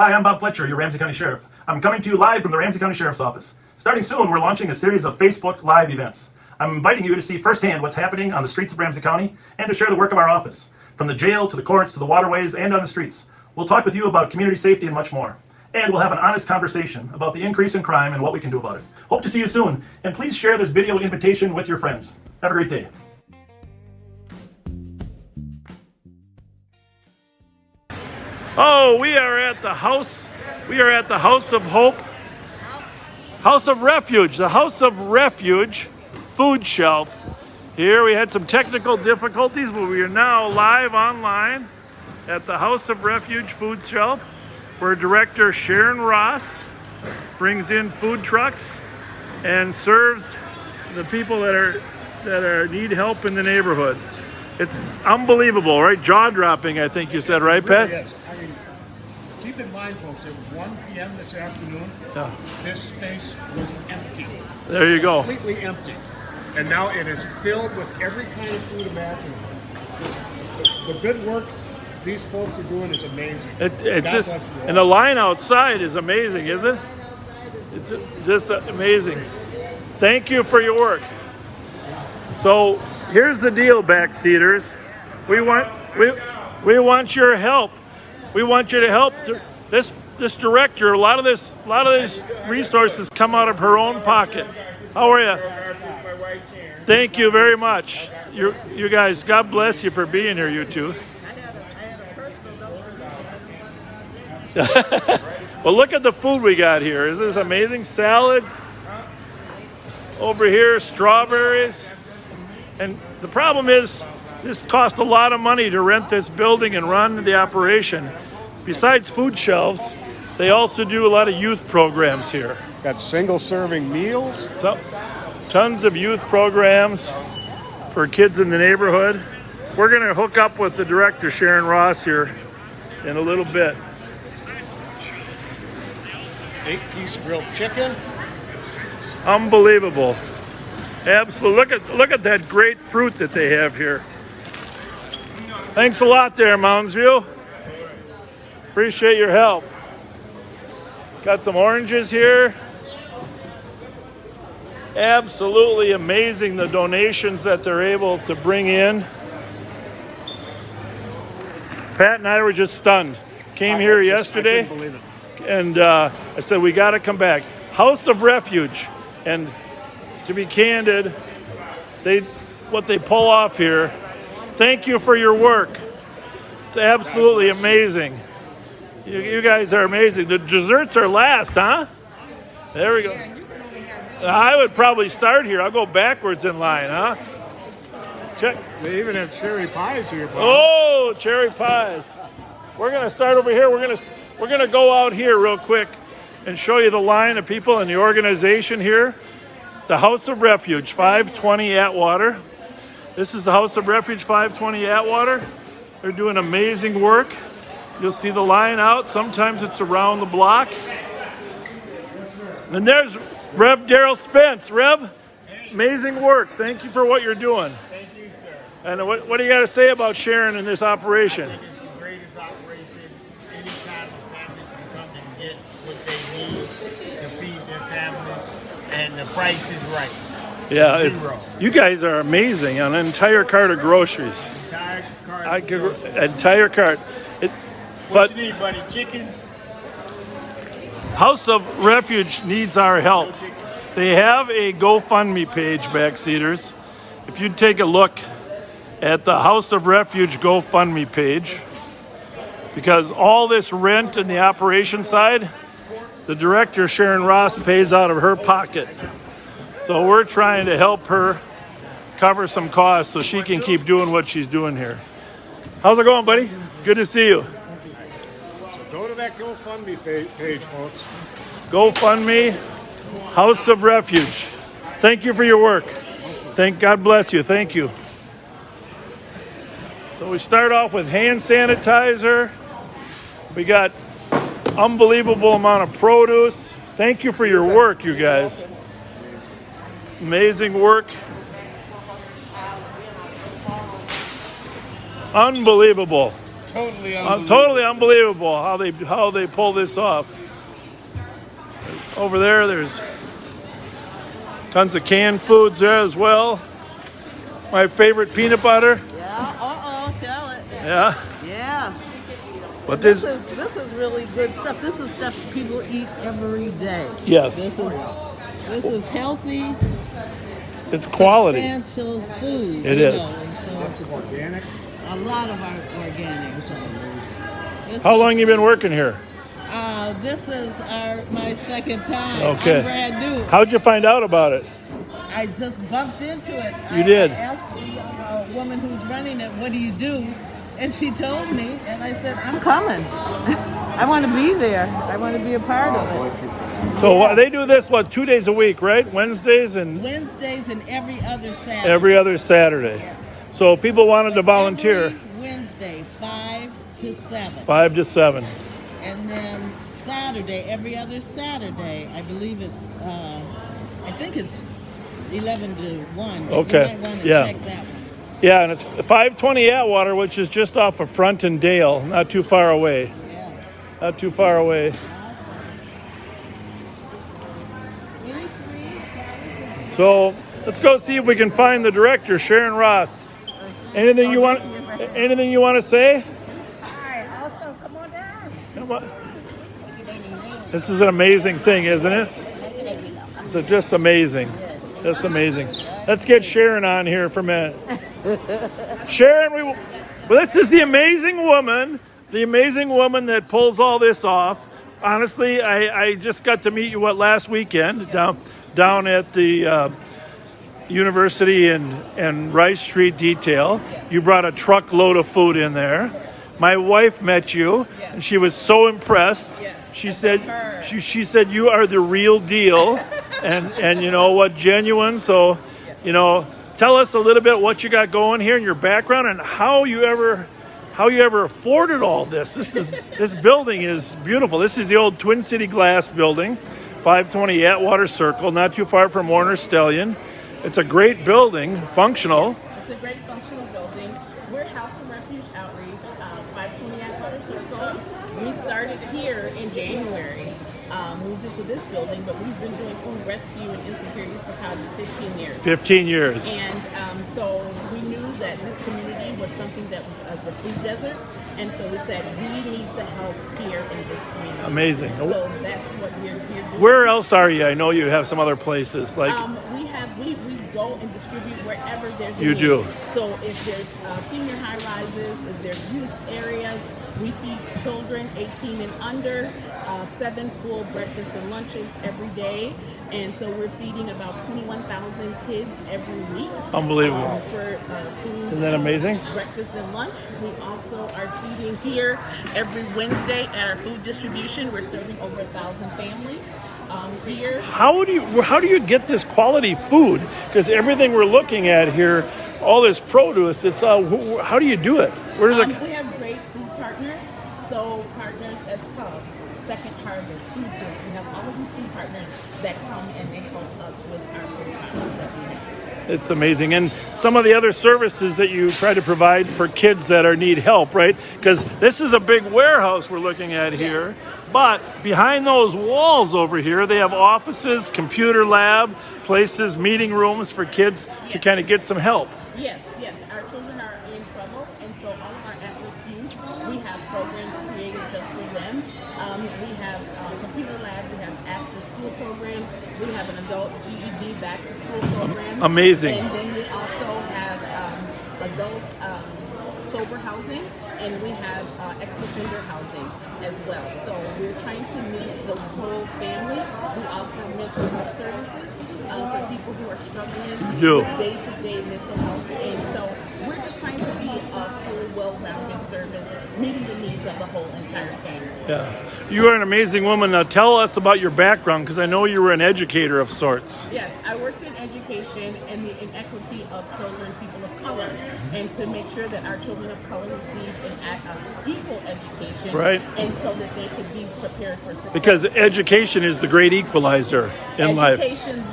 Hi, I'm Bob Fletcher, your Ramsey County Sheriff. I'm coming to you live from the Ramsey County Sheriff's Office. Starting soon, we're launching a series of Facebook Live events. I'm inviting you to see firsthand what's happening on the streets of Ramsey County and to share the work of our office. From the jail to the courts to the waterways and on the streets, we'll talk with you about community safety and much more. And we'll have an honest conversation about the increase in crime and what we can do about it. Hope to see you soon, and please share this video invitation with your friends. Have a great day. Oh, we are at the house. We are at the House of Hope. House of Refuge. The House of Refuge food shelf. Here we had some technical difficulties, but we are now live online at the House of Refuge food shelf, where Director Sharon Ross brings in food trucks and serves the people that need help in the neighborhood. It's unbelievable, right? Jaw-dropping, I think you said, right, Pat? Yes. I mean, keep in mind, folks, it was 1 p.m. this afternoon. Yeah. This space was empty. There you go. Completely empty. And now it is filled with every kind of food imaginable. The good works these folks are doing is amazing. It's just, and the line outside is amazing, isn't it? It's just amazing. Thank you for your work. So here's the deal, backseaters. We want your help. We want you to help this director. A lot of these resources come out of her own pocket. How are you? Thank you very much. You guys, God bless you for being here, you two. Well, look at the food we got here. Isn't this amazing? Salads. Over here, strawberries. And the problem is, this cost a lot of money to rent this building and run the operation. Besides food shelves, they also do a lot of youth programs here. Got single-serving meals. Tons of youth programs for kids in the neighborhood. We're going to hook up with the director, Sharon Ross, here in a little bit. 8-piece grilled chicken. Unbelievable. Absolutely. Look at that great fruit that they have here. Thanks a lot there, Mounds View. Appreciate your help. Got some oranges here. Absolutely amazing, the donations that they're able to bring in. Pat and I were just stunned. Came here yesterday. I couldn't believe it. And I said, we got to come back. House of Refuge. And to be candid, what they pull off here, thank you for your work. It's absolutely amazing. You guys are amazing. The desserts are last, huh? There we go. I would probably start here. I'll go backwards in line, huh? Check. They even have cherry pies here. Bob. Oh, cherry pies. We're going to start over here. We're going to go out here real quick and show you the line of people in the organization here. The House of Refuge, 520 Atwater. This is the House of Refuge, 520 Atwater. They're doing amazing work. You'll see the line out. Sometimes it's around the block. And there's Rev Daryl Spence. Rev, amazing work. Thank you for what you're doing. Thank you, sir. And what do you got to say about Sharon in this operation? I think it's the greatest operation. Anytime a family can come and get what they need to feed their family, and the price is right. Yeah, you guys are amazing on an entire cart of groceries. Entire cart. What you need, buddy? Chicken? House of Refuge needs our help. They have a GoFundMe page, backseaters. If you'd take a look at the House of Refuge GoFundMe page, because all this rent in the operation side, the director, Sharon Ross, pays out of her pocket. So we're trying to help her cover some costs so she can keep doing what she's doing here. How's it going, buddy? Good to see you. So go to that GoFundMe page, folks. GoFundMe, House of Refuge. Thank you for your work. God bless you. Thank you. So we start off with hand sanitizer. We got unbelievable amount of produce. Thank you for your work, you guys. Amazing work. Unbelievable. Totally unbelievable how they pull this off. Over there, there's tons of canned foods there as well. My favorite peanut butter. Yeah. Tell it. Yeah. Yeah. But This is really good stuff. This is stuff people eat every day. Yes. This is healthy, It's quality. substantial food. It you is. know, and so Organic. a lot of our organic. So How long you been working here? this is my second time. Okay. I'm brand new. How'd you find out about it? I just bumped into it. You did? I asked a woman who's running it, what do you do? And she told me, and I said, I'm coming. I want to be there. I want to be a part of it. So they do this, 2 days a week, right? Wednesdays and Wednesdays and every other Saturday. every other Saturday. So people wanted to volunteer. Every Wednesday, 5 to 7. 5 to 7. And then Saturday, every other Saturday, I believe it's, I think it's 11 to 1. but Okay, You might want to yeah. check that one. Yeah, and it's 520 Atwater, which is just off of Front and Dale, not too far away. Yeah. Not too far away. So let's go see if we can find the director, Sharon Ross. Anything you want to say? Hi, also, come on down. Come on. This is an amazing thing, isn't it? It's just amazing. Just amazing. Let's get Sharon on here for a minute. Sharon, well, this is the amazing woman that pulls all this off. Honestly, I just got to meet you last weekend down at the University and Rice Street detail. You brought a truckload of food in there. My wife met you, and she was so impressed. She said she said you are the real deal, and you know what, genuine. So, you know, tell us a little bit what you got going here in your background and how you ever afforded all this. This building is beautiful. This is the old Twin City Glass building, 520 Atwater Circle, not too far from Warner Stellion. It's a great building, functional. It's a great functional building. We're House of Refuge Outreach, 520 Atwater Circle. We started here in January, moved into this building, but we've been doing food rescue and insecurities for probably 15 years. 15 years. And so we knew that this community was something that was the food desert, and so we said we need to help here in this community. Amazing. So that's what we're here doing. Where else are you? I know you have some other places. Like We go and distribute wherever there's a You need. do. So if there's senior high rises, if there's youth areas, we feed children 18 and under, 7 full breakfast and lunches every day. And so we're feeding about 21,000 kids every week. Unbelievable. For food. Isn't that amazing? Breakfast and lunch. We also are feeding here every Wednesday at our food distribution. We're serving over 1,000 families here. How do you get this quality food? Because everything we're looking at here, all this produce, it's how do you do it? Where does it? We have great food partners. So partners as Cub, Second Harvest, Food Group. We have all of these food partners that come and they help us with our food partners that we have. It's amazing. And some of the other services that you try to provide for kids that need help, right? Because this is a big warehouse we're looking at here. But behind those walls over here, they have offices, computer lab, places, meeting rooms for kids to kind of get some help. Yes. Our children are in trouble, and so all of our at-risk youth, we have programs created just for them. We have computer lab, we have after-school programs, we have an adult GED back-to-school program. Amazing. And then we also have adult sober housing, and we have ex-offender housing as well. So we're trying to meet the whole family. We offer mental health services for people who are struggling with day-to-day mental health. And so we're just trying to be a full, well-rounded service, meeting the needs of the whole entire family. Yeah. You are an amazing woman. Now tell us about your background, because I know you were an educator of sorts. Yes, I worked in education and the inequity of children, people of color and to make sure that our children of color receive an equal education, Right. and so that they could be prepared for success. Because education is the great equalizer in life. Education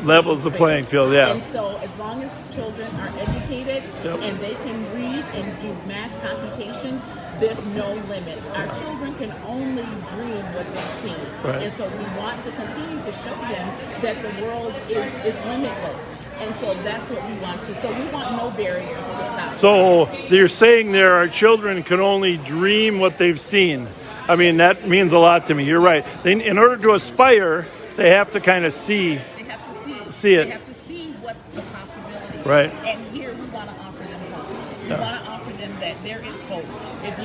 Levels the playing field, yeah. And so as long as children are educated Yep. and they can read and do math computations, there's no limit. Our children can only dream what they've seen. Right. And so we want to continue to show them that the world is limitless. And so that's what we want to. So we want no barriers to stop. So you're saying there our children can only dream what they've seen. I mean, that means a lot to me. You're right. In order to aspire, they have to kind of see. They have to See it. They have to see what's the possibility. Right. And here we want to offer them hope. We Yeah. want to offer them that there is hope. If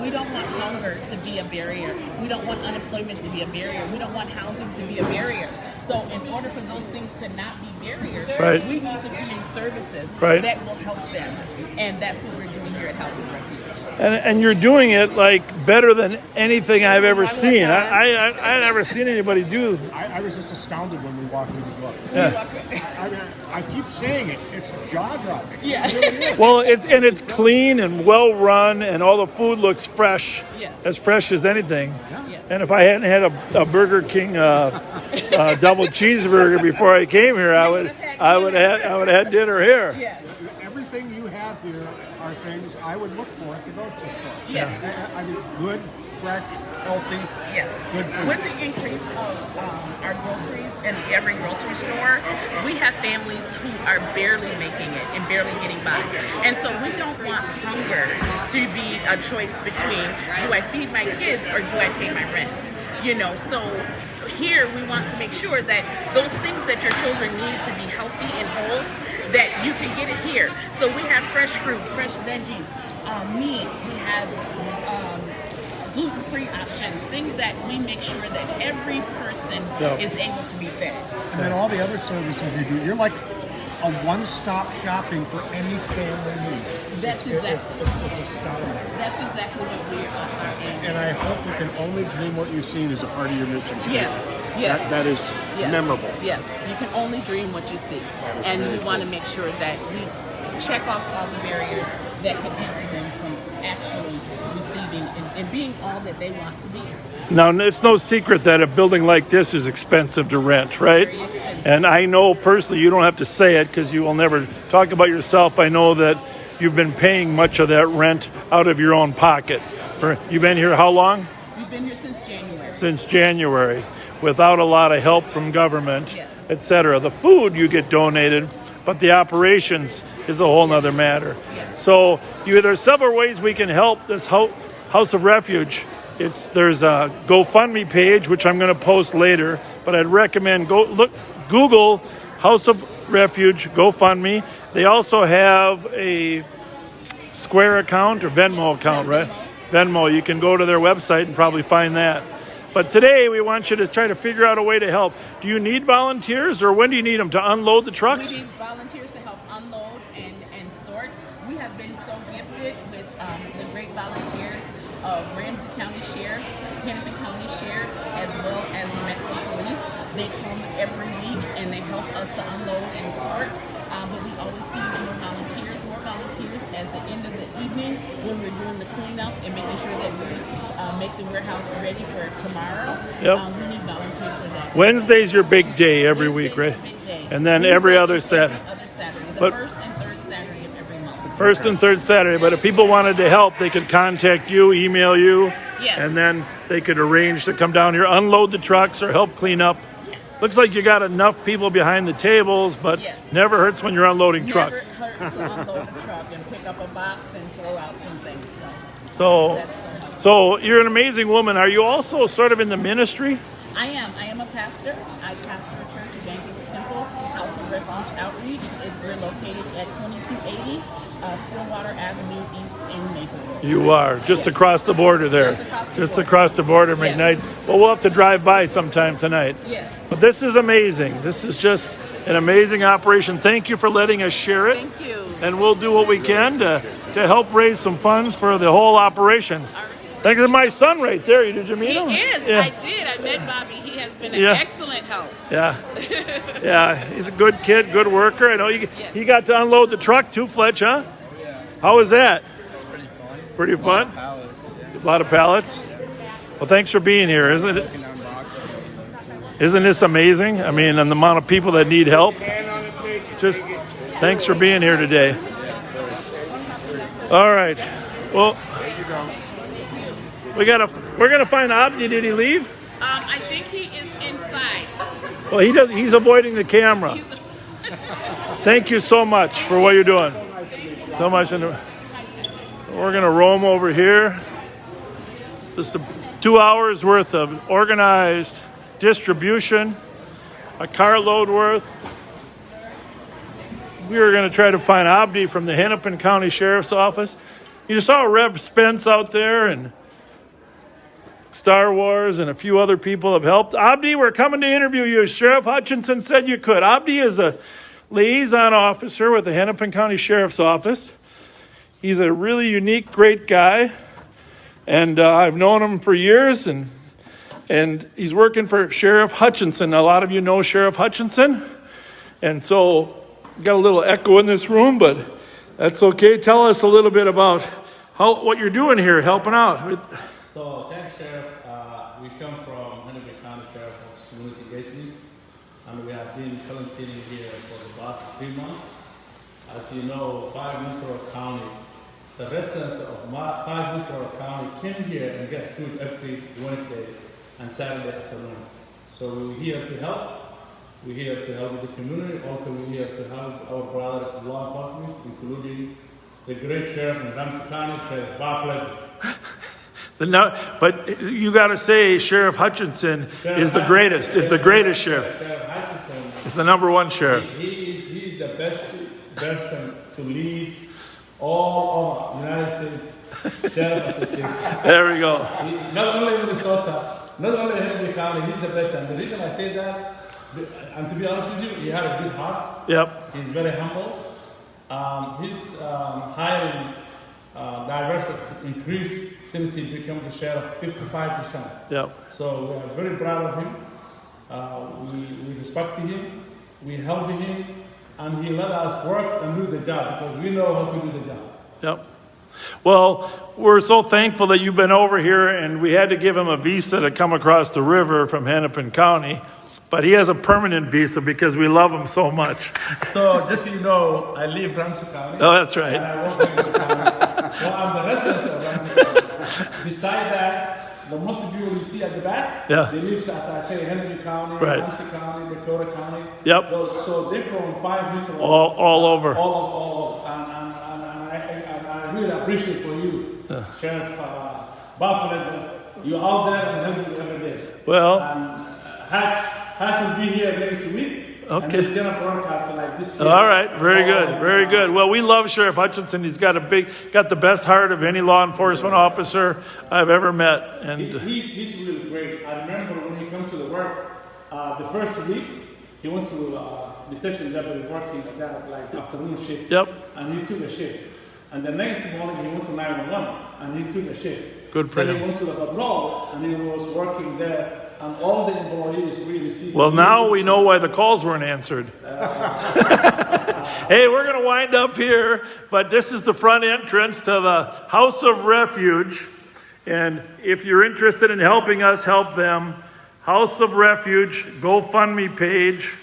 we don't want hunger to be a barrier, we don't want unemployment to be a barrier, we don't want housing to be a barrier. So in order for those things to not be barriers, Right. we need to create services Right. that will help them. And that's what we're doing here at House of Refuge. And you're doing it like better than anything I've ever seen. I never seen anybody do. I was just astounded when we walked through the door. Yeah. I mean, I keep saying it. It's jaw-dropping. Yeah. It really is. Well, it's clean and well run, and all the food looks fresh, Yes. as fresh as anything. Yes. And if I hadn't had a Burger King double cheeseburger before I came here, I would have had dinner here. Yes. Everything you have here are things I would look for at the grocery store. Yes. I mean, good, fresh, healthy. Yes. Good food. With the increase of our groceries in every grocery store, we have families who are barely making it and barely getting by. And so we don't want hunger to be a choice between, do I feed my kids or do I pay my rent? You know, so here we want to make sure that those things that your children need to be healthy and whole, that you can get it here. So we have fresh fruit, fresh veggies, meat, we have gluten-free options, things that we make sure that every person is able to be fed. And then all the other services you do, you're like a one-stop shopping for any family need. That's exactly. It's astounding. That's exactly what we are aiming. And I hope you can only dream what you've seen as a part of your mission statement. Yes. That is Yes. memorable. Yes, you can only dream what you see. And we want to make sure that we check off all the barriers that can hinder them from actually receiving and being all that they want to be. Now, it's no secret that a building like this is expensive to rent, right? Very expensive. And I know personally, you don't have to say it because you will never talk about yourself. I know that you've been paying much of that rent out of your own pocket. You've been here how long? We've been here since January. Since January, without a lot of help from government, Yes. etc. The food you get donated, but the operations is a whole nother matter. Yes. So there's several ways we can help this House of Refuge. There's a GoFundMe page, which I'm going to post later, but I'd recommend Google House of Refuge, GoFundMe. They also have a Square account or Venmo account, right? Venmo. You can go to their website and probably find that. But today we want you to try to figure out a way to help. Do you need volunteers, or when do you need them to unload the trucks? We need volunteers to help unload and sort. We have been so gifted with the great volunteers of Ramsey County Sheriff, Pennington County Sheriff, as well as New Mexico Police. They come every week and they help us to unload and sort. But we always need more volunteers at the end of the evening when we're doing the cleanup and making sure that we make the warehouse ready for tomorrow. Yep. We need volunteers for that. Wednesday's your big day every week, right? Wednesday's a big day. And then Wednesday every other is Saturday. every other Saturday. The But- first and third Saturday of every month. First and third Saturday. But if people wanted to help, they could contact you, email you, Yes. and then they could arrange to come down here, unload the trucks, or help clean up. Yes. Looks like you got enough people behind the tables, but Yes. never hurts when you're unloading trucks. Never hurts to unload a truck and pick up a box and throw out some things. So, That's so much. so you're an amazing woman. Are you also sort of in the ministry? I am a pastor. I pastor a church, Evangelist Temple, House of Refuge Outreach. We're located at 2280 Stillwater Avenue East in Maplewood. You are just across the border there. Just across the border. Yes. McKnight. Well, we'll have to drive by sometime tonight. Yes. But this is amazing. This is just an amazing operation. Thank you for letting us share it. Thank you. And we'll do what we can to help raise some funds for the whole operation. Thank you to my son right there. Did you meet him? He is. Yeah. I did. I met Bobby. He has been an Yeah. excellent help. Yeah. Yeah. He's a good kid, good worker. I know he got to unload the truck too, Fletcher, huh? How was that? Pretty fun. Pretty fun? Pallets, A lot of pallets? Well, thanks for being here. Isn't this amazing? I mean, and the amount of people that need help. Just thanks for being here today. All right. Well, we're gonna find Abdi. Did he leave? I think he is inside. Well, he's avoiding the camera. Thank you so much for what you're doing. So much. We're gonna roam over here. This is 2 hours worth of organized distribution, a carload worth. We were going to try to find Abdi from the Hennepin County Sheriff's Office. You saw Rev Spence out there, and Star Wars and a few other people have helped. Abdi, we're coming to interview you. Sheriff Hutchinson said you could. Abdi is a liaison officer with the Hennepin County Sheriff's Office. He's a really unique, great guy, and I've known him for years, and he's working for Sheriff Hutchinson. A lot of you know Sheriff Hutchinson, and so got a little echo in this room, but that's okay. Tell us a little bit about what you're doing here, helping out. So, thanks, Sheriff. We come from Hennepin County Sheriff's Office Community Engagement, and we have been volunteering here for the past 3 months. As you know, 5 Minnesota County, the residents of 5 Minnesota County came here and get food every Wednesday and Saturday afternoon. So we're here to help. We're here to help with the community. Also, we're here to help our brothers in law enforcement, including the great sheriff in Ramsey County, Sheriff Fletcher. But you got to say Sheriff Hutchinson is the greatest. Is the greatest sheriff. Sheriff Hutchinson is the #1 sheriff. He's the best person to lead all of United States Sheriff Association. There we go. Not only Minnesota, not only Hennepin County, he's the best. And the reason I say that, and to be honest with you, he had a good heart. Yep. He's very humble. His hiring diversity increased since he became the sheriff 55%. Yep. So we are very proud of him. We respect him. We help him, and he let us work and do the job because we know how to do the job. Yep. Well, we're so thankful that you've been over here, and we had to give him a visa to come across the river from Hennepin County. But he has a permanent visa because we love him so much. So just so you know, I live Ramsey County. Oh, that's right. And I work in the county. So I'm the resident of Ramsey County. Besides that, the most of you see at the back, they live, as I say, Hennepin County, Ramsey County, Dakota County. Yep. So they're from 5 Minnesota. All over. All over. And I really appreciate for you, Sheriff Fletcher. You're out there and helping every day. Well. Hatch will be here next week. Okay. And he's gonna broadcast like this. All right, very good, very good. Well, we love Sheriff Hutchinson. He's got the best heart of any law enforcement officer I've ever met, and he's really great. I remember when he came to the work the first week, he went to detention deputy working at that like afternoon shift. Yep. And he took a shift, and the next morning he went to 911 and he took a shift. Good for then him. He went to the patrol and he was working there. And all the employees really see. Well, now we know why the calls weren't answered. Hey, we're going to wind up here, but this is the front entrance to the House of Refuge. And if you're interested in helping us help them, House of Refuge, GoFundMe page.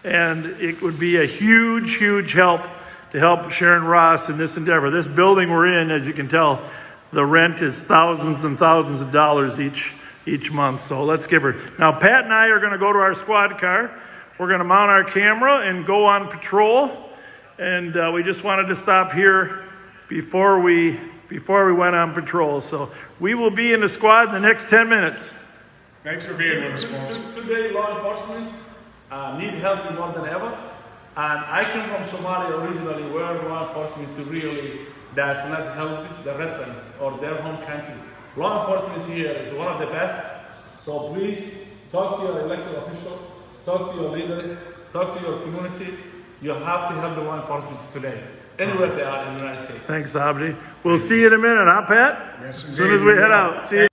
And it would be a huge, huge help to help Sharon Ross in this endeavor. This building we're in, as you can tell, the rent is thousands and thousands of dollars each month. So let's give her. Now, Pat and I are going to go to our squad car. We're going to mount our camera and go on patrol. And we just wanted to stop here before we went on patrol. So we will be in the squad in the next 10 minutes. Thanks for being with us, folks. Today, law enforcement need help more than ever. And I come from Somalia originally, where law enforcement really does not help the residents or their home country. Law enforcement here is one of the best. So please talk to your elected official, talk to your leaders, talk to your community. You have to help the law enforcement today, anywhere they are in the United States. Thanks, Abdi. We'll see you in a minute, huh, Pat? Yes, as soon as we head out. See you.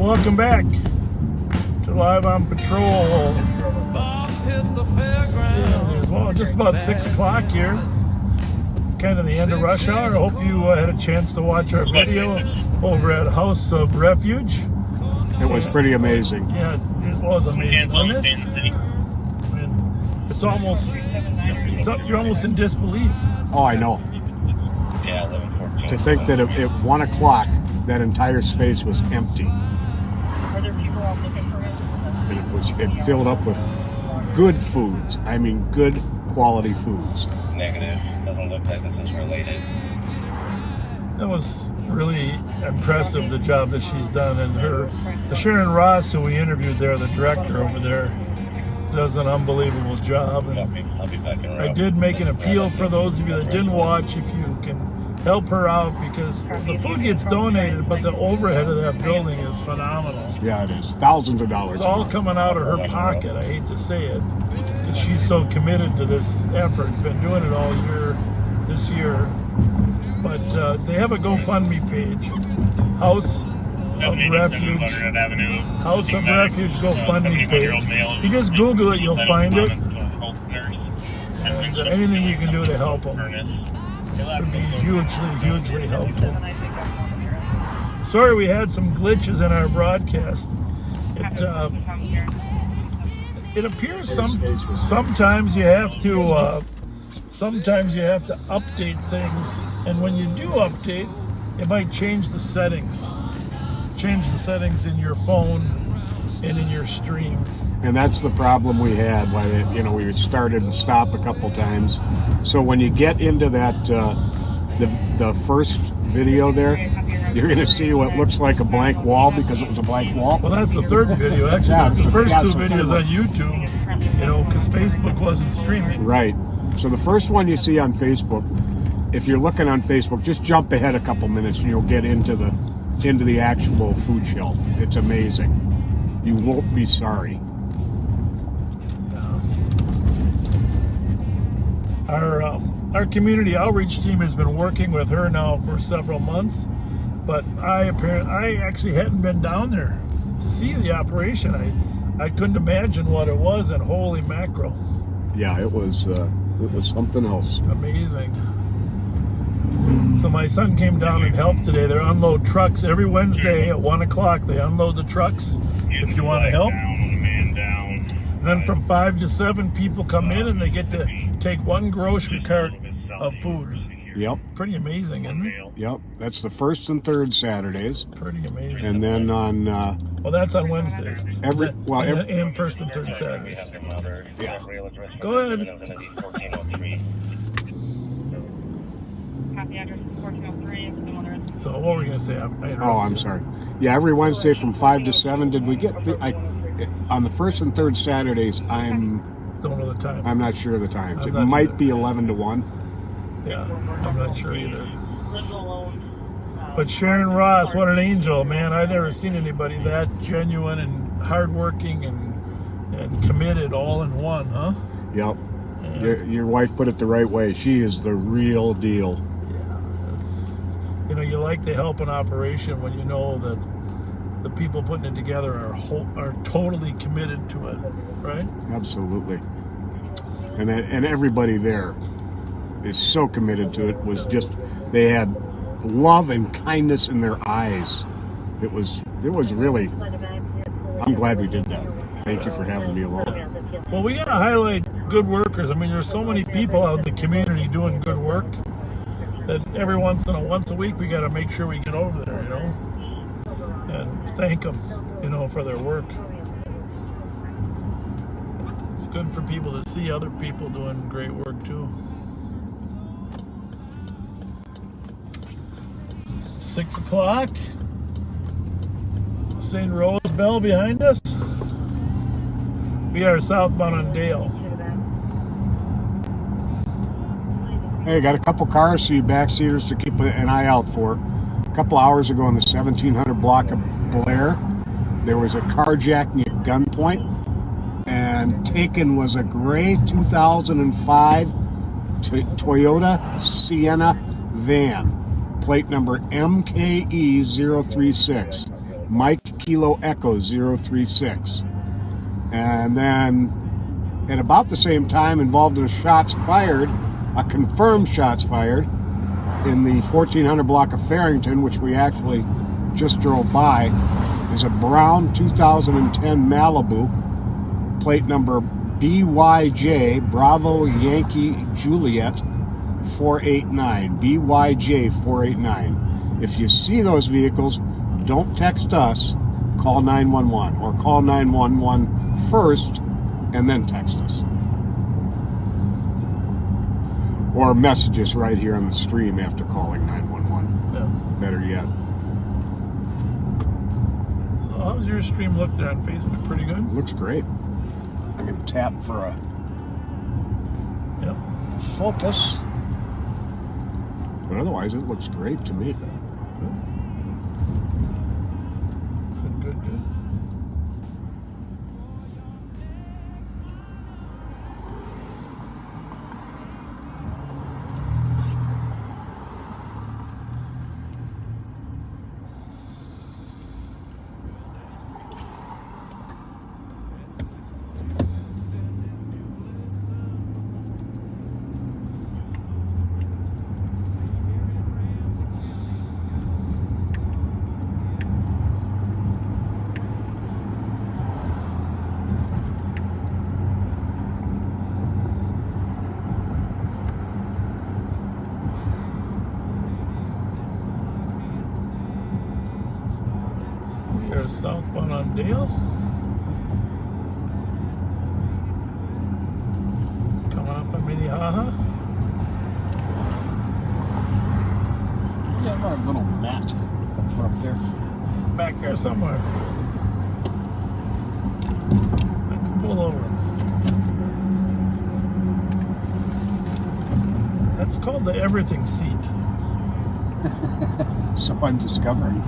welcome back to Live on Patrol. Well, just about 6 o'clock here. Kind of the end of rush hour. I hope you had a chance to watch our video over at House of Refuge. It was pretty amazing. Yeah, it was amazing, wasn't it? And it's almost, you're almost in disbelief. Oh, I know. To think that at 1 o'clock, that entire space was empty. And it filled up with good foods. I mean, good quality foods. Negative. Doesn't look like this is related. That was really impressive, the job that she's done. And the Sharon Ross, who we interviewed there, the director over there, does an unbelievable job. And I'll be back in I did make an appeal for those of you that didn't watch, if you can help her out, because the food gets donated, but the overhead of that building is phenomenal. Yeah, it is. Thousands of dollars. It's all coming out of her pocket. I hate to say it. But she's so committed to this effort. Been doing it all year, this year. But they have a GoFundMe page. House of Refuge. House of Refuge GoFundMe page. If you just Google it, you'll find it. And anything you can do to help them would be hugely helpful. Sorry we had some glitches in our broadcast. It appears sometimes you have to update things, and when you do update, it might change the settings. Change the settings in your phone and in your stream. And that's the problem we had. Why we started and stopped a couple times. So when you get into that the first video there, you're going to see what looks like a blank wall because it was a blank wall. Well, that's the third video actually. Yeah, the first yeah, two so videos on YouTube, because Facebook wasn't streaming. Right. So the first one you see on Facebook, if you're looking on Facebook, just jump ahead a couple minutes and you'll get into the actual food shelf. It's amazing. You won't be sorry. Our community outreach team has been working with her now for several months, but I actually hadn't been down there to see the operation. I couldn't imagine what it was, and holy mackerel. Yeah, it was something else. Amazing. So my son came down and helped today. They unload trucks every Wednesday at 1 o'clock. They unload the trucks if you want to help. And then from 5 to 7, people come in and they get to take one grocery cart of food. Yep. Pretty amazing, isn't it? Yep. That's the first and third Saturdays. Pretty amazing. And then on well, that's on Wednesdays. And first and third Saturdays. Yeah. Go ahead. So what were we going to say? I'm sorry. Yeah, every Wednesday from 5 to 7. Did we get on the first and third Saturdays? Don't know the time. I'm not sure of the times. It might be 11 to 1. Yeah, I'm not sure either. But Sharon Ross, what an angel, man. I've never seen anybody that genuine and hardworking and committed all in one, huh? Yep. Your wife put it the right way. She is the real deal. Yeah, you like to help an operation when you know that the people putting it together are totally committed to it, right? Absolutely. And everybody there is so committed to it. They had love and kindness in their eyes. It was really. I'm glad we did that. Thank you for having me along. Well, we gotta highlight good workers. I mean, there's so many people out in the community doing good work that every once a week we gotta make sure we get over there, and thank them, for their work. It's good for people to see other people doing great work too. 6 o'clock. St. Rose Bell behind us. We are southbound on Dale. Hey, got a couple car seat backseaters to keep an eye out for. A couple hours ago in the 1700 block of Blair, there was a carjacking at gunpoint, and taken was a gray 2005 Toyota Sienna van, plate number MKE036. Mike Kilo Echo 036. And then at about the same time, involved in a confirmed shots fired in the 1400 block of Farrington, which we actually just drove by, is a brown 2010 Malibu, plate number BYJ Bravo Yankee Juliet 489. BYJ 489. If you see those vehicles, don't text us, call 911, or call 911 first and then text us. Or message us right here on the stream after calling 911. Yeah. Better yet. So how's your stream look there on Facebook? Pretty good? Looks great. I'm going to tap for a Yep. focus. But otherwise, it looks great to me. Good. Here's southbound on Dale. Coming up on Minnehaha. Yeah, our little mat up there. It's back here somewhere. I can pull over. That's called the everything seat. So I'm discovering.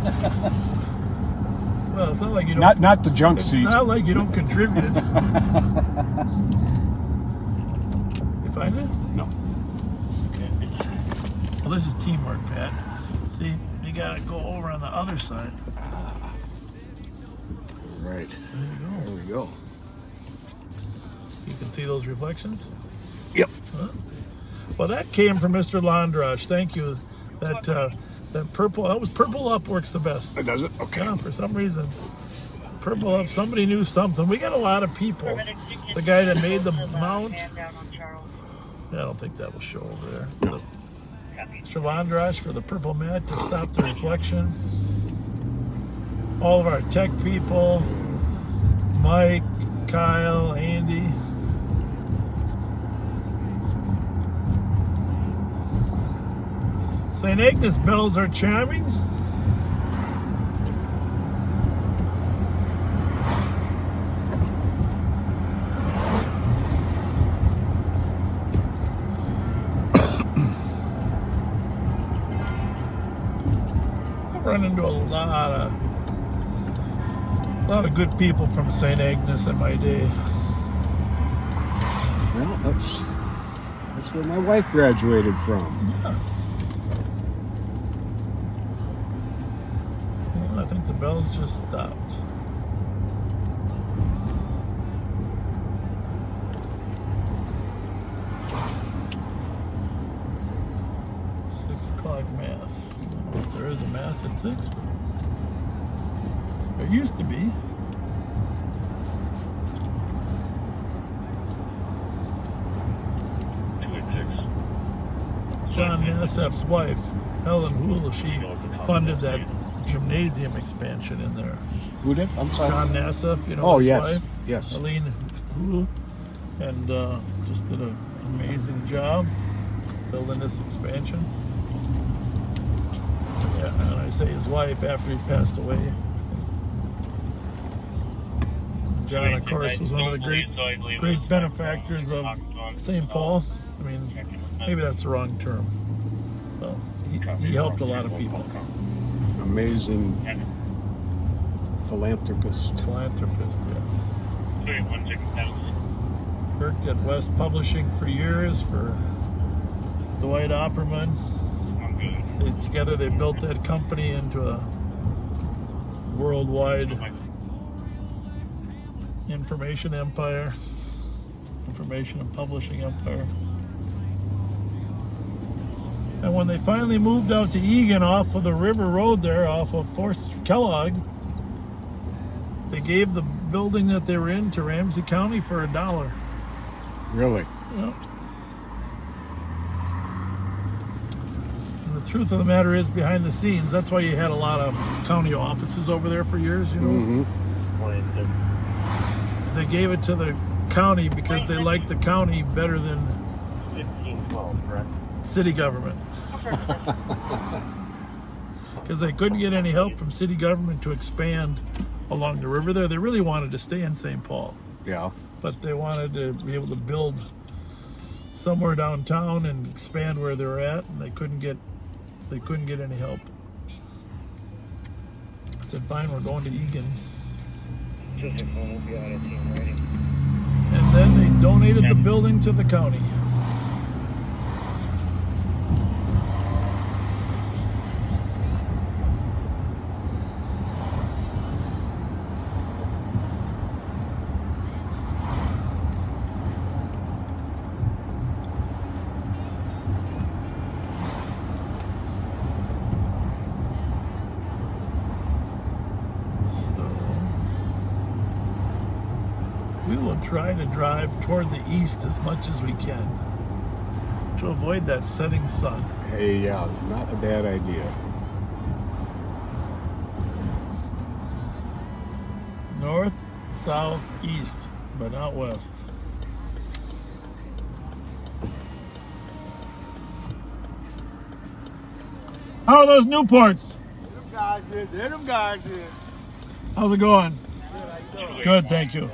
Well, it's not like you don't. Not the junk It's seat. not like you don't contribute. You find it? No. Okay. Well, this is teamwork, Pat. See, you gotta go over on the other side. Right. There There we go. you can see those reflections. Yep. Huh? Well, that came from Mr. Londrach. Thank you. That purple, that was purple up works the best. Does it? Okay. Yeah, for some reason. Purple up, somebody knew something. We got a lot of people. The guy that made the mount. Yeah, I don't think that will show over there. No. Mr. Londrach for the purple mat to stop the reflection. All of our tech people. Mike, Kyle, Andy. St. Agnes bells are chiming. I've run into a lot of good people from St. Agnes in my day. Well, that's where my wife graduated from. Yeah. Well, I think the bells just stopped. Mass. I don't know if there is a mass at 6, but there used to be. John Nassef's wife, Helen Hoole, she funded that gymnasium expansion in there. Who did? I'm sorry. John Nassef, you know, Oh, his yes. wife, Yes. Helene Hoole, and just did an amazing job building this expansion. Yeah, and I say his wife after he passed away. John, of course, was one of the great benefactors of St. Paul. I mean, maybe that's the wrong term. Well, he helped a lot of people. Amazing philanthropist. Philanthropist, yeah. Worked at West Publishing for years for Dwight Opperman. Together they built that company into a worldwide information empire, information and publishing empire. And when they finally moved out to Egan off of the River Road there, off of 4th Kellogg, they gave the building that they were in to Ramsey County for $1. Really? Yep. And the truth of the matter is, behind the scenes, that's why you had a lot of county offices over there for years, you know. They gave it to the county because they liked the county better than 1512, correct? city government. Because they couldn't get any help from city government to expand along the river there. They really wanted to stay in St. Paul, Yeah. but they wanted to be able to build somewhere downtown and expand where they're at, and they couldn't get any help. I said, fine, we're going to Egan. 261 will be on a team ready. And then they donated the building to the county. We will try to drive toward the east as much as we can to avoid that setting sun. Hey, yeah, not a bad idea. North, south, east, but not west. How are those Newports? They're them guys here. How's it going? Good, thank you.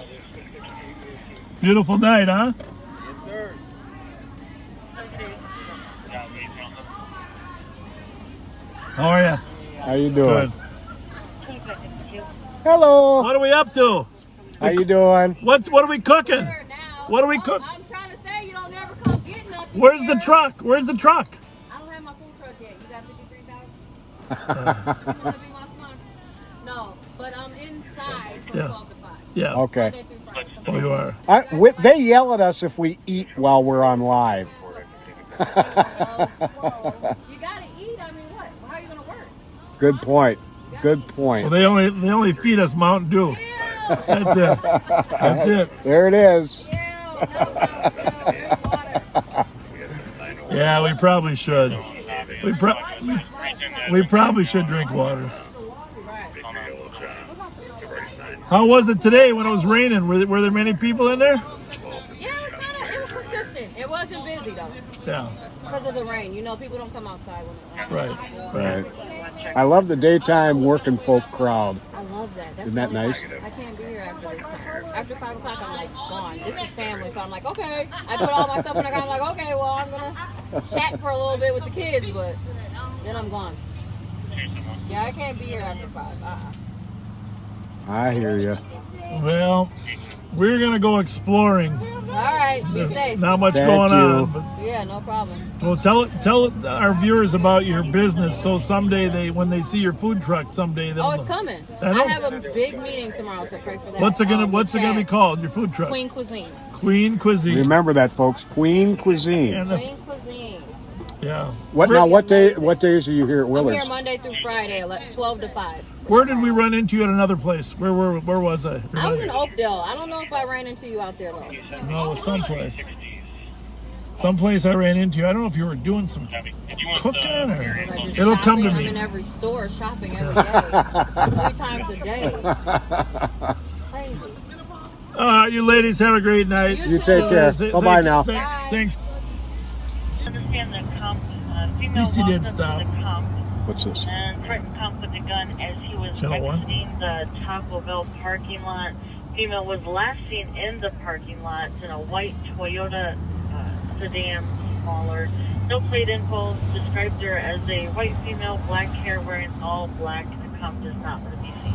Beautiful night, huh? Yes, sir. How are you? How you doing? Good. Hello. What are we up to? How you doing? What are we cooking? What are we cooking? I'm trying to say you don't never come get nothing. Where's the here. truck? Where's the truck? I don't have my food truck yet. You got 53,000? You wanna be my sponsor? No, but I'm inside from Yeah. 12 to 5. Yeah. Okay. Monday through Friday. Oh, you are. They yell at us if we eat while we're on live. You gotta eat. I mean, what? How are you gonna work? Good point. Good Well, point. they only feed us Mountain Dew. Yeah. That's it. That's it. There it is. Yeah. Drink water. Yeah, we probably should. We probably should drink water. How was it today when it was raining? Were there many people in there? Yeah, it was consistent. It wasn't busy though. Yeah. Because of the rain. You know, people don't come outside when it's Right. Right. I love the daytime working folk crowd. I love that. That's Isn't that the only nice? time I can't be here after this time. After 5 o'clock, I'm like gone. This is family, so I'm like, okay. I put all my stuff in the car. I'm like, okay, well, I'm gonna chat for a little bit with the kids, but then I'm gone. Yeah, I can't be here after 5. I hear you. Well, we're gonna go exploring. All right, be safe. Not much Thank going you. on. But, Yeah, no problem. well, tell our viewers about your business, so someday when they see your food truck, someday they'll. Oh, it's coming. I know. I have a big meeting tomorrow, so pray for that. What's it gonna be Chad. called? Your food truck? Queen Cuisine. Queen Cuisine. Remember that, folks. Queen Cuisine. And Queen Cuisine. yeah. What days are you here at I'm Willard's? here Monday through Friday, 12 to 5. Where did we run into you at another place? Where was I? I was in Oakdale. I don't know if I ran into you out there though. No, someplace. Someplace I ran into you. I don't know if you were doing some cooking or. Like just It'll come to shopping. me. I'm in every store shopping every day, 3 times a day. Crazy. All right, you ladies have a great night. You take care. Bye-bye now. Thanks. Understand the comp, female At least he walked didn't up to stop. the comp What's this? and threatened comp with a gun as he was Channel one? exiting the Taco Bell parking lot. Female was last seen in the parking lot in a white Toyota sedan, smaller. No plate info. Described her as a white female, black hair, wearing all black. The comp does not want to be seen.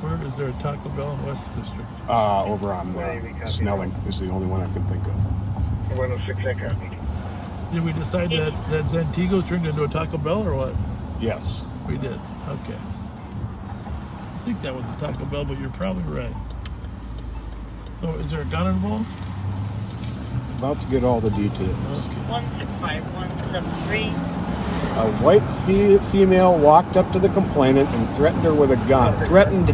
Where is there a Taco Bell in West District? Over on Snelling is the only one I can think of. 106 Echo. Did we decide that Zantigo turned into a Taco Bell or what? Yes. We did. Okay. think that was a Taco Bell, but you're probably right. So is there a gun involved? About to get all the details. 165173. A white female walked up to the complainant and threatened her with a gun. Threatened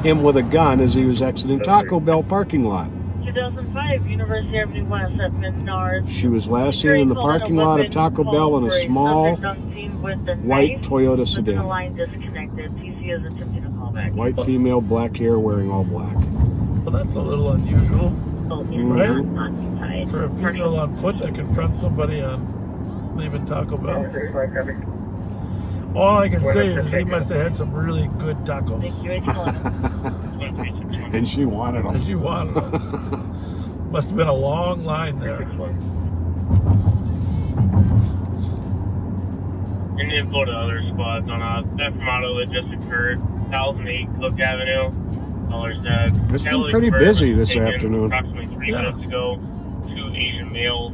him with a gun as he was exiting Taco Bell parking lot. 2005, University Avenue West at Menards. She was last seen in the parking lot of Taco Bell in a small white Toyota The sedan. line disconnected. TC is attempting to call back. White female, black hair, wearing all black. Well, that's a little unusual, right? Occupied. For a female on foot to confront somebody on leaving Taco Bell. All I can say is he must have had some really good tacos. And she wanted them. And she wanted them. Must have been a long line there. And info to other squads on a theft model that just occurred, 1008 Cook Avenue. Dollars dead. It's been pretty busy this Taken afternoon. Approximately 3 minutes ago, 2 Asian males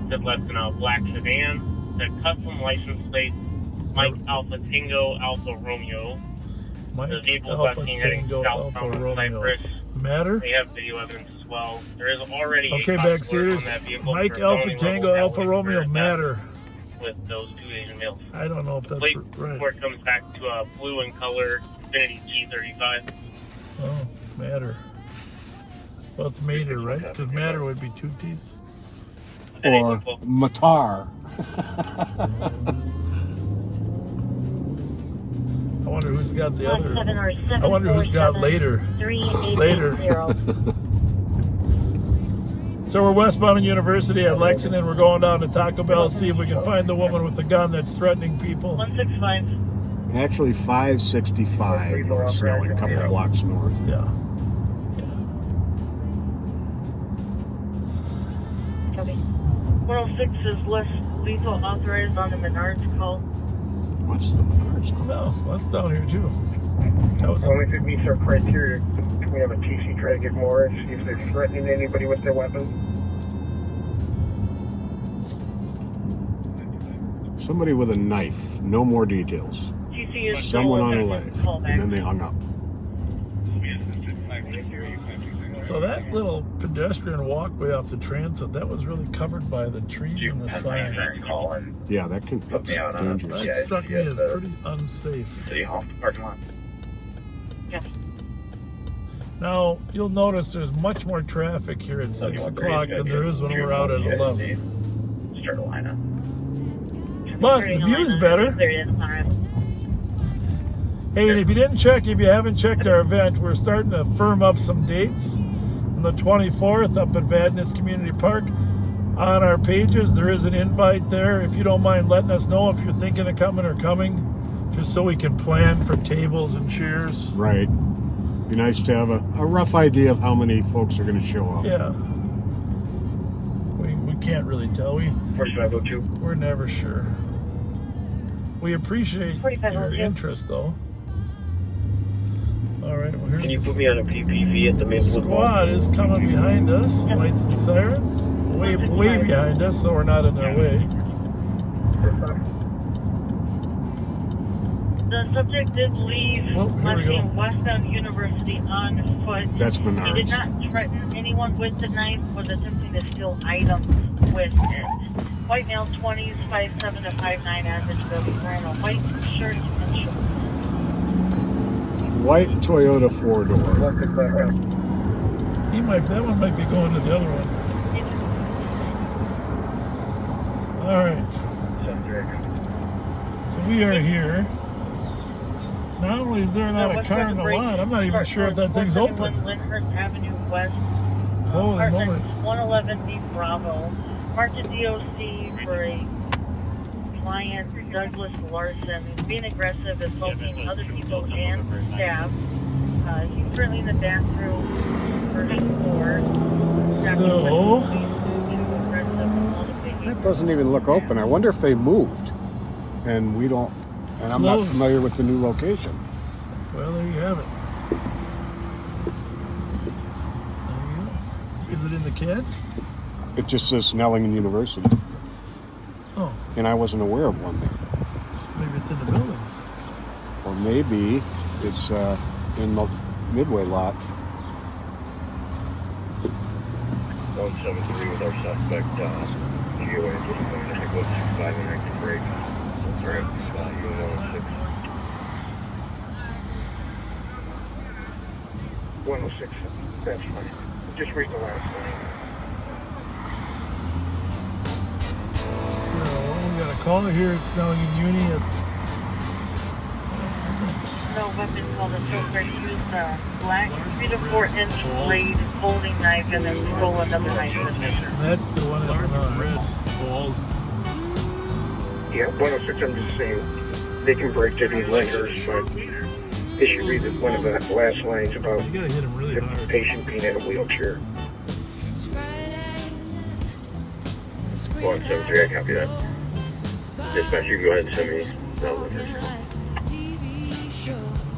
that left in a black sedan. The custom license plate, Mike Alpha Tango Alpha Romeo. The vehicle was Alpha seen heading Tango southbound Alpha on Romeo. Cypress. Matter? They have video evidence as well. There is already Okay, a cop alert backseaters. on that vehicle Mike for Alpha felony Tango level Alpha felony Romeo murder Matter. with those 2 Asian males. I don't know if The that's plate right. report comes back to a blue in color Infiniti G35. Oh, Matter. Well, it's Mater, right? Because Matter would be 2 T's. Or Matar. I wonder who's got the other. 17 or I wonder who's got 747 later. 3880. So we're westbound in University at Lexington. We're going down to Taco Bell to see if we can find the woman with the gun that's threatening people. 165. Actually, 565 snowing a couple blocks north. Yeah. Copy. 106 is less lethal authorized on the Menards call. What's the Menards call? No, that's down here too. That was Only if it meets our criteria, can we have a TC try to get more and see if they're threatening anybody with their weapons? Somebody with a knife. No more details. TC is Someone on a still knife. call back. And then they hung up. So that little pedestrian walkway off the transit, that was really covered by the trees and the sign. Yeah, that can be dangerous. That struck me as pretty unsafe. City Hall parking lot. Yes. Now, you'll notice there's much more traffic here at 6 o'clock than there is when we're out at 11. Start a lineup. But the view's better. Hey, and if you didn't check, if you haven't checked our event, we're starting to firm up some dates. On the 24th up at Vadnais Community Park. On our pages, there is an invite there. If you don't mind letting us know if you're thinking of coming or coming, just so we can plan for tables and chairs. Right. Be nice to have a rough idea of how many folks are going to show up. Yeah. We can't really tell. Where should I go to? We're never sure. We appreciate your interest, though. All right, well, here's Can you the put me on a PPV at the Maplewood Mall? squad is coming behind us. Lights and siren. Way behind us, so we're not in their way. The subject did leave Here we left go. in Westbound University on foot. That's He did Menards. not threaten anyone with the knife, was attempting to steal items with it. White male 20s, 5'7" to 5'9" average build, wearing a white shirt and shorts. White Toyota 4-door. That one might be going to the other one. All right. So we are here. Not only is there not a car in the lot, I'm not even sure if that thing's open. Lyndhurst Avenue West, Holy apartment moly. 111B Bravo. Marked a DOC for a client, Douglas Larson, who's being aggressive, assaulting other people and staff. He's currently in the bathroom, first floor. So, That doesn't even look open. I wonder if they moved. And we don't. And I'm not Closed. familiar with the new location. well, there you have it. There you go. Is it in the can? It just says Snellingen University. Oh, And I wasn't aware of one there. maybe it's in the building. Or maybe It's in the Midway lot. 173 with our suspect, GOA, just going to go 25 and active break. Sorry, U106. 106, that's fine. Just read the last line. So we got a caller here at Snelling and Uni. No weapon called a choker. He used a black 3 to 4 inch blade folding knife and then stole another knife. That's the one that red balls. Yeah, 106, I'm just saying, they can break to these lingers, but they should read one of the last lines about You gotta hit him really the hard. patient being in a wheelchair. 173, I copy that. Dispatch, you go ahead and send me that lingers.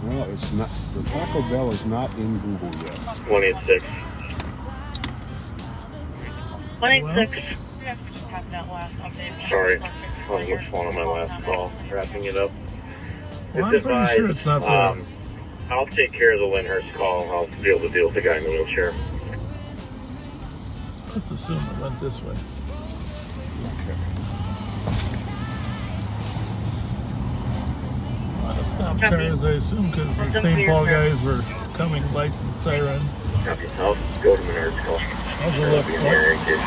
Well, it's not. The Taco Bell is not in Google yet. 186. 186. Sorry, I was phone on my last call, wrapping it up. Well, I'm pretty sure it's not there. I'll take care of the Lyndhurst call. I'll be able to deal with the guy in the wheelchair. Let's assume it went this way. Okay. A lot of stop cars, I assume, because the St. Paul guys were coming, lights and siren. Okay, I'll go to Menard's call. I'll go look Be in for there it. in case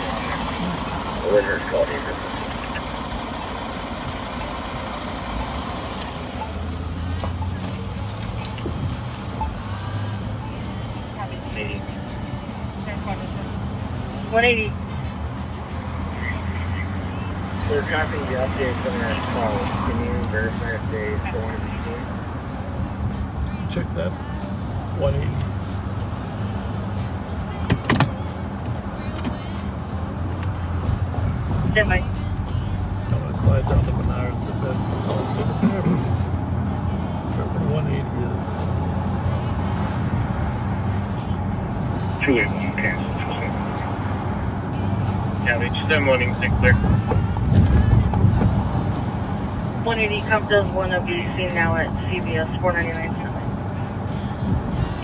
the Lyndhurst call needs it. Maybe. 180. We're copying the update from that call. Can you verify if they still want to be seen? Check that. 180. Stand by. I'm gonna slide down to Menards if that's wherever 180 is. 281, cancel. Yeah, they just have morning 6 clear. 180 Cup does want to be seen now at CVS 499.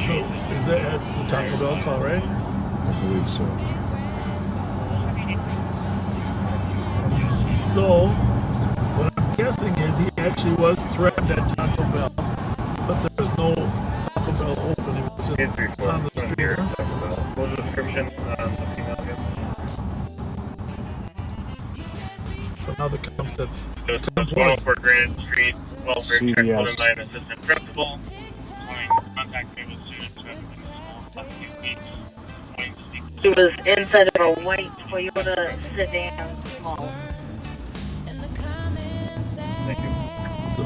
So, is that at the Taco Bell call, right? I believe so. So, what I'm guessing is he actually was threatened at Taco Bell, but there was no Taco Bell open. It was just on the street. What was the description of the female again? So now the cops that It was 104 Granite Street, Welfare check CVS. put in by an assistant principal. Contact table student to a few weeks. He was inside of a white Toyota sedan small. Thank you. So,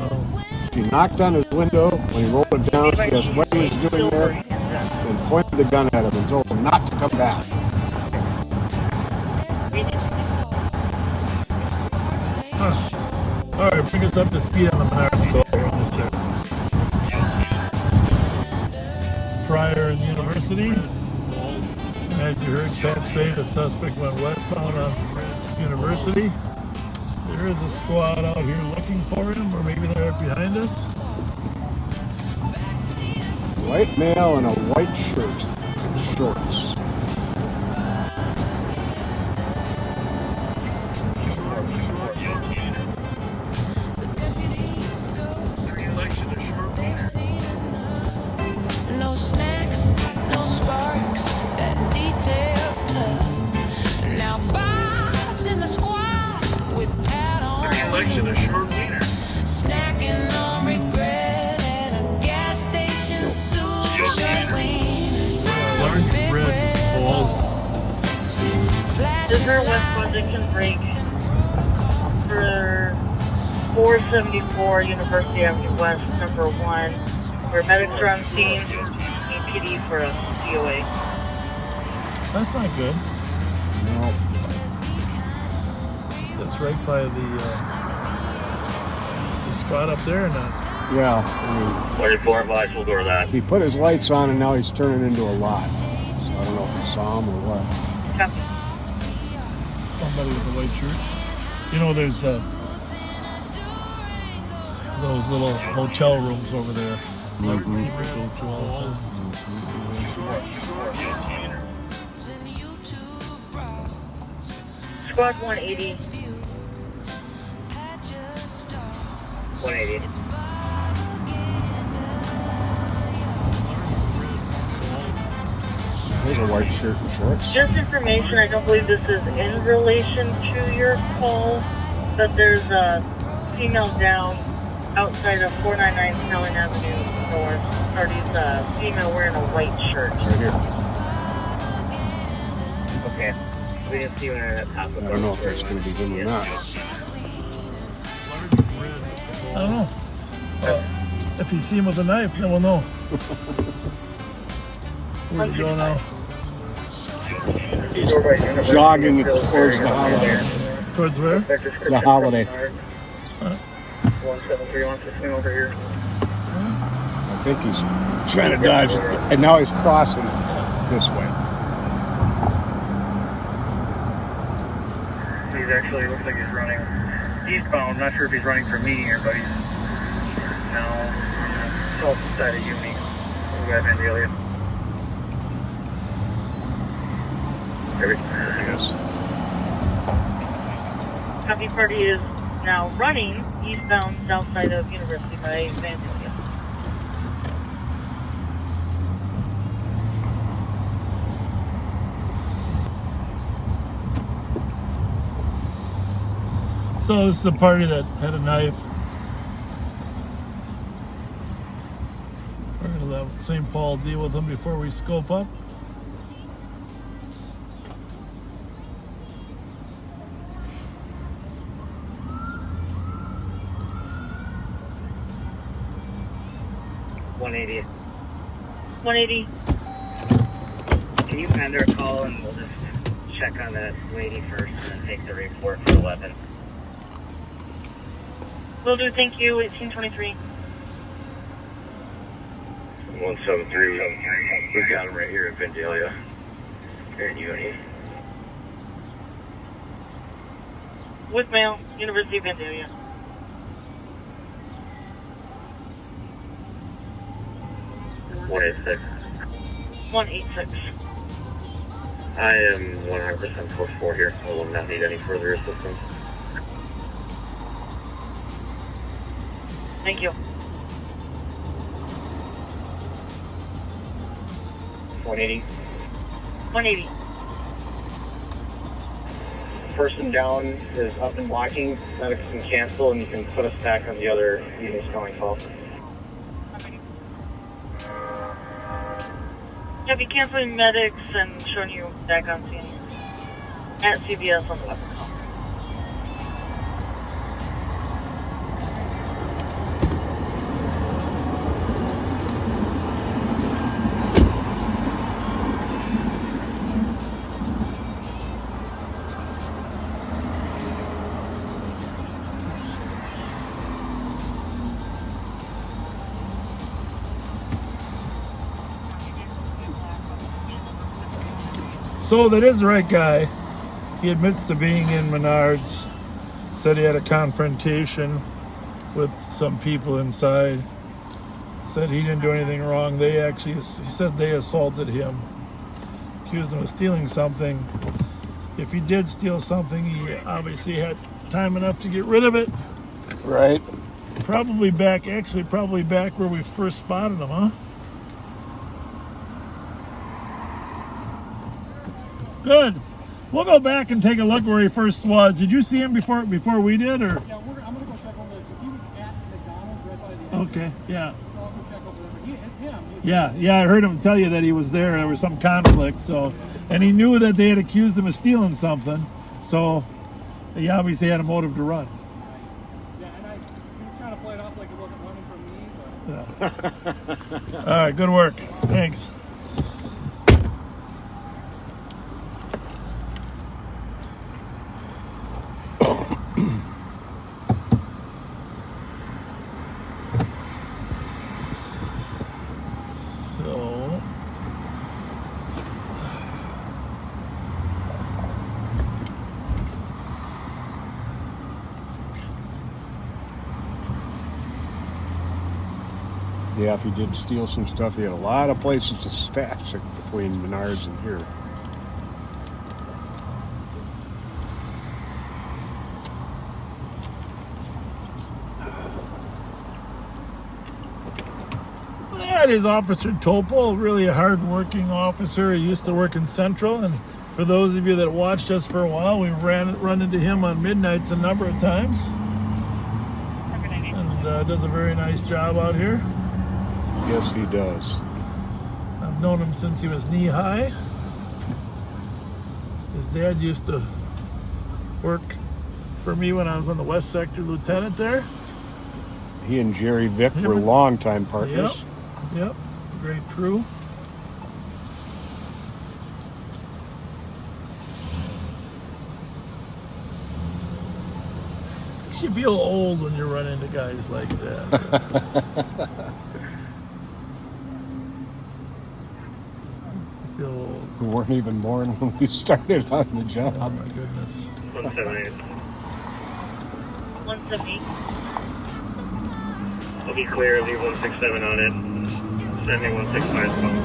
She knocked on his window. When he rolled it down, she asked what he was doing there and pointed the gun at him and told him not to come back. all right, bring us up to speed on the Menards call. We're almost there. Pryor and University. As you heard Pat say, the suspect went westbound on University. There is a squad out here looking for him, or maybe they're behind us. White male in a white shirt and shorts. No snacks, no sparks, that detail's tough. Now Bob's in the squad with Pat on Election of short wieners. snacking on regret at a gas station soon. Short wieners, Large red balls. Is there a West Washington break for 474 University Avenue West, number 1, where medics are on scene, EPD for a COA. That's not good. No. That's right by the spot up there or not? Yeah. 24 advice, we'll door that. He put his lights on and now he's turning into a lot. So I don't know if he saw him or what. Somebody with a white shirt. You know, there's those little hotel rooms over there. Squad 180. 180. There's a white shirt and shorts. Just information, I don't believe this is in relation to your call, but there's a female down outside of 499 Snelling Avenue North. Party's a female wearing a white shirt. Right here. Okay. We didn't see one at the top of I don't know if that's going to be him or not. I don't know. If you see him with a knife, then we'll know. Where'd he go now? He's jogging towards the holiday. Towards where? The holiday. 173 wants to swing over here. I think he's trying to dodge, and now he's crossing this way. He's actually, looks like he's running eastbound. Not sure if he's running for me here, but he's now south side of Uni. We've got Vandalia. Yes. Copy, party is now running eastbound south side of University by Vandalia. So this is the party that had a knife. We're gonna let St. Paul deal with them before we scope up. $180. 180. Can you end our call and we'll just check on that lady first and then take the report for 11? Will do, thank you. 1823. 173. We've got him right here at Vandalia. Here in Uni. With mail, University of Vandalia. $186. 186. I am 100% code 4 here. I will not need any further assistance. Thank you. 180. 180. Person down is up and walking. Medics can cancel and you can put us back on the other evening calling call. Have you canceling medics and showing you back on scene at CBS on the weapon call? So that is the right guy. He admits to being in Menards. Said he had a confrontation with some people inside. Said he didn't do anything wrong. He said they assaulted him. Accused him of stealing something. If he did steal something, he obviously had time enough to get rid of it. Right. Probably back where we first spotted him, huh? Good. We'll go back and take a look where he first was. Did you see him before we did, or? Yeah, I'm gonna go check over there. He was at McDonald's right by the entrance. Okay, yeah. So I'll go check over there. But it's him. Yeah, I heard him tell you that he was there. There was some conflict, and he knew that they had accused him of stealing something, so he obviously had a motive to run. Yeah, and he was trying to play it off like it wasn't running from me, but. Yeah. All right, good work. Thanks. Yeah, if he did steal some stuff, he had a lot of places to stash it between Menards and here. That is Officer Topol, really a hard-working officer. He used to work in Central, and for those of you that watched us for a while, we run into him on midnights a number of times. And does a very nice job out here. Yes, he does. I've known him since he was knee-high. His dad used to work for me when I was on the West Sector lieutenant there. He and Jerry Vick were longtime partners. Yep, great crew. Makes you feel old when you run into guys like that. Feel old. Who weren't even born when we started on the job. Oh my goodness. 178. 178. I'll be clear, leave 167 on it. Sending 165 phone.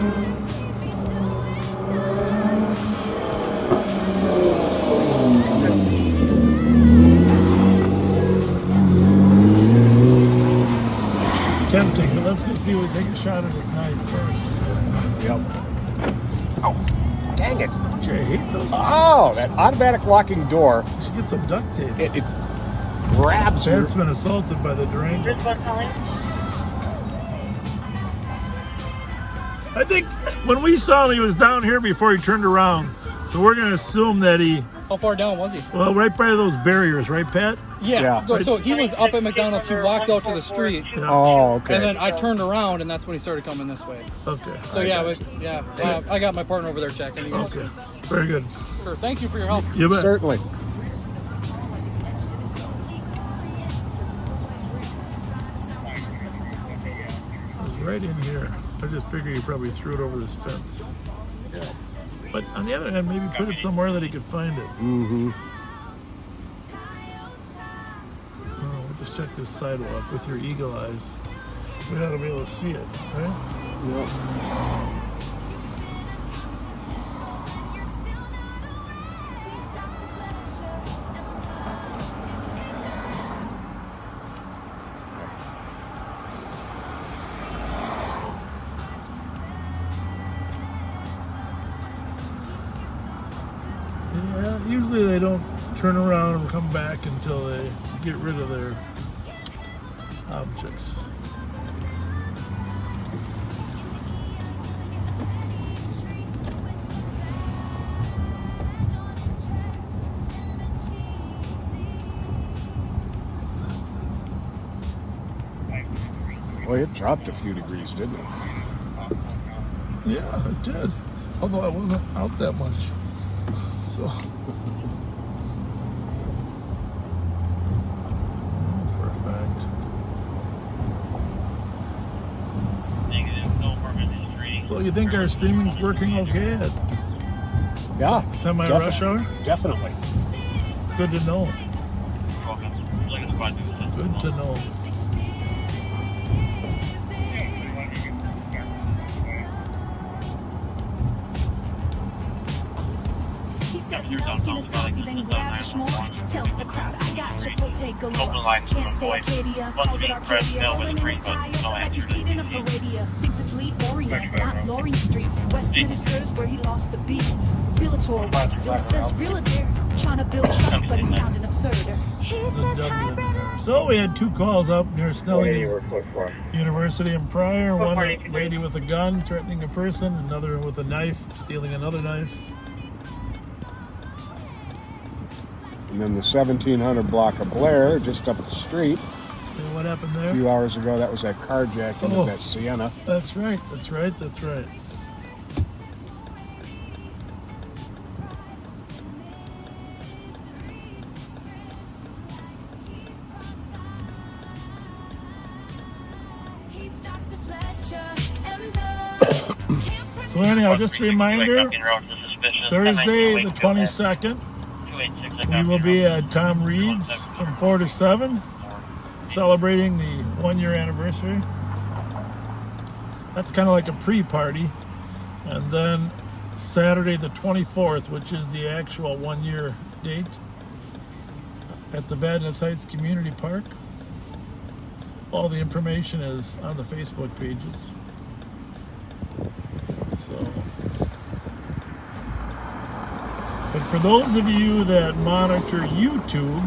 Tempting, but let's just see if we take a shot at his knife first. Yep. Oh, dang it. Gee, I hate those. Oh, that automatic locking door. You should get some duct tape. It grabs you. Pat's been assaulted by the Durango. I think when we saw him, he was down here before he turned around. So we're going to assume that he... How far down was he? Well, right by those barriers, right, Pat? Yeah. So he was up at McDonald's. He walked out to the street. Yeah. Oh, okay. And then I turned around, and that's when he started coming this way. Okay. So I got my partner over there checking. You guys. Okay. Very good. Sure. Thank you for your help. You bet. Certainly. It was right in here. I just figured he probably threw it over this fence. But on the other hand, maybe put it somewhere that he could find it. Mm-hmm. Oh, we'll just check this sidewalk with your eagle eyes. We ought to be able to see it, right? Yep. Yeah, usually they don't turn around and come back until they get rid of their objects. Boy, it dropped a few degrees, didn't it? Yeah, it did. Although I wasn't out that much. So, for a fact. Negative, no permit history. So you think our streaming's working okay at Yeah. semi-rush hour? Definitely. Good to know. Good to know. Says nothing is coffee, then grabs a schmuck. Tells the crowd, I got you, we'll take a look. Can't say Arcadia, calls it Arcadia. Rolling in his tire, felt like he's leading up a radio. Thinks it's Lee Orient, not Laurien Street. Westminster's where he lost the beat. Realtor wife still says realtor. Trying to build trust, but he's sounding absurder. He says hybrid. So we had two calls up near Snelling University in Pryor. One lady with a gun threatening a person, another with a knife, stealing another knife. And then the 1700 block of Blair, just up the street. And what happened there? A few hours ago, that was that carjacking of that Sienna. That's right, that's right, that's right. So anyhow, just a reminder, Thursday the 22nd, we will be at Tom Reed's from 4 to 7, celebrating the 1-year anniversary. That's kind of like a pre-party. And then Saturday the 24th, which is the actual 1-year date, at the Vadnais Heights Community Park. All the information is on the Facebook pages. So, but for those of you that monitor YouTube,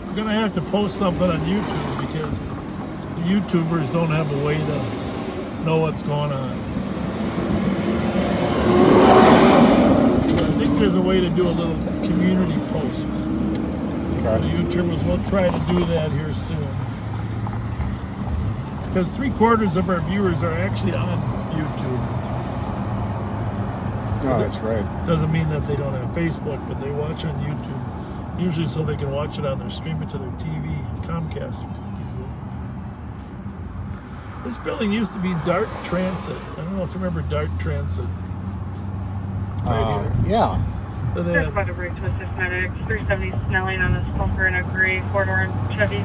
I'm gonna have to post something on YouTube because the YouTubers don't have a way to know what's going on. I think there's a way to do a little community post. So the YouTubers will try to do that here soon. Because 3/4 of our viewers are actually on YouTube. Oh, that's right. Doesn't mean that they don't have Facebook, but they watch on YouTube. Usually so they can watch it on their stream it to their TV, Comcast. This building used to be Dart Transit. I don't know if you remember Dart Transit. Right here. Yeah. So they had, Quite a break to assist medics. 370 Snelling on a Slumper and a gray 4-door and Chevy.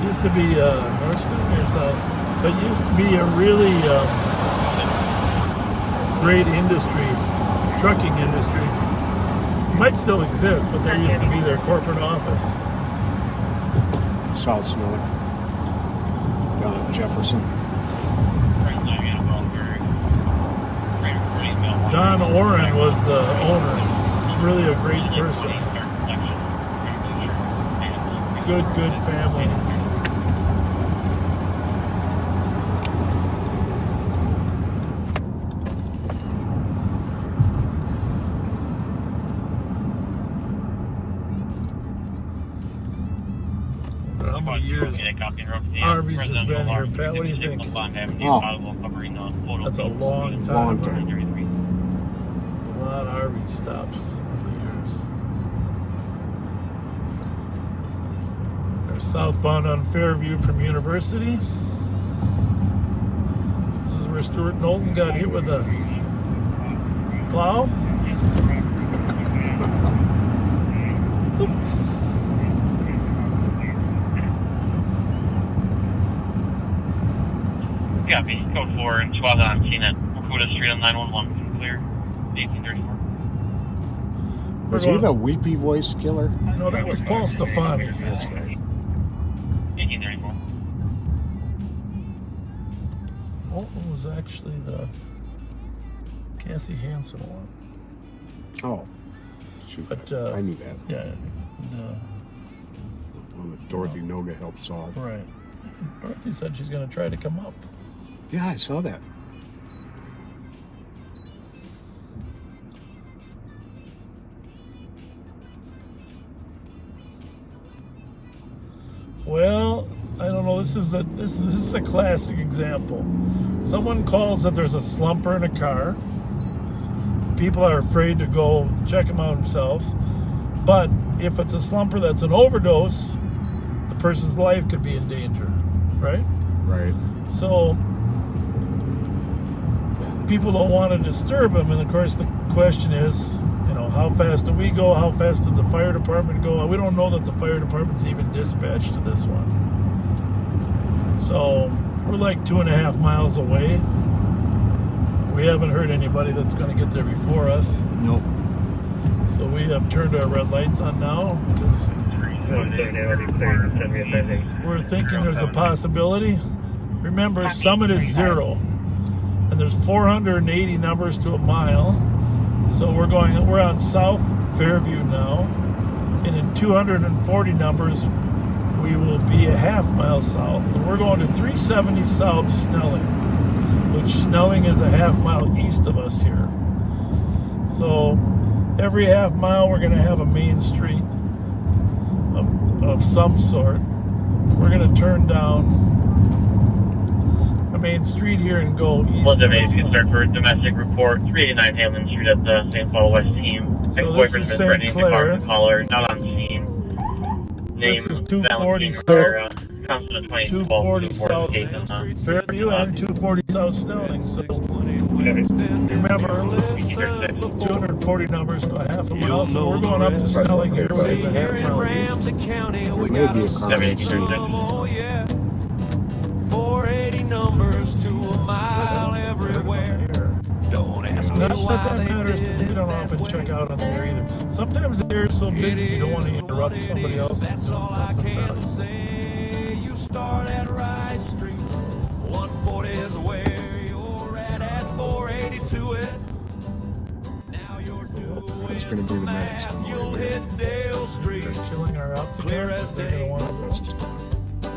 used to be North or South, but used to be a really great industry, trucking industry. It might still exist, but there used to be their corporate office. South Snelling, down at Jefferson. Don Oren was the owner. Really a great person. Good family. How many years Arby's has been here, Pat? What do you think? Oh, that's a long time. Long time. A lot of Arby's stops over the years. They're southbound on Fairview from University. This is where Stuart Knowlton got hit with a plow. Copy. Code 4 and Schwab on scene at Wakuda Street on 911. Clear. 1834. Was he the weepy voice killer? No, that was Paul Stefani. That's right. 1834. Bolton was actually the Cassie Hansen one. Oh, shoot. But, I knew that. Yeah. One that Dorothy Noga helped solve. Right. Dorothy said she's going to try to come up. Yeah, I saw that. Well, I don't know. This is a classic example. Someone calls that there's a slumper in a car. People are afraid to go check them out themselves. But if it's a slumper that's an overdose, the person's life could be in danger, right? Right. So people don't want to disturb them, and of course the question is, you know, how fast do we go? How fast did the fire department go? We don't know that the fire department's even dispatched to this one. So we're like 2.5 miles away. We haven't heard anybody that's going to get there before us. Nope. So we have turned our red lights on now because we're thinking there's a possibility. Remember, Summit is 0. And there's 480 numbers to a mile. So we're on South Fairview now. And in 240 numbers, we will be a half mile south. And we're going to 370 South Snelling, which Snelling is a half mile east of us here. So every half mile, we're going to have a main street of some sort. We're going to turn down main street here and go east. Well, Davis concerned for domestic report 389 Hamlin Street at the St. Paul West team. So this is St. Clair. Caller, not on scene. This is 240 South. 240 South Fairview and 240 South Snelling. So remember, 240 numbers to a half a mile. So we're going up to Snelling here with a half mile. It may be a car. Not that that matters, but we don't often check out on the air either. Sometimes the air is so busy you don't want to interrupt somebody else that's doing something valuable. You start at Rice Street. 140 is where you're at 480 to it. Now you're doing It's going to be the medics. you'll hit Dale Street. They're killing our outfit. Clear as They're day. gonna want to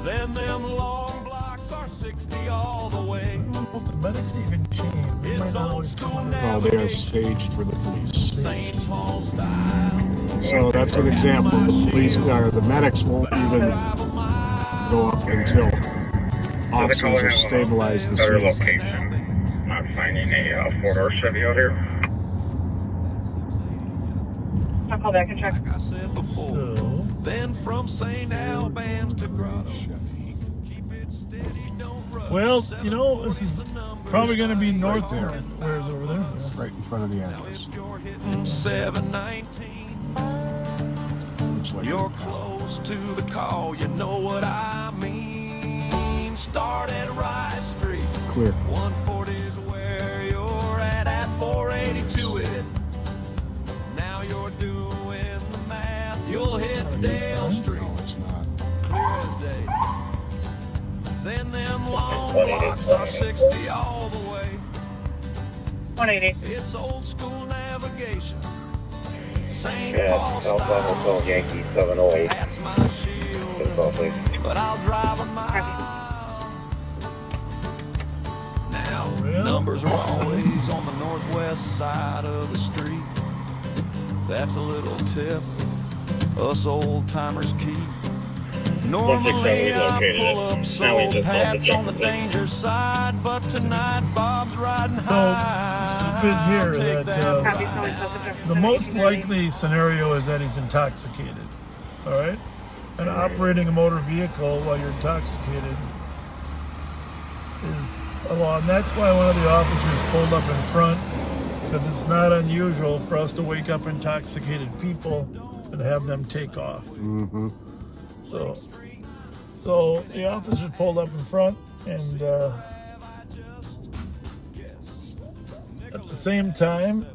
Then them long blocks are 60 all the way. the medics even came. They might not always come on. Oh, they are staged for the police. St. Paul style. So that's an example. The police, the medics won't even go up until officers have stabilized the Better scene. location. Not finding a four-door Chevy out here. I'll call back and check. Like I said before. So, Then from St. Albans to Grotto. Keep it steady, don't rush. well, you know, this is probably going to be north there. Where is it over there? Yeah. Right in front of the ambulance. If you're hitting 719, Looks like you're close to the call, you know what I mean. Start at Rice Street. clear. 140 is where you're at 480 to it. Now you're doing the math. You'll hit Dale Street. No, it's not. Clear as day. Then them long blocks are 60 all the way. 180. It's old school navigation. St. Yeah, Paul Alpha style. Hotel Yankee 708. That's my shield. But I'll drive a mile. Now, numbers are always on the northwest side of the street. That's a little tip us old timers keep. Normally I pull up soul hats on the danger side, but tonight Bob's riding high. So, is here Take that the most likely scenario is that he's intoxicated. All right, and operating a motor vehicle while you're intoxicated is a law, and that's why one of the officers pulled up in front, because it's not unusual for us to wake up intoxicated people and have them take off. Mm-hmm. So the officer pulled up in front, and at the same time,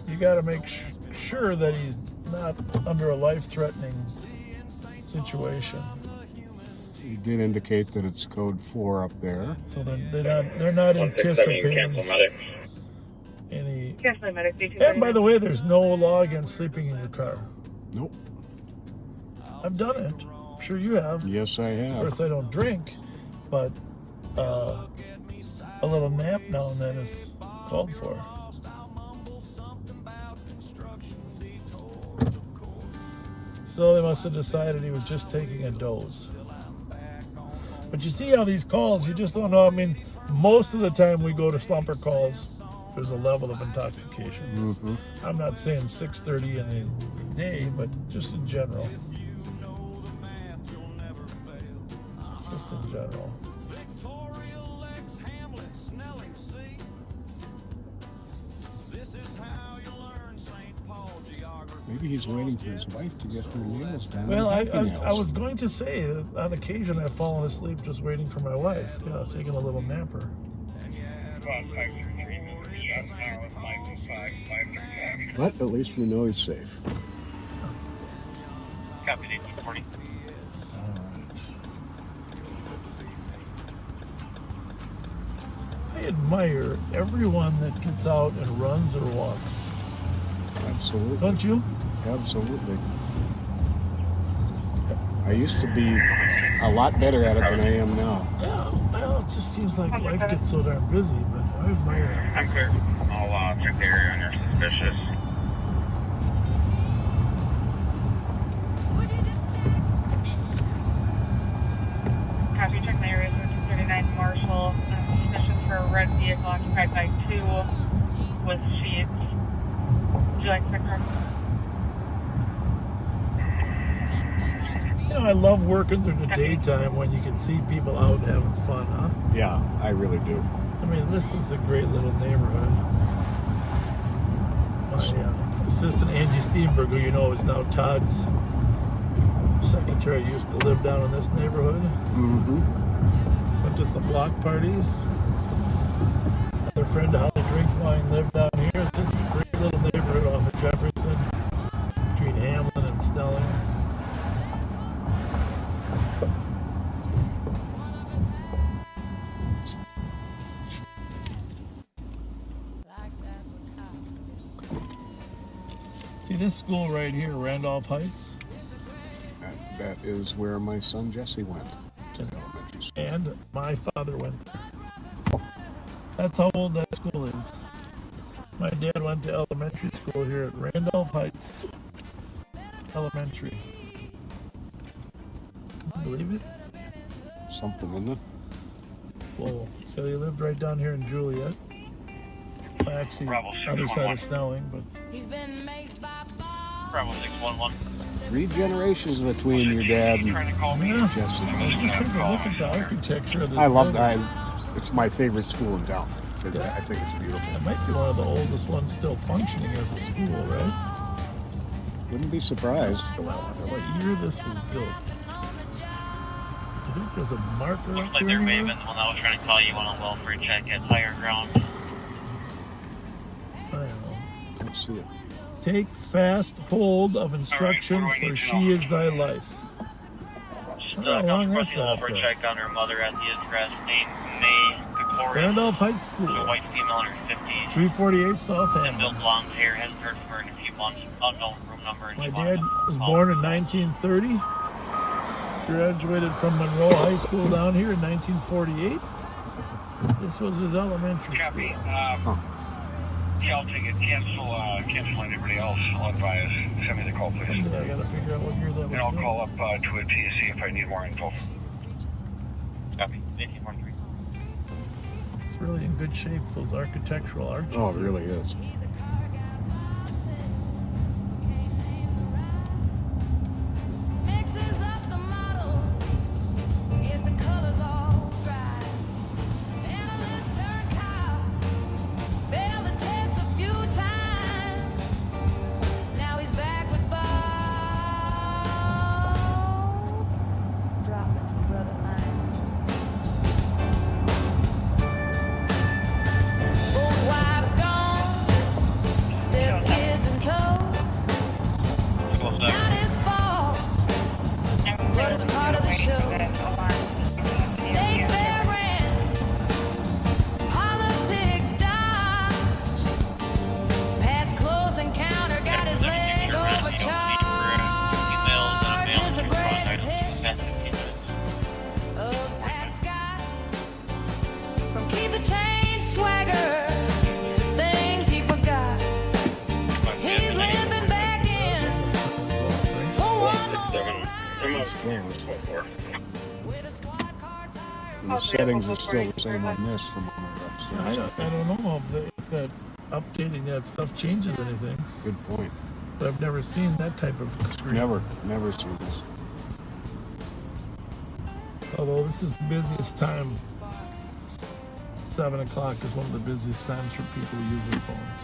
you got to make sure that he's not under a life-threatening situation. He did indicate that it's code 4 up there. So they're not anticipating any. Cancel medic. And by the way, there's no law against sleeping in your car. Nope. I've done it. I'm sure you have. Yes, I Of have. course, I don't drink, but a little nap now and then is called for. So they must have decided he was just taking a doze. But you see how these calls, you just don't know. I mean, most of the time we go to slumper calls, there's a level of intoxication. Mm-hmm. I'm not saying 6:30 in the day, but just in general. Just in general. Maybe he's waiting for his wife to get her nails done. Well, I Nails. was going to say that on occasion I've fallen asleep just waiting for my wife. Yeah, taking a little napper. But at least we know he's safe. Copy, 1840. I admire everyone that gets out and runs or walks. Absolutely. Don't you? Absolutely. I used to be a lot better at it than I am now. Yeah, well, it just seems like life gets so darn busy, but I admire it. I'm clear. I'll check the area on your suspicious. Copy, check the area, 1339 Marshall. Suspicious for a red vehicle occupied by 2 with sheets. Would you like to check her? You know, I love working through the daytime when you can see people out having fun, huh? Yeah, I really do. I mean, this is a great little neighborhood. My assistant Angie Steenberg, who you know is now Todd's secretary, used to live down in this neighborhood. Mm-hmm. Went to some block parties. Another friend, Holly Drinkline, lived down this school right here, Randolph Heights. That is where my son Jesse went. To elementary school. And my father went there. That's how old that school is. My dad went to elementary school here at Randolph Heights Elementary. Can you believe it? Something, isn't it? Whoa. So he lived right down here in Juliet. Well, actually, other side of Snelling, but. Bravo 611. 3 generations between your dad and Jesse. Look at the architecture of this I love building. that. It's my favorite school in town. I think it's beautiful. It might be one of the oldest ones still functioning as a school, right? Wouldn't be surprised. I wonder what year this was built. I think there's a marker Looks up like there. there may have been someone that was trying to call you on a welfare check at higher ground. I don't know. Don't see it. Take fast hold of instruction, for she is thy life. Just How long that's requesting a welfare been? check on her mother at the address named May Victoria. Randolph Heights School. A white female in her 50s. 348 South And Hammond. built blonde hair. Hasn't heard from her in a few months. Unknown room number. And My she dad wanted was to born in 1930. Graduated from Monroe High School down here in 1948. This was his elementary school. Yeah, I'll take it. Cancel anybody else. I'll advise. Send me the call, please. Someday I gotta figure out what year that was. And I'll built. call up to it to you, see if I need more info. Copy. 1813. It's really in good shape, those architectural arches. Oh, it really is. Mixes up the models, gets the colors all right. Analysts turn cow, failed the test a few times. Now he's back with Bob, dropping some brother lines. Both wives gone, step kids in tow. Not his fault, but it's part of the show. State fair rants, politics dodge. Pat's close encounter got his leg overcharged. Is the greatest hit of Pat Scott. From keep the change swagger to things he forgot. He's limping back in for one more. And the settings are still the same on this from when I I was don't, I don't know if that updating that stuff changes anything. Good point. But I've never seen that type of screen. Never seen this. Although this is the busiest time. 7 o'clock is one of the busiest times for people to use their phones.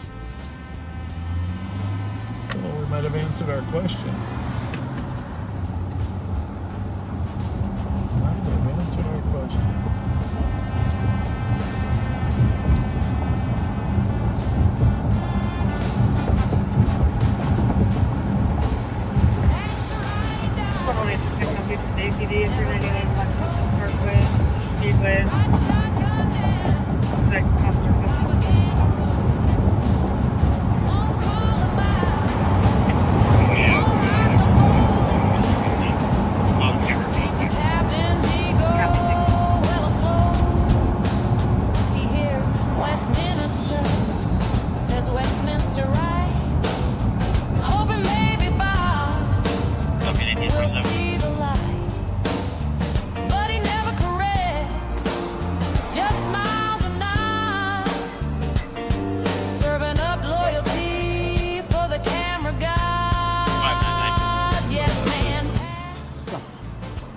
So we might have answered our question. Might have answered our question. APD for 99 Parkway, Speedway, next Custer. Keeps the captain's ego well afloat. He hears Westminster, says Westminster right. Hoping maybe Bob will see the light. But he never corrects, just smiles and nods. Serving up loyalty for the camera gods. Yes, man.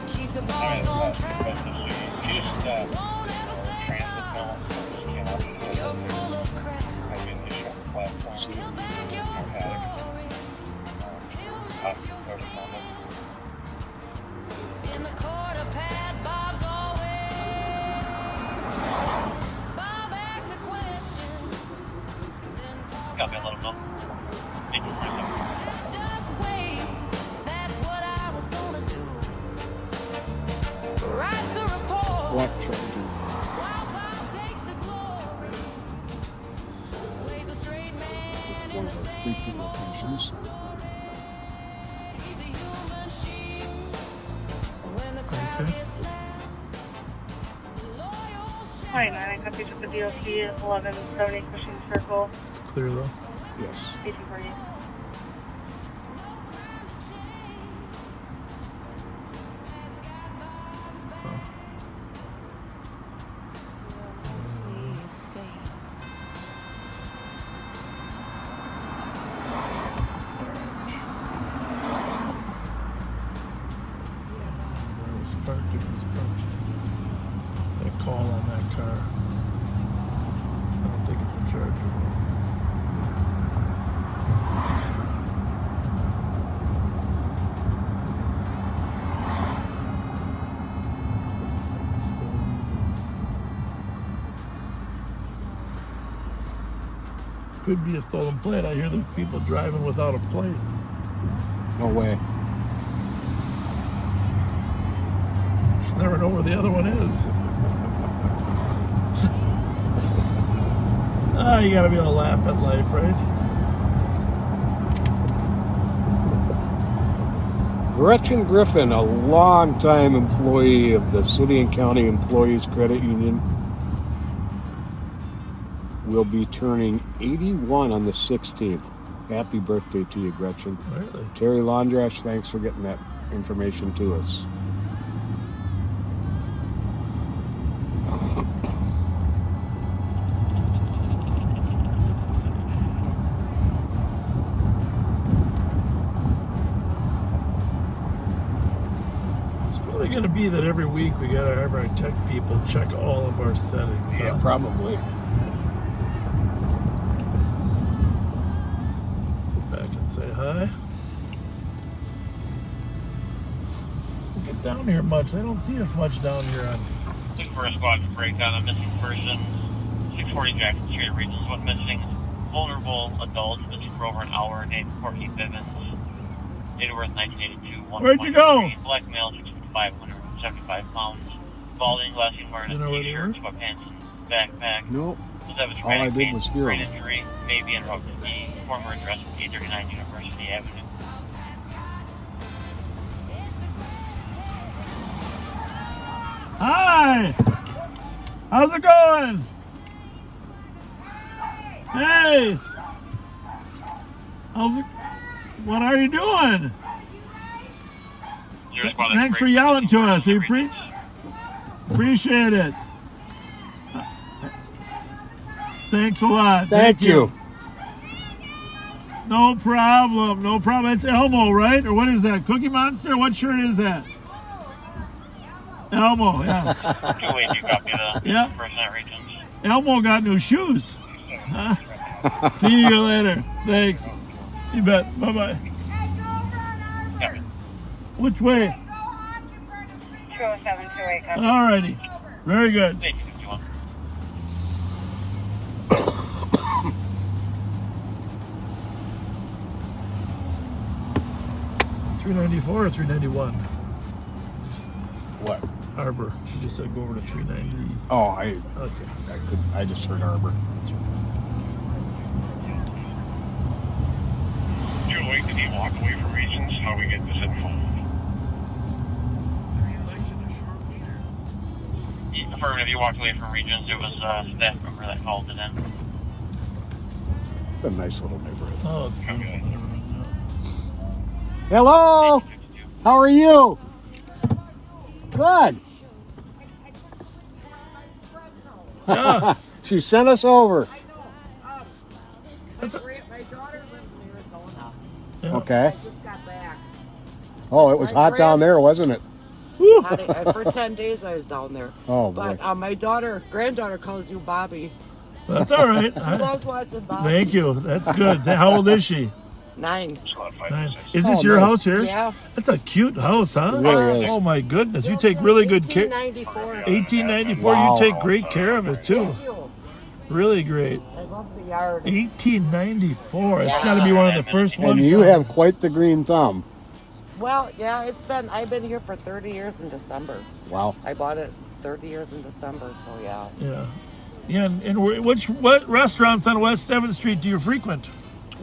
Keeps the boss on track. Won't ever say no. You're full of crap. He'll back your story. He'll match your scheme. In the quarter pad, Bob's always. Bob asks a question, then talks. Copy, let them know. Thank you for your Just wait, that's what I was gonna do. Writes the report. Black truck. While Bob takes the glory. Plays a straight man in One the of our frequent same old locations. story. 29, I copied with the DOT 1170 Cushing Circle. It's clear though. Yes. 1840. Call on that car. I don't think it's a Charger. Could be a stolen plate. I hear there's people driving without a plate. No way. Just never know where the other one is. You gotta be able to laugh at life, right? Gretchen Griffin, a longtime employee of the City and County Employees Credit Union, will be turning 81 on the 16th. Happy birthday to you, Gretchen. Really? Terry Londrash, thanks for getting that information to us. Going to be that every week we got to have our tech people check all of our settings. Yeah, probably. Go back and say hi. Don't get down here much. They don't see us much down here on. Looking for a squad to break down a missing person. 640 Jackson Street regions went missing. Vulnerable adult missing for over an hour named Courtney Bivens. Date of birth 1982. Where'd you go? Black male, 575 pounds. Balding, glassy, wearing a t-shirt, sweatpants, and backpack. Nope. Was that All I did was hear brain him. injury, may be en route to the former address of 839 University Avenue. Hi! How's it going? Hey! How's it? What are you doing? Thanks for yelling to us. We appreciate it. Thanks a lot. Thank you. No problem. No problem. It's Elmo, right? Or what is that? Cookie Monster? What shirt is that? Elmo, yeah. Yeah. Elmo got new shoes. Huh? See you later. Thanks. You bet. Bye-bye. Which way? 20728. All righty. Very good. 394 or 391? What? Arbor. She just said go over to 390. Oh, Okay. I just heard Arbor. Julie, did he walk away from Regions? How do we get this info? Affirmative, you walked away from Regions. It was a staff member that called it in. It's a nice little neighborhood. Oh, it's beautiful. Hello! How are you? Good. Yeah. She sent us over. My daughter lives in Arizona. Yeah. Okay. I just got back. Oh, it was hot down there, wasn't it? For 10 days I was down there. Oh, boy. But my granddaughter calls you Bobby. That's all right. She loves watching Bobby. Thank you. That's good. How old is she? 9. 9. Is this your house here? Yeah. That's a cute house, huh? It really is. Oh my goodness. You take really good care. 1894. 1894. Wow. You take great care of it too. Thank you. Really great. I love the yard. 1894. It's got to be one of the first ones. And you have quite the green thumb. Well, yeah, I've been here for 30 years in December. Wow. I bought it 30 years in December, so yeah. Yeah. Yeah, and what restaurants on West 7th Street do you frequent?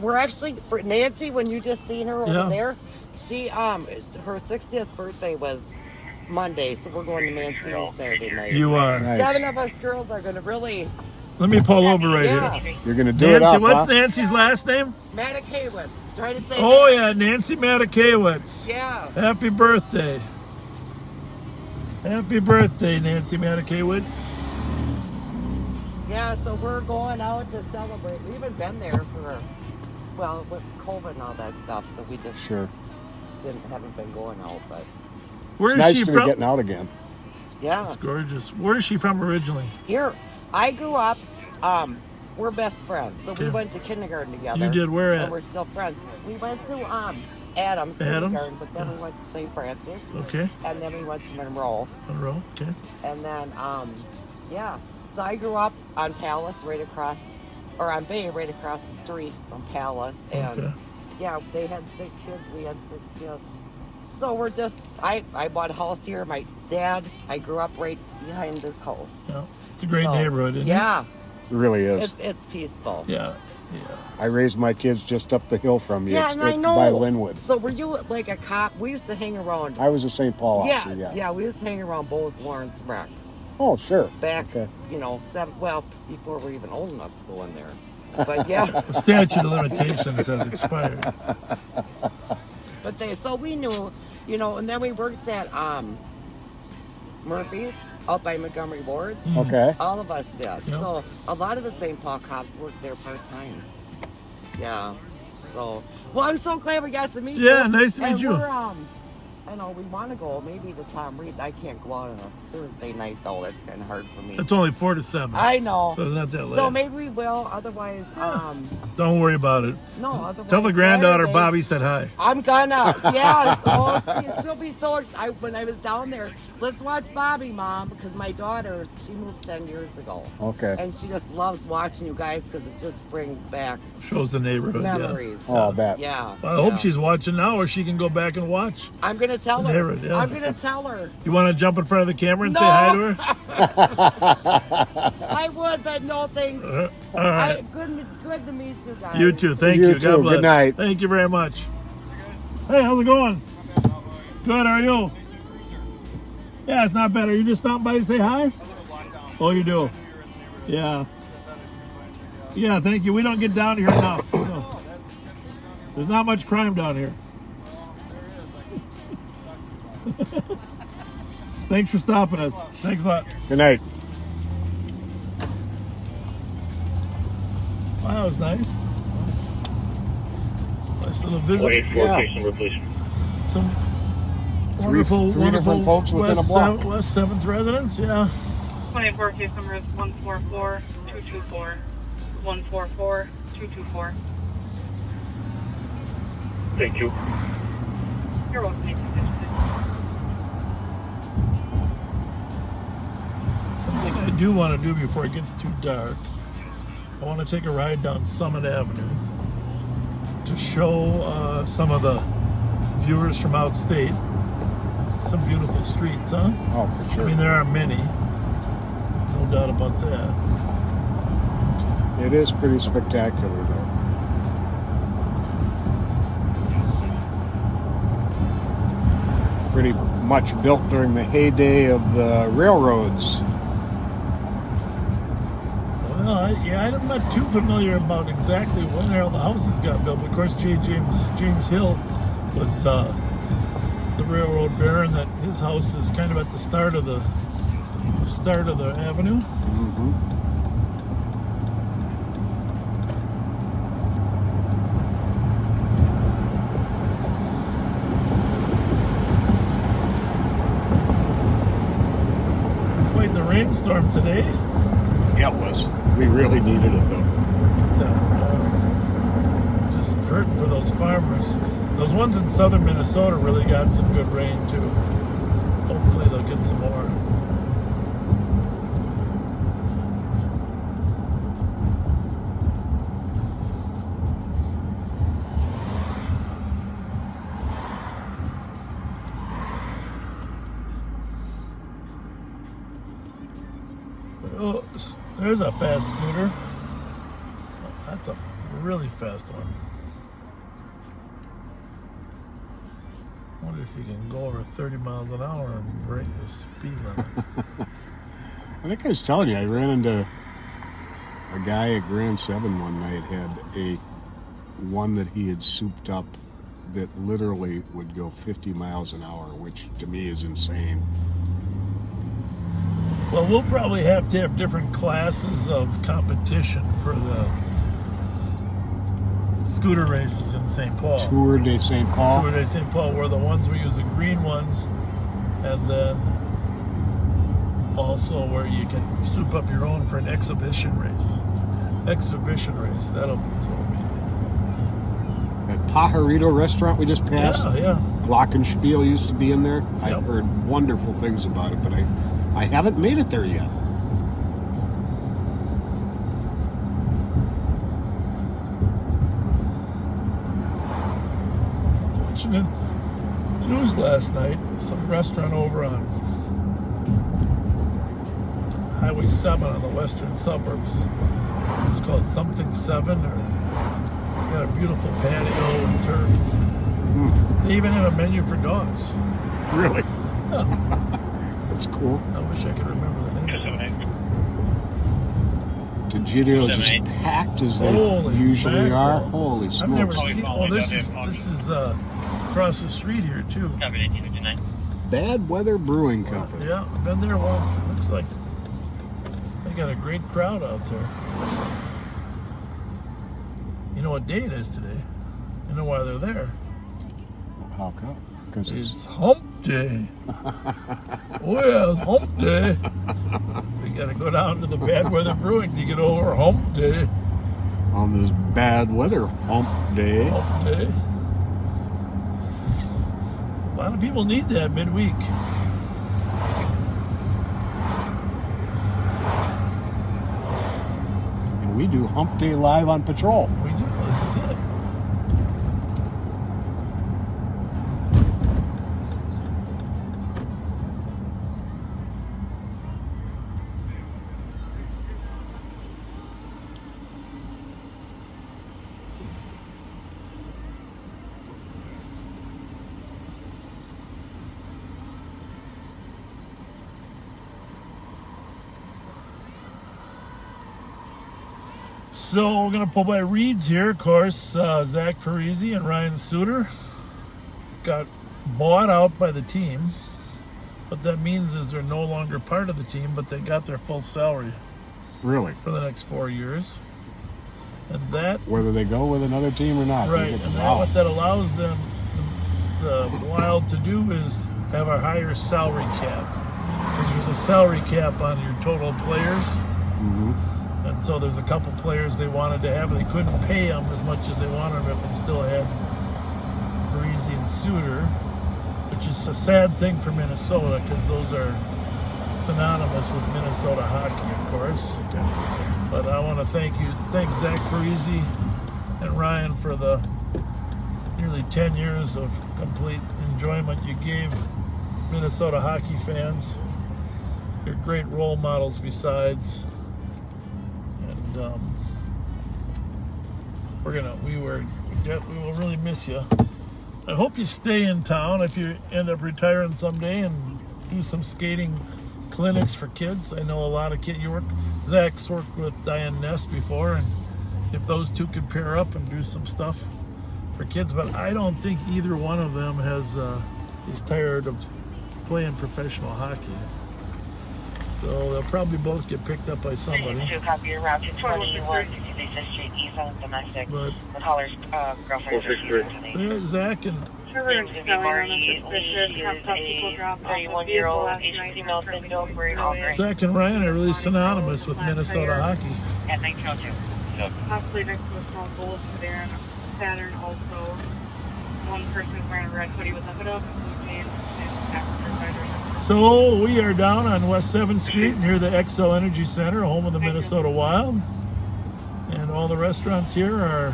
We're actually, for Nancy, when you just seen her over Yeah. there, she, her 60th birthday was Monday, so we're going to Mancini Saturday night. You are. Nice. 7 of us girls are going to really... Let me pull over right Yeah. here. You're going to do it Nancy, up, what's huh? Nancy's last name? Matakewitz. Try to say Oh that. yeah, Nancy Matakewitz. Yeah. Happy birthday. Happy birthday, Nancy Matakewitz. Yeah, so we're going out to celebrate. We haven't been there for, well, with COVID and all that stuff, so we just haven't been going out, but Where It's is nice she to be from? getting out again. yeah. It's gorgeous. Where is she from originally? Here, I grew up, we're best friends, so we Okay. went to kindergarten together. You did, where And at? we're still friends. We went to Adams kindergarten, but then we went to St. Francis, Okay. and then we went to Monroe, Monroe. Okay. and then, yeah. So I grew up on Palace right across, or on Bay right across the street from Palace, and Okay. yeah, they had 6 kids, we had 6 kids. So we're just, I bought a house here. My dad, I grew up right behind this house. Yeah. It's a great So, neighborhood, isn't yeah, It really is. it's peaceful. it? Yeah. I raised my kids just up the hill from you. Yeah, and I It's know. by Linwood. So were you like a cop? We used to hang around. I was a St. Paul Yeah, officer, yeah. yeah, we used to hang around Bowes Lawrence Rec. Oh, sure. Back, Okay. before we're even old enough to go in there. But yeah. The statute of limitations has expired. But so we knew, and then we worked at Murphy's out by Montgomery Wards. Okay. All of us did. So a lot of the St. Paul cops worked there part-time. Yeah. So, well, I'm so glad we got to meet you. Yeah, nice to meet And you. we're, I know we want to go maybe to Tom Reed. I can't go out on a Thursday night though. That's kind of hard for me. It's only 4 to 7. I know. So it's not that late. So maybe we will. Otherwise, Don't worry about it. no. Otherwise, Tell the granddaughter Saturday- Bobby said hi. I'm gonna. Yes. Oh, she'll be so excited. When I was down there, let's watch Bobby, Mom, because my daughter, she moved 10 years ago. Okay. And she just loves watching you guys because it just brings back Shows the neighborhood. memories. Oh, I bet. Yeah. Yeah. I hope she's watching now, or she can go back and watch. I'm gonna tell her. Neighborhood, yeah. I'm gonna tell her. You want to jump in front of the camera and say No. hi to her? I would, but no thanks. All right. Good to meet you guys. You too. Thank You you. too. God bless. Good night. Thank you very much. Hey, how's it going? Good. How are you? Yeah, it's not bad. Are you just stopping by to say hi? Oh, you do? Yeah. Yeah, thank you. We don't get down here enough. So. There's not much crime down here. Thanks for stopping us. Thanks a lot. Good night. Wow, that was nice. Nice little visit. 184, case number, please. Some Three wonderful different folks within a block. West 7th residents, yeah. 24 case number is 144-224. 144-224. Thank you. You're welcome. Thank you. Something I do want to do before it gets too dark. I want to take a ride down Summit Avenue to show some of the viewers from outstate some beautiful streets, huh? Oh, for sure. I mean, there are many. No doubt about that. It is pretty spectacular, though. Pretty much built during the heyday of the railroads. Well, I'm not too familiar about exactly when all the houses got built. Of course, James Hill was the railroad baron. That his house is kind of at the start of the avenue. Mm-hmm. Quite the rainstorm today. Yeah, it was. We really needed it, though. Just hurting for those farmers. Those ones in southern Minnesota really got some good rain too. Hopefully they'll get some more. Oh, there's a fast scooter. That's a really fast one. What if you can go over 30 miles an hour and break the speed limit. I think I was telling you, I ran into a guy at Grand 7 one night, had one that he had souped up that literally would go 50 miles an hour, which to me is insane. Well, we'll probably have to have different classes of competition for the scooter races in St. Paul. Tour de St. Paul? Tour de St. Paul, where the ones we use the green ones, and then also where you can soup up your own for an exhibition race. That'll be That Pajarito restaurant we just passed? Yeah. Glockenspiel used to be in there. I've heard wonderful things about it, but I haven't made it there yet. Watching the news last night, some restaurant over on Highway 7 on the western suburbs. It's called Something 7, or got a beautiful patio and turf. They even have a menu for dogs. Really? Yeah. That's cool. I wish I could remember the name. Digito's as packed as they usually are. Holy smokes. I've never seen. Oh, this is across the street here too. Bad Weather Brewing Company. Yeah, I've been there once. It looks like they got a great crowd out there. You know what day it is today? You know why they're there? How come? Because it's hump day. Oh yeah, it's hump day. We gotta go down to the Bad Weather Brewing to get over hump day. On this bad weather hump day. Hump day. A lot of people need that midweek. And we do hump day live on patrol. We do. This is it. So we're going to pull by Reed's here. Of course, Zach Parisi and Ryan Suter got bought out by the team. What that means is they're no longer part of the team, but they got their full salary. Really? For the next 4 years. And that... Whether they go with another team or not. Right, and that, what that allows them, the Wild, to do is have a higher salary cap. Because there's a salary cap on your total players. Mm-hmm. And so there's a couple players they wanted to have, and they couldn't pay them as much as they wanted them if they still had Breezy and Suter, which is a sad thing for Minnesota because those are synonymous with Minnesota hockey, of course. Definitely. But I want to thank Zach Parisi and Ryan for the nearly 10 years of complete enjoyment you gave Minnesota hockey fans. You're great role models besides. We will really miss you. I hope you stay in town if you end up retiring someday and do some skating clinics for kids. I know a lot of kids. Zach's worked with Diane Ness before, and if those two could pair up and do some stuff for kids, but I don't think either one of them is tired of playing professional hockey. So they'll probably both get picked up by somebody. Copy your route to 21 66th Street East on domestic. The caller's girlfriend is yeah, Zach and Seems to be Marty. She is a 31-year-old Asian female Thebo, Burrill. Zach and Ryan are really synonymous with Minnesota hockey. At 1902. Possibly next to a small bullet there and a pattern also. One person wearing a red hoodie with a hood up. So we are down on West 7th Street near the XL Energy Center, home of the Minnesota Wild. And all the restaurants here are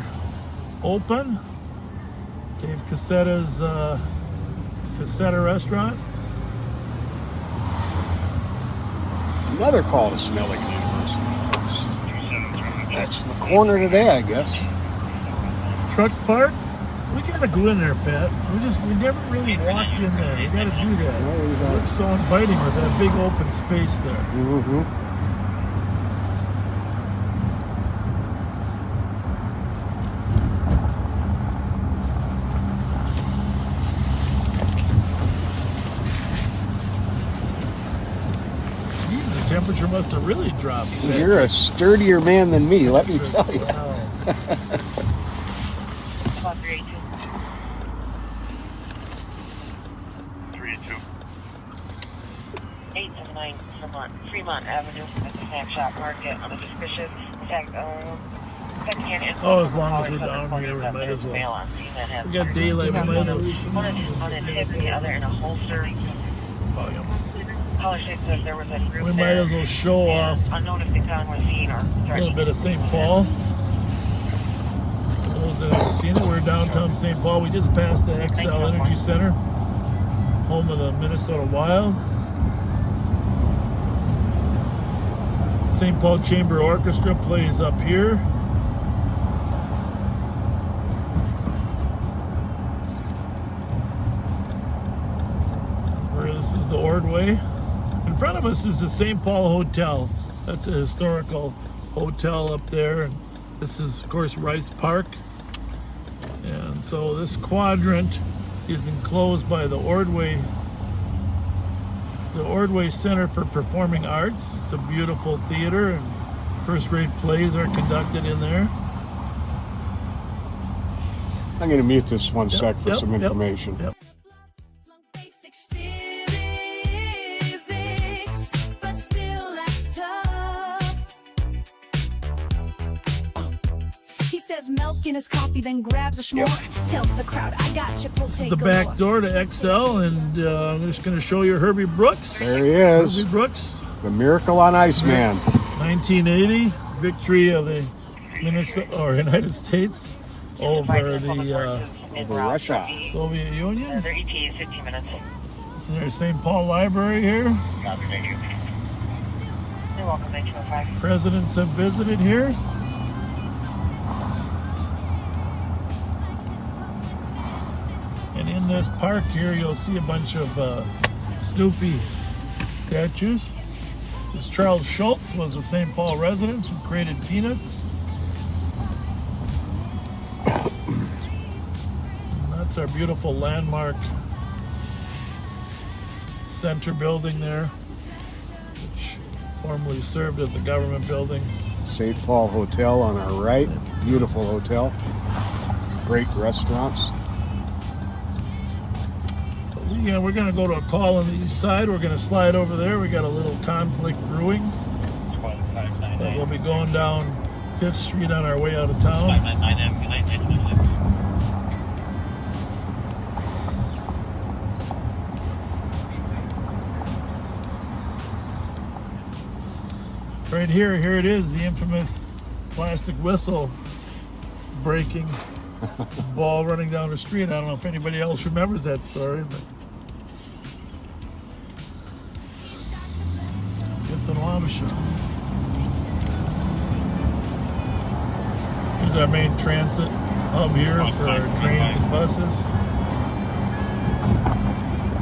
open. Dave Cassetta's Cassetta Restaurant. Another call to Millingren University. That's the corner today, I guess. Truck park. We got gotta go in there, Pat. We never really walked in there. We gotta do that. It looks so inviting with that big open space there. Mm-hmm. The temperature must have really dropped. You're a sturdier man than me, let me tell you. About 382. 382. 879 Fremont Avenue at the snack shop market on a suspicious second-hand Oh, as long as we're down here, we might as well. We got daylight, we might as well. One on a hip and the other in a holster. Caller said that there was a group We might as well show off unknown if they found was seen or a little bit of St. Paul. For those that haven't seen it, we're downtown St. Paul. We just passed the XL Energy Center, home of the Minnesota Wild. St. Paul Chamber Orchestra plays up here. Where this is the Ordway. In front of us is the St. Paul Hotel. That's a historical hotel up there. And this is, of course, Rice Park. And so this quadrant is enclosed by the Ordway Center for Performing Arts. It's a beautiful theater, and first-rate plays are conducted in there. I'm going to mute this one sec for some information. Yep. Milk in his coffee, then grabs a s'more. Tells the crowd, I got you. This is the back door to XL, and I'm just going to show you Herbie Brooks. There he is. Herbie Brooks. The Miracle on Ice Man. 1980, victory of the United States over the Russia. Soviet Union. Their ET is 15 minutes. This is our St. Paul Library here. You're welcome, 205. Presidents have visited here. And in this park here, you'll see a bunch of Snoopy statues. This Charles Schultz was a St. Paul resident who created Peanuts. And that's our beautiful landmark center building there, which formerly served as a government building. St. Paul Hotel on our right. Beautiful hotel. Great restaurants. Yeah, we're going to go to a call on the east side. We're going to slide over there. We got a little conflict brewing. But we'll be going down 5th Street on our way out of town. Right here it is, the infamous plastic whistle breaking. Ball running down the street. I don't know if anybody else remembers that story, but Fifth and Wabasha. Here's our main transit hub here for our trains and buses.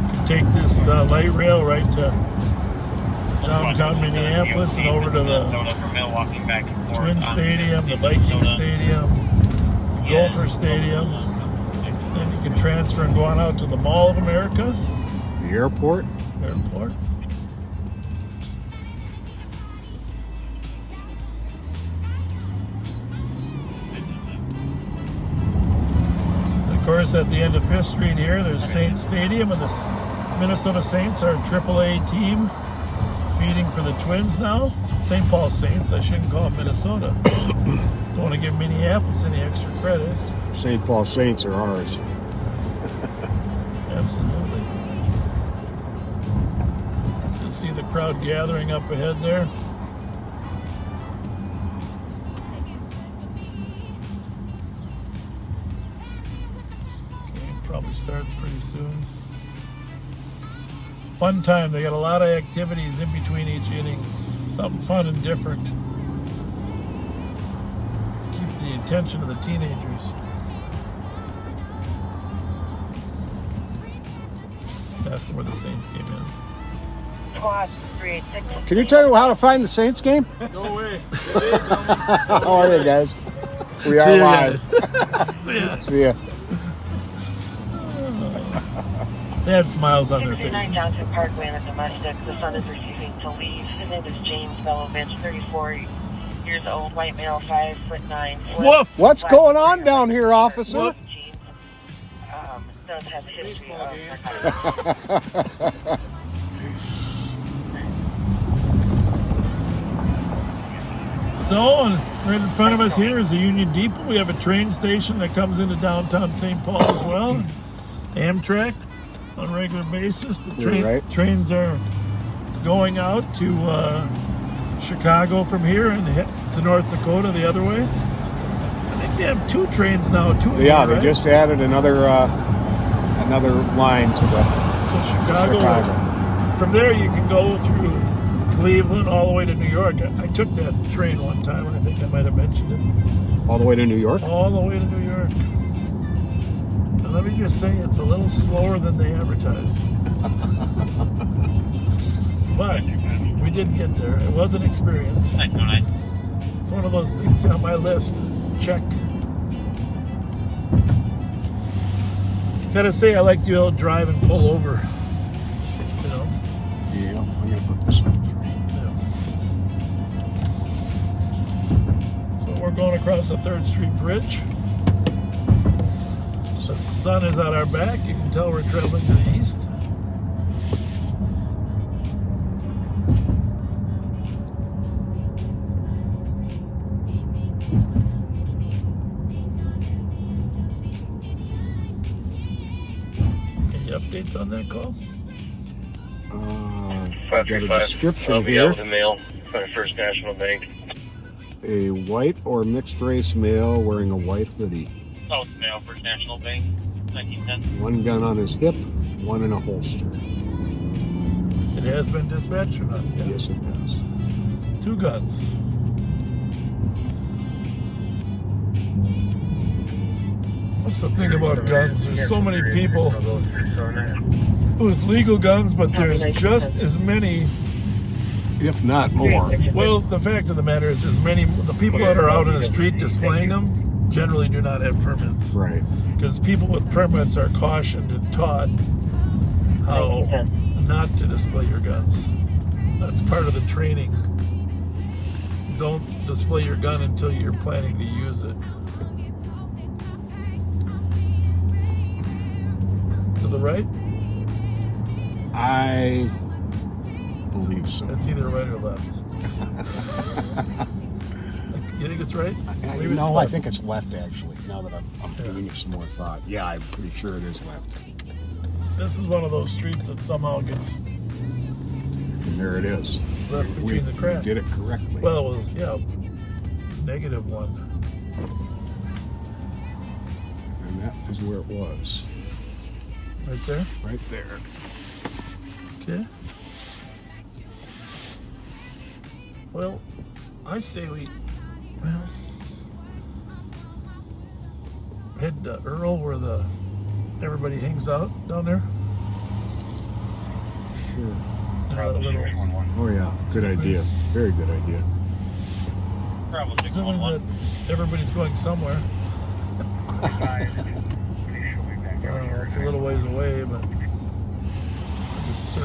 You can take this light rail right to downtown Minneapolis and over to the Twin Stadium, the Viking Stadium, Gopher Stadium. Then you can transfer and go on out to the Mall of America. The airport. Airport. Of course, at the end of 5th Street here, there's Saints Stadium, and the Minnesota Saints are a AAA team feeding for the Twins now. St. Paul Saints, I shouldn't call them Minnesota. Don't want to give Minneapolis any extra credit. St. Paul Saints are ours. Absolutely. You see the crowd gathering up ahead there. Game probably starts pretty soon. Fun time. They got a lot of activities in between each inning. Something fun and different. Keep the attention of the teenagers. asking where the Saints game is. Squad 386. Can you tell me how to find the Saints game? Go away. How are you guys? We are See you live. guys. See ya. See ya. They had smiles on their 69 faces. Johnson Parkway on a domestic. The son is refusing to leave. His name is James Belovich, 34 years old, white male, 5'9". Woof! What's going on down here, officer? Does have history of So, right in front of us here is the Union Depot. We have a train station that comes into downtown St. Paul as well. Amtrak on a regular basis. The trains are going out to Chicago from here and hit to North Dakota the other way. I think they have 2 trains now. Yeah, they just added another line to the Chicago. From there, you can go through Cleveland all the way to New York. I took that train one time, and I think I might have mentioned it. All the way to New York? All the way to New York. And let me just say, it's a little slower than they advertise. But we did get there. It was an experience. It's one of those things on my list. Check. Gotta say, I like to be able to drive and pull over. You know? Yeah, I'm gonna put this on 3. So we're going across the 3rd Street Bridge. The sun is at our back. You can tell we're traveling to the east. Updates on that call? I've got a description I'll be here. out with the mail from First National Bank. A white or mixed race male wearing a white hoodie. South Mail, First National Bank, 1910. One gun on his hip, one in a holster. It has been dispatched or not? Yeah. Yes, it does. 2 guns. What's the thing about guns? There's so many people with legal guns, but there's just as many, if not more. Well, the fact of the matter is, the people that are out in the street displaying them generally do not have permits. Right. Because people with permits are cautioned and taught how not to display your guns. That's part of the training. Don't display your gun until you're planning to use it. To the right? I believe so. It's either right or left. You think it's right? No, I think it's left, actually, now that I'm giving it some more thought. Yeah, I'm pretty sure it is left. This is one of those streets that somehow gets And there it is. left between the cracks. We did it correctly. Well, it was, yeah, -1. And that is where it was. Right there? Right there. Okay. Well, I say we head to Earl where everybody hangs out down there. Sure. Oh yeah, good idea. Very good idea. Assuming that everybody's going somewhere. It's a little ways away, but just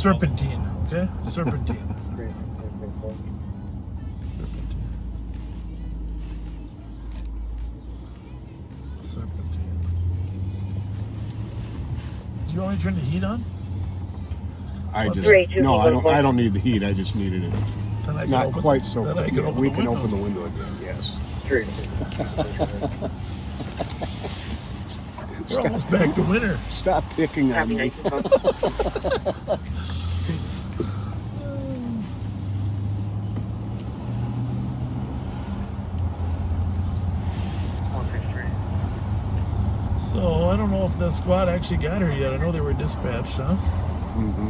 serpentine, okay? Serpentine. Serpentine. Do you want me to turn the heat on? I don't need the heat. I just needed it. Not quite so. Yeah, we can open the window again. Yes. We're almost back to winter. Stop picking on me. So I don't know if the squad actually got her yet. I know they were dispatched, huh? Mm-hmm.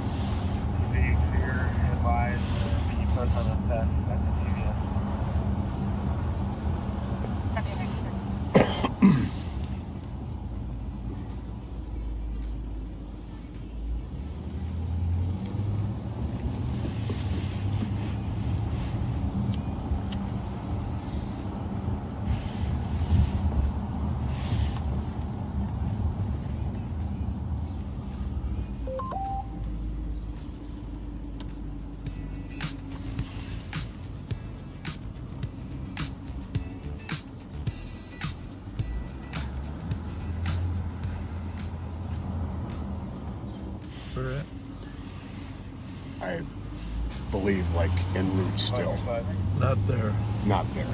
I believe, like en route still. Not there. Not there.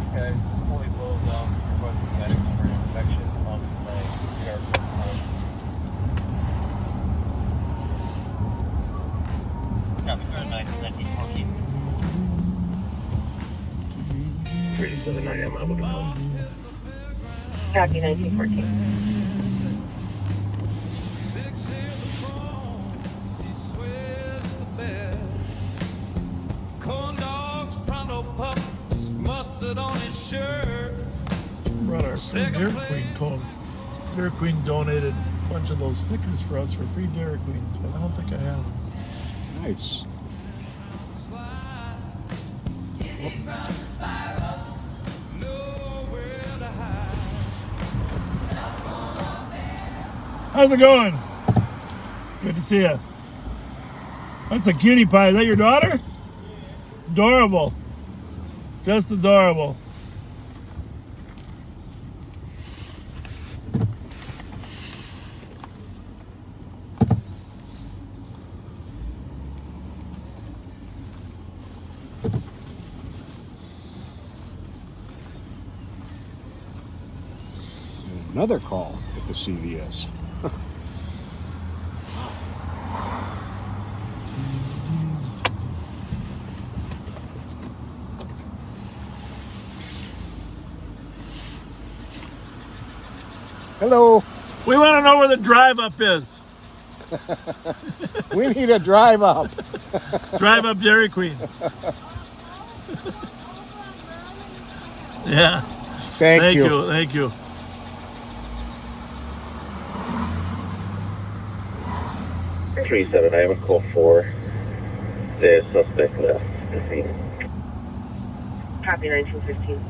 Okay, fully closed off. Request static number inspection of the airport. Copy, 1914. 379, I'm able to call. Copy 1914. Corn dogs, pronto pups, mustard on his shirt. Brought our free Dairy Queen cones. Dairy Queen donated a bunch of those stickers for us for free Dairy Queens, but I don't think I have them. Nice. How's it going? Good to see you. That's a cutie pie. Is that your daughter? Adorable. Just adorable. Another call at the CVS. Hello. We want to know where the drive up is. We need a drive up. Drive up Dairy Queen. Yeah. Thank you. Thank you. Three seven. I have a call for the suspect left the scene. Copy 1915.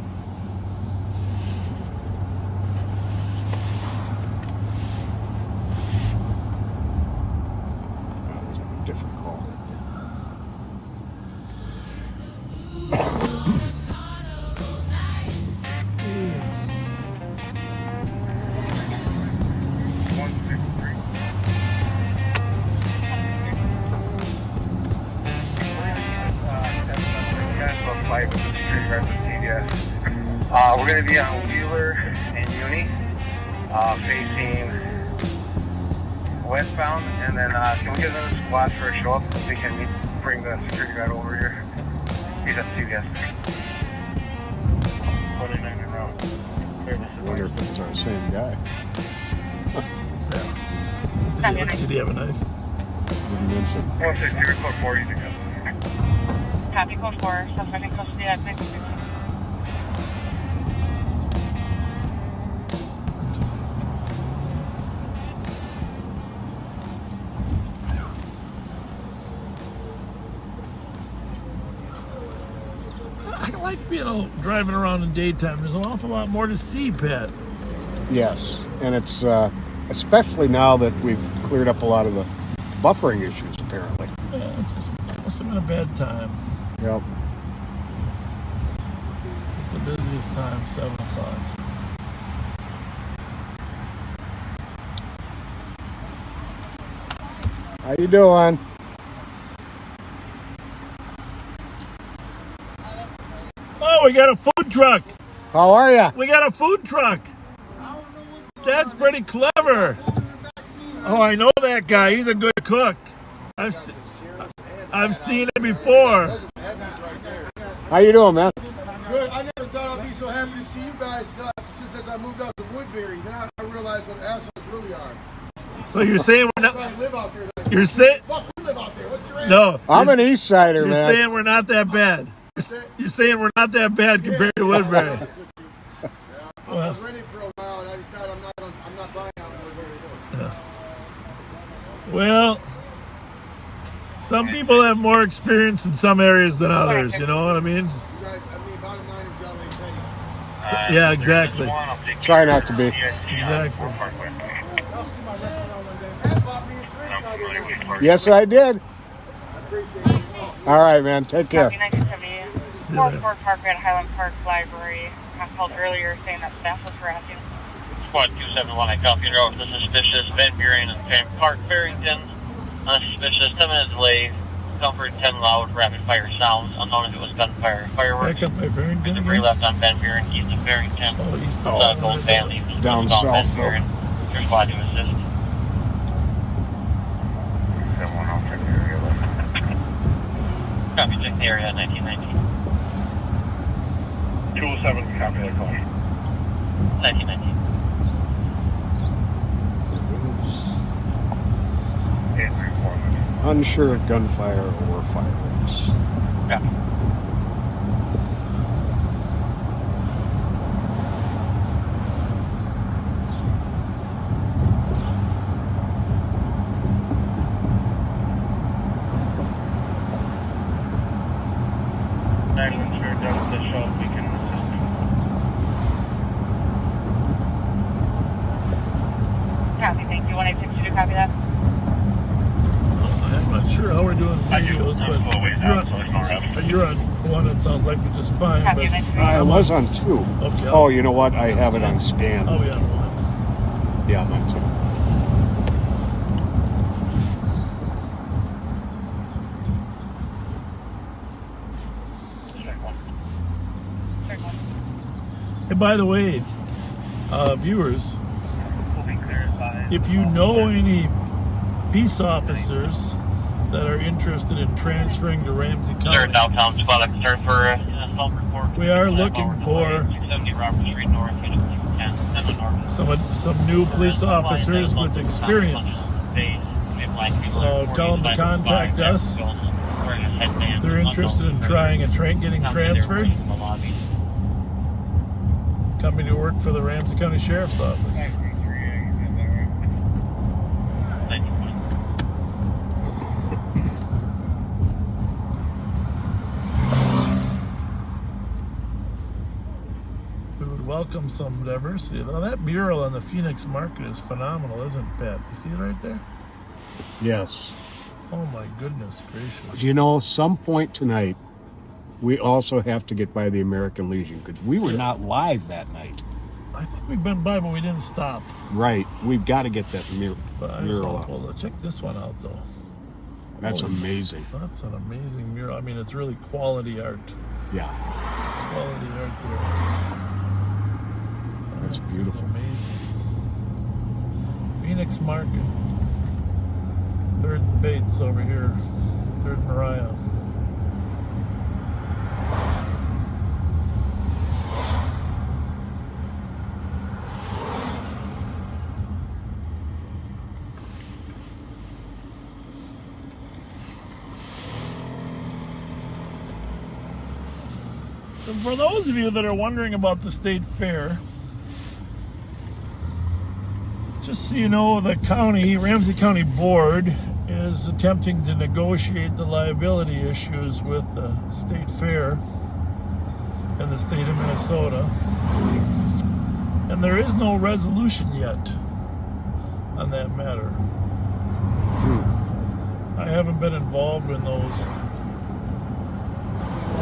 Different call. We're going to be on Wheeler and Uni, facing westbound, and then can we get another squad for a show up so we can bring the security guard over here? He's at CVS. 29 and round. I wonder if it's our same guy. Did he have a knife? Didn't mention. 160, code 4, you can Copy code 4, suspect in custody at 1915. I like being driving around in daytime. There's an awful lot more to see, Pat. Yes, and it's especially now that we've cleared up a lot of the buffering issues, apparently. Yeah, it must have been a bad time. Yep. It's the busiest time, 7 o'clock. How you doing? Oh, we got a food truck. How are ya? We got a food truck. That's pretty clever. Oh, I know that guy. He's a good cook. I've seen it before. How you doing, man? Good. I never thought I'd be so happy to see you guys since I moved out to Woodbury. Then I realized what assholes really are. So you're saying we're not? Live out there. You're saying? Fuck, we live out there. What's your ass? No. I'm an East Sider, man. You're saying we're not that bad. You're saying we're not that bad compared to Woodbury. I was renting for a while and I decided I'm not buying out in Woodbury anymore. Yeah. Well, some people have more experience in some areas than others. You know what I mean? Bottom line is y'all ain't petty. Yeah, exactly. Try not to be. Exactly. Y'all see my restaurant one day. Pat bought me a drink the other day. Yes, I did. I appreciate it. All right, man. Take care. Copy 1970. 44 Park at Highland Park Library. I called earlier saying that staff was harassing. Squad 271, I copy route to the suspicious Van Buren and Fan Park, Farrington. Suspicious 10 minutes delay. Comfort 10 loud rapid fire sounds. Unknown if it was gunfire or fireworks. Back up by Farrington. Debris left on Van Buren, east of Farrington. Oh, east of Gold Van leaves down south south, Van Buren. Your squad to assist. 7-1, I'll check the area. Copy, check the area 1919. 207, copy that call. 1919. Unsure of gunfire or fireworks. Copy. Copy, thank you. 1862, copy that. I'm not sure how we're doing videos, but you're on one that sounds like it's just fine. But I was on 2. Okay. Oh, you know what? I have it on scan. Oh, yeah, 1. Yeah, I'm on 2. Hey, by the way, viewers, if you know any peace officers that are interested in transferring to Ramsey County, downtown squad concern for assault report. we are looking for 670 Robert Street North, unit 210, some new police officers with experience. So tell them to contact us if they're interested in trying getting transferred. Coming to work for the Ramsey County Sheriff's Office. We would welcome some diversity. Now that mural on the Phoenix Market is phenomenal, isn't it, Pat? You see it right there? Yes. Oh my goodness gracious. You know, some point tonight, we also have to get by the American Legion because we were not live that night. I think we've been by, but we didn't stop. Right. We've got to get that mural up. Well, check this one out, though. That's amazing. That's an amazing mural. I mean, it's really quality art. Yeah. Quality art there. That's beautiful. That's amazing. Phoenix Market. 3rd and Bates over here. 3rd and Mariah. And for those of you that are wondering about the state fair, just so you know, the Ramsey County Board is attempting to negotiate the liability issues with the state fair and the state of Minnesota. And there is no resolution yet on that matter. I haven't been involved in those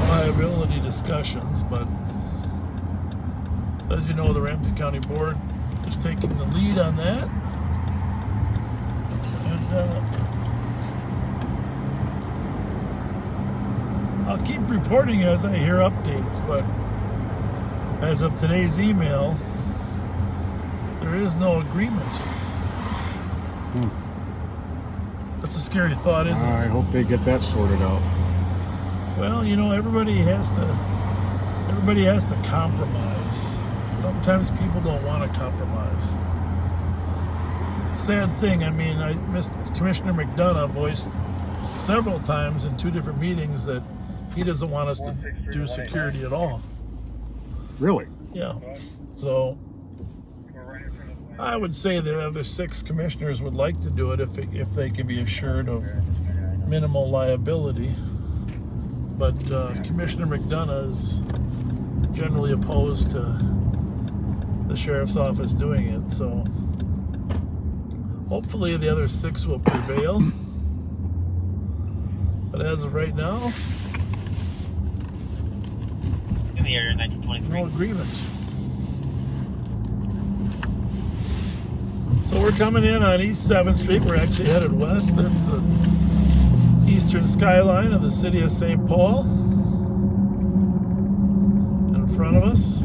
liability discussions, but as you know, the Ramsey County Board is taking the lead on that, and I'll keep reporting as I hear updates. But as of today's email, there is no agreement. That's a scary thought, isn't it? I hope they get that sorted out. Well, you know, everybody has to compromise. Sometimes people don't want to compromise. Sad thing. I mean, Commissioner McDonough voiced several times in 2 different meetings that he doesn't want us to do security at all. Really? Yeah. So I would say the other 6 commissioners would like to do it if they can be assured of minimal liability. But Commissioner McDonough is generally opposed to the sheriff's office doing it. So hopefully the other 6 will prevail. But as of right now, In the area 1923. no agreement. So we're coming in on East 7th Street. We're actually headed west. That's the eastern skyline of the city of St. Paul in front of us.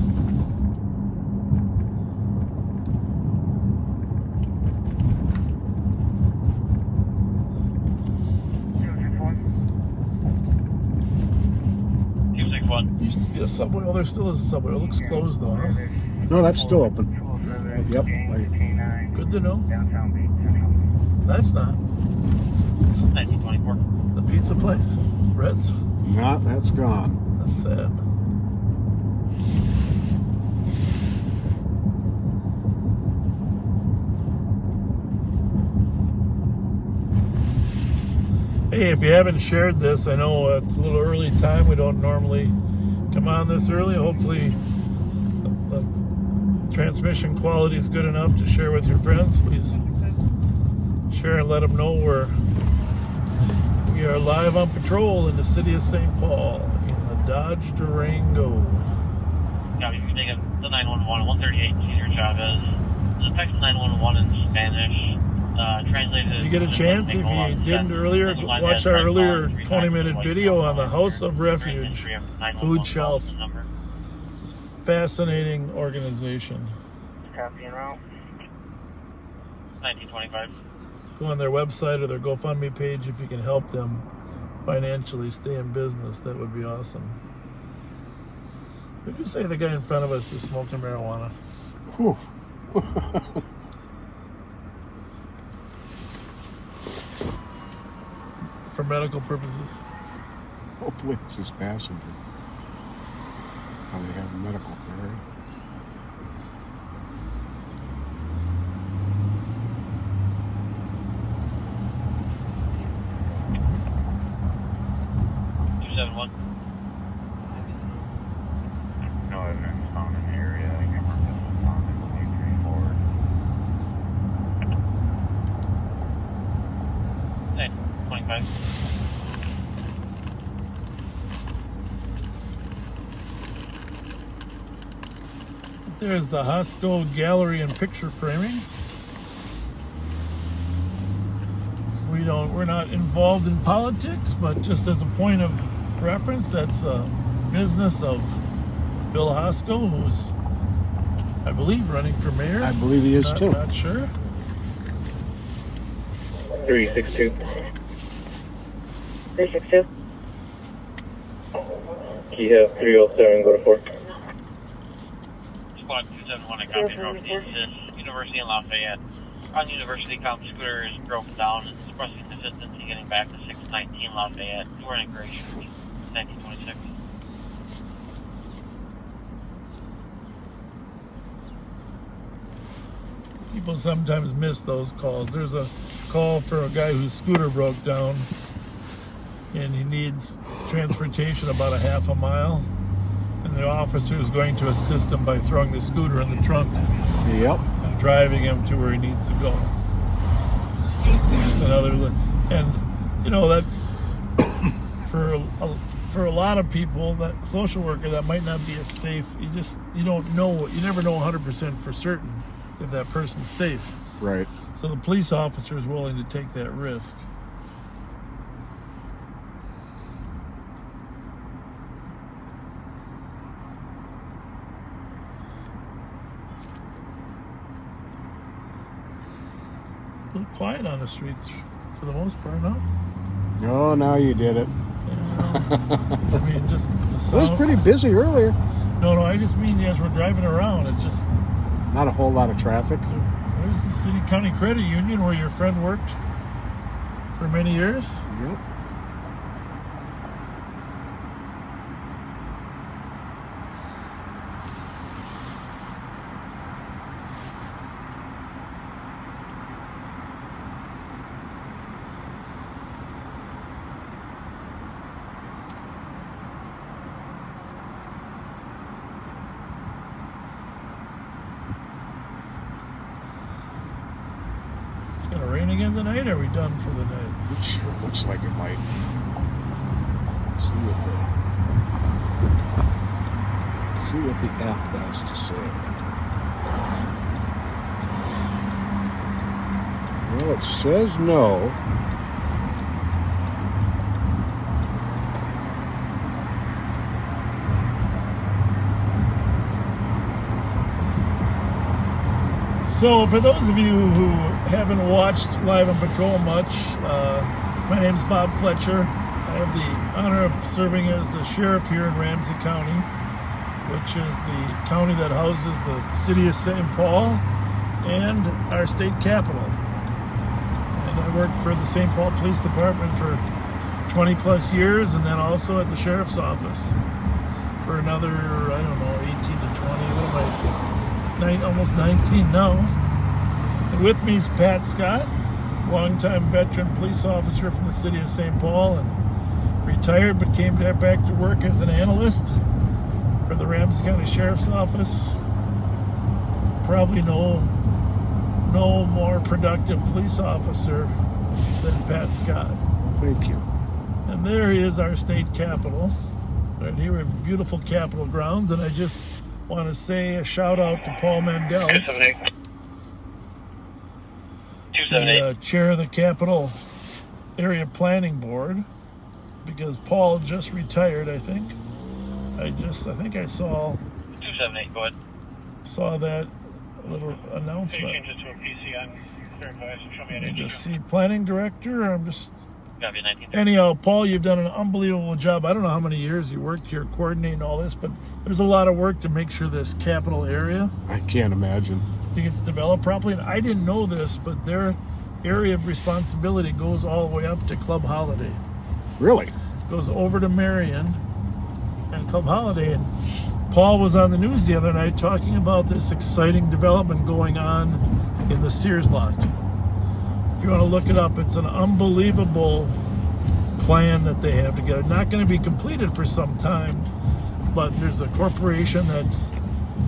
Used to be a subway. Oh, there still is a subway. It looks closed though, huh? No, that's still open. Yep. Good to know. That's not. 1924. The pizza place. Red's. No, that's gone. That's sad. Hey, if you haven't shared this, I know it's a little early time. We don't normally come on this early. Hopefully the transmission quality is good enough to share with your friends. Please share and let them know we are live on patrol in the city of St. Paul in the Dodge Durango. Yeah, you can take the 911, 138 Cesar Chavez. The text 911 in Spanish. Translated. If you get a chance, if you didn't earlier, watch our earlier 20-minute video on the House of Refuge food shelf. It's a fascinating organization. Copy en route. 1925. Go on their website or their GoFundMe page if you can help them financially stay in business. That would be awesome. Would you say the guy in front of us is smoking marijuana? Whew. For medical purposes? Hopefully it's his passenger. How they have a medical carry. No evidence found in the area. I think I marked this as found in 834. Hey, 25. There's the Cisco gallery and picture framing. We're not involved in politics, but just as a point of reference, that's the business of Bill Cisco, who's, I believe, running for mayor. I believe he is too. Not sure. 362. 362. Key have 307, go to 4. Squad 271 at Copy Road. This is University in Lafayette. On University, cop scooter is broken down and expressing assistance in getting back to 619 Lafayette. We're in Gray Street, 1926. People sometimes miss those calls. There's a call for a guy whose scooter broke down and he needs transportation about a half a mile, and the officer is going to assist him by throwing the scooter in the trunk. Yep. And driving him to where he needs to go. Just another, and you know, that's for a lot of people, that social worker, that might not be as safe. You don't know, you never know 100% for certain if that person's safe. Right. So the police officer is willing to take that risk. A little quiet on the streets for the most part, no? Oh, now you did it. I mean, just the It sound. was pretty busy earlier. No, I just mean as we're driving around, it's just... Not a whole lot of traffic. There's the City County Credit Union where your friend worked for many years. Yep. It's gonna rain again tonight, or are we done for the night? It sure looks like it might. See what the app has to say. Well, it says no. So, for those of you who haven't watched Live on Patrol much, my name's Bob Fletcher. I have the honor of serving as the sheriff here in Ramsey County, which is the county that houses the city of St. Paul and our state capital. And I worked for the St. Paul Police Department for 20 plus years, and then also at the sheriff's office for another, I don't know, 18 to 20, what am I, almost 19 now. And with me is Pat Scott, longtime veteran police officer from the city of St. Paul, and retired but came back to work as an analyst for the Ramsey County Sheriff's Office. Probably no more productive police officer than Pat Scott. Thank you. And there is our state capitol. Right here we have beautiful Capitol grounds, and I just want to say a shout out to Paul Mandel, the chair of the Capitol Area Planning Board, because Paul just retired, I think. I think I saw 278, go ahead. Saw that little announcement. Change it to a PC on clear advice and show me an I just see planning director. I'm just. Copy 19. Anyhow, Paul, you've done an unbelievable job. I don't know how many years you worked here coordinating all this, but there's a lot of work to make sure this capital area, I can't imagine, gets developed properly. And I didn't know this, but their area of responsibility goes all the way up to Club Holiday. Really? Goes over to Marion and Club Holiday. And Paul was on the news the other night talking about this exciting development going on in the Sears lot. If you want to look it up, it's an unbelievable plan that they have together. Not going to be completed for some time, but there's a corporation that's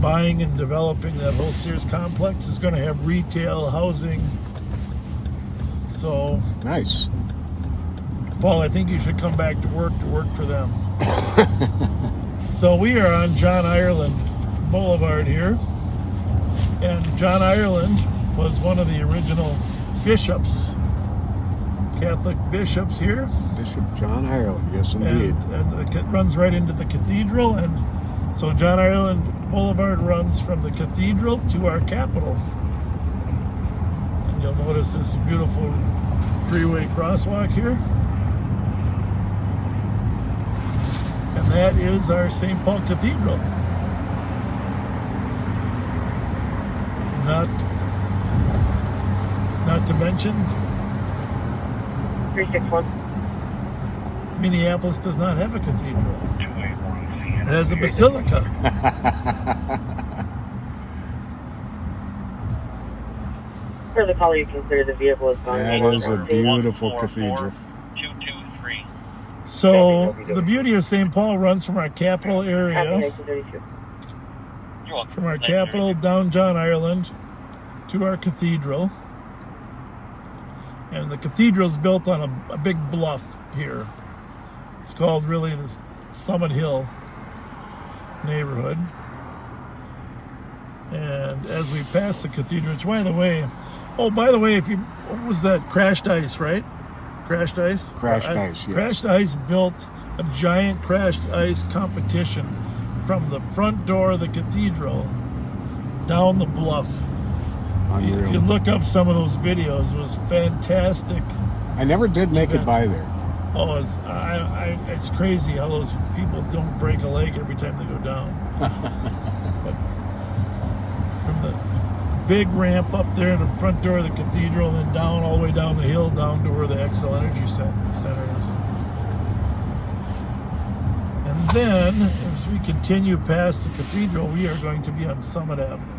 buying and developing that whole Sears complex. It's going to have retail, housing. So nice. Paul, I think you should come back to work for them. So we are on John Ireland Boulevard here, and John Ireland was one of the original bishops, Catholic bishops here. Bishop John Ireland, yes indeed. And it runs right into the cathedral, and so John Ireland Boulevard runs from the cathedral to our capital. And you'll notice this beautiful freeway crosswalk here. And that is our St. Paul Cathedral. Not to mention, 361. Minneapolis does not have a cathedral. It has a basilica. For the caller, you consider the vehicle is gone. That is a beautiful cathedral. 223. So the beauty of St. Paul runs from our capital area, from our capital down John Ireland to our cathedral. And the cathedral's built on a big bluff here. It's called really the Summit Hill neighborhood. And as we pass the cathedral, which by the way, what was that? Crashed Ice, right? Crashed Ice? Crashed Ice, yes. Crashed Ice built a giant crashed ice competition from the front door of the cathedral down the bluff. Unreal. If you look up some of those videos, it was fantastic. I never did make it by there. Oh, it's crazy how those people don't break a leg every time they go down. But from the big ramp up there in the front door of the cathedral, and then down all the way down the hill, down to where the Excel Energy Center is. And then, as we continue past the cathedral, we are going to be on Summit Avenue.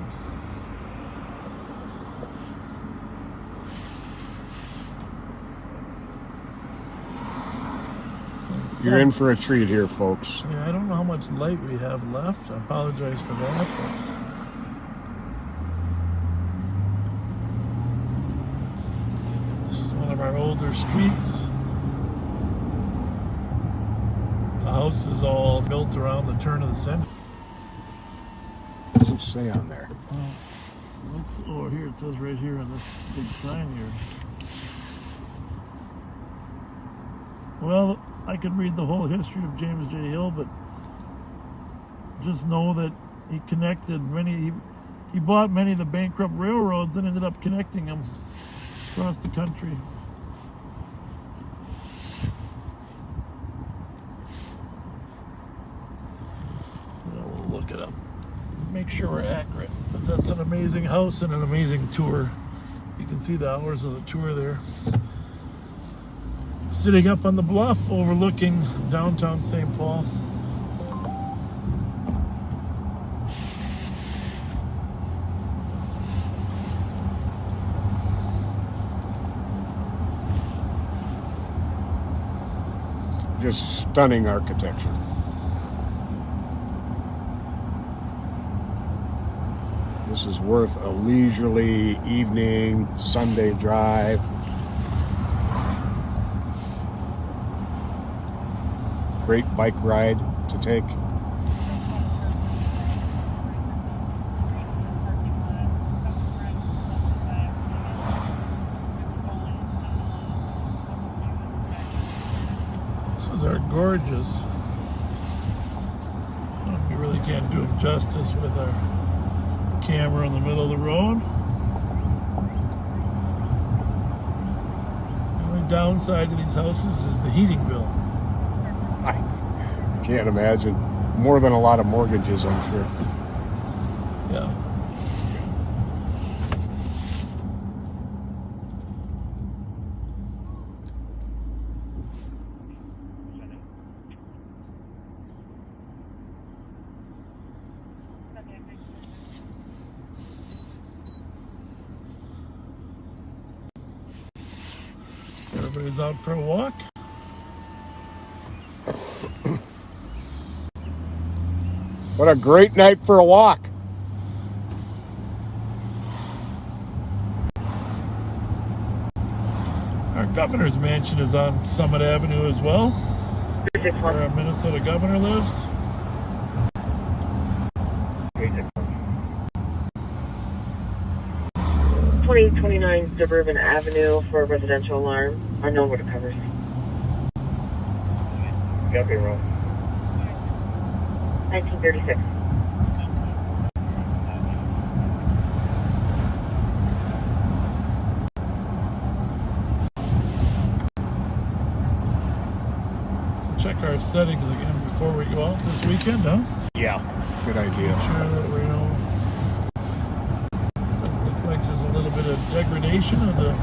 You're in for a treat here, folks. Yeah, I don't know how much light we have left. I apologize for that. This is one of our older streets. The house is all built around the turn of the century. What does it say on there? Oh, here it says right here on this big sign here. Well, I could read the whole history of James J. Hill, but just know that he connected many, he bought many of the bankrupt railroads and ended up connecting them across the country. We'll look it up, make sure we're accurate. But that's an amazing house and an amazing tour. You can see the hours of the tour there. Sitting up on the bluff overlooking downtown St. Paul. Just stunning architecture. This is worth a leisurely evening Sunday drive. Great bike ride to take. These are gorgeous. We really can't do them justice with our camera in the middle of the road. The only downside to these houses is the heating bill. I can't imagine. More than a lot of mortgages, I'm sure. Yeah. Everybody's out for a walk. What a great night for a walk. Our governor's mansion is on Summit Avenue as well, where our Minnesota governor lives. 2029 Suburban Avenue for a residential alarm. Unknown what it covers. Copy, roll. 1936. Check our settings again before we go out this weekend, huh? Yeah, good idea. Make sure that we don't. Doesn't look like there's a little bit of degradation of the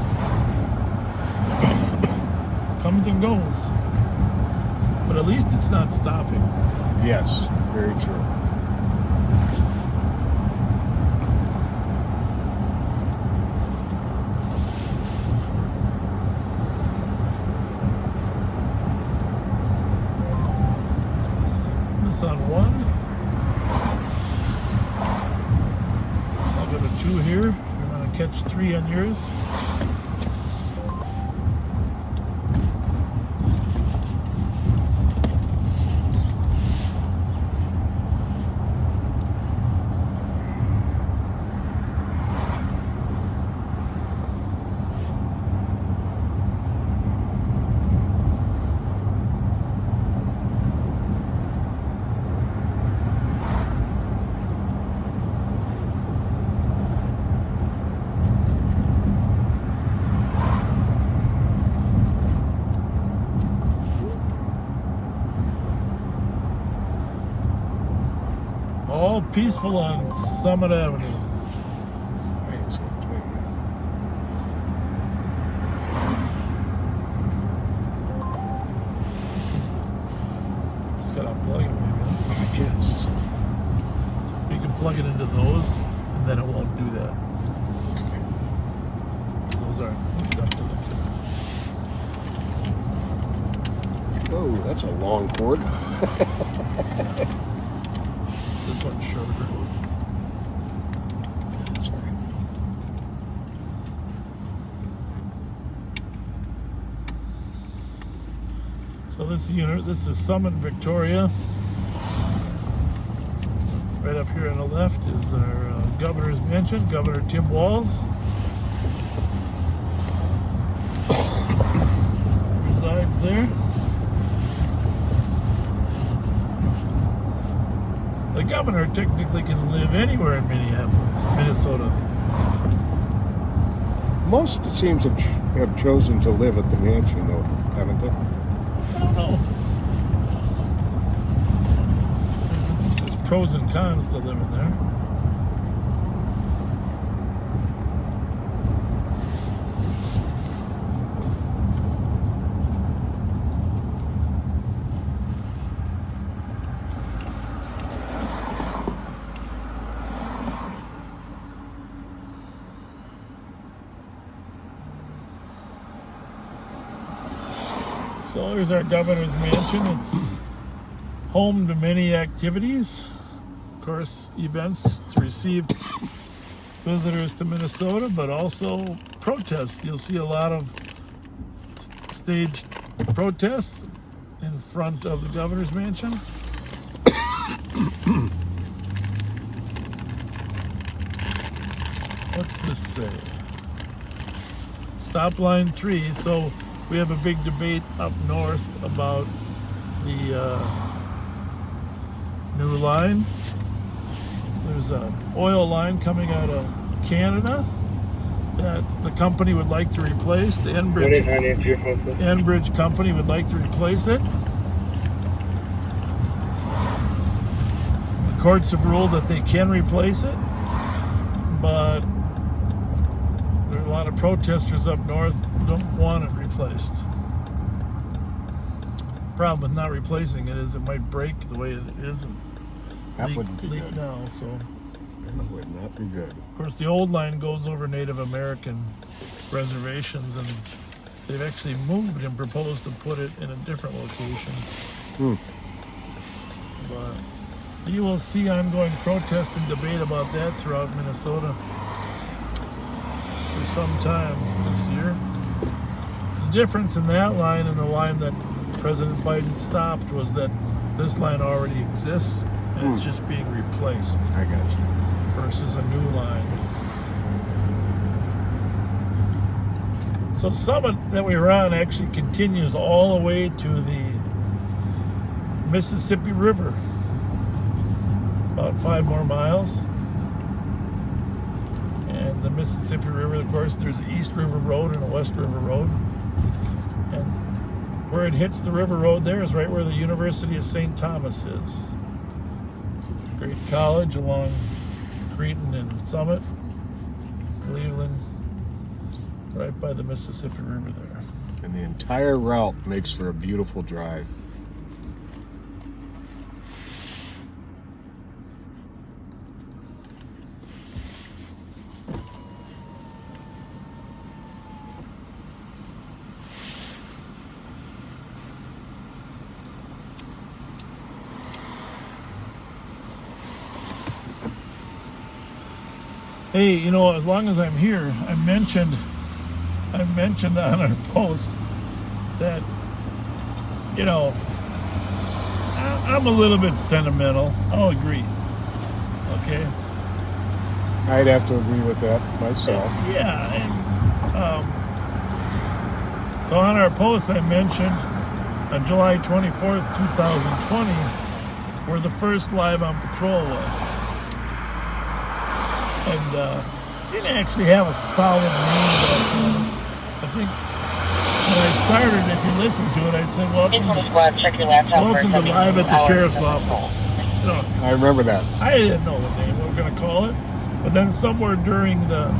comes and goes. But at least it's not stopping. Yes, very true. This on 1. I'll go to 2 here. We're going to catch 3 on yours. All peaceful on Summit Avenue. Just gotta unplug it, maybe. Yes. You can plug it into those, and then it won't do that. 'Cause those aren't hooked up to the. Oh, that's a long cord. This one's shorter. Sorry. So this is Summit Victoria. Right up here on the left is our governor's mansion, Governor Tim Walz. Resides there. governor technically can live anywhere in Minnesota. Most, it seems, have chosen to live at the mansion, though, haven't they? I don't know. There's pros and cons to living there. So here's our governor's mansion. It's home to many activities. Of course, events to receive visitors to Minnesota, but also protests. You'll see a lot of staged protests in front of the governor's mansion. What's this say? Stop line 3. So we have a big debate up north about the new line. There's an oil line coming out of Canada that the company would like to replace. The Enbridge company would like to replace it. The courts have ruled that they can replace it, but there are a lot of protesters up north who don't want it replaced. Problem with not replacing it is it might break the way it is and That wouldn't be leak good. now. So That would not be good. of course, the old line goes over Native American reservations, and they've actually moved and proposed to put it in a different location. But you will see ongoing protest and debate about that throughout Minnesota for some time this year. The difference in that line and the line that President Biden stopped was that this line already exists and it's just being replaced. I got you. Versus a new line. So Summit that we were on actually continues all the way to the Mississippi River. About 5 more miles. And the Mississippi River, of course, there's an East River Road and a West River Road. And where it hits the River Road there is right where the University of St. Thomas is. Great college along Cretin and Summit, Cleveland, right by the Mississippi River there. And the entire route makes for a beautiful drive. Hey, you know, as long as I'm here, I mentioned on our post that, you know, I'm a little bit sentimental. I'll agree. Okay. I'd have to agree with that myself. Yeah, and so on our post, I mentioned on July 24th, 2020, where the first Live on Patrol was. And didn't actually have a solid name, but I think when I started, if you listen to it, I said, welcome to Live at the Sheriff's Office. You know, I remember that. I didn't know what name we were going to call it, but then somewhere during the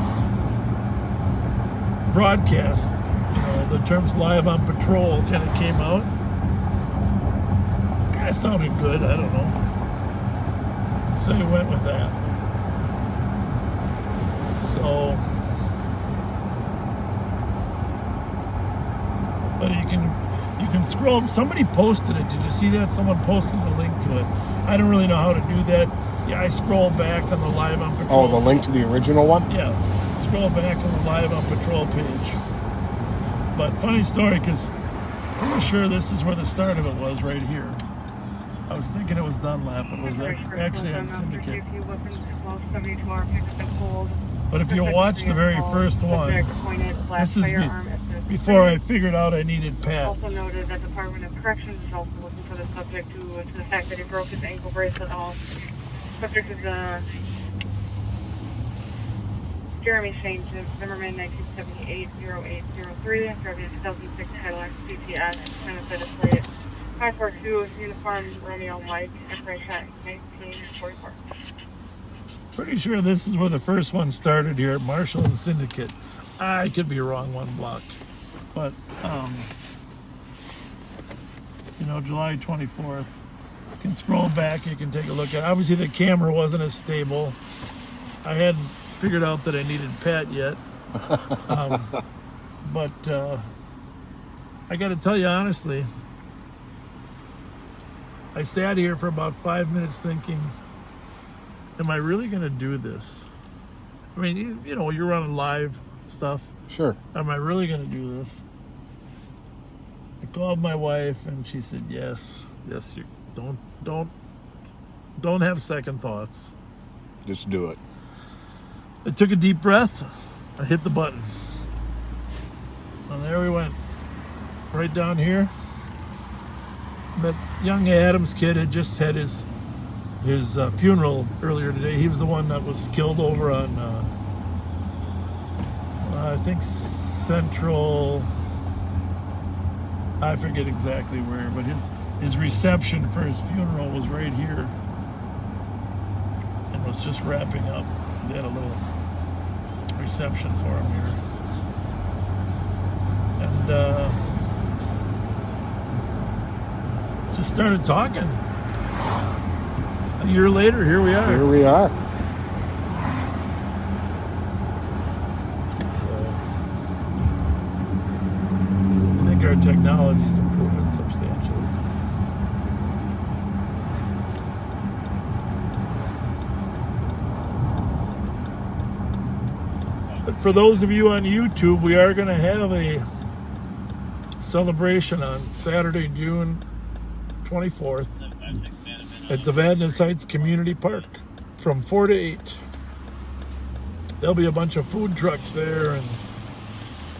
broadcast, you know, the terms Live on Patrol kind of came out. Kind of sounded good, I don't know. So we went with that. So, but you can scroll. Somebody posted it. Did you see that? Someone posted a link to it. I don't really know how to do that. Yeah, I scroll back on the Live on Patrol. Oh, the link to the original one? Yeah, scroll back on the Live on Patrol page. But funny story, because I'm pretty sure this is where the start of it was, right here. I was thinking it was Dunlap, but it was actually on Syndicate. But if you watch the very first one, this is before I figured out I needed Pat. Also noted that the Department of Corrections is also looking for the subject to the fact that he broke his ankle bracelet off. Subject is Jeremy St. Zimmerman, 1978-0803, driving a 2006 Cadillac CTS, Minnesota plate 542, uniform Romeo Mike, apprehension 1944. Pretty sure this is where the first one started here at Marshall and Syndicate. I could be wrong one block. But, you know, July 24th. You can scroll back, you can take a look at it. Obviously the camera wasn't as stable. I hadn't figured out that I needed Pat yet. But I got to tell you honestly, I sat here for about 5 minutes thinking, am I really going to do this? I mean, you know, you're running live stuff. Sure. Am I really going to do this? I called my wife and she said, yes, you don't have second thoughts. Just do it. I took a deep breath. I hit the button. And there we went. Right down here. That young Adams kid had just had his funeral earlier today. He was the one that was killed over on, I think Central, I forget exactly where, but his reception for his funeral was right here. And was just wrapping up. They had a little reception for him here. And just started talking. A year later, here we are. Here we are. I think our technology's improving substantially. But for those of you on YouTube, we are going to have a celebration on Saturday, June 24th at the Vadnais Heights Community Park from 4 to 8. There'll be a bunch of food trucks there, and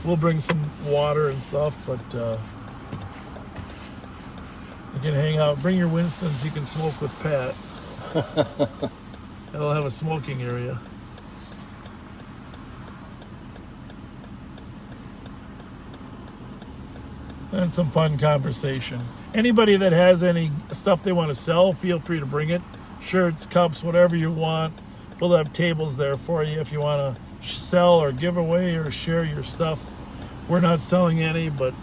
we'll bring some water and stuff, but you can hang out. Bring your Winstons, you can smoke with Pat. It'll have a smoking area. And some fun conversation. Anybody that has any stuff they want to sell, feel free to bring it. Shirts, cups, whatever you want. We'll have tables there for you if you want to sell or give away or share your stuff. We're not selling any, but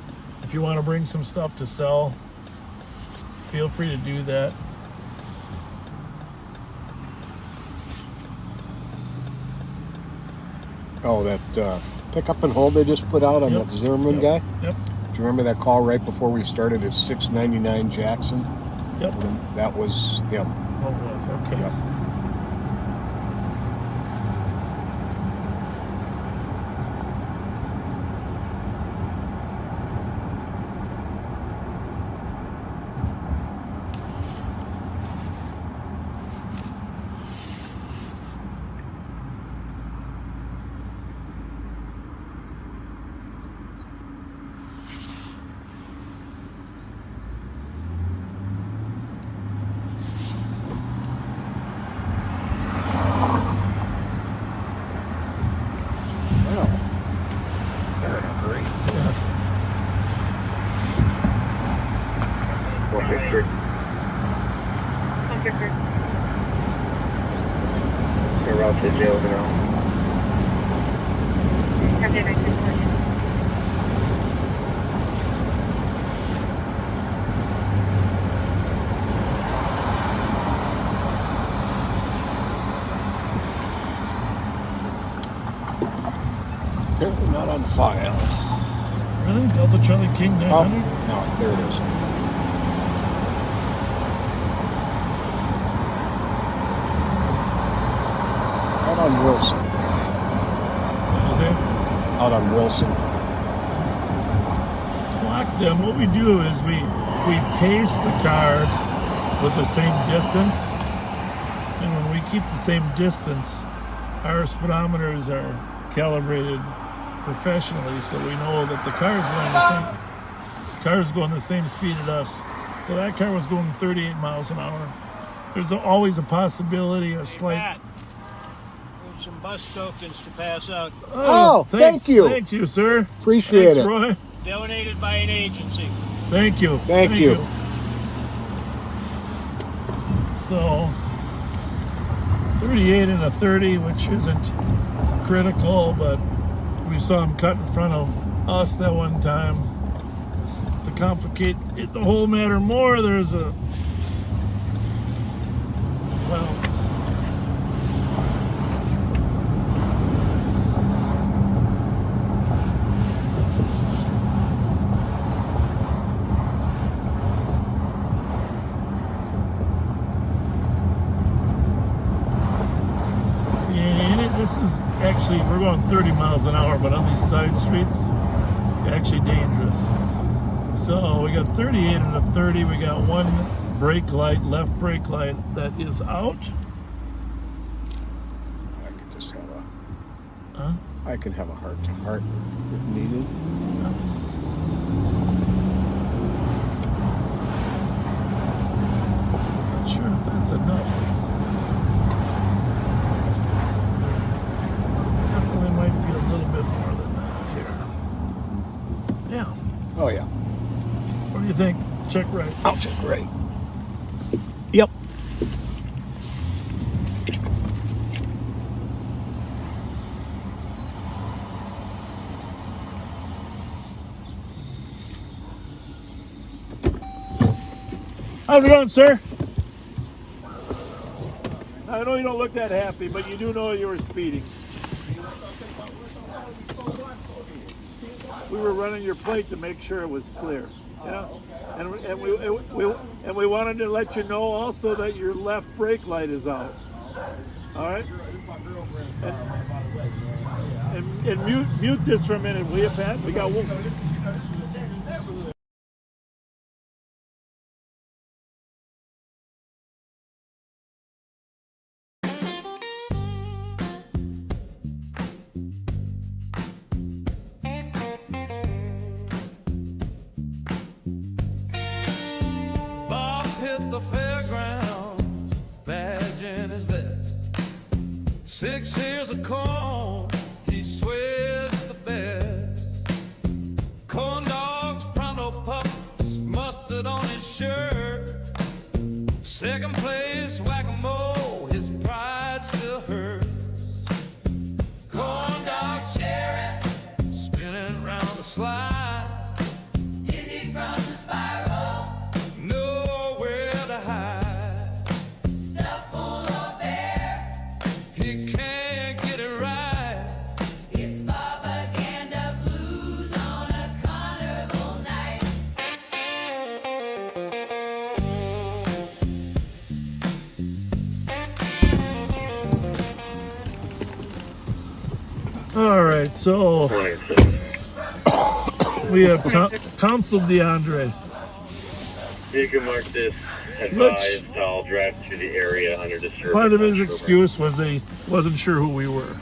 if you want to bring some stuff to sell, feel free to do that. Oh, that pick up and hold they just put out on that Zimmerman guy? Yep. Do you remember that call right before we started at 699 Jackson? Yep. That was him. Oh, it was. Okay. Yep. Apparently not on file. Really? Delta Charlie King 900? Oh, no, there it is. Out on Wilson. What is it? Out on Wilson. Block them. What we do is we pace the car with the same distance, and when we keep the same distance, our speedometers are calibrated professionally, so we know that the car's going the same speed as us. So that car was going 38 miles an hour. There's always a possibility of slight. Matt, there's some bus tokens to pass out. Oh, thank you. Thank you, sir. Appreciate Thanks, it. Roy. Donated by an agency. Thank you. Thank you. So, 38 and a 30, which isn't critical, but we saw him cut in front of us that one time. To complicate it, the whole matter more, there's a, well, this is actually, we're going 30 miles an hour, but on these side streets, actually dangerous. So we got 38 and a 30. We got one brake light, left brake light that is out. I could just have a. Huh? I can have a heart-to-heart if needed. Not sure if that's enough. Definitely might be a little bit more than that here. Yeah. Oh yeah. What do you think? Check right. I'll check right. Yep. How's it going, sir? I know you don't look that happy, but you do know you were speeding. We were running your plate to make sure it was clear. Yeah, and we wanted to let you know also that your left brake light is out. All right. And mute this for a minute, will you, Pat? We got one. The fairground, badge in his vest, 6 ears of corn, he swears the best. Corn dogs, pronto pups, mustard on his shirt. Second place, whack-a-mole, his pride still hurts. Corn dog sheriff, spinning round the slide, dizzy from the spiral. All right, so we have Counsel DeAndre. You can mark this advised. I'll drive through the area under disturbance. Part of his excuse was they wasn't sure who we were.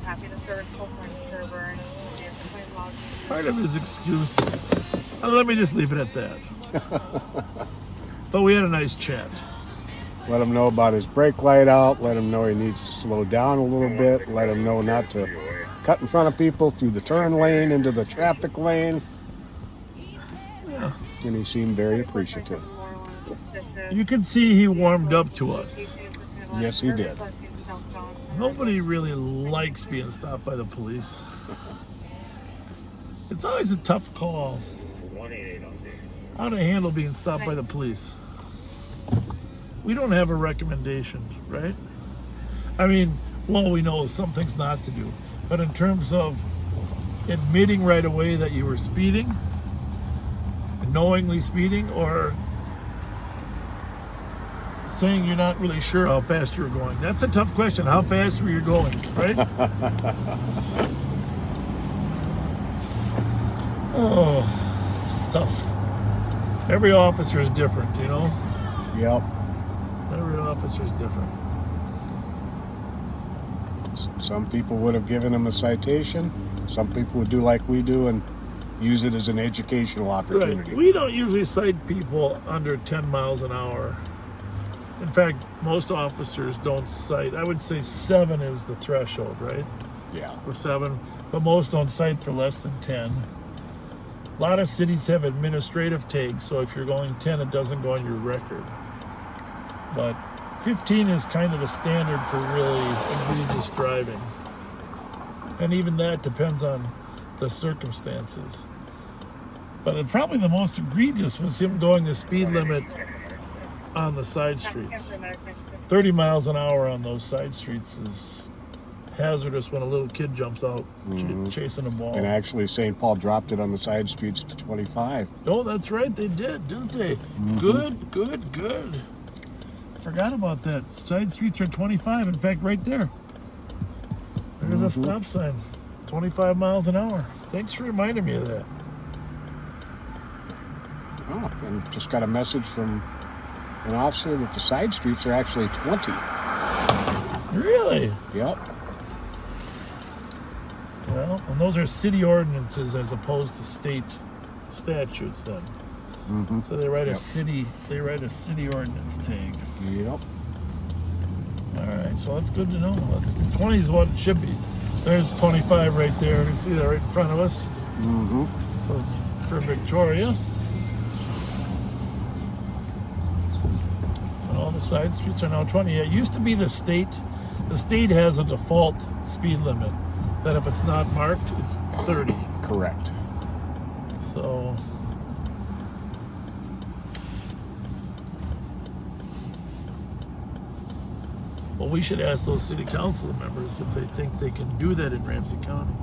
Happy to serve full-time server and Part of his excuse, let me just leave it at that. But we had a nice chat. Let him know about his brake light out. Let him know he needs to slow down a little bit. Let him know not to cut in front of people through the turn lane into the traffic lane. Yeah. And he seemed very appreciative. You can see he warmed up to us. Yes, he did. Nobody really likes being stopped by the police. It's always a tough call. How to handle being stopped by the police. We don't have a recommendation, right? I mean, well, we know some things not to do, but in terms of admitting right away that you were speeding, knowingly speeding, or saying you're not really sure how fast you're going, that's a tough question. How fast were you going, right? Oh, it's tough. Every officer is different, you know? Yep. Every officer is different. Some people would have given him a citation. Some people would do like we do and use it as an educational opportunity. Right. We don't usually cite people under 10 miles an hour. In fact, most officers don't cite. I would say 7 is the threshold, right? Yeah. For 7, but most don't cite for less than 10. A lot of cities have administrative tags, so if you're going 10, it doesn't go on your record. But 15 is kind of the standard for really egregious driving. And even that depends on the circumstances. But probably the most egregious was him going the speed limit on the side streets. 30 miles an hour on those side streets is hazardous when a little kid jumps out chasing a ball. And actually, St. Paul dropped it on the side streets to 25. Oh, that's right, they did, didn't they? Good. Forgot about that. Side streets are 25. In fact, right there. There's a stop sign. 25 miles an hour. Thanks for reminding me of that. Oh, and just got a message from an officer that the side streets are actually 20. Really? Yep. Well, and those are city ordinances as opposed to state statutes then. So they write a city ordinance tag. Yep. All right, so that's good to know. 20 is what it should be. There's 25 right there. You see that right in front of us? For Victoria. And all the side streets are now 20. It used to be the state. The state has a default speed limit that if it's not marked, it's 30. Correct. So well, we should ask those city council members if they think they can do that in Ramsey County.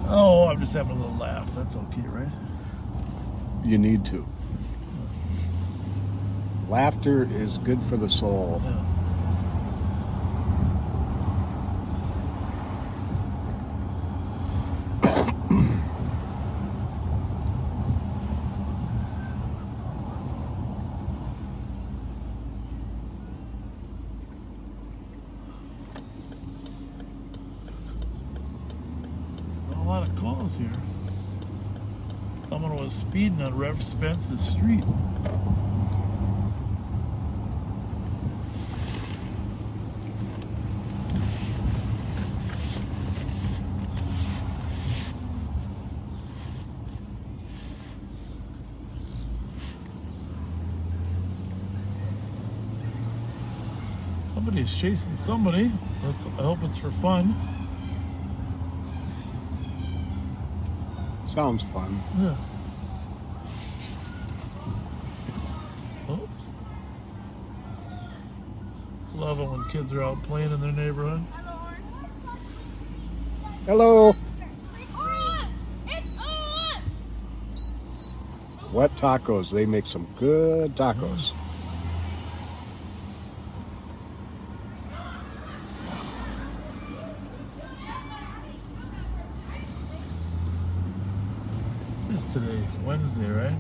Oh, I'm just having a little laugh. That's okay, right? You need to. Laughter is good for the soul. Yeah. A lot of calls here. Someone was speeding on Rev Spence's street. Somebody's chasing somebody. I hope it's for fun. Sounds fun. Yeah. Oops. Love it when kids are out playing in their neighborhood. Hello. Wet tacos. They make some good tacos. It's today, Wednesday, right?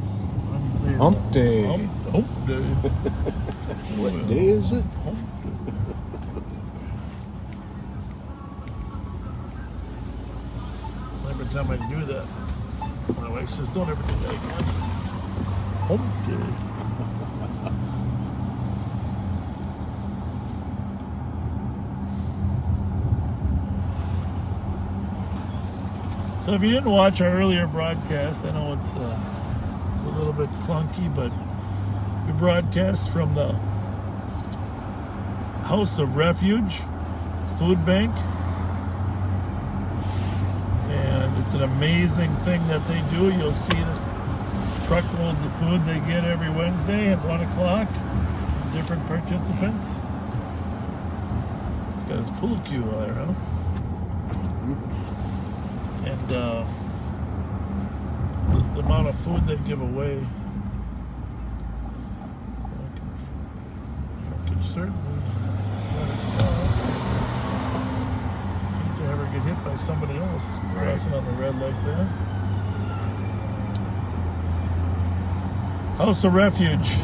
Hump day. Hump day. What day is it? Hump day. Every time I do that, my wife says, "Don't ever do that again." Hump day. So if you didn't watch our earlier broadcast, I know it's a little bit clunky, but we broadcast from the House of Refuge food bank. And it's an amazing thing that they do. You'll see the truckloads of food they get every Wednesday at 1 o'clock. Different participants. It's got his pool cue there, huh? And the amount of food they give away, I could certainly let it go. Hate to ever get hit by somebody else crossing on the red like that. House of Refuge.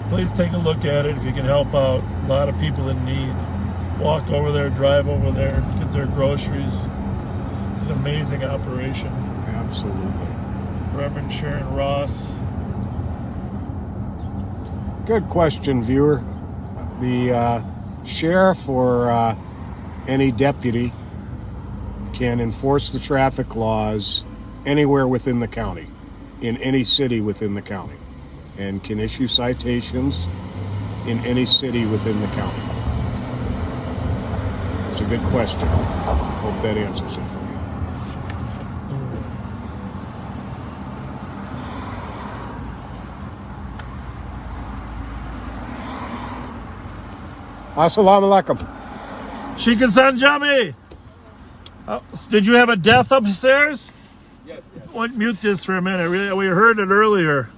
Please take a look at it if you can help out. A lot of people in need. Walk over there, drive over there, get their groceries. It's an amazing operation. Absolutely. Reverend Sharon Ross. Good question, viewer. The sheriff or any deputy can enforce the traffic laws anywhere within the county, in any city within the county, and can issue citations in any city within the county. It's a good question. Hope that answers it for you. Assalamu alaikum. Shikasan Jami. Did you have a death upstairs? Yes. What, mute this for a minute. We heard it earlier.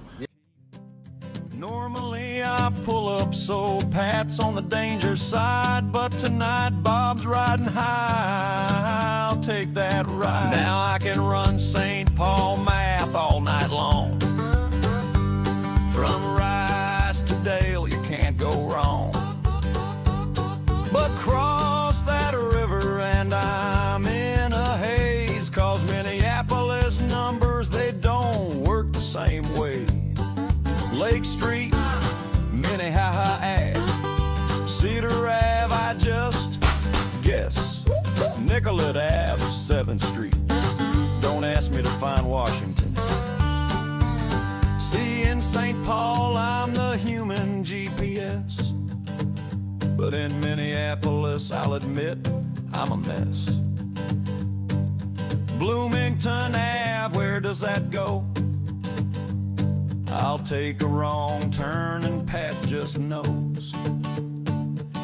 Normally I pull up so Pat's on the danger side, but tonight Bob's riding high. I'll take that ride. Now I can run St. Paul math all night long. From Rice to Dale, you can't go wrong. But cross that river and I'm in a haze, 'cause Minneapolis numbers, they don't work the same way. Lake Street, Minnehaha Ave, Cedar Ave, I just guess. Nicollet Ave, 7th Street. Don't ask me to find Washington. See, in St. Paul, I'm the human GPS. But in Minneapolis, I'll admit, I'm a mess. Bloomington Ave, where does that go? I'll take a wrong turn and Pat just knows.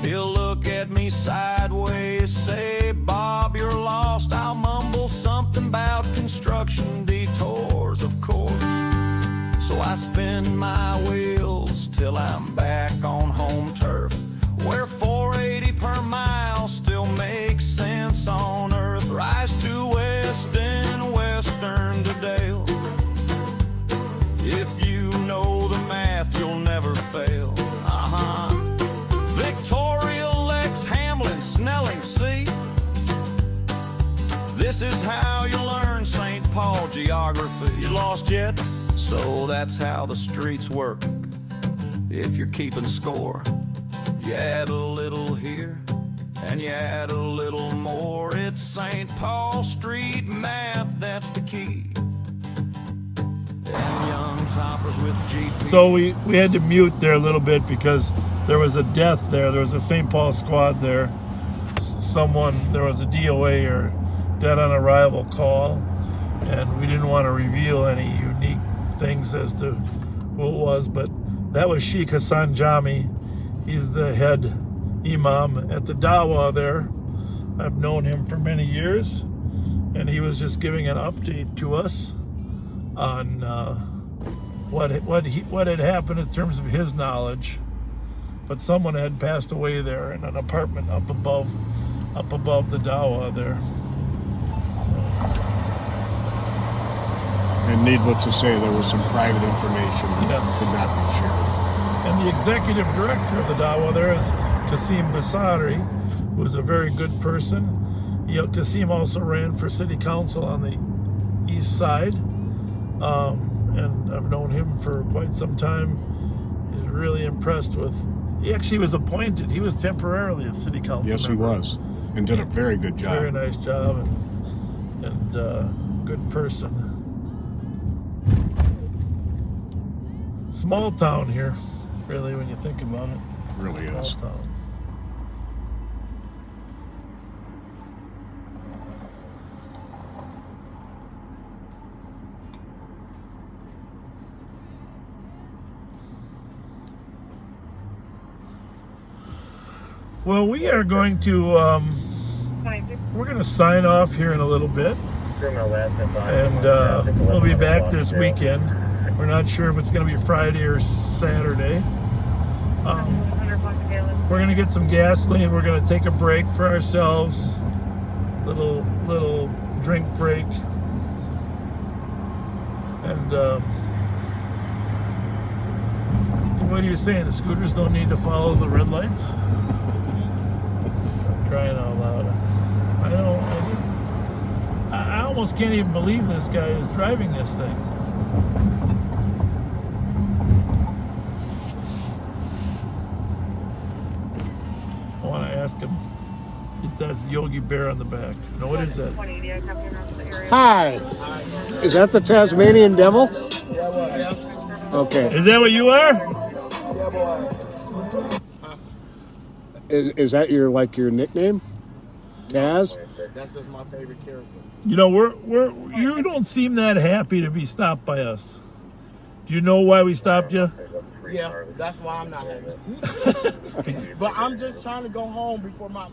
He'll look at me sideways, say, Bob, you're lost. I'll mumble something about construction detours, of course. So I spin my wheels till I'm back on home turf, where 480 per mile still makes sense on earth. Rise to Weston, Western to Dale. If you know the math, you'll never fail. Victoria, Lex, Hamlin, Snelling, see? This is how you learn St. Paul geography. You lost yet? So that's how the streets work. If you're keeping score, you add a little here, and you add a little more. It's St. Paul Street math, that's the key. And young toppers with GP. So we had to mute there a little bit because there was a death there. There was a St. Paul squad there. There was a DOA or dead on arrival call, and we didn't want to reveal any unique things as to who it was, but that was Sheikh Hassan Jami. He's the head imam at the Dawa there. I've known him for many years, and he was just giving an update to us on what had happened in terms of his knowledge. But someone had passed away there in an apartment up above the Dawa there. And needless to say, there was some private information that could not be shared. And the executive director of the Dawa there is Qasim Basari, who is a very good person. Qasim also ran for city council on the east side, and I've known him for quite some time. He's really impressed with. He actually was appointed. He was temporarily a city council member. Yes, he was, and did a very good job. Very nice job, and good person. Small town here, really, when you think about it. Really is. Small town. Well, we are going to we're going to sign off here in a little bit, and we'll be back this weekend. We're not sure if it's going to be Friday or Saturday. We're going to get some gasoline. We're going to take a break for ourselves, little drink break, and what are you saying? The scooters don't need to follow the red lights? I'm crying out loud. I almost can't even believe this guy is driving this thing. I want to ask him if that's Yogi Bear on the back. No, what is that? Hi. Is that the Tasmanian Devil? Okay. Is that what you are? Is that your nickname? Taz? That's just my favorite character. You know, you don't seem that happy to be stopped by us. Do you know why we stopped you? Yeah, that's why I'm not happy. But I'm just trying to go home before my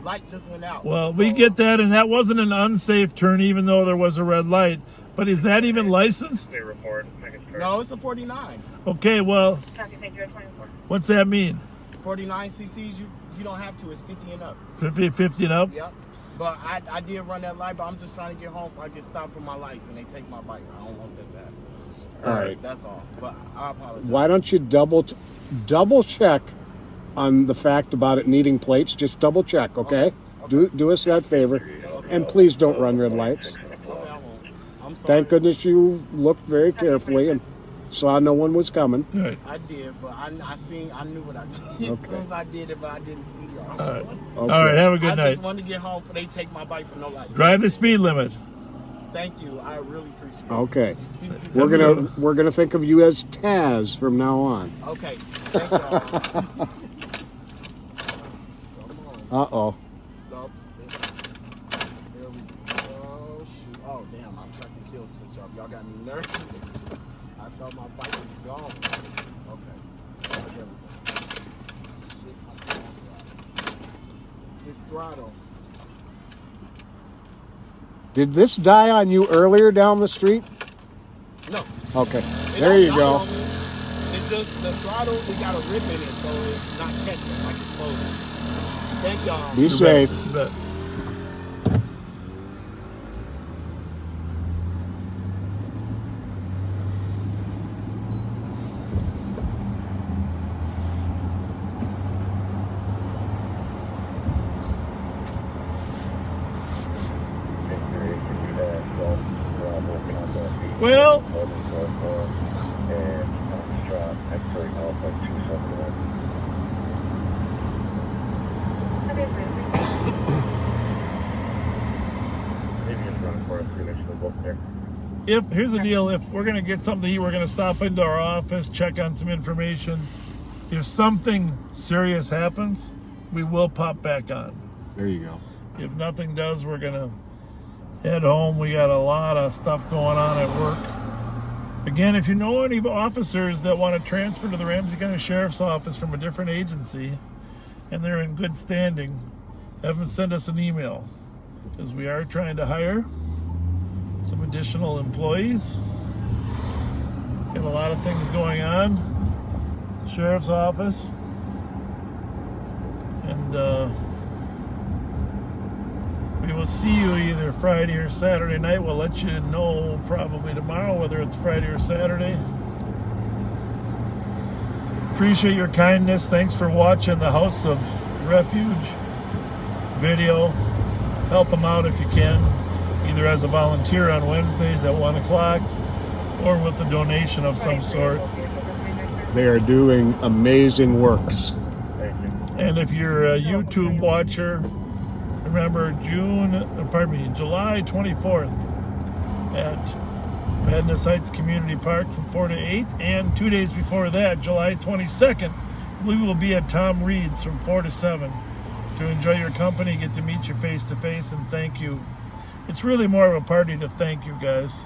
light just went out. Well, we get that, and that wasn't an unsafe turn, even though there was a red light. But is that even licensed? No, it's a 49. Okay, well, what's that mean? 49 cc's, you don't have to. It's 50 and up. 50 and up? Yep. But I did run that light, but I'm just trying to get home before I get stopped for my lights and they take my bike. I don't want that to happen. All right. That's all. But I apologize. Why don't you double check on the fact about it needing plates? Just double check, okay? Do us that favor. And please don't run red lights. I'm sorry. Thank goodness you looked very carefully and saw no one was coming. Right. I did, but I knew what I did. Okay. As soon as I did it, but I didn't see y'all. All right. Okay. All right, have a good night. I just wanted to get home before they take my bike for no lights. Drive the speed limit. Thank you. I really appreciate it. Okay. We're gonna think of you as Taz from now on. Okay. Thank y'all. Uh-oh. Nope. There we go. Shoot. Oh, damn. I tried to kill switch up. Y'all got me nervous. I thought my bike was gone. Okay. There we go. Shit, my phone dropped. It's this throttle. Did this die on you earlier down the street? No. Okay. There you go. It's just the throttle, it got a rip in it, so it's not catching like it's supposed to. Thank y'all. Be safe. You bet. Well, here's the deal, if we're going to get something to eat, we're going to stop into our office, check on some information. If something serious happens, we will pop back on. There you go. If nothing does, we're going to head home. We got a lot of stuff going on at work. Again, if you know any officers that want to transfer to the Ramsey County Sheriff's Office from a different agency and they're in good standing, have them send us an email, because we are trying to hire some additional employees. Got a lot of things going on at the Sheriff's Office. And we will see you either Friday or Saturday night. We'll let you know probably tomorrow whether it's Friday or Saturday. Appreciate your kindness. Thanks for watching the House of Refuge video. Help them out if you can, either as a volunteer on Wednesdays at 1 o'clock or with a donation of some sort. They are doing amazing works. And if you're a YouTube watcher, remember July 24th at Madness Heights Community Park from 4 to 8, and 2 days before that, July 22nd, we will be at Tom Reed's from 4 to 7 to enjoy your company, get to meet you face to face, and thank you. It's really more of a party to thank you guys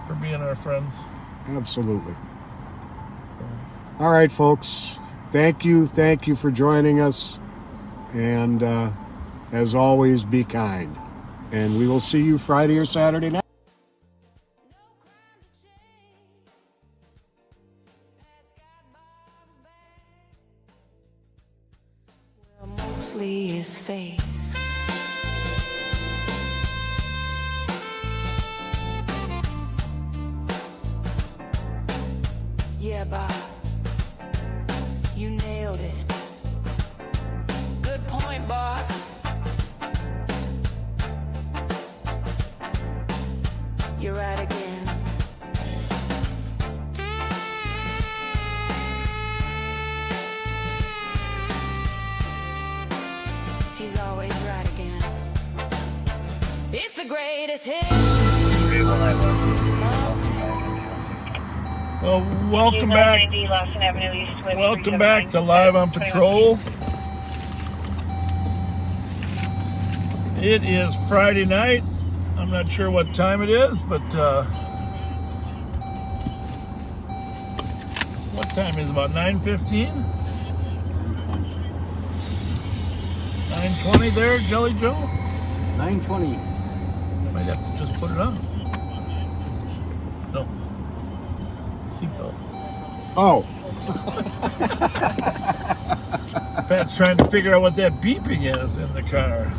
for being our friends. Absolutely. All right, folks. Thank you for joining us. And as always, be kind. And we will see you Friday or Saturday night. Mostly his face. Yeah, Bob, you nailed it. Good point, boss. she's always right again. It's the greatest hit. Well, welcome back. Welcome back to Live on Patrol. It is Friday night. I'm not sure what time it is, but what time is it? About 9:15? 9:20 there, Jelly Joe? 9:20. Might have to just put it on. No. Seatbelt. Oh. Pat's trying to figure out what that beeping is in the car.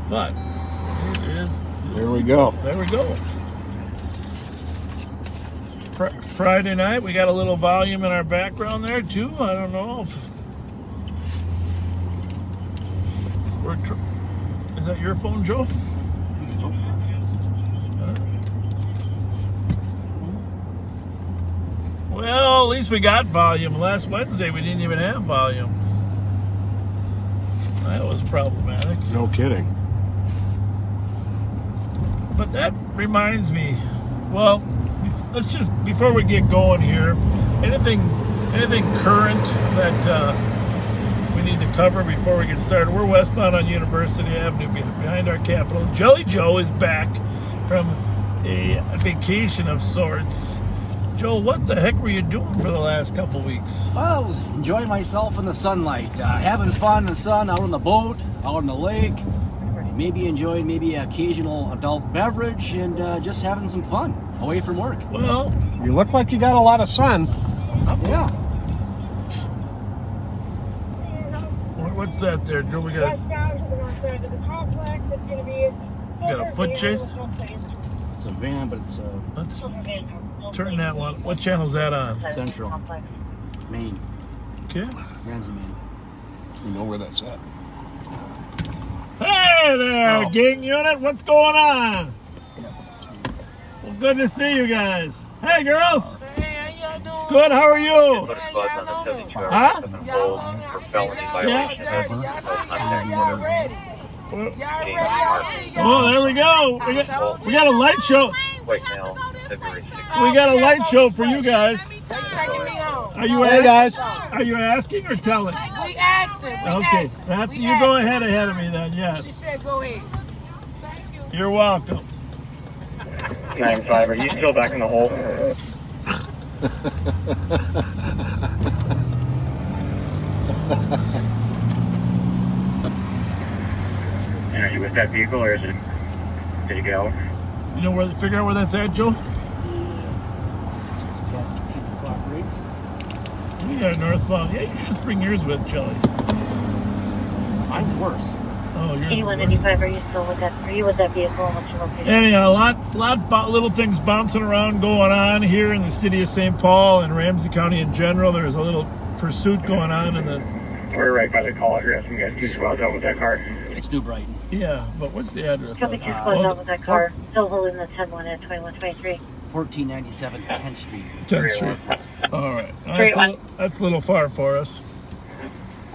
But it is. There we go. There we go. Friday night, we got a little volume in our background there too. I don't know if is that your phone, Joe? Well, at least we got volume. Last Wednesday, we didn't even have volume. That was problematic. No kidding. But that reminds me, well, let's just, before we get going here, anything current that we need to cover before we get started? We're westbound on University Avenue behind our Capitol. Jelly Joe is back from a vacation of sorts. Joel, what the heck were you doing for the last couple weeks? Well, I was enjoying myself in the sunlight, having fun in the sun, out on the boat, out on the lake, maybe enjoying maybe an occasional adult beverage, and just having some fun away from work. Well, you look like you got a lot of sun. Yeah. What's that there, Joe? We got a foot chase? It's a van, but it's Let's turn that one. What channel is that on? Central. Maine. Okay. Ramsey, Maine. You know where that's at. Hey there, gang unit. What's going on? Well, good to see you guys. Hey, girls. Hey, how y'all doing? Good. How are you? Huh? Y'all ready? Oh, there we go. We got a light show. Right now, February 6th. We got a light show for you guys. Taking me home. Are you Are you asking or telling? We asking. Okay, that's you. Go ahead of me then. Yes. She said, "Go ahead." You're welcome. 9-5. Are you still back in the hole? And are you with that vehicle, or did it get out? You know where? Figure out where that's at, Joe. We got northbound. Yeah, you should just bring yours with, Jelly. Mine's worse. Oh, yours. 8195. Are you still with that? Are you with that vehicle? What's your location? Anyhow, a lot little things bouncing around going on here in the city of St. Paul and Ramsey County in general. There's a little pursuit going on in the. We're right by the call address. We got 2 squads out with that car. It's New Brighton. Yeah, but what's the address? Copy 2 squads out with that car. Still holding the 10-1 at 2123. 1497 10th Street. 10th Street. All right. Great. That's a little far for us.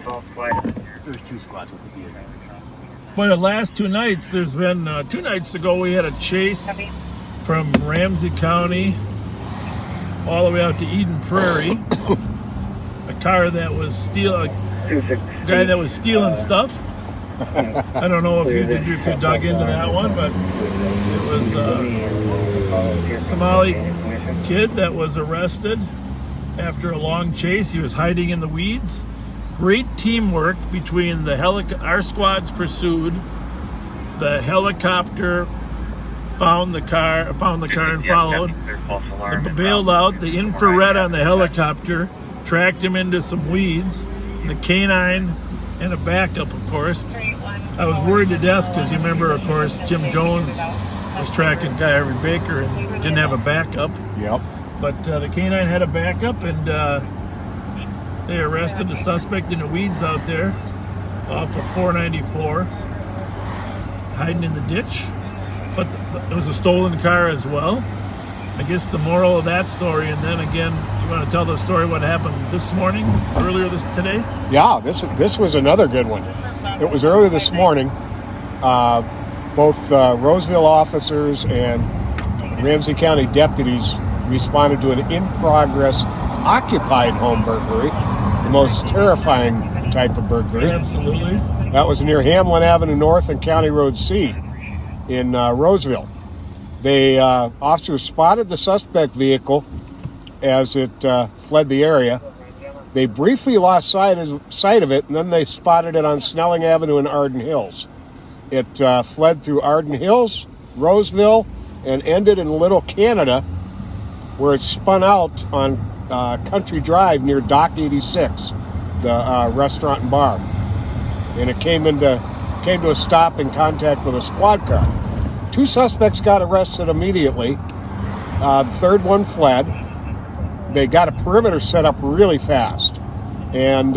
There's 2 squads with the vehicle. But the last 2 nights, there's been 2 nights ago we had a chase from Ramsey County all the way out to Eden Prairie. A car that was guy that was stealing stuff. I don't know if you dug into that one, but it was a Somali kid that was arrested after a long chase. He was hiding in the weeds. Great teamwork between our squads pursued. The helicopter found the car and followed. They bailed out. The infrared on the helicopter tracked him into some weeds. The canine and a backup, of course. I was worried to death because you remember, of course, Jim Jones was tracking Kyrie Baker and didn't have a backup. Yep. But the canine had a backup, and they arrested the suspect in the weeds out there off of 494, hiding in the ditch. But it was a stolen car as well. I guess the moral of that story, and then again, want to tell the story what happened this morning, today? Yeah, this was another good one. It was early this morning. Both Roseville officers and Ramsey County deputies responded to an in-progress occupied home burglary, the most terrifying type of burglary. Absolutely. That was near Hamlin Avenue North and County Road C in Roseville. Officers spotted the suspect vehicle as it fled the area. They briefly lost sight of it, and then they spotted it on Snelling Avenue in Arden Hills. It fled through Arden Hills, Roseville, and ended in Little Canada, where it spun out on Country Drive near Dock 86, the restaurant and bar. And it came to a stop in contact with a squad car. 2 suspects got arrested immediately. The third one fled. They got a perimeter set up really fast. And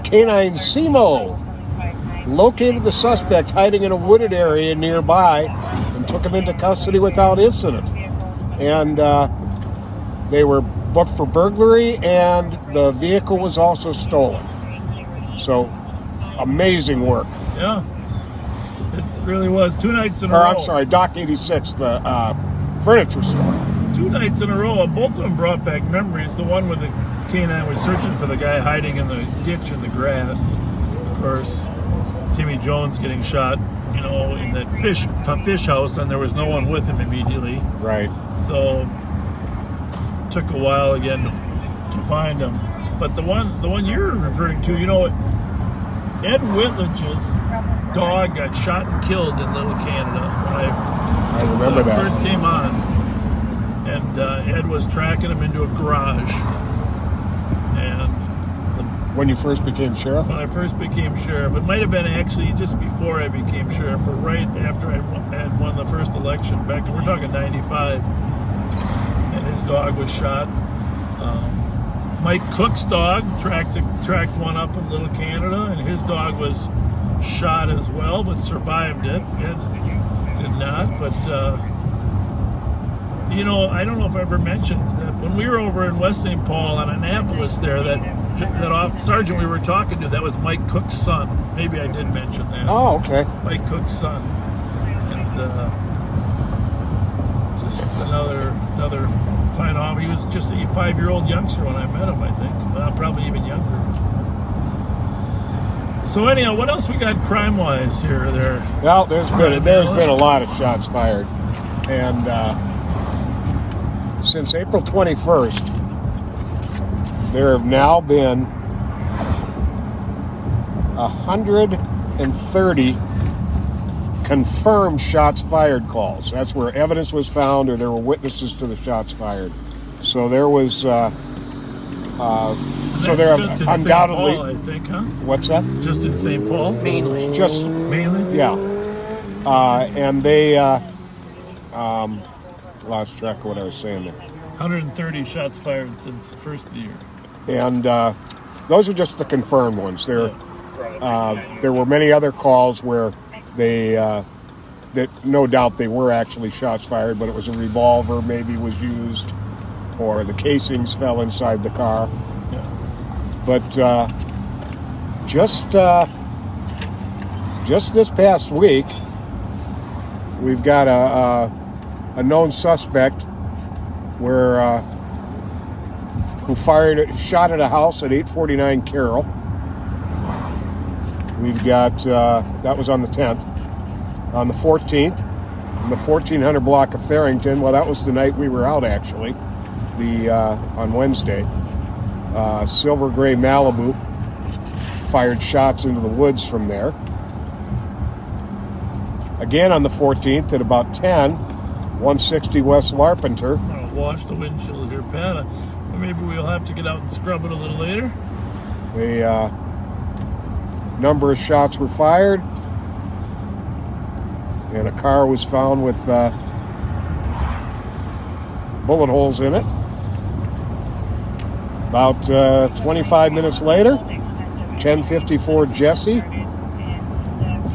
Canine Simo located the suspect hiding in a wooded area nearby and took him into custody without incident. And they were booked for burglary, and the vehicle was also stolen. So, amazing work. Yeah, it really was. 2 nights in a row. I'm sorry, Dock 86, the furniture store. 2 nights in a row, both of them brought back memories. The one where the canine was searching for the guy hiding in the ditch in the grass. Of course, Timmy Jones getting shot, in that fish house, and there was no one with him immediately. Right. So, took a while again to find him. But the one you're referring to, Ed Whitledge's dog got shot and killed in Little Canada when I remember that. First came on, and Ed was tracking him into a garage. And when you first became sheriff? When I first became sheriff, it might have been actually just before I became sheriff, or right after I had won the first election back. We're talking '95, and his dog was shot. Mike Cook's dog tracked one up in Little Canada, and his dog was shot as well, but survived it. Ed's did not, but I don't know if I ever mentioned that when we were over in West St. Paul on Annapolis there, that sergeant we were talking to, that was Mike Cook's son. Maybe I did mention that. Oh, okay. Mike Cook's son. And just another fine officer. He was just a 5-year-old youngster when I met him, I think. Probably even younger. So anyhow, what else we got crime-wise here or there? Well, there's been a lot of shots fired. And since April 21st, there have now been 130 confirmed shots fired calls. That's where evidence was found or there were witnesses to the shots fired. So there was there are undoubtedly. St. Paul, I think, huh? What's that? Just in St. Paul? Mainly. Just mainly? Yeah. And they lost track of what I was saying there. 130 shots fired since the first of the year. And those are just the confirmed ones. There were many other calls where that no doubt they were actually shots fired, but it was a revolver maybe was used, or the casings fell inside the car. Yeah. But just this past week, we've got a known suspect who shot at a house at 849 Carroll. We've got, that was on the 10th. On the 14th, in the 1400 block of Farrington, well, that was the night we were out, actually, on Wednesday. Silver Gray Malibu fired shots into the woods from there. Again on the 14th at about 10, 160 West Larpenteur. I'm going to wash the windshield here, Pat. Maybe we'll have to get out and scrub it a little later. A number of shots were fired, and a car was found with bullet holes in it. About 25 minutes later, 1054 Jesse,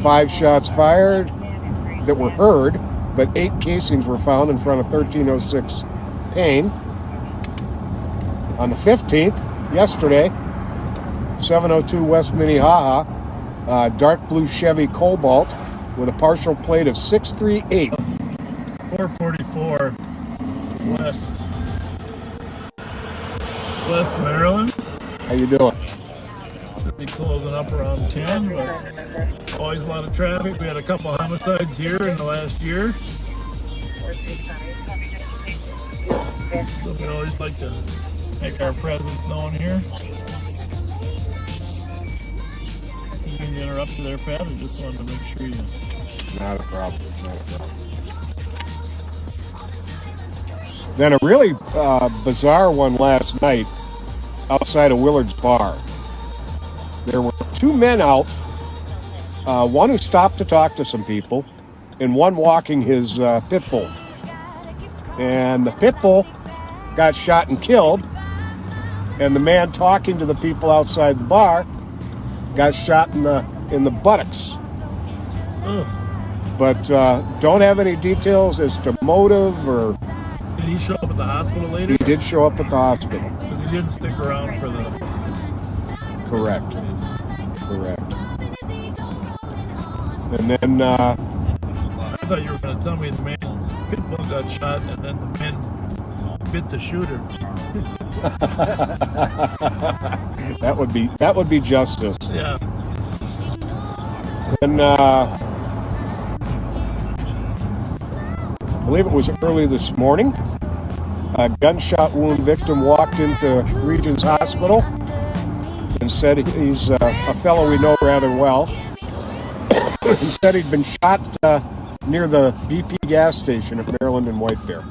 5 shots fired that were heard, but 8 casings were found in front of 1306 Payne. On the 15th, yesterday, 702 West Minnehaha, dark blue Chevy Cobalt with a partial plate of 638. 444 West Maryland. How you doing? Should be closing up around 10, but always a lot of traffic. We had a couple homicides here in the last year. So we always like to make our presence known here. You can interrupt you there, Pat. I just wanted to make sure you... Not a problem. Not a problem. Then a really bizarre one last night outside of Willard's Bar. There were two men out, one who stopped to talk to some people, and one walking his pit bull. And the pit bull got shot and killed, and the man talking to the people outside the bar got shot in the buttocks. Ugh. But don't have any details as to motive or... Did he show up at the hospital later? He did show up at the hospital. Because he didn't stick around for the... Correct. Correct. And then... I thought you were going to tell me the man pit bull got shot and then the man bit the shooter. That would be justice. Yeah. And I believe it was early this morning. A gunshot wound victim walked into Regions Hospital and said he's a fellow we know rather well. And said he'd been shot near the BP gas station at Maryland and White Bear.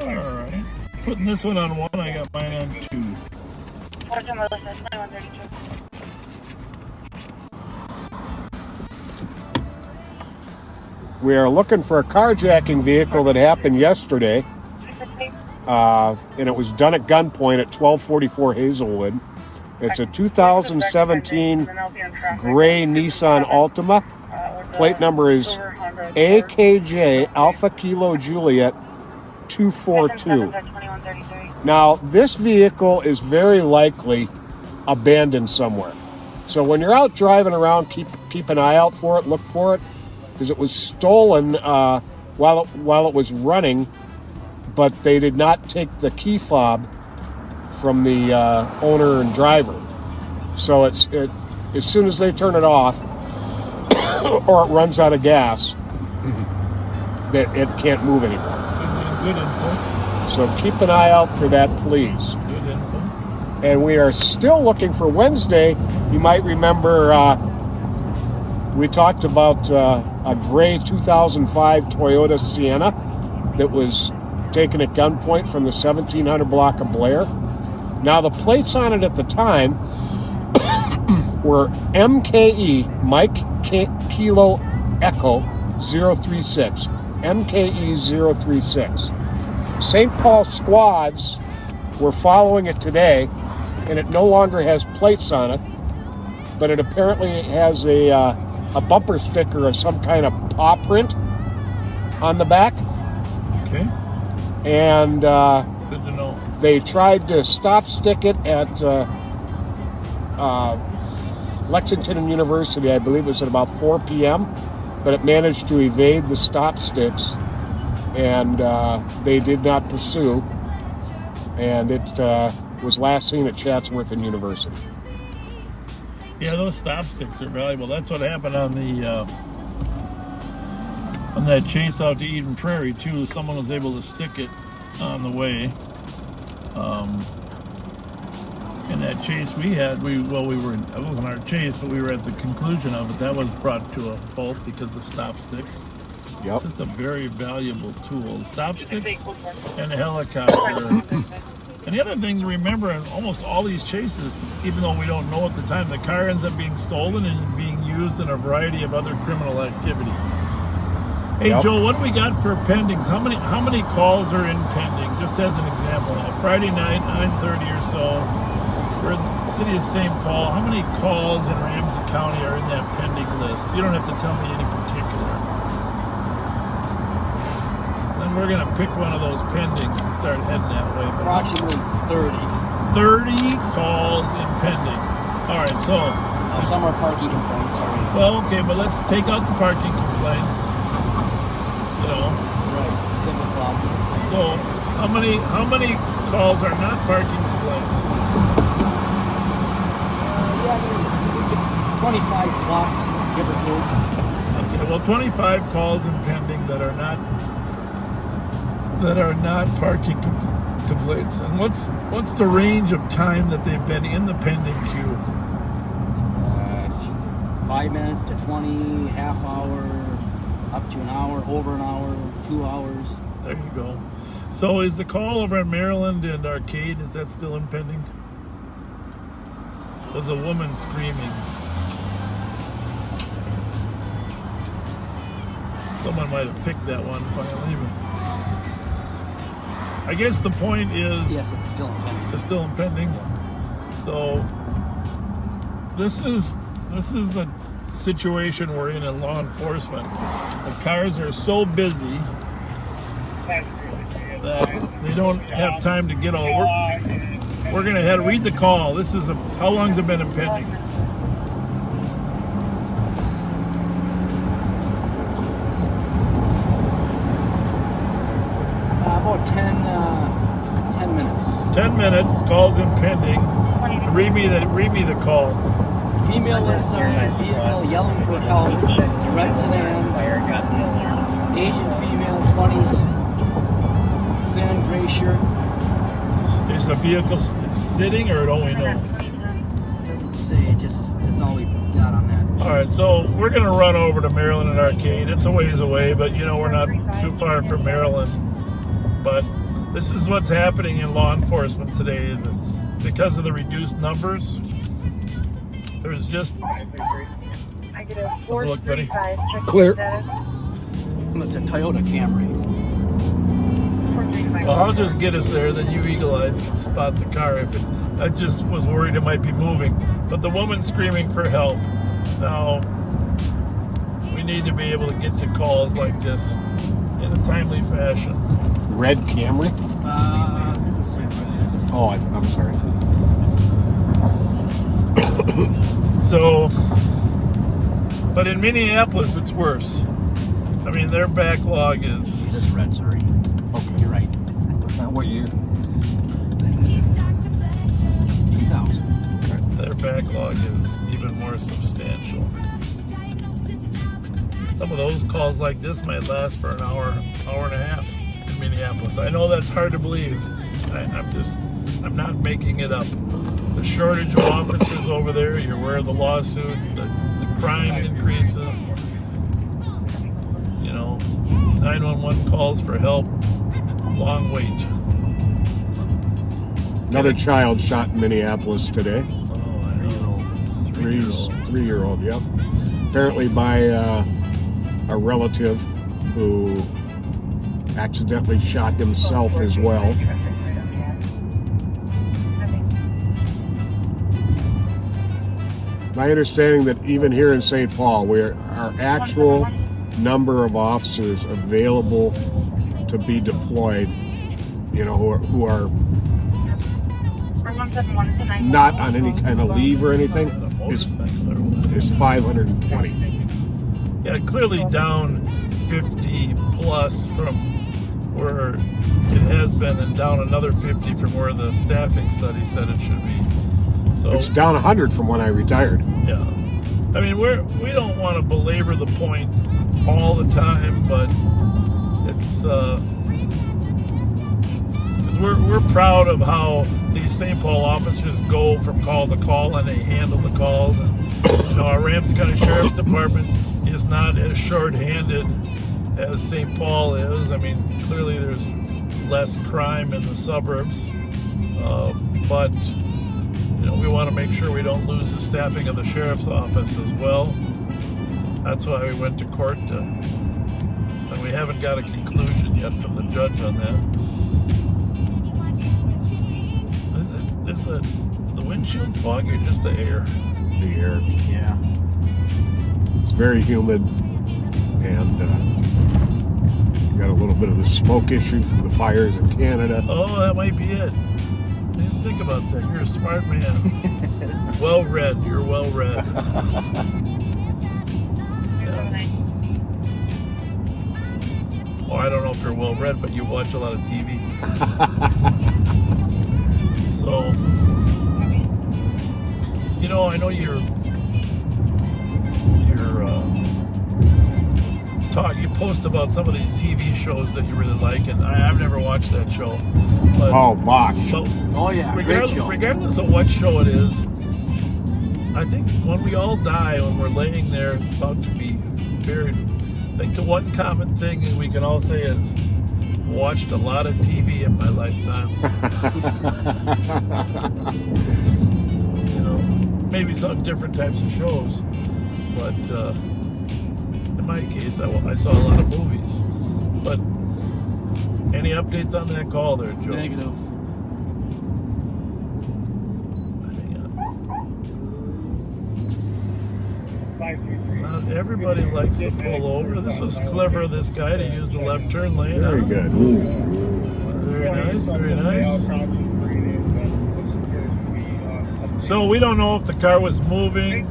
All right. Putting this one on 1, I got mine on 2. We are looking for a carjacking vehicle that happened yesterday, and it was done at gunpoint at 1244 Hazelwood. It's a 2017 gray Nissan Altima. Plate number is AKJ Alpha Kilo Juliet 242. Now, this vehicle is very likely abandoned somewhere. So when you're out driving around, keep an eye out for it, look for it, because it was stolen while it was running, but they did not take the key fob from the owner and driver. So as soon as they turn it off or it runs out of gas, that it can't move anymore. Good info. So keep an eye out for that, please. Good info. And we are still looking for Wednesday. You might remember we talked about a gray 2005 Toyota Sienna that was taken at gunpoint from the 1700 block of Blair. Now, the plates on it at the time were MKE, Mike Kilo Echo 036. MKE 036. St. Paul squads were following it today, and it no longer has plates on it, but it apparently has a bumper sticker of some kind of paw print on the back. Okay. And good to know. They tried to stop stick it at Lexington University. I believe it was at about 4 p.m., but it managed to evade the stop sticks, and they did not pursue, and it was last seen at Chatsworth and University. Yeah, those stop sticks are valuable. That's what happened on that chase out to Eden Prairie too. Someone was able to stick it on the way. In that chase we had, it wasn't our chase, but we were at the conclusion of it. That was brought to a halt because of stop sticks. Yep. Just a very valuable tool. The stop sticks and a helicopter. And the other thing to remember in almost all these chases, even though we don't know at the time, the car ends up being stolen and being used in a variety of other criminal activity. Hey, Yep. Joel, what do we got for pendings? How many calls are in pending? Just as an example, a Friday night, 9:30 or so, we're in the city of St. Paul. How many calls in Ramsey County are in that pending list? You don't have to tell me any particular. Does then we're gonna pick one of those pendings and start heading that way. Approximately 30. 30 calls in pending. All right, so some are parking complaints, sorry. well, okay, but let's take out the parking complaints. You know. Right. Simple stop. So how many calls are not parking complaints? 25 plus, give or take. Okay, well, 25 calls in pending that are not parking complaints. And what's the range of time that they've been in the pending queue? 5 minutes to 20, half hour, up to an hour, over an hour, 2 hours. There you go. So is the call over in Maryland and Arcade, is that still impending? There's a woman screaming. Someone might have picked that one finally. I guess the point is... Yes, it's still impending. It's still impending. So this is the situation we're in law enforcement. The cars are so busy that they don't have time to get all work. We're going to read the call. This is how long's it been impending? About 10 minutes. 10 minutes. Calls impending. Read me the call. Female inside vehicle yelling for help. Red sedan. Asian female, 20s. Thin gray shirt. Is the vehicle sitting, or don't we know? Doesn't say. That's all we got on that. All right, so we're gonna run over to Maryland and Arcade. It's a ways away, but you know we're not too far from Maryland. But this is what's happening in law enforcement today. Because of the reduced numbers, there's just... Look, buddy. Clear. It's a Toyota Camry. Well, I'll just get us there, then you Eagle Eyes can spot the car. I just was worried it might be moving. But the woman's screaming for help. Now, we need to be able to get to calls like this in a timely fashion. Red Camry? Doesn't say red. Oh, I'm sorry. So, but in Minneapolis, it's worse. I mean, their backlog is... Just red, sorry. Okay. You're right. What year? 2000. Their backlog is even more substantial. Some of those calls like this might last for an hour and a half in Minneapolis. I know that's hard to believe. I'm not making it up. The shortage of officers over there, you're aware of the lawsuit, the crime increases. You know, 911 calls for help, long wait. Another child shot in Minneapolis today. Oh, I know. 3-year-old, yep. Apparently by a relative who accidentally shot himself as well. My understanding that even here in St. Paul, where our actual number of officers available to be deployed, you know, who are not on any kind of leave or anything, is 520. Yeah, clearly down 50 plus from where it has been, and down another 50 from where the staffing study said it should be. So it's down 100 from when I retired. Yeah, I mean we don't want to belabor the point all the time, but it's we're proud of how these St. Paul officers go from call to call and they handle the calls. And you know, our Ramsey County Sheriff's Department is not as short-handed as St. Paul is. I mean, clearly there's less crime in the suburbs, but you know, we want to make sure we don't lose the staffing of the sheriff's office as well. That's why we went to court, and we haven't got a conclusion yet from the judge on that. Is it the windshield fog or just the air? The air. Yeah. It's very humid and got a little bit of the smoke issue from the fires in Canada. Oh, that might be it. I didn't think about that. You're a smart man. Well read. You're well read. Well, I don't know if you're well read, but you watch a lot of TV. So, you know, I know you're you post about some of these TV shows that you really like, and I've never watched that show. But, oh, Bosch. So, oh yeah, great show. Regardless of what show it is, I think when we all die, when we're laying there about to be buried, I think the one common thing we can all say is watched a lot of TV in my lifetime. You know, maybe some different types of shows, but in my case, I saw a lot of movies. But any updates on that call there, Joe? Negative. Not everybody likes to pull over. This was clever of this guy to use the left turn lane. Very good. Very nice, very nice. So we don't know if the car was moving.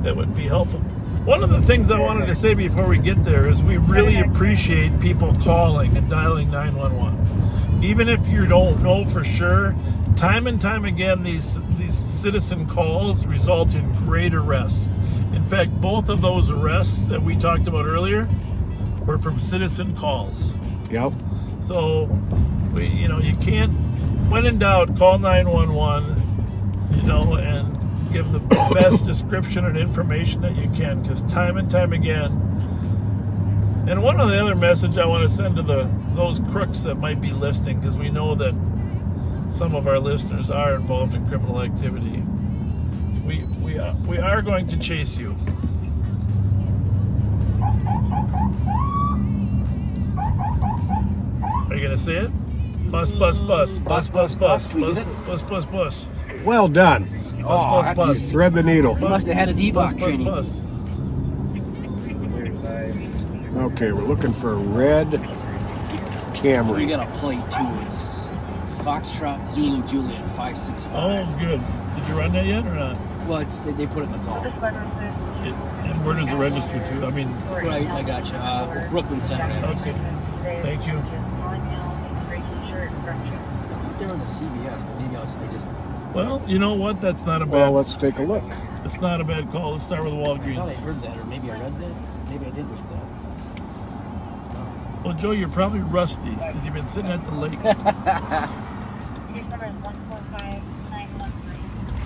That would be helpful. One of the things I wanted to say before we get there is we really appreciate people calling and dialing 911. Even if you don't know for sure, time and time again, these citizen calls result in great arrests. In fact, both of those arrests that we talked about earlier were from citizen calls. Yep. So, you can't, when in doubt, call 911, and give the best description and information that you can, because time and time again. And one of the other message I want to send to those crooks that might be listening, because we know that some of our listeners are involved in criminal activity. We are going to chase you. Are you going to say it? Bus, bus, bus. Bus, bus, bus. Bus, bus, bus, bus. Well done. Bus, bus, bus. Thread the needle. He must have had his EVOC bus, training. Bus, bus. Okay, we're looking for a red Camry. You got a plate too. It's Foxtrot Zulu Juliet 565. Oh, good. Did you run that yet or not? Well, they put it in the call. And where does the register to? I mean, right, I got you. Brooklyn Center. Okay. Thank you. They're on the CBS, but maybe they just. Well, you know what? That's not a bad. Well, let's take a look. It's not a bad call. Let's start with Walgreens. I thought I heard that, or maybe I read that. Maybe I did read that. Well, Joe, you're probably rusty because you've been sitting at the lake.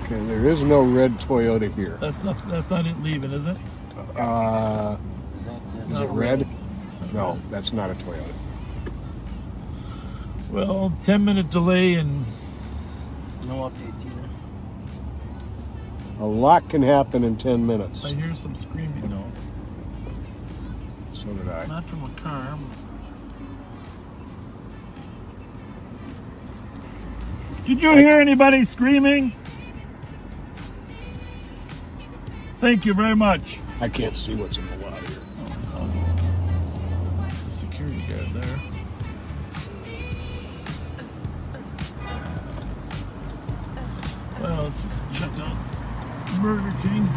Okay, there is no red Toyota here. That's not it leaving, is it? Is it red? No, that's not a Toyota. Well, 10-minute delay and no update either. A lot can happen in 10 minutes. I hear some screaming. No. So did I. Not from a car. Did you hear anybody screaming? Thank you very much. I can't see what's in the lot here. There's a security guard there. Well, let's just check out Burger King.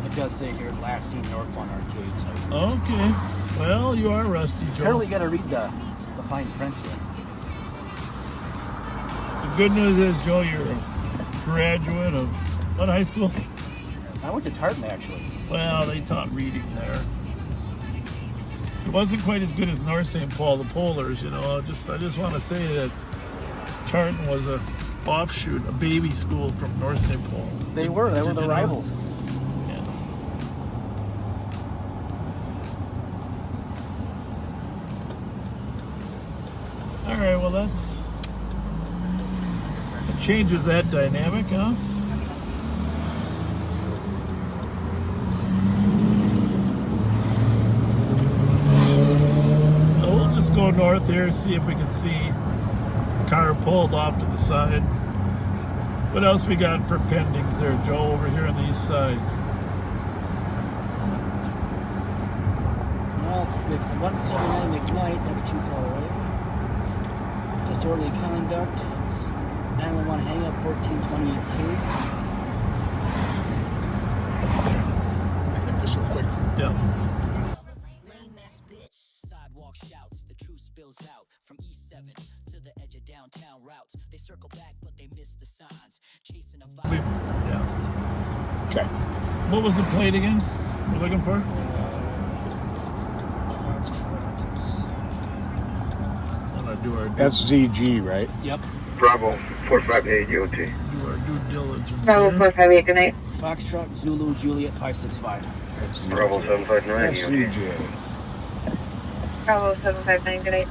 It does say here, last seen northbound arcade. So okay. Well, you are rusty, Joe. Apparently got to read the fine print here. The good news is, Joe, you're a graduate of what high school? I went to Tartan, actually. Well, they taught reading there. It wasn't quite as good as North St. Paul, the Polars, I just want to say that Tartan was a offshoot, a baby school from North St. Paul. They were the rivals. All right, well, that changes that dynamic, huh? We'll just go north here, see if we can see a car pulled off to the side. What else we got for pendings there, Joe, over here on the east side? Well, 179 McKnight, that's too far away. Disorderly conduct, 911 hang up, 1428 case. Hit this real quick. Yeah. Sidewalk shouts, the truth spills out from E7 to the edge of downtown routes. They circle back, but they miss the signs. Chasing a vibe. Yeah. Okay. What was the plate again we're looking for? SZG, right? Yep. Bravo 458 UOT. Do our due diligence. Bravo here. 458, good night. Foxtrot, Zulu, Juliet, 565. Bravo 759 UOT. SZG. Bravo 759, good night.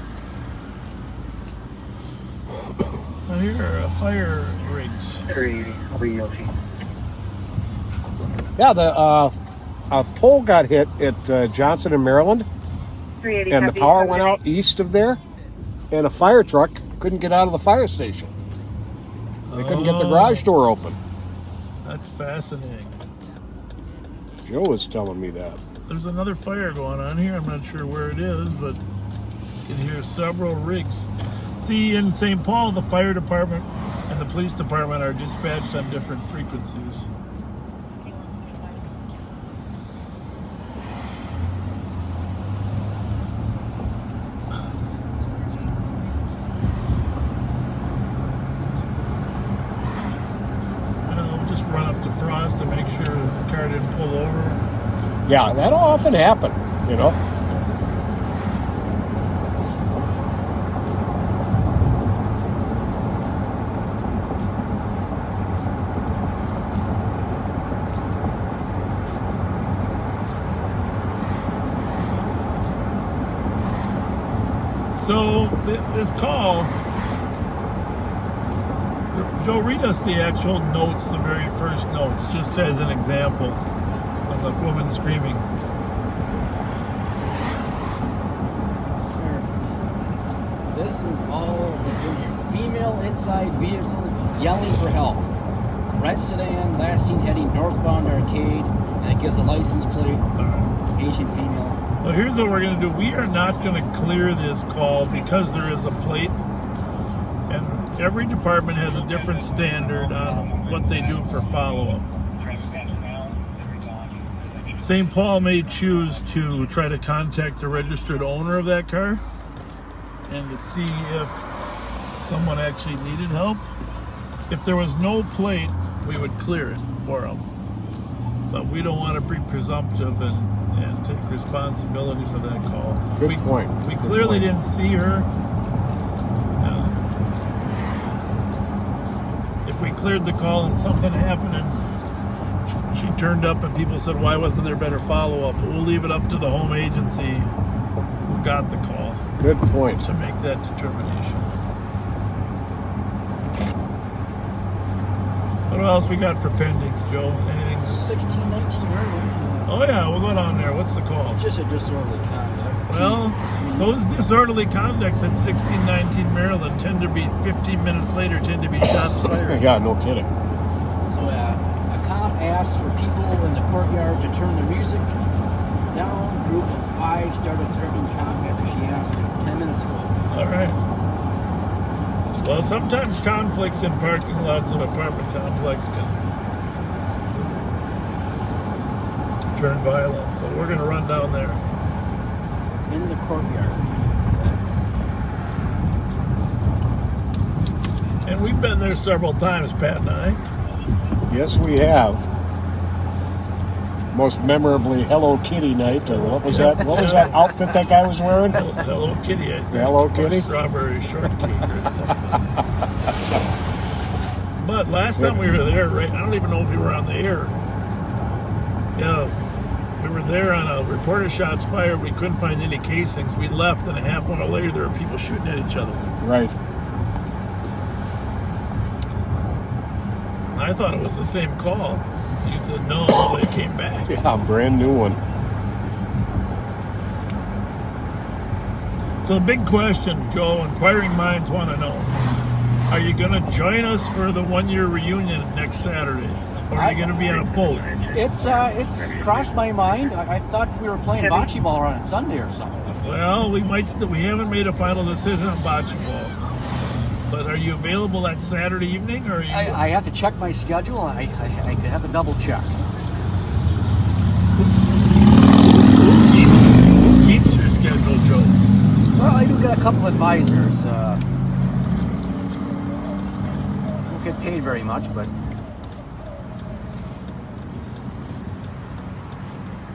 Now here are fire rigs. 380 UOT. Yeah, a pole got hit at Johnson in Maryland, 380, and the copy. power went out east of there, and a fire truck couldn't get out of the fire station. They couldn't get the garage door open. That's fascinating. Joe was telling me that. There's another fire going on here. I'm not sure where it is, but you can hear several rigs. See, in St. Paul, the fire department and the police department are dispatched on different frequencies. To make sure the car didn't pull over. Yeah, that'll often happen, you know. So this call, Joe, read us the actual notes, the very first notes, just as an example of the woman screaming. This is all that's in here. Female inside vehicle yelling for help. Red sedan, last seen heading northbound arcade, and it gives a license plate. Asian female. Well, here's what we're going to do. We are not going to clear this call because there is a plate. And every department has a different standard on what they do for follow-up. St. Paul may choose to try to contact the registered owner of that car and to see if someone actually needed help. If there was no plate, we would clear it for them. But we don't want to be presumptive and take responsibility for that call. Good point. We clearly didn't see her. If we cleared the call and something happened and she turned up and people said, why wasn't there better follow-up? We'll leave it up to the home agency who got the call. Good point. To make that determination. What else we got for pendings, Joe? Anything? 1619 Burrill. Oh yeah, we'll go down there. What's the call? Just a disorderly conduct. Well, those disorderly conducts at 1619 Maryland tend to be 15 minutes later tend to be shots fired. Yeah, no kidding. So a cop asked for people in the courtyard to turn their music down. Group of 5 started threatening cop after she asked 10 minutes ago. All right. Well, sometimes conflicts in parking lots of apartment complex can turn violent. So we're going to run down there. In the courtyard. And we've been there several times, Pat and I. Yes, we have. Most memorably, Hello Kitty night, or what was that? What was that outfit that guy was wearing? Hello Kitty, I think. Hello Kitty? Or strawberry shortcake or something. But last time we were there, right? I don't even know if we were on the air. Yeah, we were there on a reporter shots fired. We couldn't find any casings. We left, and a half hour later, there were people shooting at each other. Right. I thought it was the same call. You said no, they came back. Yeah, brand new one. So big question, Joe, inquiring minds want to know. Are you going to join us for the 1-year reunion next Saturday? Or are you going to be on a boat? It's crossed my mind. I thought we were playing bocce ball on Sunday or something. Well, we haven't made a final decision on bocce ball. But are you available that Saturday evening? Or are you... I have to check my schedule. I have to double check. Who keeps your schedule, Joe? Well, I do get a couple advisors. Don't get paid very much, but...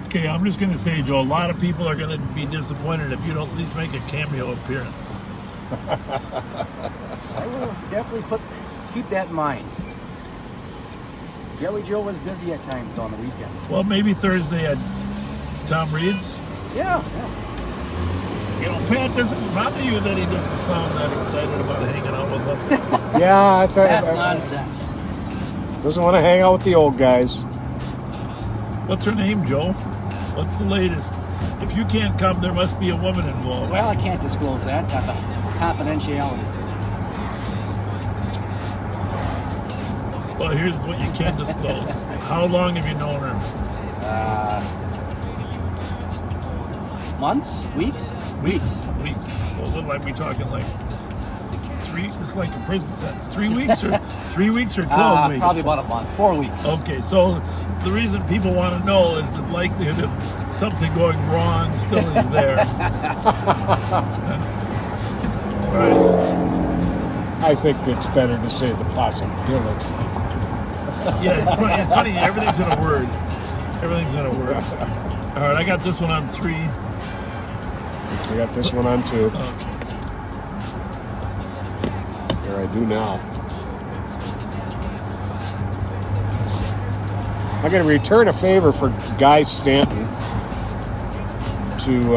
Okay, I'm just going to say, Joe, a lot of people are going to be disappointed if you don't at least make a cameo appearance. I will definitely keep that in mind. Jelly Joe was busy at times on the weekends. Well, maybe Thursday at Tom Reed's. Yeah. You know, Pat, doesn't it bother you that he doesn't sound that excited about hanging out with us? Yeah, that's nonsense. Doesn't want to hang out with the old guys. What's her name, Joe? What's the latest? If you can't come, there must be a woman involved. Well, I can't disclose that. Confidentiality. Well, here's what you can disclose. How long have you known her? Months? Weeks? Weeks. Well, what might we talking like 3? It's like a prison sentence. 3 weeks or 3 weeks or 12 weeks? Probably about a month. 4 weeks. Okay, so the reason people want to know is the likelihood of something going wrong still is there. Right. I think it's better to say the possibility. Yeah, it's funny. Everything's in a word. All right, I got this one on 3. I got this one on 2. Okay. There I do now. I'm going to return a favor for Guy Stanton to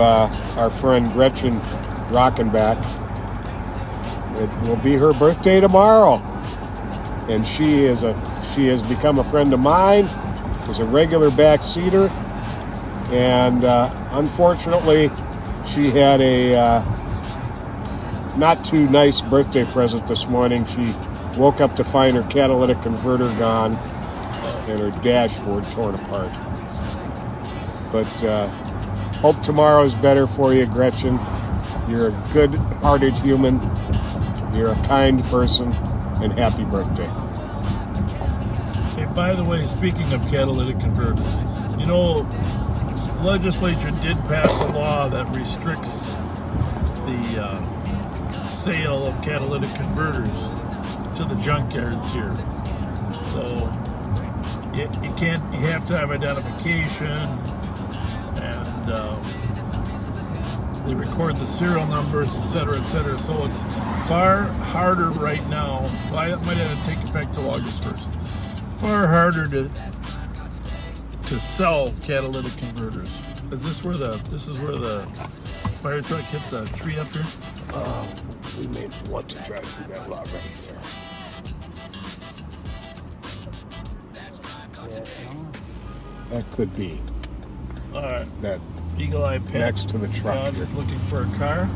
our friend Gretchen Rockenbach. It will be her birthday tomorrow, and she has become a friend of mine. Is a regular backseater, and unfortunately, she had a not too nice birthday present this morning. She woke up to find her catalytic converter gone and her dashboard torn apart. But hope tomorrow is better for you, Gretchen. You're a good-hearted human. You're a kind person, and happy birthday. Hey, by the way, speaking of catalytic converters, you know, the legislature did pass a law that restricts the sale of catalytic converters to the junkyards here. So you have to have identification, and they record the serial numbers, etc., etc. So it's far harder right now. Well, it might have to take effect till August 1st. Far harder to sell catalytic converters. Is this where the fire truck hit the tree up here? We may want to drive through that lot right there. That could be. All right. That Eagle Eye Pet. next to the truck. I'm just looking for a car.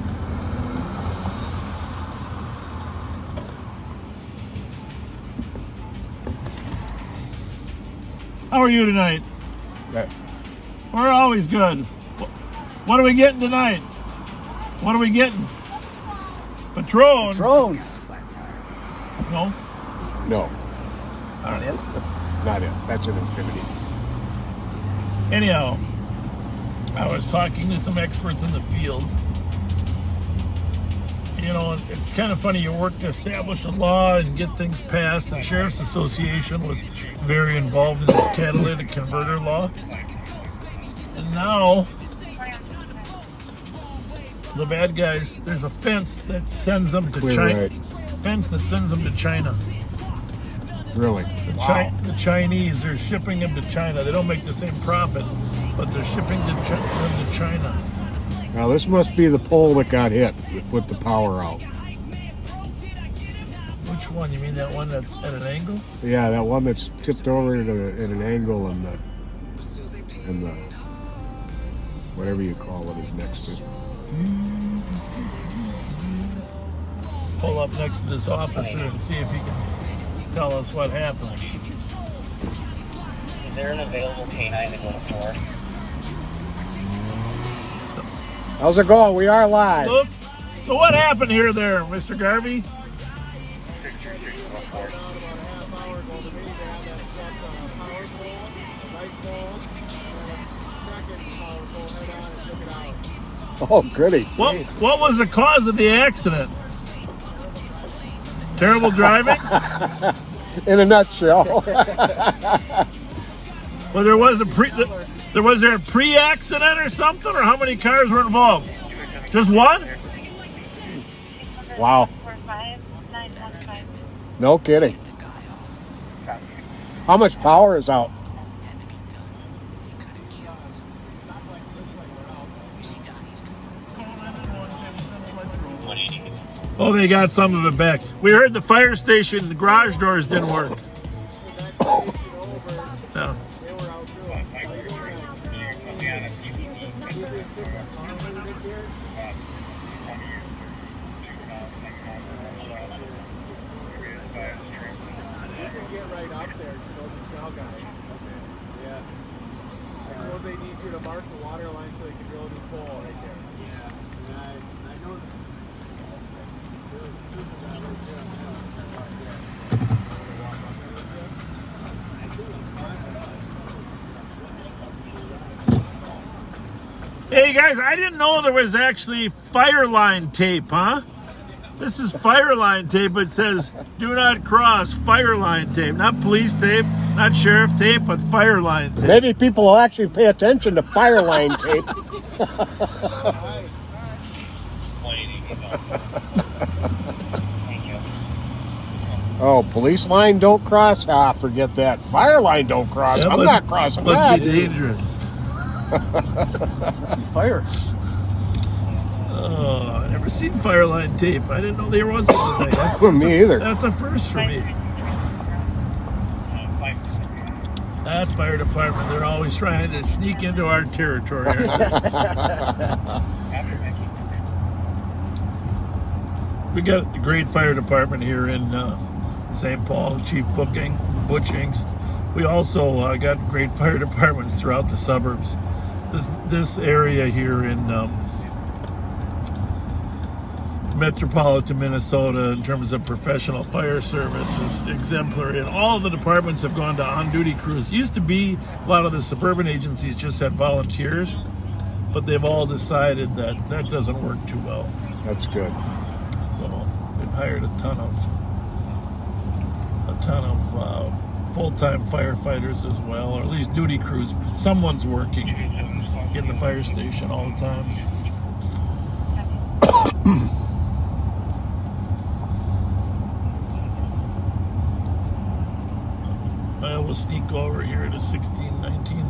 How are you tonight? We're always good. What are we getting tonight? What are we getting? Patron. Patron. No? No. Not it? Not it. That's an Infinity. Anyhow, I was talking to some experts in the field. You know, it's kind of funny. You work to establish a law and get things passed. The Sheriff's Association was very involved in this catalytic converter law. And now, the bad guys, there's a fence that sends them to China. Right. Fence that sends them to China. Really? The Chinese, they're shipping them to China. They don't make the same profit, but they're shipping them to China. Now this must be the pole that got hit that put the power out. Which one? You mean that one that's at an angle? Yeah, that one that's tipped over at an angle, and the whatever you call it is next to. Pull up next to this officer and see if he can tell us what happened. Is there an available canine to go to 4? How's it going? We are live. Look, so what happened here there, Mr. Garvey? Oh, goody. What was the cause of the accident? Terrible driving? In a nutshell. Well, was there a pre-accident or something, or how many cars were involved? Just one? Wow. No kidding. How much power is out? Oh, they got some of it back. We heard the fire station, the garage doors didn't work. No. They need you to mark the water line so they can drill a new pole right there. Yeah, I know that. Hey guys, I didn't know there was actually fire line tape, huh? This is fire line tape. It says, do not cross, fire line tape. Not police tape, not sheriff tape, but fire line tape. Maybe people will actually pay attention to fire line tape. Oh, police line don't cross? Ah, forget that. Fire line don't cross. I'm not crossing that. Must be dangerous. Fire. Oh, I never seen fire line tape. I didn't know there was such a thing. Me either. That's a first for me. That fire department, they're always trying to sneak into our territory. We got a great fire department here in St. Paul, Chief Butch Ingst. We also got great fire departments throughout the suburbs. This area here in metropolitan Minnesota, in terms of professional fire service, is exemplary, and all of the departments have gone to on-duty crews. It used to be a lot of the suburban agencies just had volunteers, but they've all decided that that doesn't work too well. That's good. So they've hired a ton of full-time firefighters as well, or at least duty crews. Someone's working in the fire station all the time. I will sneak over here to 1619.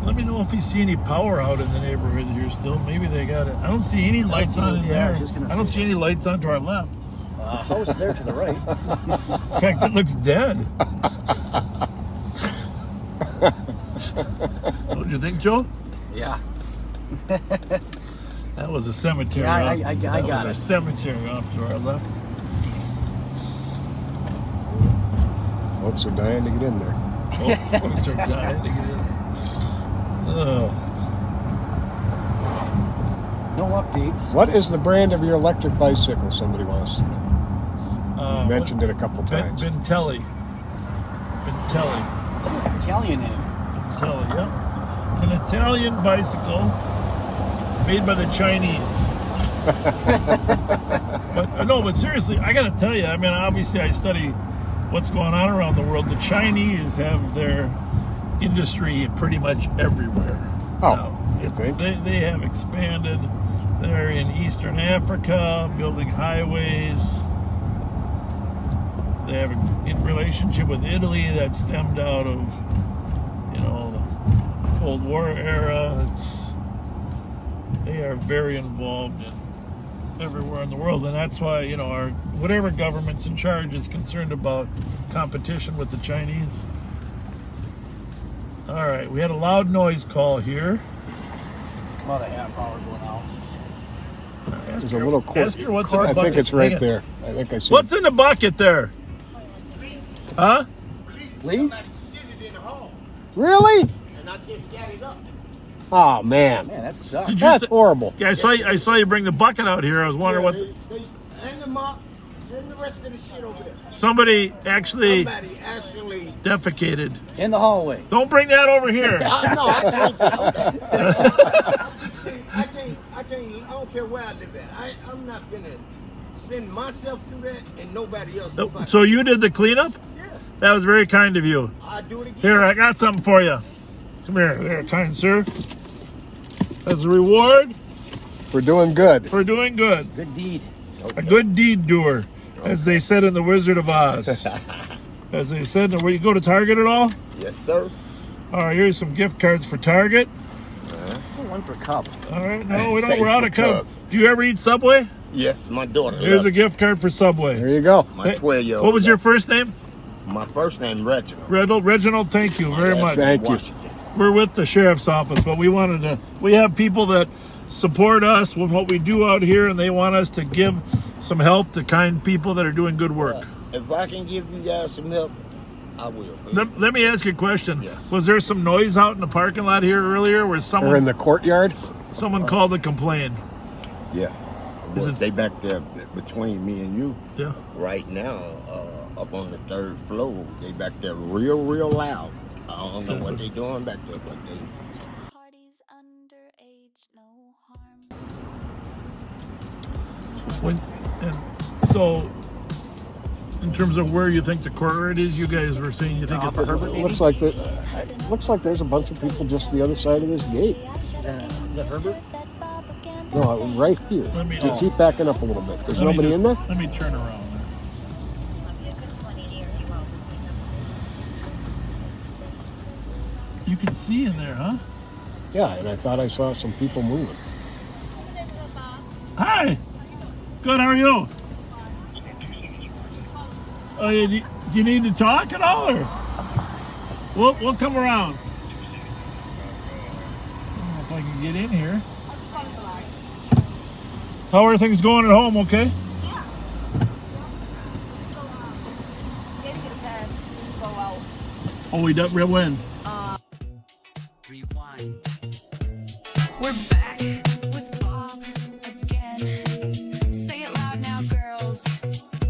Let me know if you see any power out in the neighborhood here still. Maybe they got it. I don't see any lights on in there. I don't see any lights on to our left. House there to the right. In fact, it looks dead. What do you think, Joe? Yeah. That was a cemetery. Yeah, I got it. it. A cemetery off to our left. Folks are dying to get in there. Folks are dying to get in. Oh. No updates. What is the brand of your electric bicycle? Somebody wants to know. You mentioned it a couple times. Bentelli. Italian name. Bentelli, yeah. It's an Italian bicycle made by the Chinese. But seriously, I got to tell you, I mean, obviously I study what's going on around the world. The Chinese have their industry pretty much everywhere. Oh, they have expanded. They're in Eastern Africa, building highways. They have a relationship with Italy that stemmed out of, the Cold War era. They are very involved in everywhere in the world, and that's why our whatever government's in charge is concerned about competition with the Chinese. All right, we had a loud noise call here. About a half hour going out. There's a little court. Ask her what's in the I bucket. think it's right Hang it. there. I think I see. What's in the bucket there? Huh? Bleach? Really? And I just got it up. Oh man, Man, that sucks. Did you that's say- horrible. Yeah, I saw you bring the bucket out here. I was wondering what And the mop, and the rest of the shit over there. somebody actually Somebody actually. defecated. In the hallway. Don't bring that over here. No, I don't care where I live at. I'm not gonna send myself through that and nobody else. So you did the cleanup? Yeah. That was very kind of you. I do it again. Here, I got something for you. Come here, kind sir. As a reward We're doing good. for doing good. Good deed. A good deed doer, as they said in The Wizard of Oz. As they said, where you go to Target at all? Yes, sir. All right, here's some gift cards for Target. One for cup. All right, no, we don't. We're out of cup. Do you ever eat Subway? Yes, my daughter. Here's loves a gift card for Subway. There you go. My 12-year-old. What was your first name? My first name, Reginald. Reginald, thank you very much. Thank you. Washington. We're with the sheriff's office, but we have people that support us with what we do out here, and they want us to give some help to kind people that are doing good work. If I can give you guys some help, I will. Let me ask you a question. Yes. Was there some noise out in the parking lot here earlier where Or in the courtyard? someone called to complain? Yeah. Is Well, it- they back there between me and you. Yeah. Right now, up on the 3rd floor, they back there real loud. I don't know what they doing back there, but they. So, in terms of where you think the courtyard is, you guys were saying you think it's Looks like there's a bunch of people just the other side of this gate. Is that Herbert? No, right here. Just keep backing up a little bit. There's nobody in there? Let me turn around. You can see in there, huh? Yeah, and I thought I saw some people moving. Hi. Good. How are you? Do you need to talk at all, or we'll come around. I don't know if I can get in here. How are things going at home? Okay. Oh, we done when? We're back with Bob again. Say it loud now, girls.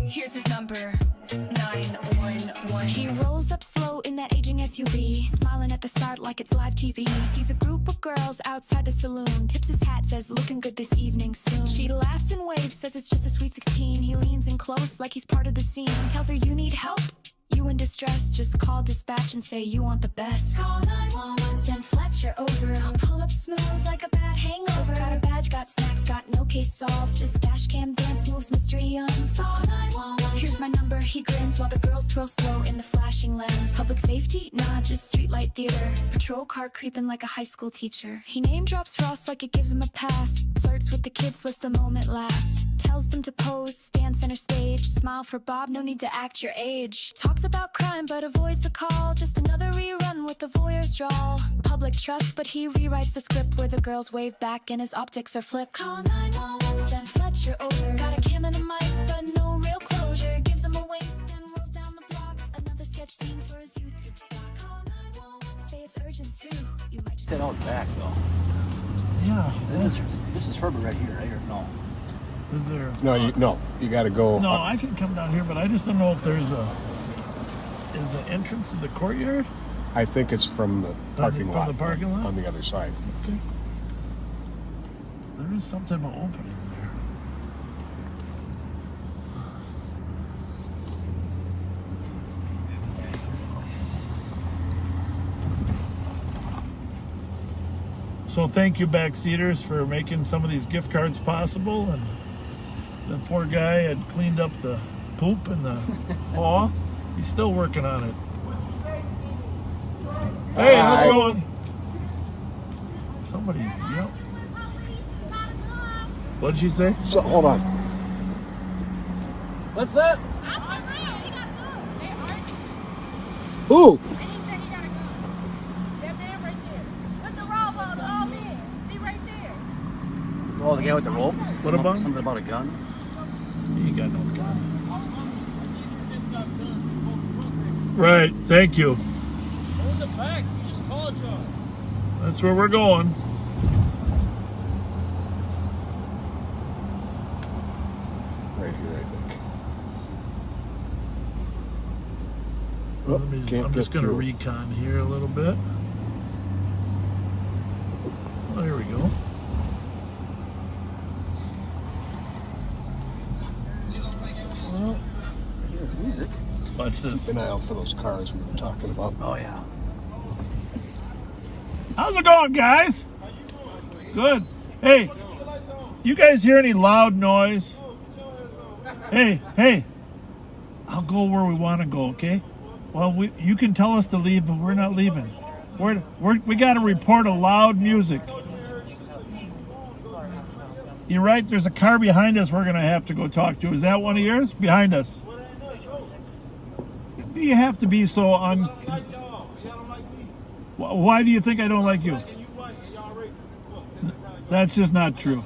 Here's his number, 911. He rolls up slow in that aging SUV, smiling at the start like it's live TV. Sees a group of girls outside the saloon, tips his hat, says looking good this evening soon. She laughs and waves, says it's just a sweet 16. He leans in close like he's part of the scene, tells her you need help. You in distress, just call dispatch and say you want the best. Call 911, send Fletcher over. He'll pull up smooth like a bad hangover. Got a badge, got snacks, got no case solved. Just dash cam dance moves, mystery unsolved. 911, here's my number, he grins while the girls twirl slow in the flashing lens. Public safety? Nah, just streetlight theater. Patrol car creeping like a high school teacher. He name drops Ross like it gives him a pass. Flirts with the kids, lets the moment last. Tells them to pose, stand center stage. Smile for Bob, no need to act your age. Talks about crime but avoids the call. Just another rerun with the voyeur's drawl. Public trust but he rewrites the script where the girls wave back and his optics are flipped. Call 911, send Fletcher over. Got a cam and a mic but no real closure. Gives him a wink then rolls down the block. Another sketch scene for his YouTube stock. Call 911, say it's urgent too. You might just Sit out back though. Yeah. This is Herbert right here, right? Or no? Is there? No, you got to go. No, I can come down here, but I just don't know if there's an entrance to the courtyard. I think it's from the parking lot. From the parking lot? On the other side. Okay. There is some type of opening there. So thank you, backseaters, for making some of these gift cards possible. And the poor guy had cleaned up the poop in the paw. He's still working on it. Hey, how's it going? Somebody's, yep. What did she say? So, hold on. What's that? Who? Oh, the guy with the rope? What about him? Something about a gun? He ain't got no gun. Right, thank you. Hold it back. Just call it, John. That's where we're going. Right here, I think. I'm just going to recon here a little bit. Oh, here we go. Well, music. Watch this. Keep an eye out for those cars we were talking about. Oh, yeah. How's it going, guys? Good. Hey, you guys hear any loud noise? Hey. I'll go where we want to go, okay? Well, you can tell us to leave, but we're not leaving. We got to report a loud music. You're right. There's a car behind us we're going to have to go talk to. Is that one of yours? Behind us. You have to be so Why do you think I don't like you? That's just not true.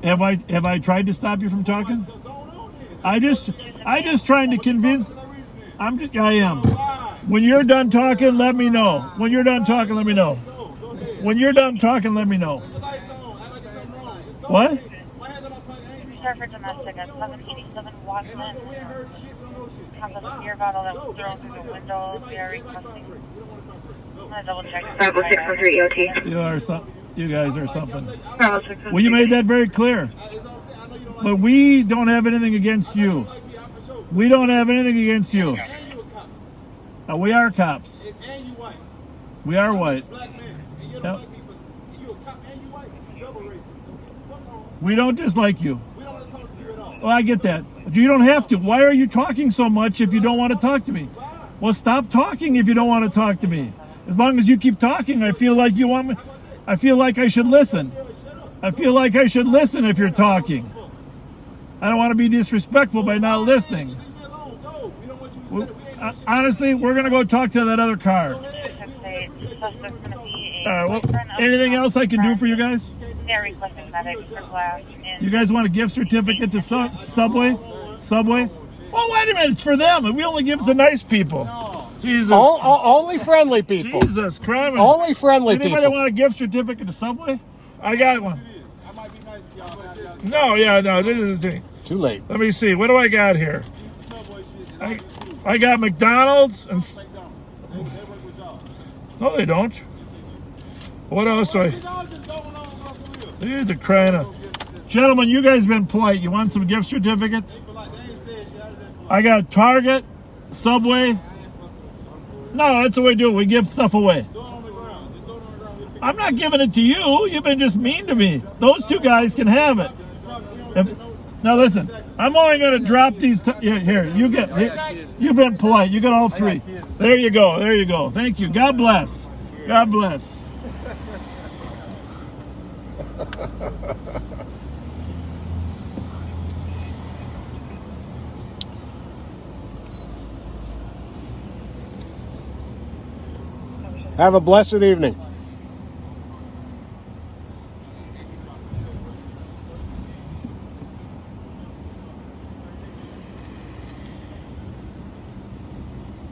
Have I tried to stop you from talking? I just trying to convince. I am. When you're done talking, let me know. When you're done talking, let me know. When you're done talking, let me know. What? Sir for domestic at 787 Watson. Have a beer bottle that was thrown through the window. We are requesting. I'm gonna double check. Bravo 613 EOT. You guys are something. Well, you made that very clear. But we don't have anything against you. We don't have anything against you. We are cops. We are white. Yep. We don't dislike you. Well, I get that. But you don't have to. Why are you talking so much if you don't want to talk to me? Well, stop talking if you don't want to talk to me. As long as you keep talking, I feel like you want me. I feel like I should listen. I feel like I should listen if you're talking. I don't want to be disrespectful by not listening. Honestly, we're going to go talk to that other car. Well, anything else I can do for you guys? They're requesting medics for glass. You guys want a gift certificate to Subway? Subway? Oh, wait a minute. It's for them. We only give it to nice people. Jesus. Only friendly people. Jesus Christ. Only friendly people. Anybody want a gift certificate to Subway? I got one. No, this is the thing. Too late. Let me see. What do I got here? I got McDonald's and... No, they don't. What else do I... These are crying out. Gentlemen, you guys been polite. You want some gift certificates? I got Target, Subway. No, that's the way we do it. We give stuff away. I'm not giving it to you. You've been just mean to me. Those two guys can have it. Now listen, I'm only going to drop these. Here, you get. Here, you've been polite. You got all three. There you go. There you go. Thank you. God bless. God bless. Have a blessed evening.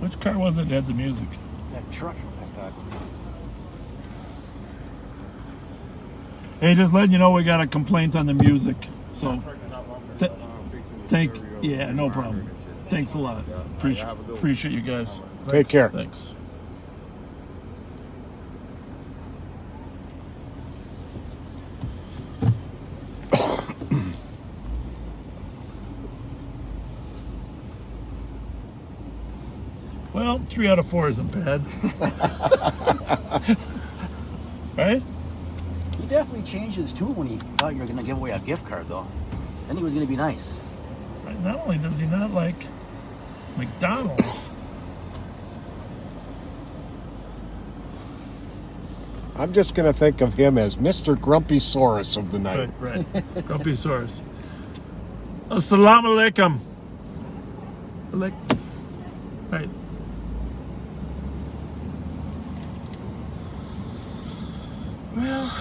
Which car was it that had the music? That truck, I thought. Hey, just letting you know we got a complaint on the music. So, yeah, no problem. Thanks a lot. Appreciate you guys. Take care. Thanks. Well, 3 out of 4 isn't bad. Right? He definitely changed his tune when he thought you were going to give away a gift card, though. Then he was going to be nice. Right, not only does he not like McDonald's. I'm just going to think of him as Mr. Grumpy Saurus of the night. Right. Grumpy Saurus. Assalamu alaikum. Right. Well,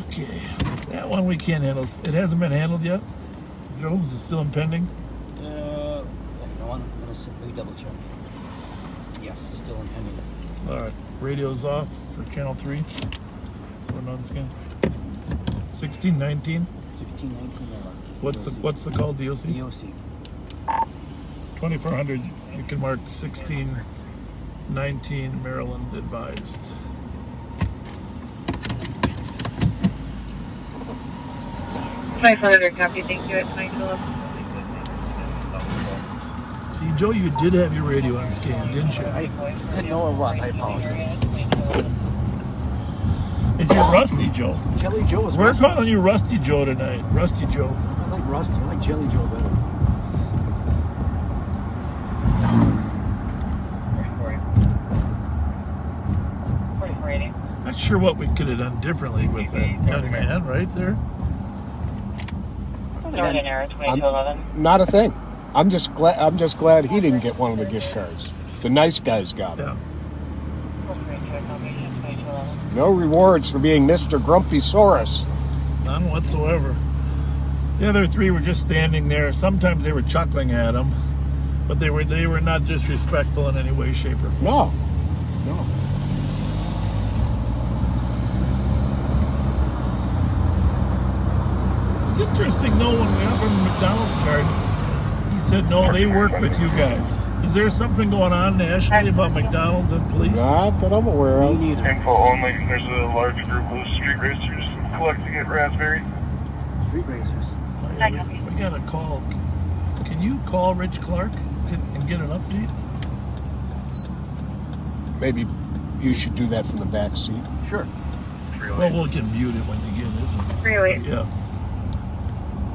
okay. That one we can't handle. It hasn't been handled yet. Joe, is it still impending? You know what? Let me double check. Yes, still impending. All right. Radio's off for channel 3. So we're on this again. 1619. 1619. What's the call? DOC. DOC. 2400. You can mark 1619 Maryland advised. Copy. Thank you at 2211. See, Joe, you did have your radio on scan, didn't you? I didn't know it was. I apologize. It's your Rusty Joe. Jelly Joe is We're Rusty. calling you Rusty Joe tonight. Rusty Joe. I like Rusty. I like Jelly Joe better. Not sure what we could have done differently with that young man right there. Northern Arrow 2211. Not a thing. I'm just glad he didn't get one of the gift cards. The nice guys got it. Yeah. No rewards for being Mr. Grumpy Saurus. None whatsoever. The other 3 were just standing there. Sometimes they were chuckling at him, but they were not disrespectful in any way, shape, or form. No. It's interesting, though, when we offered him a McDonald's card, he said, no, they work with you guys. Is there something going on nationally about McDonald's and police? Not that I'm aware of. Info only. There's a large group of street racers collecting at Raspberry. Street racers. We got a call. Can you call Rich Clark and get an update? Maybe you should do that from the back seat. Sure. Well, we can mute it when you get it. 308. Yeah.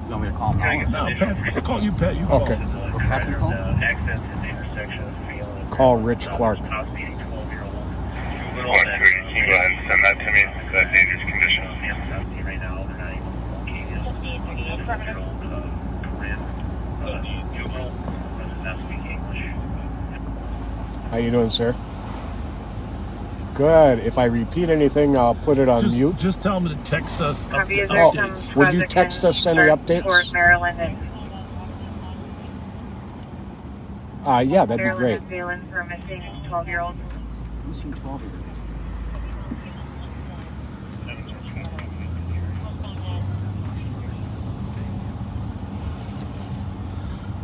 You want me to call him? No, Pat. I'll call you, Pat. You call. Okay. Pat's gonna call? Access to the intersection of Field. Call Rich Clark. Go ahead and send that to me. That dangerous condition. Right now, they're not even located. Juvenile does not speak English. How you doing, sir? Good. If I repeat anything, I'll put it on mute. Just tell them to text us Copy. Is Oh, there some would you traffic text in us any updates? Toward Maryland and Yeah, that'd be Maryland great. and Phelan for a missing 12-year-old. Missing 12-year-old.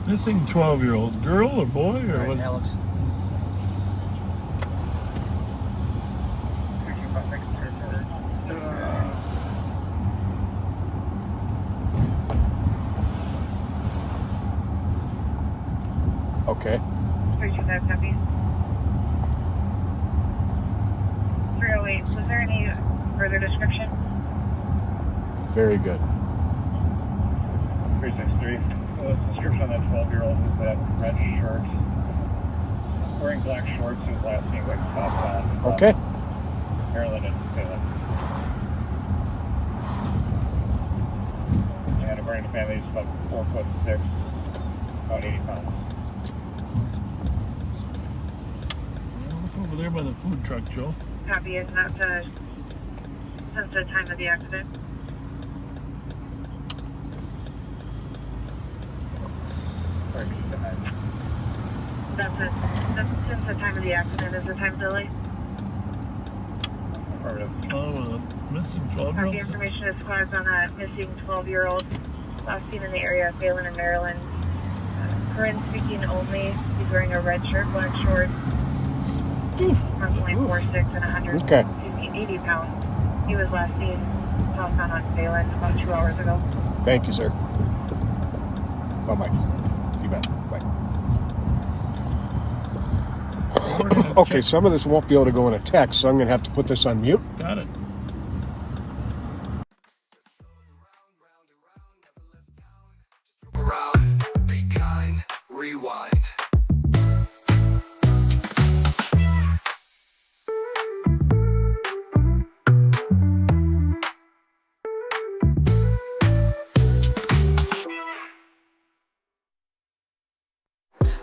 Missing 12-year-old girl or boy or All what? right, Alex. Okay. 325 copy. 308. Was there any further description? Very good. 363. Description on that 12-year-old is that red shirt, wearing black shorts, who's last seen like southbound. Okay. Maryland and Salem. And according to family, he's about 4'6", about 80 pounds. Look over there by the food truck, Joe. Copy. Is not since the time of the accident. That's since the time of the accident. Is the time delay? Missing Copy. 12-year-old. Information is flagged on a missing 12-year-old. Last seen in the area of Phelan in Maryland. Current speaking only. He's wearing a red shirt, black shorts. Approximately 4'6" and 180 pounds. He was last seen southbound on Phelan about 2 hours ago. Thank you, sir. Bye-bye. You bet. Bye. Okay, some of this won't be able to go in a text, so I'm going to have to put this on mute. Got it. Around, be kind, rewind.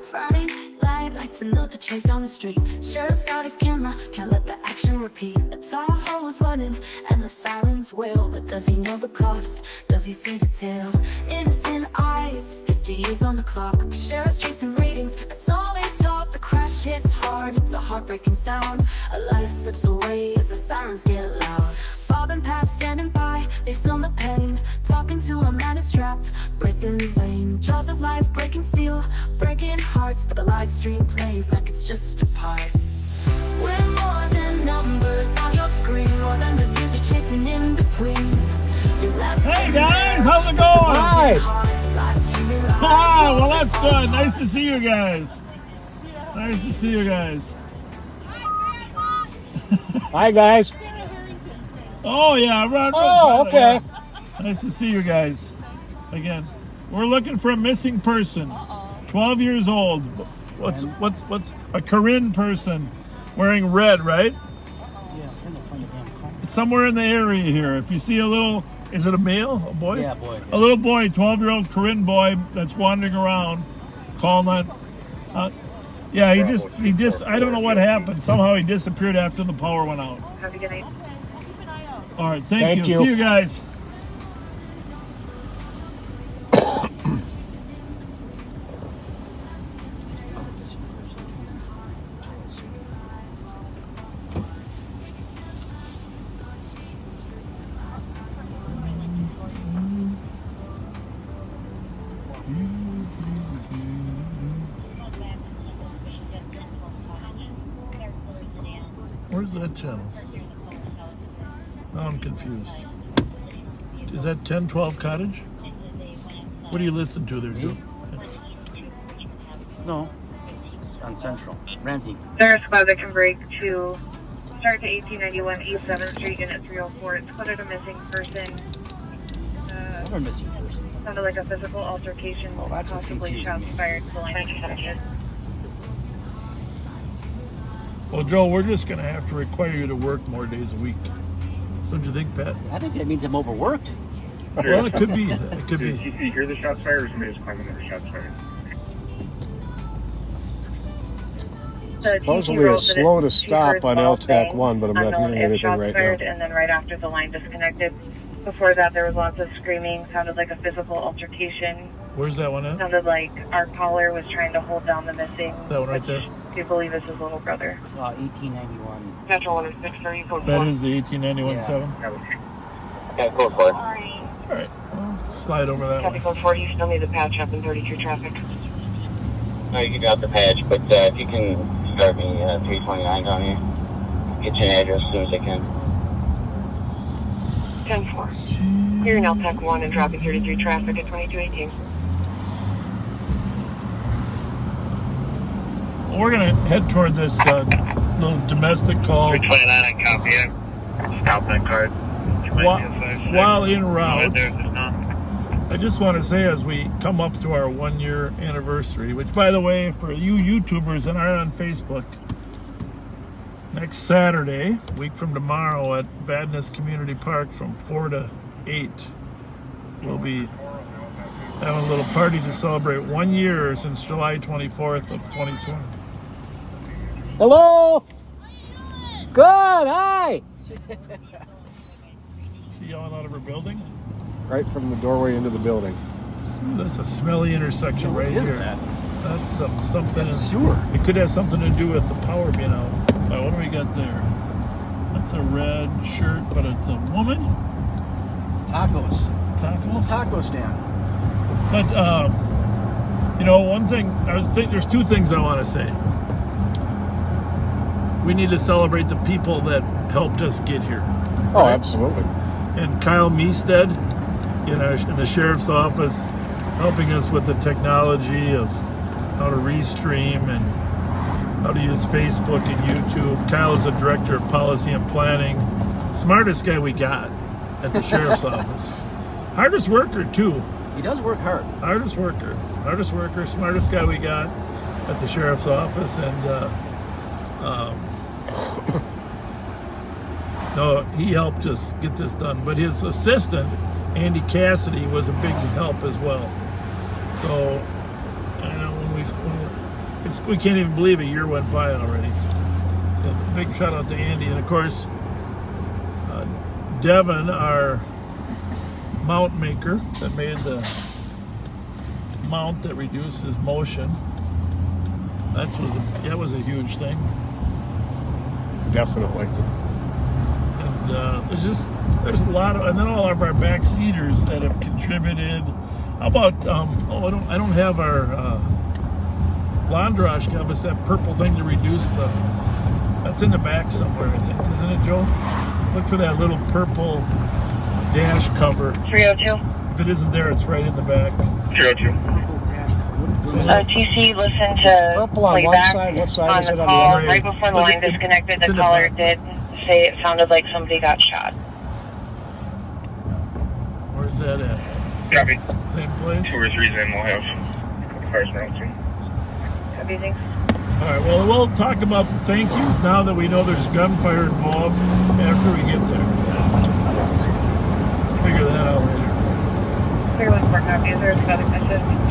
Friday light lights another chase down the street. Sheriff's got his camera, can't let the action repeat. repeat. A Tahoe's running and the sirens wail, but does he know the cost? Does he see the tale? Innocent eyes, 50 years on the clock. Sheriff's chasing ratings, that's all they talk. The crash hits hard, it's a heartbreaking sound. A life slips away as the sirens get loud. Bob and Pat standing by, they film the pain. Talking to a man who's trapped, breath in the vein. Jaws of life breaking steel, breaking hearts, but the live stream plays like it's just a part. We're more than numbers on your screen, more than the views you're chasing in between. Hey guys, how's it going? Hi. Ah, well that's good. Nice to see you guys. Nice to see you guys. Hi, guys. Oh yeah, run. Oh, okay. Yeah. Nice to see you guys again. We're looking for a missing person. 12 years old. What's a Korean person wearing red, right? It's somewhere in the area here. If you see a little, is it a male, a boy? Yeah, boy. A little boy, 12-year-old Korean boy that's wandering around, calling on. Yeah, he just, I don't know what happened. Somehow he disappeared after the power went out. Have a good night. All right, thank you. See you guys. Where's that channel? Now I'm confused. Is that 1012 Cottage? What do you listen to there, Joe? No. It's on Central. Ramsey. There's a squad that can break to start to 1891 East 7th Street, Unit 304. It's quoted a missing person. Another missing person. Sounded like a physical altercation, that's what's possibly confusing shots me. fired to the line of suspicion. Well, Joe, we're just going to have to require you to work more days a week. Don't you think, Pat? I think that means I'm overworked. Well, it could be. It could be. Did you hear the shots fired, or somebody just claiming there were shots fired? Supposedly it's slow to stop on LTAC 1, but I'm not hearing anything right now. And then right after the line disconnected. Before that, there was lots of screaming. Sounded like a physical altercation. Where's that one at? Sounded like our caller was trying to hold down the missing. That one right there? We believe is his little brother. 1891. Metro 10630, code 4. That is the 18117? Okay, code 4. All right. Well, slide over that Copy one. code 4. You still need the patch up in 32 traffic. No, you can drop the patch, but if you can start me 329 down here, get you an address as soon as I can. 10-4. You're in LTAC 1 and dropping 33 traffic at 2218. Well, we're going to head toward this little domestic call. 329 and copy it. Stop that card. While en route, I just want to say as we come up to our 1-year anniversary, which, by the way, for you YouTubers that aren't on Facebook, next Saturday, week from tomorrow at Vadnais Community Park from 4 to 8, we'll be having a little party to celebrate 1 year since July 24th of 2020. Hello. Good. Hi. She yelling out of her building? Right from the doorway into the building. Ooh, that's a smelly intersection right What is here. that? That's something. That's a sewer. It could have something to do with the power being out. Right, what do we got there? That's a red shirt, but it's a woman. Tacos. Taco. Taco stand. But you know, one thing I was thinking. There's two things I want to say. We need to celebrate the people that helped us get here. Oh, absolutely. And Kyle Meestead in the sheriff's office, helping us with the technology of how to restream and how to use Facebook and YouTube. Kyle is the director of policy and planning. Smartest guy we got at the sheriff's office. Hardest worker too. He does work hard. Hardest worker, smartest guy we got at the sheriff's office, and no, he helped us get this done. But his assistant, Andy Cassidy, was a big help as well. So, I know we can't even believe a year went by already. So big shout out to Andy, and of course Devin, our mount maker that made the mount that reduces motion. That was a huge thing. Definitely. And there's a lot of, and then all of our back seaters that have contributed. How about I don't have our Landrash give us that purple thing to reduce that's in the back somewhere, I think, isn't it, Joe? Look for that little purple dash cover. 302. If it isn't there, it's right in the back. 302. TC, listen to playback on the call. Right before the line disconnected, the caller did say it sounded like somebody got shot. Where's that at? Copy. Same place? 2 or 3 in, we'll have cars around soon. Copy, thanks. All right, well, we'll talk about thank yous now that we know there's gunfire involved after we get there. Figure that out later.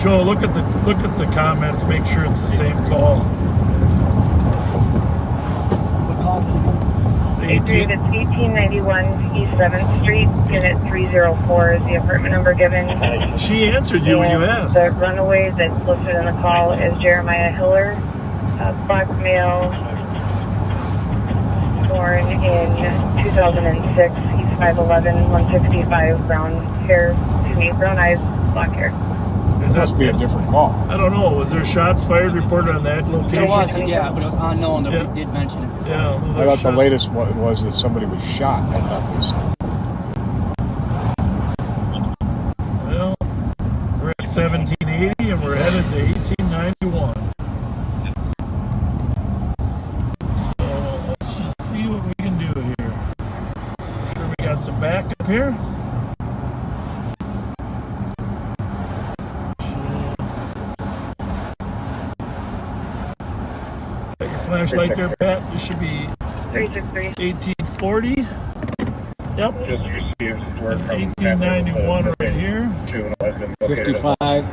Joe, look at the comments. Make sure it's the same call. What call? 18. It's 1891 East 7th Street, Unit 304 is the apartment number given. She answered you when you asked. The runaway that's listed in the call is Jeremiah Hiller, black male, born in 2006. He's 5'11", 165, brown hair, brown eyes, black hair. It must be a different call. I don't know. Was there shots fired reported on that location? There was, yeah, but it was unknown that we did mention it. Yeah. I thought the latest one was that somebody was shot. I thought they said. Well, we're at 1780 and we're headed to 1891. So let's just see what we can do here. Sure, we got some backup here. Flashlight there, Pat. This should be 1840. Yep. Just received word from 1891 right here. 55.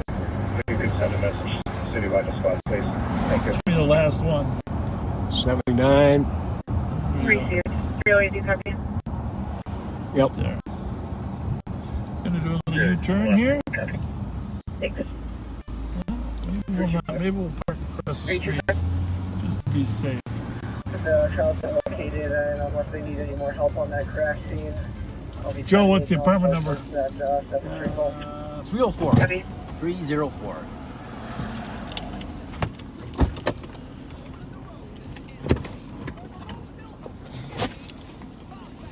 You could send a message citywide to squad, please. Thank you. Should be the last one. 79. Received. 308, copy. Yep. There. Gonna do a little U-turn here. Thanks. Maybe we'll park across the street. Just to be safe. The shots are located, and unless they need any more help on that crash scene, I'll be Joe, what's the apartment number? 304. 304.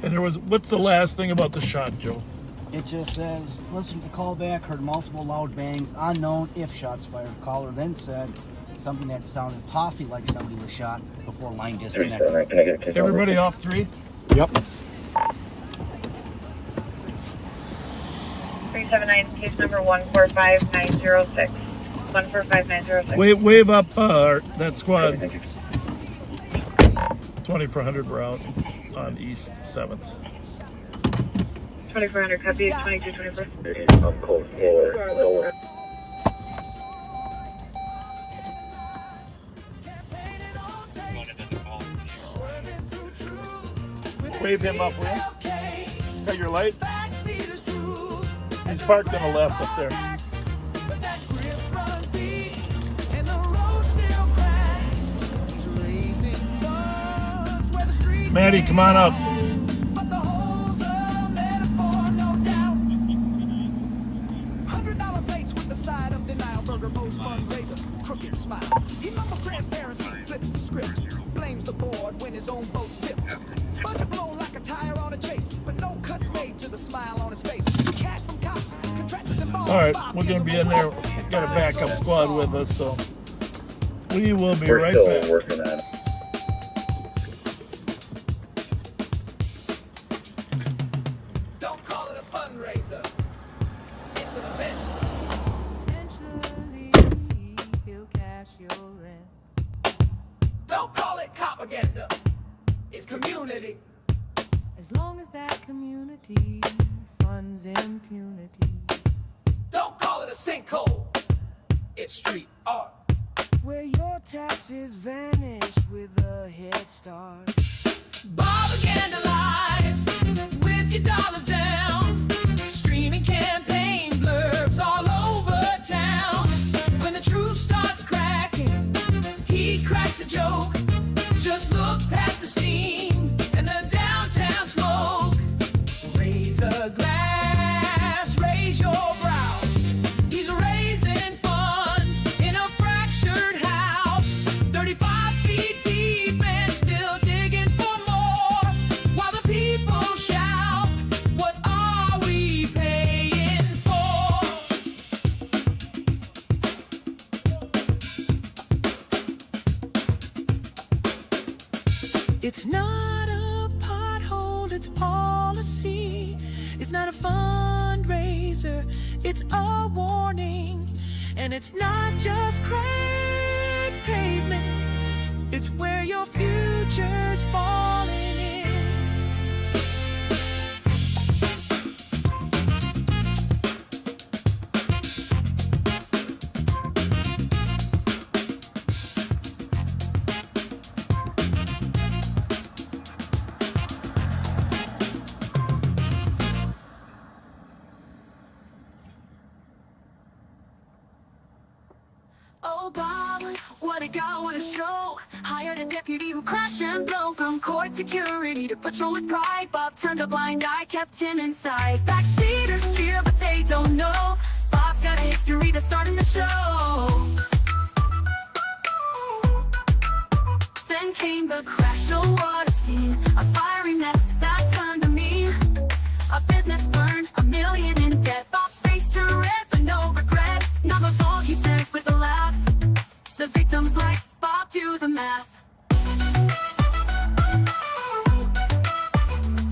And there was, what's the last thing about the shot, Joe? It just says, listen to the call back, heard multiple loud bangs, unknown if shots fired. Caller then said something that sounded possibly like somebody was shot before line disconnected. Everybody off 3? Yep. 379, case number 145906. 145906. Wave up that squad. 2400 we're out on East 7th. 2400, copy, 2224. I'm close forward. Wave him up, will you? Got your light? He's parked on the left up there. Maddie, come on up. Crooked smile. He mumbles transparency, flips the script, blames the board when his own boat's tipped. Budget blown like a tire on a chase, but no cuts made to the smile on his face. Cash from cops, contractors and bonds. All right, we're going to be in there. Got a backup squad with us, so we will be right back. We're still working on it. Don't call it a fundraiser. It's an event. Don't call it propaganda. It's community. As long as that community funds impunity. Don't call it a sinkhole. It's street art. where your taxes vanish with a head start. Bob again alive with your dollars down, streaming campaign blurbs all over town. When the truth starts cracking, he cracks a joke. Just look past the steam and the downtown smoke. Raise a glass, raise your brows. He's raising funds in a fractured house, 35 feet deep and still digging for more. While the people shout, what are we paying for? It's not a pothole, it's policy. It's not a fundraiser, it's a warning. And it's not just cracked pavement, it's where your future's falling in. Oh, Bob, what a guy, what a show. Hired a deputy who crashed and blow. From court security to patrol with pride, Bob turned a blind eye, kept him inside. Backseaters cheer, but they don't know Bob's got a history that's starting to show. Then came the crash, oh what a scene. A fiery mess that turned to mean. A business burned, $1 million in debt. Bob's face turned red, but no regret. Not my fault, he says with a laugh. The victims like Bob do the math.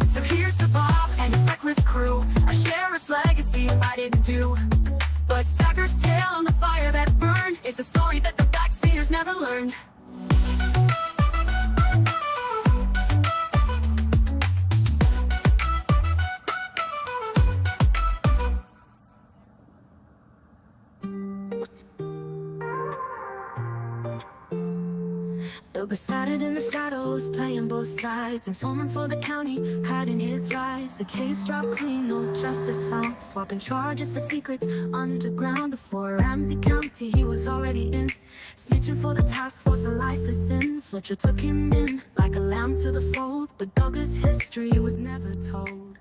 So here's to Bob and his reckless crew, a sheriff's legacy I didn't do. But Tucker's tale on the fire that burned is a story that the backseaters never learned. Bill besotted in the shadows, playing both sides. Informant for the county, hiding his lies. The case dropped clean, no justice found. Swapping charges for secrets underground. Before Ramsey County, he was already in. Snitching for the task force, a life of sin. Fletcher took him in, like a lamb to the fold. But Douglas' history was never told.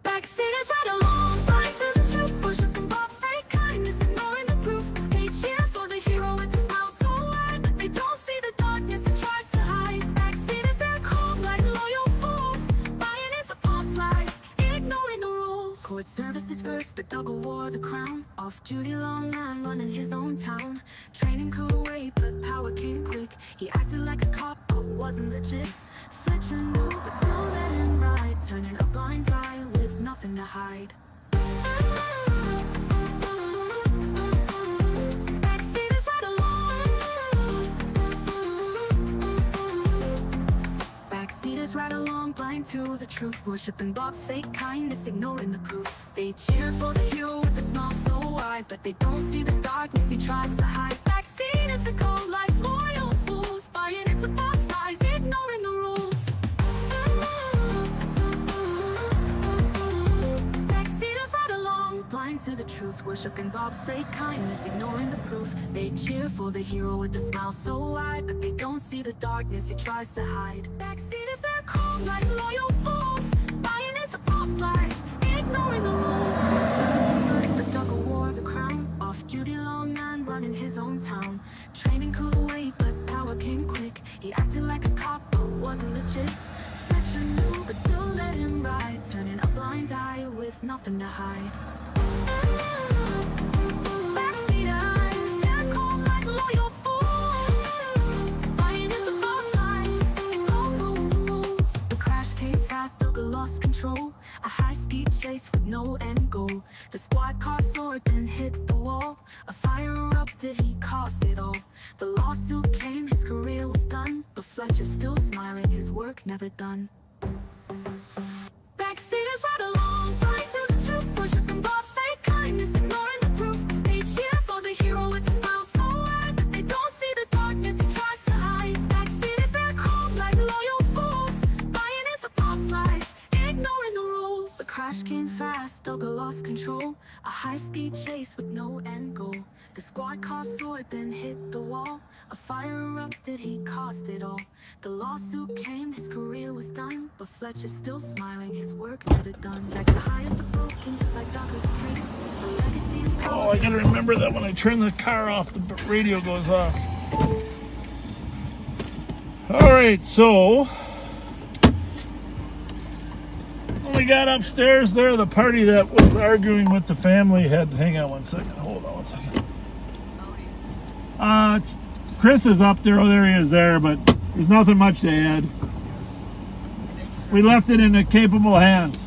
Backseaters right along, blind to the truth. Worshiping Bob's fake kindness, ignoring the proof. They cheer for the hero with a smile so wide, but they don't see the darkness it tries to hide. Backseaters, they're cold like loyal fools, buying into Bob's lies, ignoring the rules. Court services first, but Doug wore the crown. Off-duty long man running his own town. Training could wait, but power came quick. He acted like a cop, but wasn't legit. Fletcher knew, but still let him ride, turning a blind eye with nothing to hide. Backseaters right along. Backseaters right along, blind to the truth. Worshipping Bob's fake kindness, ignoring the proof. They cheer for the hero with a smile so wide, but they don't see the darkness he tries to hide. Backseaters that go like loyal fools, buying into Bob's lies, ignoring the rules. Backseaters right along, blind to the truth. Worshipping Bob's fake kindness, ignoring the proof. They cheer for the hero with a smile so wide, but they don't see the darkness he tries to hide. Backseaters, they're cold like loyal fools, buying into Bob's lies, ignoring the rules. Services first, but Doug wore the crown. Off-duty long man running his own town. Training could wait, but power came quick. He acted like a cop, but wasn't legit. Fletcher knew, but still let him ride, turning a blind eye with nothing to hide. Backseaters, they're cold like loyal fools, buying into both sides, ignoring the rules. The crash came fast, Doug lost control. A high-speed chase with no end goal. The squad car soared, then hit the wall. A fire erupted, he caused it all. The lawsuit came, his career was done, but Fletcher's still smiling, his work never done. Backseaters right along, blind to the truth. Worshipping Bob's fake kindness, ignoring the proof. They cheer for the hero with a smile so crash came fast, Dogger lost control. A high-speed chase with no end goal. The squad car soared, then hit the wall. A fire erupted, he caused it all. The lawsuit came, his career was done. But Fletcher's still smiling, his work never done. Back to high as the broken, just like Dogger's case. A legacy of power. Oh, I gotta remember that when I turn the car off, the radio goes off. All right, so when we got upstairs there, the party that was arguing with the family had, hang on one second, hold on one second. Chris is up there, oh there he is there, but there's nothing much to add. We left it in capable hands.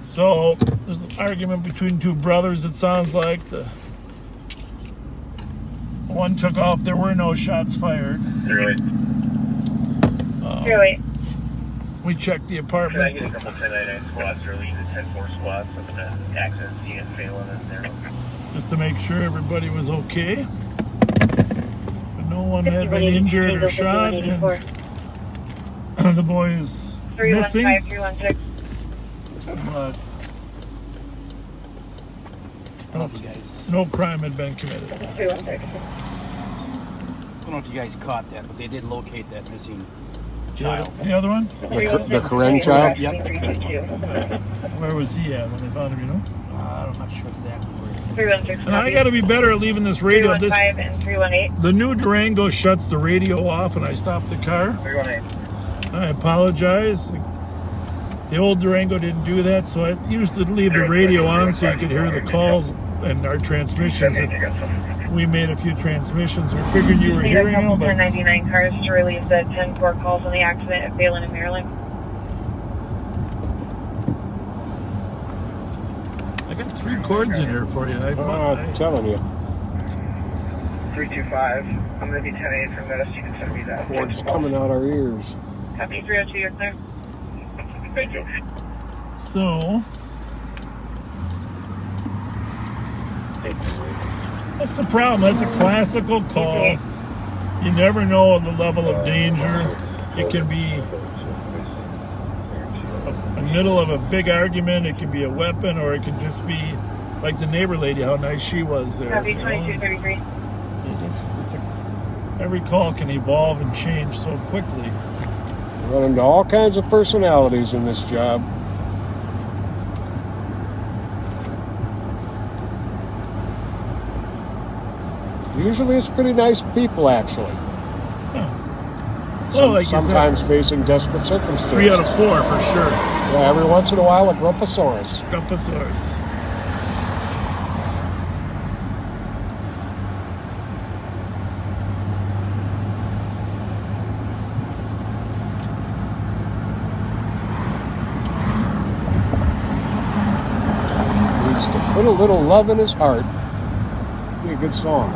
So there's an argument between two brothers, it sounds like. One took off, there were no shots fired. We checked the apartment. Can I get a couple 1099 squads or leave the 10-4 squads up in the accident scene and failing in there? Just to make sure everybody was okay. But no one had been injured or shot. And the boy is missing. 315, 316. But no crime had been committed. 316. I don't know if you guys caught that, but they did locate that missing child. The other one? The Karen child? Yep. Where was he at when they found him, you know? I'm not sure exactly where. 316. And I gotta be better at leaving this radio. 315 and 318. The new Durango shuts the radio off and I stop the car. 318. I apologize. The old Durango didn't do that, so I used to leave the radio on so you could hear the calls and our transmissions. And we made a few transmissions. We figured you were hearing them, but 1099 cars to release the 10-4 calls on the accident at Phelan in Maryland. I got 3 chords in here for you. I'm telling you. 325. I'm going to be 10-8 from this. You can send me that. Cords coming out our ears. Copy 302, you're clear. Thank you. So that's the problem. That's a classical call. You never know the level of danger. It can be a middle of a big argument. It can be a weapon, or it can just be like the neighbor lady. How nice she was there. Copy 2233. Every call can evolve and change so quickly. Run into all kinds of personalities in this job. Usually it's pretty nice people, actually. Well, like sometimes facing desperate circumstances. 3 out of 4 for sure. Yeah, every once in a while a Grumposaurus. Grumposaurus. Needs to put a little love in his heart. Be a good song.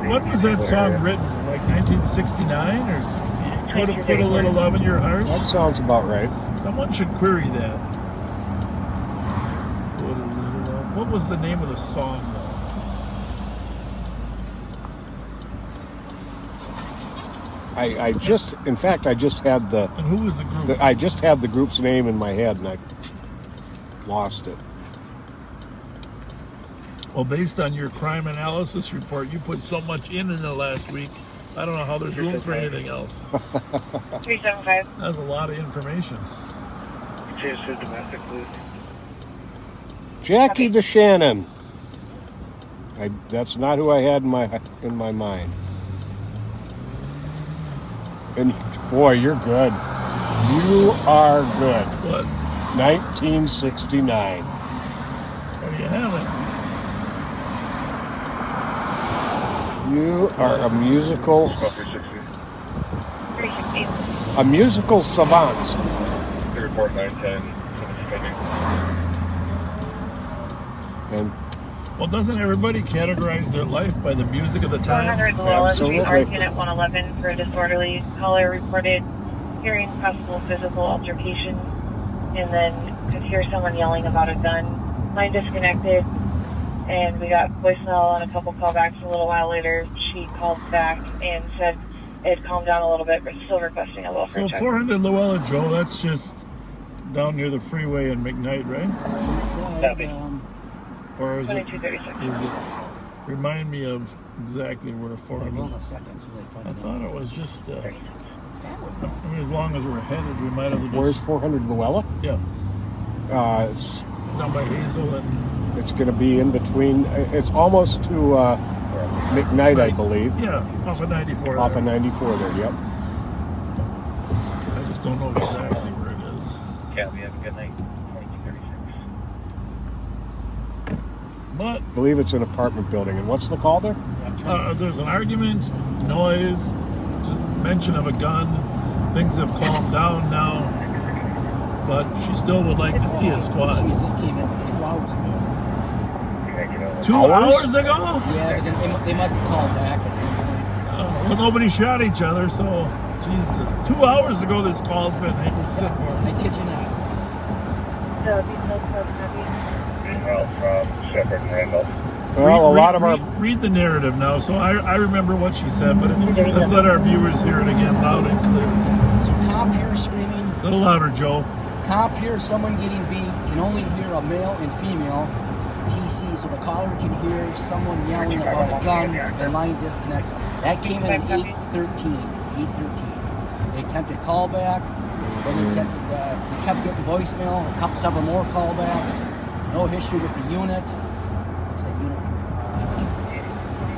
When was that song written? Like 1969 or 68? Put a little love in your heart? That sounds about right. Someone should query that. What was the name of the song, though? I just had the... And who was the group? I just had the group's name in my head and I lost it. Well, based on your crime analysis report, you put so much in the last week. I don't know how there's room for anything else. 375. That's a lot of information. Change to domestic, please. Jackie DeShannon. That's not who I had in my mind. And boy, you're good. You are good. What? 1969. There you have it. You are a musical savant. Report 910. And Well, doesn't everybody categorize their life by the music of the time? 400 Llewellyn Street, ARC Unit 111 for a disorderly. Caller reported hearing possible physical altercation and then could hear someone yelling about a gun. Line disconnected, and we got voicemail and a couple callbacks. A little while later, she called back and said it had calmed down a little bit, but still requesting a welfare So check. 400 Llewellyn, Joe, that's just down near the freeway in McKnight, right? Or is it, 2236. remind me of exactly where 400. I thought it was just, I mean, as long as we're headed, we might have just... Where's 400 Llewellyn? Yeah. It's down by Hazel and... It's going to be in between, it's almost to McKnight, I believe. Yeah, off of 94. Off of 94 there, yep. I just don't know exactly where it is. Yeah, we have a good night. 2236. But I believe it's an apartment building. And what's the call there? There's an argument, noise, mention of a gun. Things have calmed down now, but she still would like to see a squad. Jeez, this came in 2 hours ago. 2 hours ago? Yeah, they must have called back at some point. Well, nobody shot each other, so Jesus. 2 hours ago, this call's been sitting for. I kid you not. Meanwhile, from Shepherd and Randolph. Well, a lot of our... Read the narrative now. So I remember what she said, but let's let our viewers hear it again loud and clear. So cop here screaming. A little louder, Joe. Cop hears someone getting beat, can only hear a male and female TC, so the caller can hear someone yelling about a gun, the line disconnected. That came in at 8:13. They attempted callback, then they kept getting voicemail, several more callbacks, no history with the unit. Looks like unit.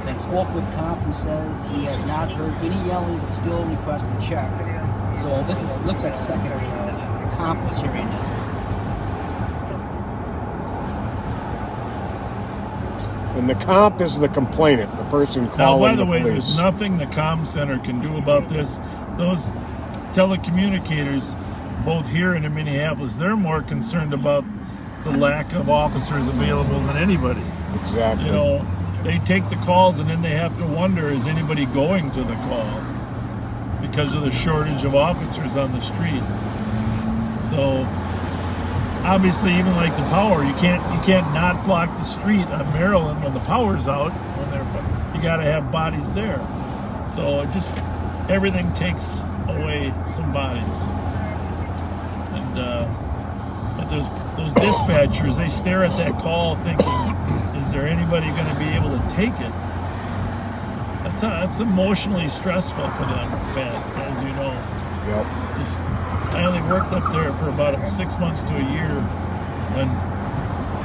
Then spoke with cop who says he has not heard any yelling but still requests a check. So this looks like secondary. Comp was hearing this. And the comp is the complainant, the person calling the police. Now, by the way, there's nothing the comm center can do about this. Those telecommunicators, both here and in Minneapolis, they're more concerned about the lack of officers available than anybody. Exactly. You know, they take the calls and then they have to wonder, is anybody going to the call? Because of the shortage of officers on the street. So obviously, even like the power, you can't not block the street on Maryland when the power's out. You got to have bodies there. So it just everything takes away some bodies. And but those dispatchers, they stare at that call thinking, is there anybody going to be able to take it? That's emotionally stressful for them, Pat, as you know. Yep. I only worked up there for about 6 months to a year when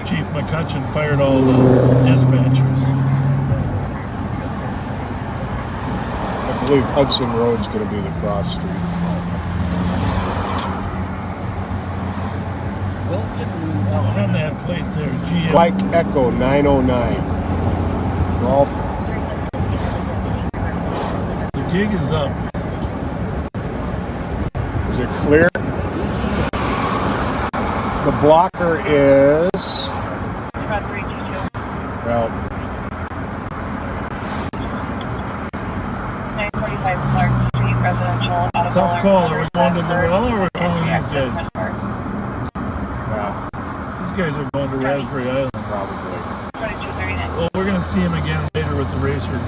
Chief McCutcheon fired all the dispatchers. I believe Hudson Road's going to be the cross street. On that plate there, GM. Mike Echo 909. Well, the gig is up. Is it clear? The blocker is... Well... 945 Clark Street, residential auto Tough call. Are we going to Burrill or are we calling these guys? Yeah. These guys are going to Raspberry Island. Probably. 2239. Well, we're going to see him again later with the racer.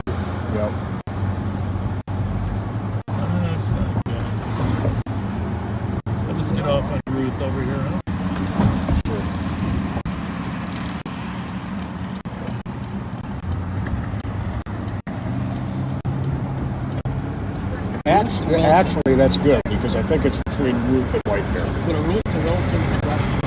Yep. That's not good. So let's get off on Ruth over here, huh? Actually, that's good because I think it's between Ruth and White Bear. Go to Ruth to Wilson and left to Wilson.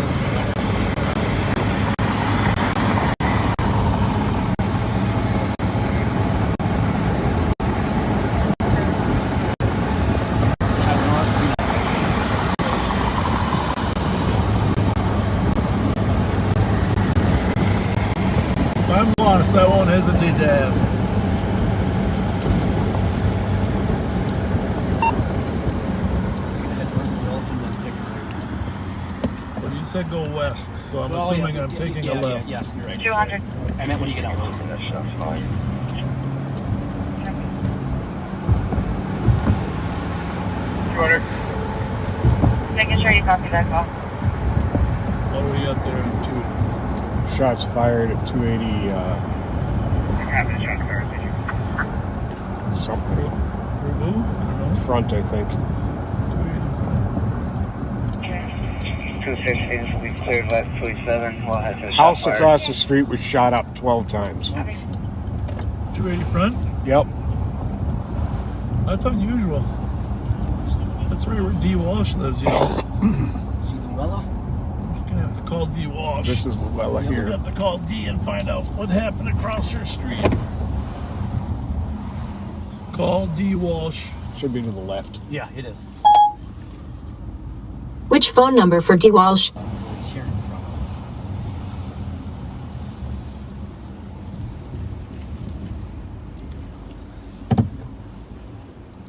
If I'm lost, I won't hesitate to ask. said go west, so I'm Well, assuming yeah, I'm taking a left. Yeah, you're right. 200. I meant when you get out. That's fine. 200. Making sure you copy that call. What do we got there in two? Shots fired at 280 something. Front, I think. 216 will be cleared left 27. We'll have to House across the street was shot up 12 times. 280 front? Yep. That's unusual. That's where D. Walsh lives, you know. See Luella? You're gonna have to call D. Walsh. This is Luella You're here. gonna have to call D and find out what happened across your street. Call D. Walsh. Should be to the left. Yeah, it is. Which phone number for D. Walsh? It's here in front.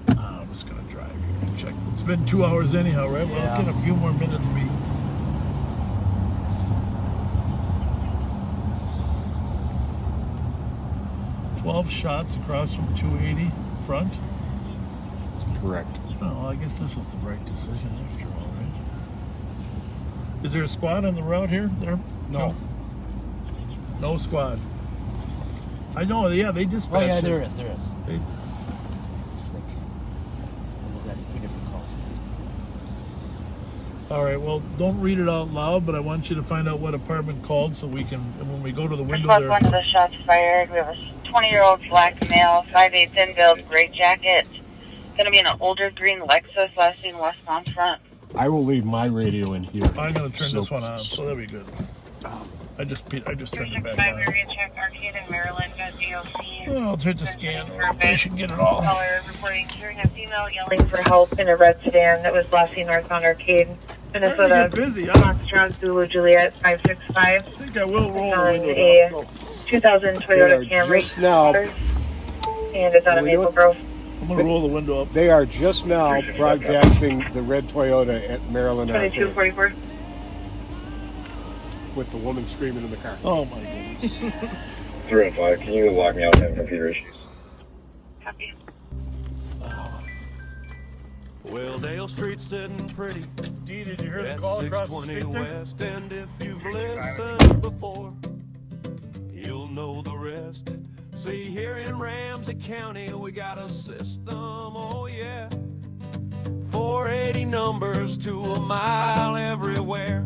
I'm just gonna drive here and check. It's been 2 hours anyhow, right? Well, Yeah. I'll get a few more minutes, me. $12 shots across from 280 front. Correct. Oh, I guess this was the right decision after all, right? Is there a squad on the route here? There? No. No squad. I know, yeah, they dispatched. Oh, yeah, it. there is. They, It's like, that's 2 different calls. all right, well, don't read it out loud, but I want you to find out what apartment called so we can, when we go to the window Plus there. one of the shots fired. We have a 20-year-old black male, 5'8" thin build, gray jacket. Gonna be in an older green Lexus, last seen westbound front. I will leave my radio in here. I'm gonna turn So- this one on, so that'll be good. I just turned it back 365 on. area check Arcade in Maryland, got DOC. Oh, I'll try to scan. I should get it all. Caller reporting hearing a female yelling for help in a red sedan that was last seen northbound Arcade. Minnesota. You're busy, huh? Foxtrot Zulu Juliet 565. I think I will roll the window A down. 2000 They Toyota are Camry. just now. And it's out of What are we Maple doing? Grove. I'm gonna roll the window up. They are just now broadcasting the red Toyota at Maryland Arcade 2244. with the woman screaming in the car. Oh my goodness. 3 and 5, can you lock me out having computer issues? Copy. Well, Dale Street's sitting pretty D, did you hear the at call across the 620 street there? West, and if you've listened before, you'll know the rest. See, here in Ramsey County, we got a system, oh yeah. 480 numbers to a mile everywhere.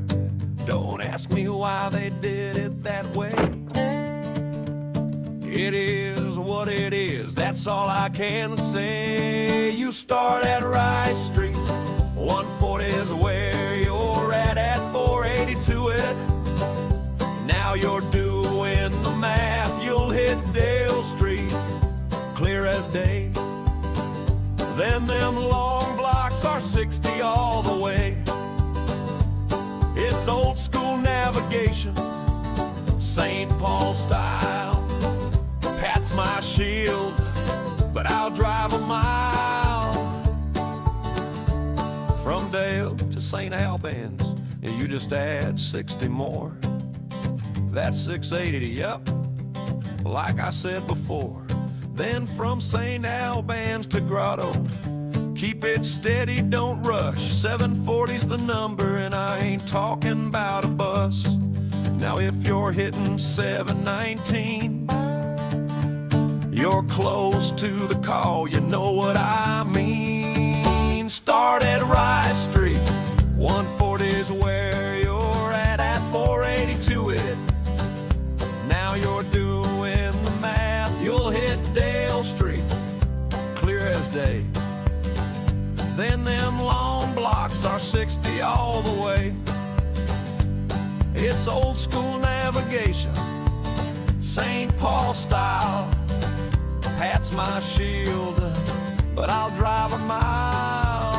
Don't ask me why they did it that way. It is what it is, that's all I can say. You start at Rice Street, 140 is where you're at 482 it. Now you're doing the math, you'll hit Dale Street, clear as day. Then them long blocks are 60 all the way. It's old school navigation, St. Paul style. Pat's my shield, but I'll drive a mile. From Dale to St. Albans, you just add 60 more. That's 680, yep, like I said before. Then from St. Albans to Grotto, keep it steady, don't rush. 740's the number, and I ain't talking about a bus. Now if you're hitting 719, you're close to the call, you know what I mean. Start at Rice Street, 140's where you're at 482 it. Now you're doing the math, you'll hit Dale Street, clear as day. Then them long blocks are 60 all the way. It's old school navigation, St. Paul style. Pat's my shield, but I'll drive a mile.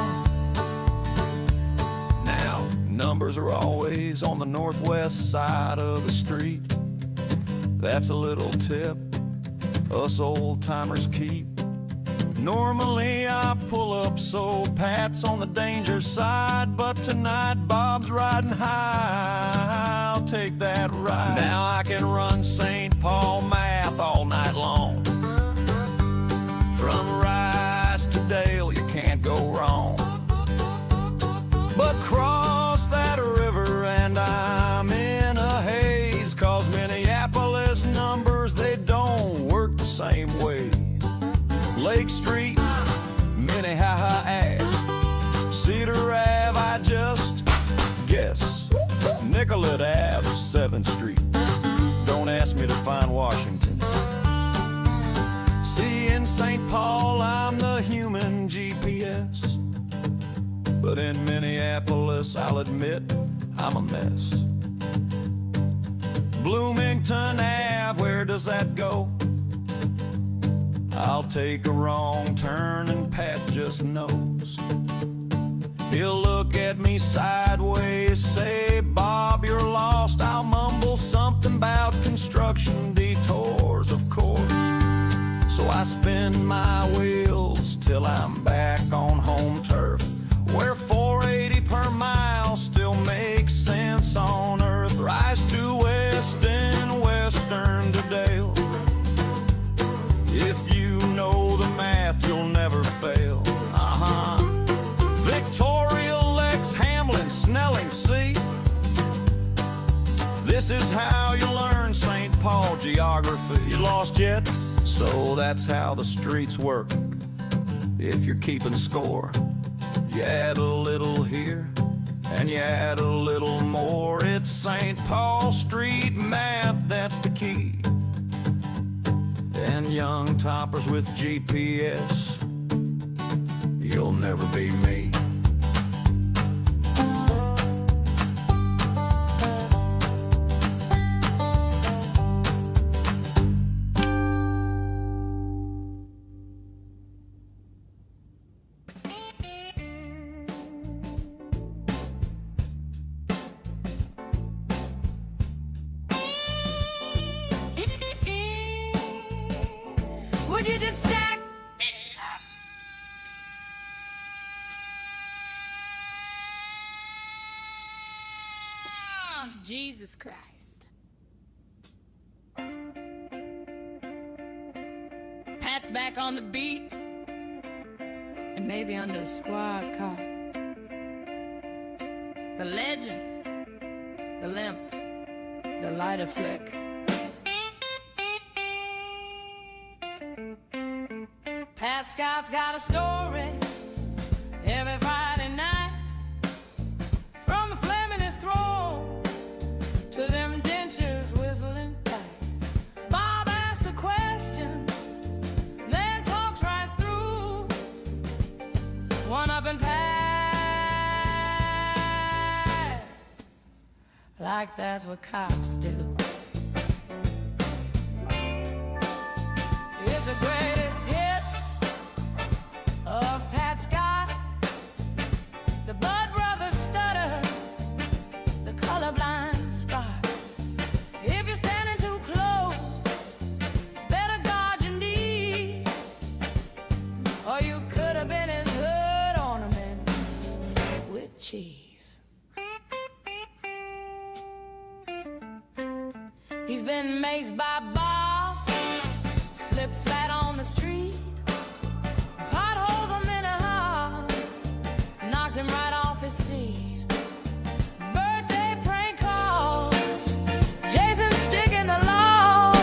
Now, numbers are always on the northwest side of the street. That's a little tip us old timers keep. Normally I pull up so Pat's on the danger side, but tonight Bob's riding high. I'll take that ride. Now I can run St. Paul math all night long. From Rice to Dale, you can't go wrong. But cross that river and I'm in a haze, 'cause Minneapolis numbers, they don't work the same way. Lake Street, Minnehaha Ave, Cedar Ave, I just guess. Nicollet Ave, 7th Street. Don't ask me to find Washington. See, in St. Paul, I'm the human GPS. But in Minneapolis, I'll admit, I'm a mess. Bloomington Ave, where does that go? I'll take a wrong turn and Pat just knows. He'll look at me sideways, say, Bob, you're lost. I'll mumble something about construction detours, of course. So I spin my wheels till I'm back on home turf, where 480 per mile still makes sense on earth. Rise to Weston, Western to Dale. If you know the math, you'll never fail. Victoria, Lex, Hamlin, Snelling, see? This is how you learn St. Paul geography. You lost yet? So that's how the streets work. If you're keeping score, you add a little here and you add a little more. It's St. Paul Street math, that's the key. And young toppers with GPS, you'll never be me. Would you just stack? Oh, Jesus Christ. Pat's back on the beat, and maybe under a squad car. The legend, the limp, the lighter flick. Pat Scott's got a story every Friday night, from the flame in his throat to them dentures whistling tight. Bob asks a question, then talks right through. One up in Pat, like that's what cops do. It's the greatest hits of Pat Scott, the Bud Brothers stutter, the colorblind spot. If you're standing too close, better guard your knees, or you could have been his hood ornament with cheese. He's been maced by Bob, slipped flat on the street. Potholes a minute high, knocked him right off his seat. Birthday prank calls, Jason sticking the law.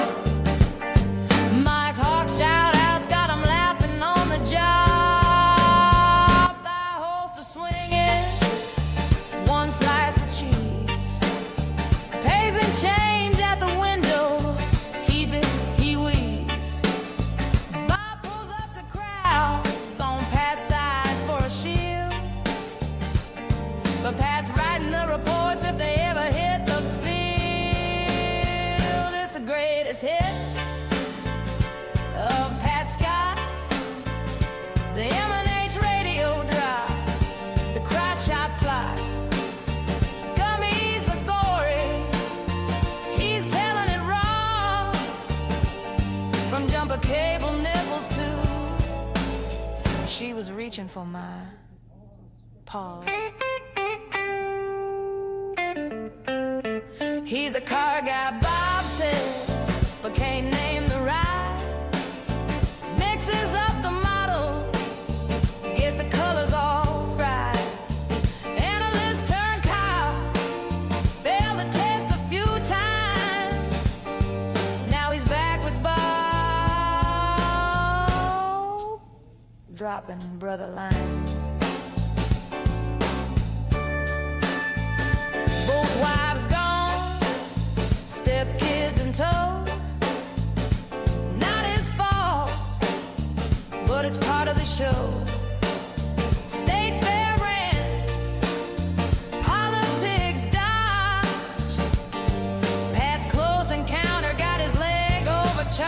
Mike Hawk shout outs, got him laughing on the job. Thigh holster swinging, one slice of cheese. Pays and change at the window, keep it, he wheezes. Bob pulls up the crowd, it's on Pat's side for a shield. But Pat's writing the reports if they ever hit the field. It's the greatest hits of Pat Scott, the M&H radio drive, the crotch shot plot. Gummies are gory, he's telling it raw, from jumper cable nipples to She was reaching for my paws. He's a car guy, Bob says, but can't name the ride. Mixes up the models, gets the colors all fried. Analyst turned cop, failed the test a few times. Now he's back with Bob, dropping brother lines. Both wives gone, stepkids in tow. Not his fault, but it's part of the show. State fair rants, politics dodge. Pat's close encounter got his leg overcharged.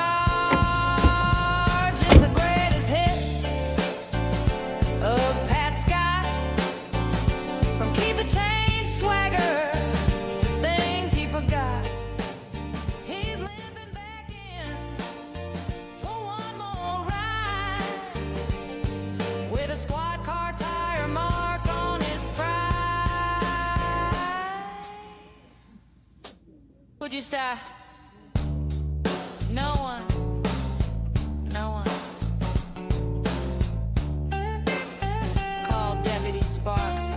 It's the greatest hit of Pat Scott. From keep the change swagger to things he forgot. He's limping back in for one more ride with a squad car tire mark on his pride. Would you stop? No one. No one. Call Deputy Sparks.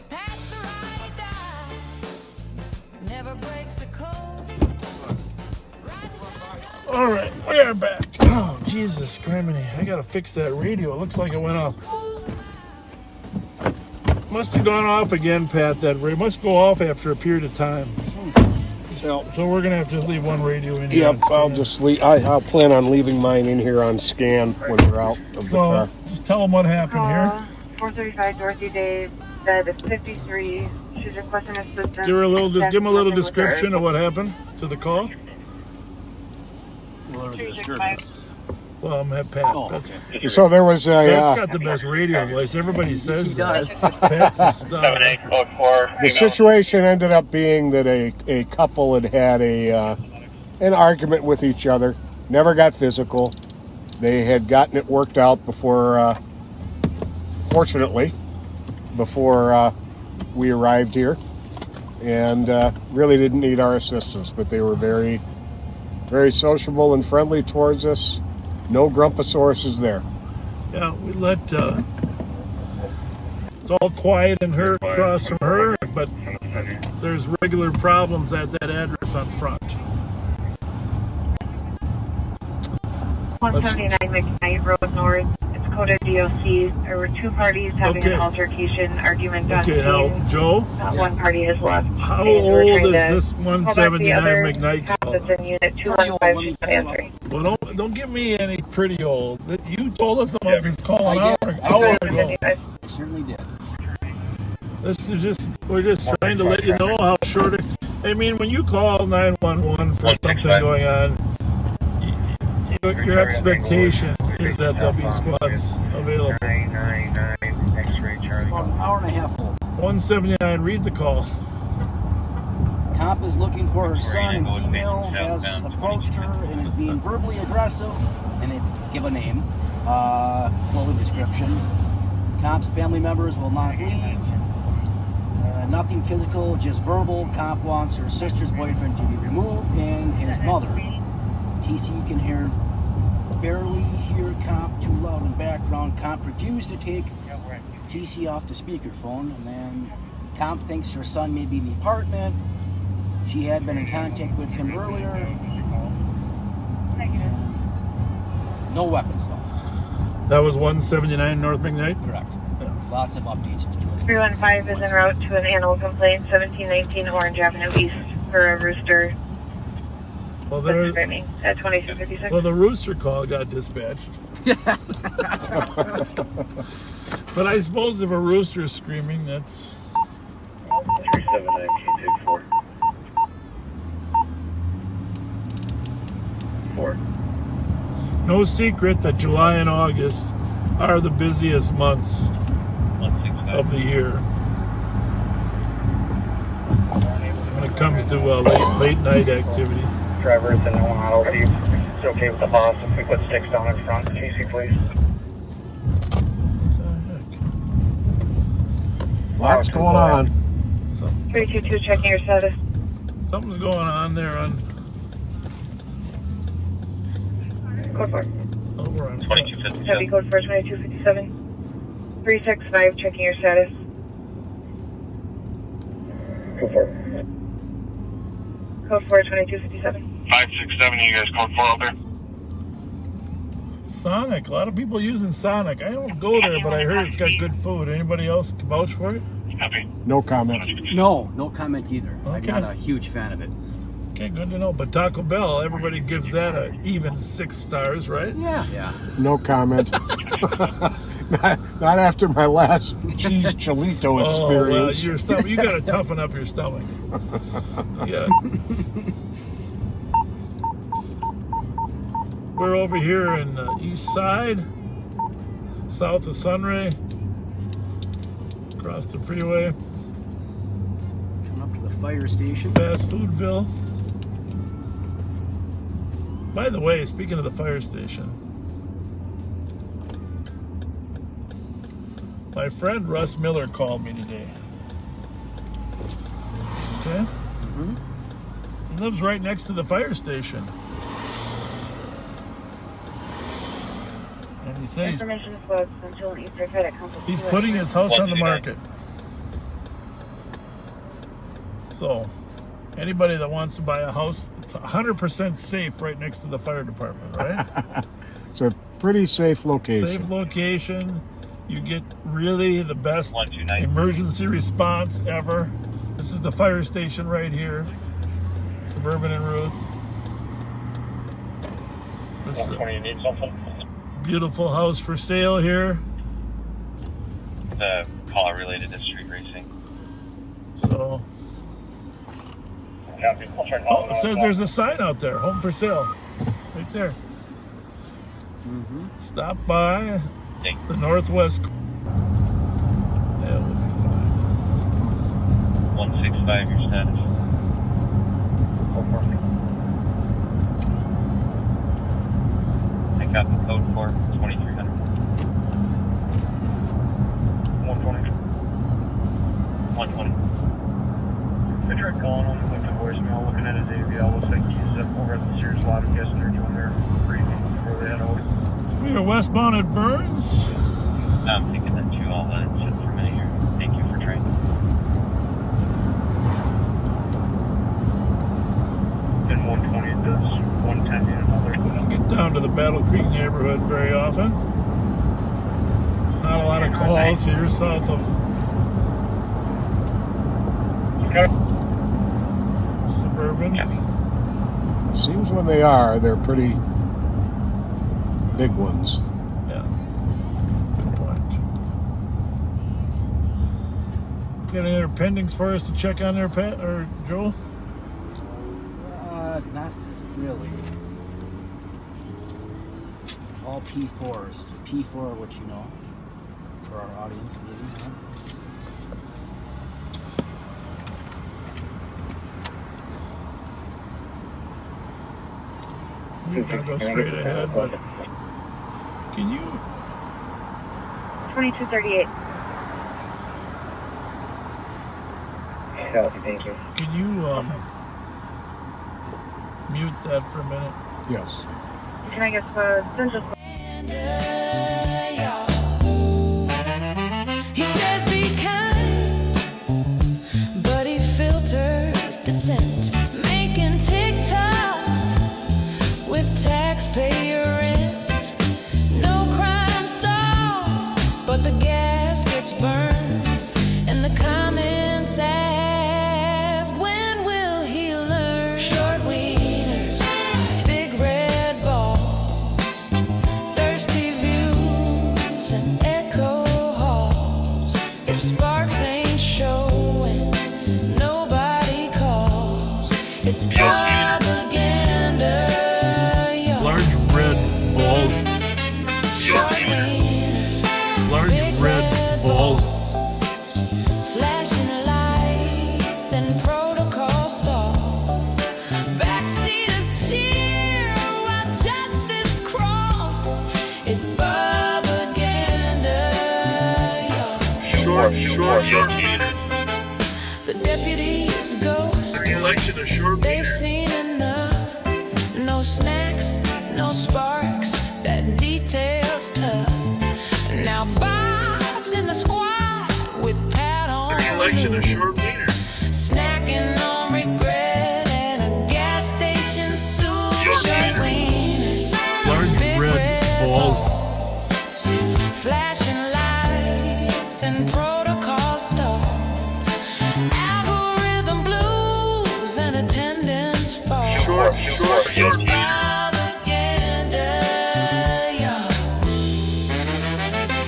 Pat's the right die, never breaks the code. All right, we are back. Oh, Jesus, criminy. I gotta fix that radio. It looks like it went off. Must have gone off again, Pat. That radio must go off after a period of time. So we're gonna have to just leave one radio in here. Yep, I'll just leave. I'll plan on leaving mine in here on scan when we're out of the truck. Just tell them what happened here. 435 Dorothy Day, bed 53. She's requesting assistance. Give him a little description of what happened to the call. Well, I'm at Pat. So there was a. Pat's got the best radio voice. Everybody says he does. Pat's the star. The situation ended up being that a couple had an argument with each other. Never got physical. They had gotten it worked out before. Fortunately, before we arrived here, and really didn't need our assistance. But they were very, very sociable and friendly towards us. No grumpusauruses there. Yeah, we let. It's all quiet and her across from her, but there's regular problems at that address on front. 179 McKnight Road North. It's coded DOC. There were two parties having an altercation, argument on Okay, now, Joe? One party has left. How old is this 179 McKnight call? That's in unit 215. She's not answering. Well, don't give me any pretty old. You told us about this call an hour ago. I certainly did. We're just trying to let you know how short it. I mean, when you call 911 for something going on, your expectation is that there'll be squads available. 999 X-ray Charlie. About an hour and a half old. 179, read the call. Cop is looking for her son and female, has approached her and is being verbally aggressive, and they give a name, clothing description. Cop's family members will not leave. Nothing physical, just verbal. Cop wants her sister's boyfriend to be removed and his mother. TC can barely hear Cop, too loud in the background. Cop refused to take TC off the speakerphone, and then Cop thinks her son may be in the apartment. She had been in contact with him earlier. No weapons though. That was 179 North McKnight? Correct. Lots of updates to it. 315 is en route to an animal complaint, 1719 Orange Avenue East for a rooster. Well, Screaming at 2256. Well, the rooster call got dispatched. But I suppose if a rooster is screaming, that's... 371924. 4. No secret that July and August are the busiest months of the year when it comes to late night activity. Driver, it's a no auto. See if it's okay with the boss if we put sticks down in front. Casey, please. Lots going on. 322 checking your status. Something's going on there on Code 4. over on 2257. Heavy code 4 2257. 365 checking your status. Code 4. Code 4 2257. 567, you guys code 4 out there? Sonic. A lot of people using Sonic. I don't go there, but I heard it's got good food. Anybody else vouch for it? Copy. No comment. No comment either. Okay. I'm not a huge fan of it. Okay, good to know. But Taco Bell, everybody gives that a even 6 stars, right? Yeah. No comment. not after my last cheese chilito experience. Your stomach, you got to toughen up your stomach. Yeah. We're over here in the east side, south of Sunray, across the freeway. Coming up to the fire station. Fast Foodville. By the way, speaking of the fire station, my friend Russ Miller called me today. Okay? He lives right next to the fire station. And he said Information was Central and Eastern Fed at Council. he's putting his house on the market. So, anybody that wants to buy a house, it's 100% safe right next to the fire department, right? It's a pretty safe location. Safe location. You get really the best emergency response ever. This is the fire station right here. Suburban and Ruth. This is You need something? beautiful house for sale here. The caller related to street racing. So, Copy. I'll turn it says there's a sign out there, home for sale, right there. Stop by the Northwest. Yeah, we'll be fine. 165, your status. I got the code for 2300. 120. 120. I tried calling him, went to voicemail, looking at his AVL, looks like he's over at the Sears lot. I'm guessing they're doing their briefing before they head out. We are westbound at Burns. I'm thinking that you all let it sit for a minute here. Thank you for training. And 120 does 110 in another. Get down to the Battle Creek neighborhood very often. Not a lot of calls here south of Suburban. Seems when they are, they're pretty big ones. Yeah. Good point. Got any other pendings for us to check on there, Pat or Joe? Not really. All P4s. P4, what you know, for our audience, maybe. Huh? We're gonna go straight ahead, but can you? 2238. Thank you. Can you mute that for a minute? Yes. Can I get Central? He says be kind, but he filters dissent, making TikToks with taxpayer rent. No crime solved, but the gas gets burned, and the comments ask, when will he learn? Short wieners, big red balls, thirsty views, and echo halls. If sparks ain't showing, nobody calls. It's propaganda, y'all. short meters. The deputies ghost. Election of short They've meters. seen enough. No snacks, no sparks. That detail's tough. Now Bob's in the squad with Pat on. Election of short meters. Snacking on regret at a gas station soup. Short wieners. Large Big red balls. Flashing lights and protocol stalls. Algorithm blues and attendance falls. Short It's meters. propaganda, y'all.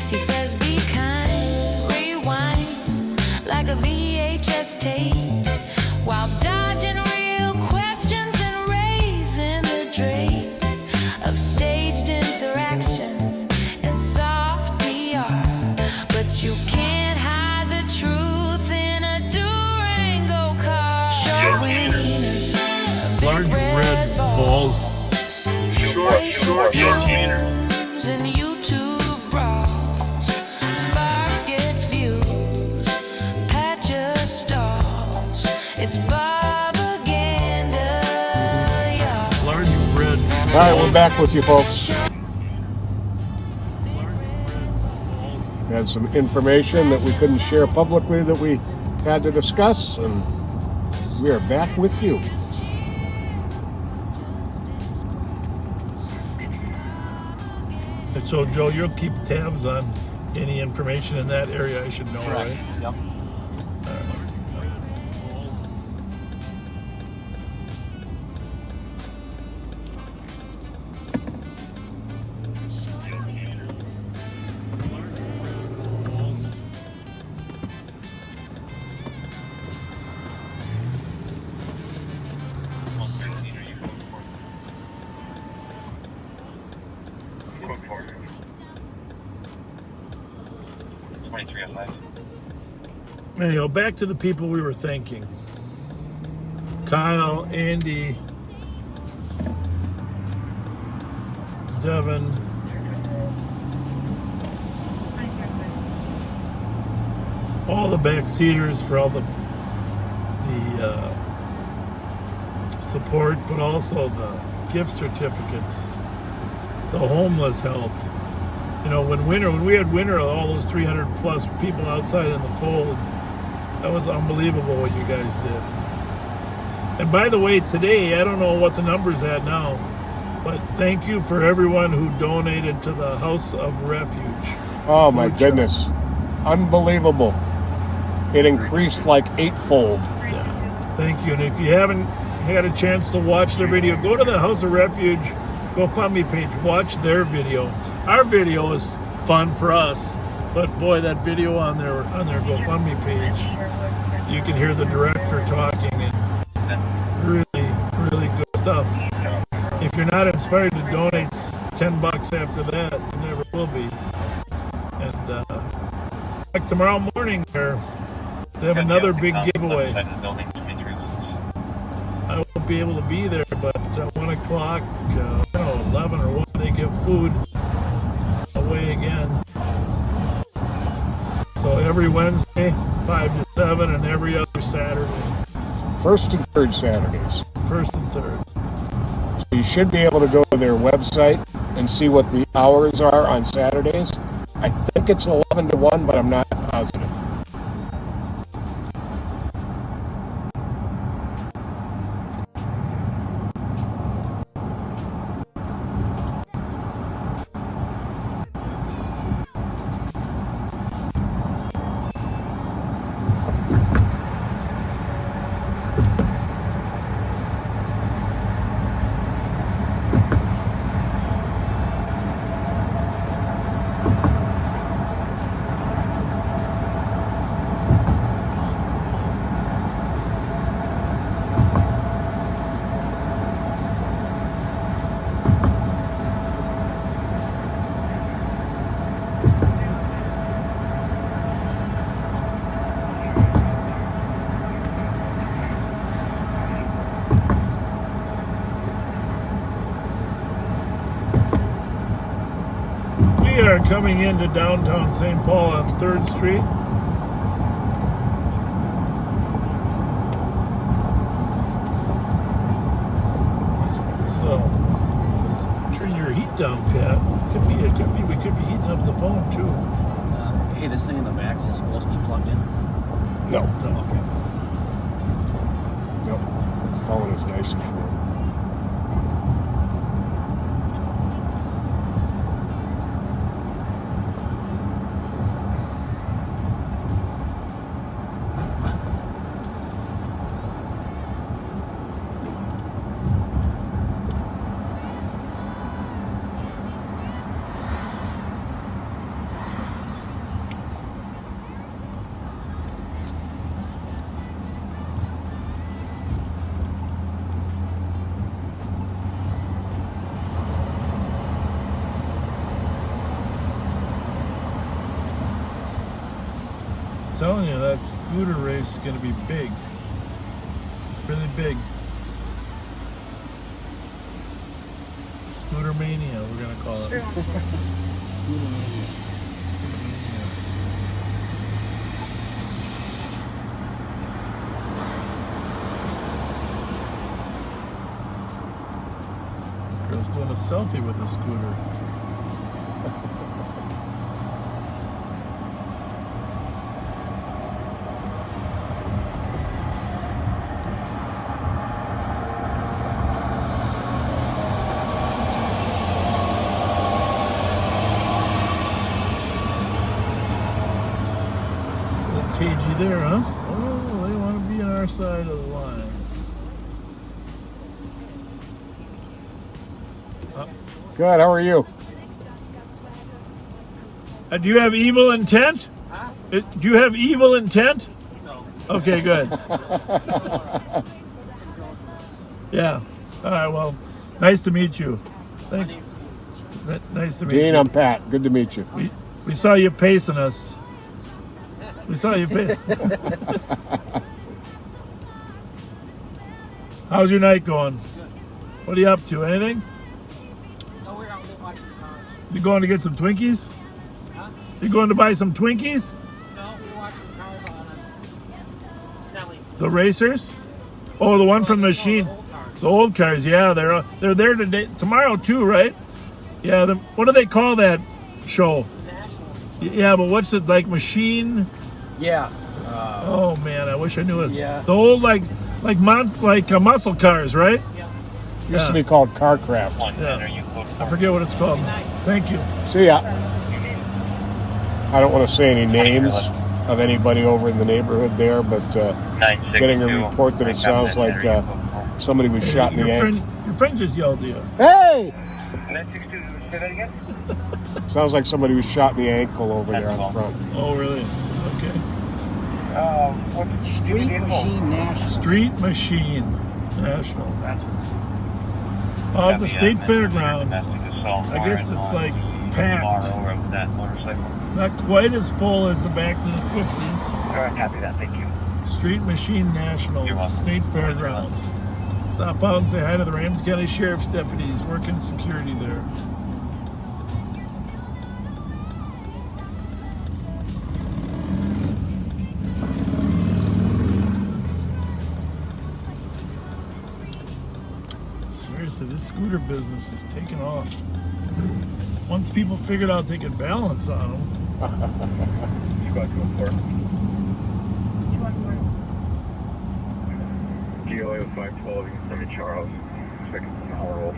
He says be kind, rewind like a VHS tape, while dodging real questions and raising the drape of staged interactions and soft PR. But you can't hide the truth in a Durango car. Short wieners, Large big red balls. Short meters. and YouTube brawls. Sparks gets views, Pat just stalls. It's propaganda, y'all. Large red. All right, we're back with you, folks. We had some information that we couldn't share publicly that we had to discuss, and we are back with you. And so, Joe, you'll keep tabs on any information in that area I should know, Correct. right? Yep. Anyhow, back to the people we were thanking. Kyle, Andy, Devin, all the backseaters for all the support, but also the gift certificates, the homeless help. You know, when we had winter, all those 300 plus people outside in the cold, that was unbelievable what you guys did. And by the way, today, I don't know what the number's at now, but thank you for everyone who donated to the House of Refuge. Oh my goodness. Unbelievable. It increased like 8-fold. Yeah. Thank you. And if you haven't had a chance to watch their video, go to the House of Refuge GoFundMe page, watch their video. Our video is fun for us, but boy, that video on their GoFundMe page, you can hear the director talking, and really good stuff. If you're not inspired to donate $10 after that, you never will be. And like tomorrow morning, they have another big giveaway. I won't be able to be there, but 1 o'clock, 11 or 1, they give food away again. So every Wednesday, 5 to 7, and every other Saturday. First and third Saturdays. First and third. So you should be able to go to their website and see what the hours are on Saturdays. I think it's 11 to 1, but I'm not positive. We are coming into downtown St. Paul on 3rd Street. down, Pat. We could be heating up the phone too. Hey, this thing in the back, is it supposed to be plugged in? No. No. No. Phone is nice and cool. I'm telling you, that scooter race is going to be big. Really big. Scooter mania, we're going to call it. Scooter mania. Girl's doing a selfie with a scooter. Cagey there, huh? Oh, they want to be on our side of the line. Good, how are you? Do you have evil intent? Huh? Do you have evil intent? No. Okay, good. Yeah. All right, well, nice to meet you. Thanks. Nice to meet you. Dean, I'm Pat. Good to meet you. We saw you pacing us. We saw you pacing. How's your night going? What are you up to? Anything? No, we're out watching cars. You going to get some Twinkies? Huh? You going to buy some Twinkies? No, we're watching cars on Snelling. The racers? Oh, the one from the machine. The old cars, yeah, they're there today, tomorrow too, right? Yeah. What do they call that show? National. Yeah, but what's it like? Machine? Yeah. Oh man, I wish I knew it. Yeah. The old muscle cars, right? Yeah. Used to be called Carcraft. Yeah. I forget what it's called. Thank you. See ya. I don't want to say any names of anybody over in the neighborhood there, but getting a report that it sounds like somebody was shot in the ankle. Your friend just yelled at you. Hey! 962, say that again? Sounds like somebody was shot in the ankle over there on the front. Oh, really? Okay. What's Street Machine National. Street Machine National. That's what Of the state fairgrounds. I guess it's like packed. Not quite as full as the back in the 50s. Alright, happy that, thank you. Street Machine National, State Fairgrounds. Stop out and say hi to the Ramsey County Sheriff's deputies working security there. Seriously, this scooter business is taking off. Once people figured out they could balance on them. You got to go for it. GOA 512, you can send me Charles. Second from the hour old.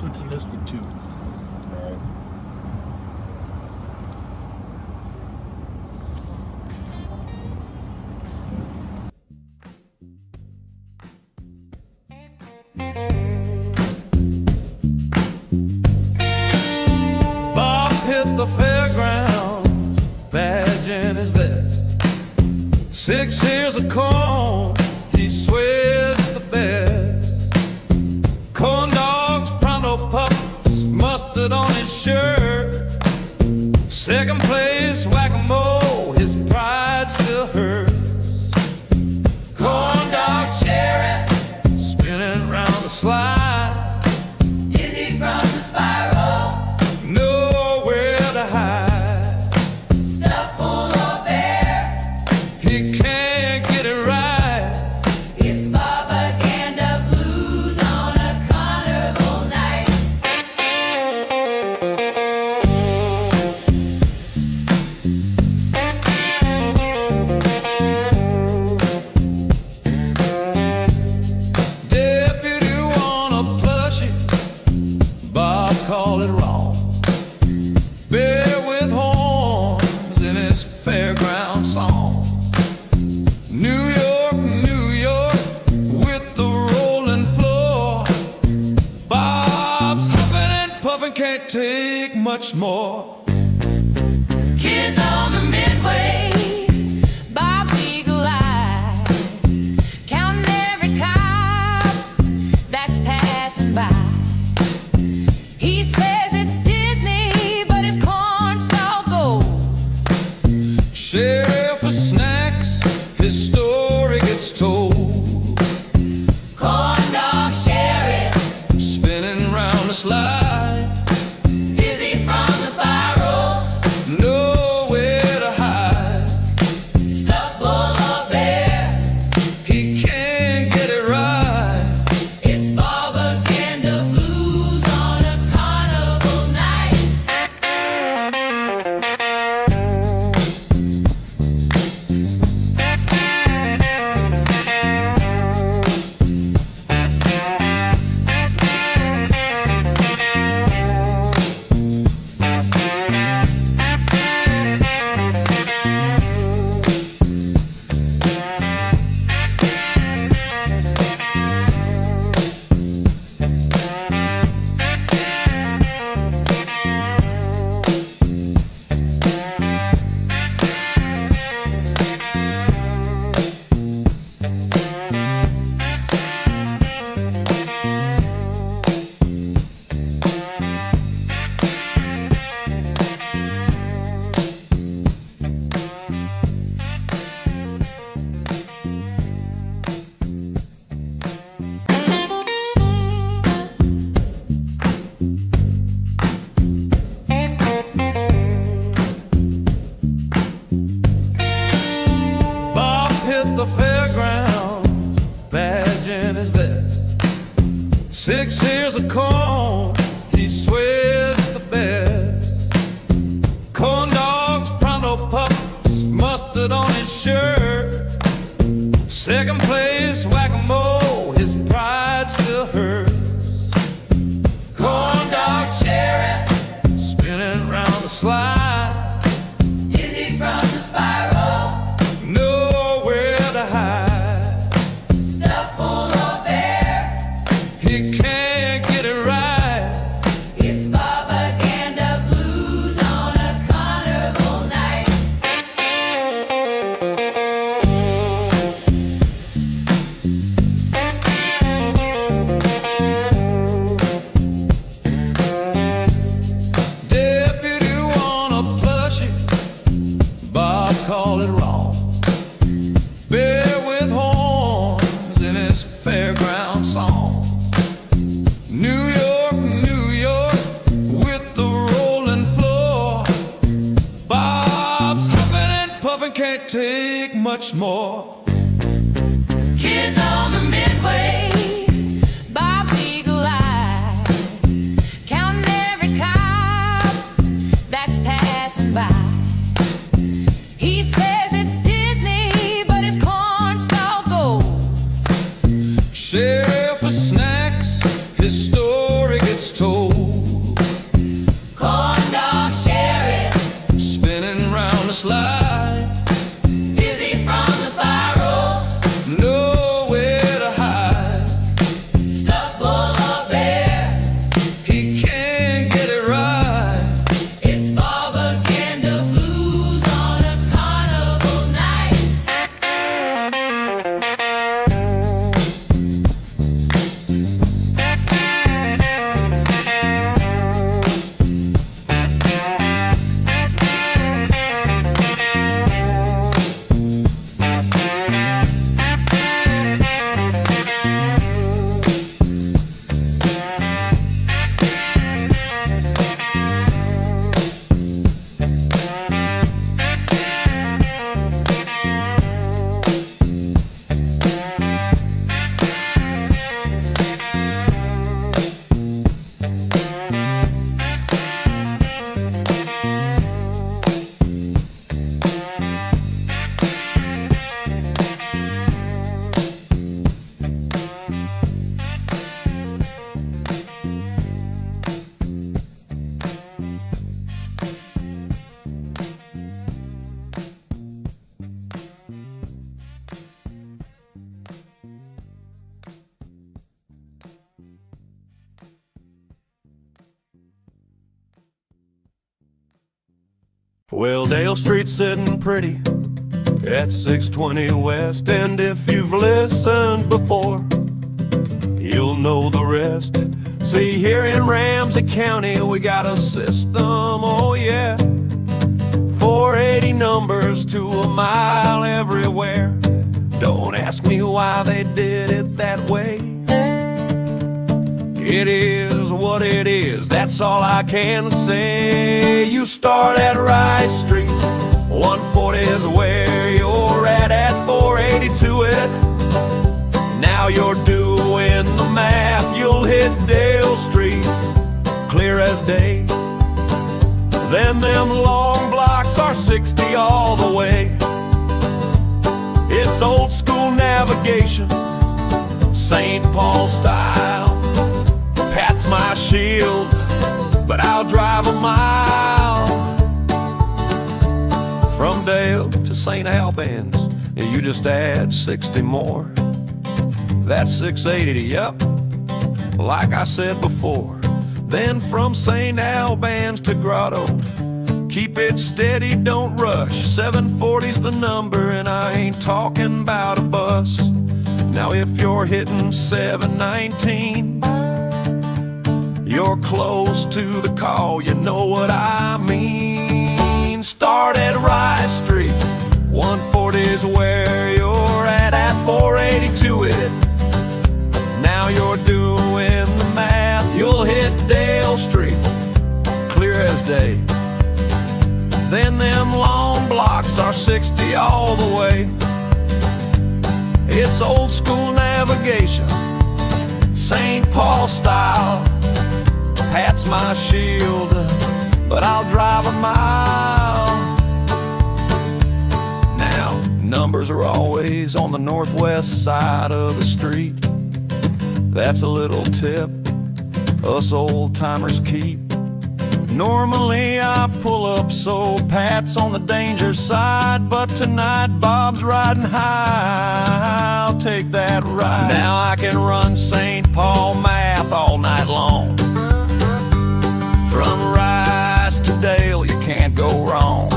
Switching this to 2. All right. Bob hit the fairground, badge in his vest. 6 ears of corn, he swears the best. Corn dogs, pronto pups, mustard on his shirt. Second place, whack-a-mole, his pride still hurts. Corn dog sheriff, spinning round the slide. Dizzy from the spiral, nowhere to hide. Stuff full or bare, he can't get it right. It's propaganda blues on a carnival night. can't take much more. Kids on the midway, Bob's eagle-eyed, counting every cop that's passing by. He says it's Disney, but it's cornstalk gold. Sheriff for snacks, his story gets told. Corn dog sheriff, Spinning round the slide, dizzy from the spiral, nowhere to hide. stuffed bull or bear, He can't get it right. it's propaganda blues on a carnival night. Bob hit the fairground, badge in his vest. 6 ears of corn, he swears the best. Corn dogs, pronto pups, mustard on his shirt. Second place, whack-a-mole, his pride still hurts. Corn dog sheriff, spinning round the slide, Dizzy from the spiral, nowhere to hide. stuffed bull or bear, He can't get it right. it's propaganda blues on a carnival night. Deputy wanna plush it, Bob called it wrong. Bear with horns in his fairground song. New York, New York, with the rolling floor. Bob's huffing and puffing, can't take much more. Kids on the midway, Bob's eagle-eyed, counting every cop that's passing by. He says it's Disney, but it's cornstalk gold. Sheriff for snacks, his story gets told. Corn dog sheriff, Spinning round the slide, dizzy from the spiral, Well, Dale Street's sitting pretty at 620 West, and if you've listened before, you'll know the rest. See, here in Ramsey County, we got a system, oh yeah, 480 numbers to a mile everywhere. Don't ask me why they did it that way. It is what it is, that's all I can say. You start at Rice Street, 140 is where you're at 480 to it. Now you're doing the math, you'll hit Dale Street, clear as day. Then them long blocks are 60 all the way. It's old school navigation, St. Paul style. Pat's my shield, but I'll drive a mile. From Dale to St. Albans, you just add 60 more. That's 680, yep, like I said before. Then from St. Albans to Grotto, keep it steady, don't rush. 740's the number, and I ain't talking about a bus. Now if you're hitting 719, you're close to the call, you know what I mean. Start at Rice Street, 140's where you're at 480 to it. Now you're doing the math, you'll hit Dale Street, clear as day. Then them long blocks are 60 all the way. It's old school navigation, St. Paul style. Pat's my shield, but I'll drive a mile. Now, numbers are always on the northwest side of the street. That's a little tip us old timers keep. Normally I pull up so Pat's on the danger side, but tonight Bob's riding high, I'll take that ride. Now I can run St. Paul math all night long. From Rice to Dale, you can't go wrong.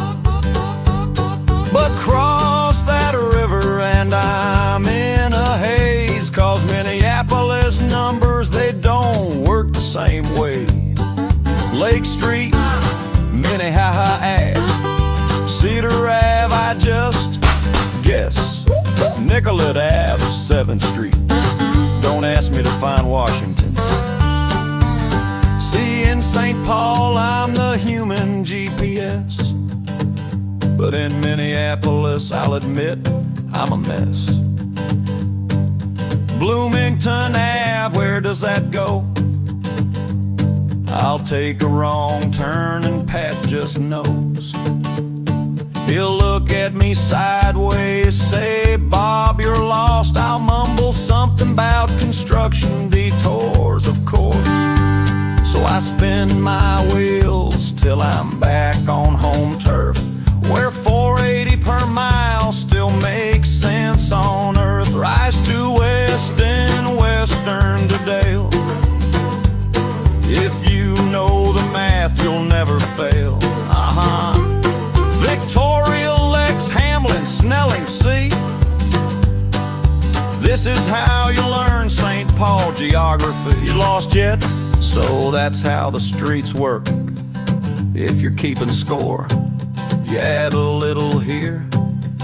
But cross that river and I'm in a haze, 'cause Minneapolis numbers, they don't work the same way. Lake Street, Minnehaha Ave, Cedar Ave, I just guess. Nicollet Ave, 7th Street. Don't ask me to find Washington. See, in St. Paul, I'm the human GPS. But in Minneapolis, I'll admit, I'm a mess. Bloomington Ave, where does that go? I'll take a wrong turn and Pat just knows. He'll look at me sideways, say, Bob, you're lost. I'll mumble something about construction detours, of course. So I spin my wheels till I'm back on home turf, where 480 per mile still makes sense on earth. Rise to Weston, Western to Dale. If you know the math, you'll never fail. Victoria, Lex, Hamlin, Snelling, see? This is how you learn St. Paul geography. You lost yet? So that's how the streets work. If you're keeping score, you add a little here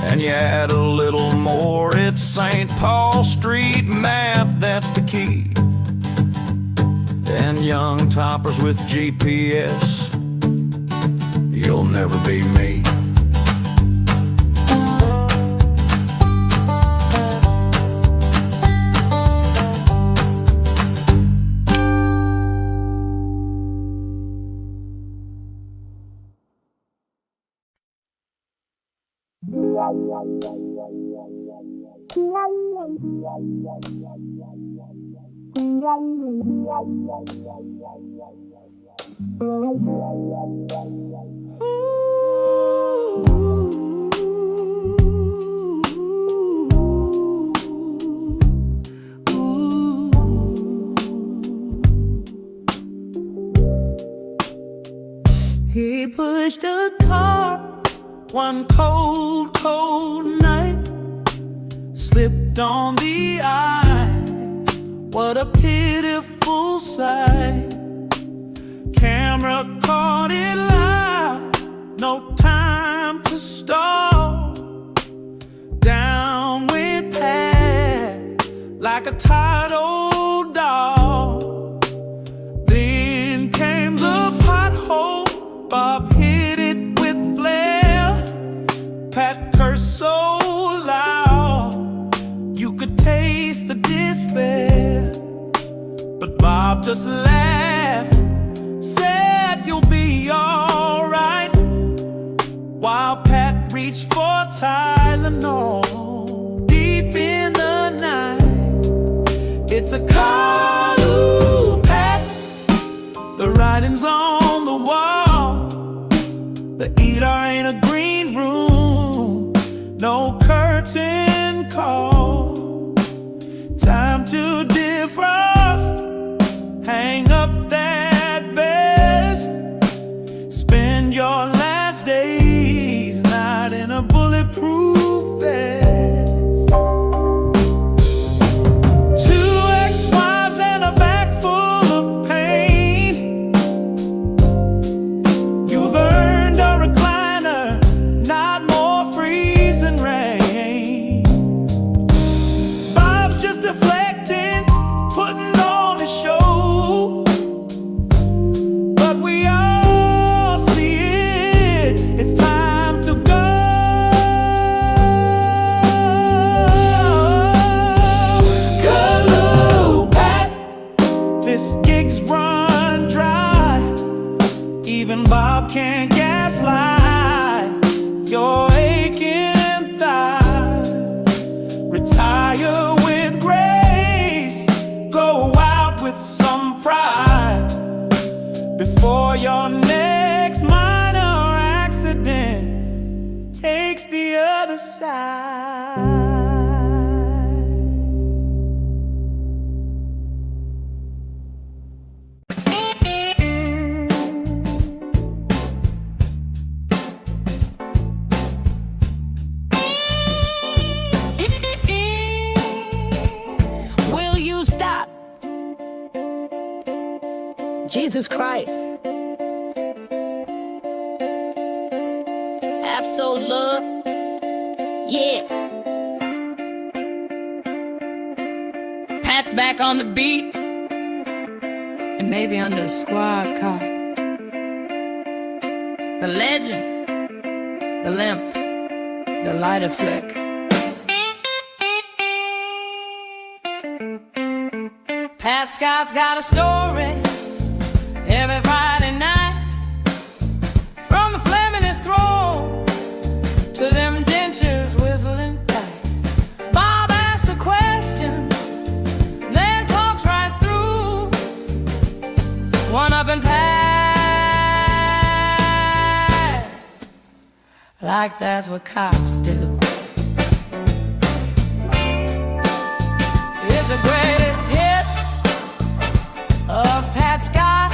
and you add a little more. It's St. Paul Street math, that's the key. And young toppers with GPS, you'll never be me. He pushed a car One cold, cold night, slipped on the eye. What a pitiful sight. Camera caught it live, no time to stall. Down went Pat like a tired old dog. Then came the pothole, Bob hit it with flair. Pat cursed so loud, you could taste the despair. But Bob just laughed, said you'll be alright, while Pat reached for Tylenol. Deep in the night, it's a call, ooh, Pat. The writing's on the wall. The ER ain't a green room, no curtain call. Time to defrost, hang up that vest. Spend your last days not in a bulletproof vest. 2 ex-wives and a bag full of pain. You've earned a recliner, not more freezing rain. Bob's just deflecting, putting on a show. But we all see it, it's time to go. Hello, Pat, this gig's run dry. Even Bob can't gaslight your aching thigh. Retire with grace, go out with some pride, before your next minor accident takes the other side. Will you stop? Jesus Christ. Absolute. Yeah. Pat's back on the beat, and maybe under the squad car. The legend, the limp, the lighter flick. Pat Scott's got a story every Friday night, from the flame in his throat to them dentures whistling tight. Bob asks a question, then talks right through. One up and Pat, like that's what cops do. It's the greatest hits of Pat Scott,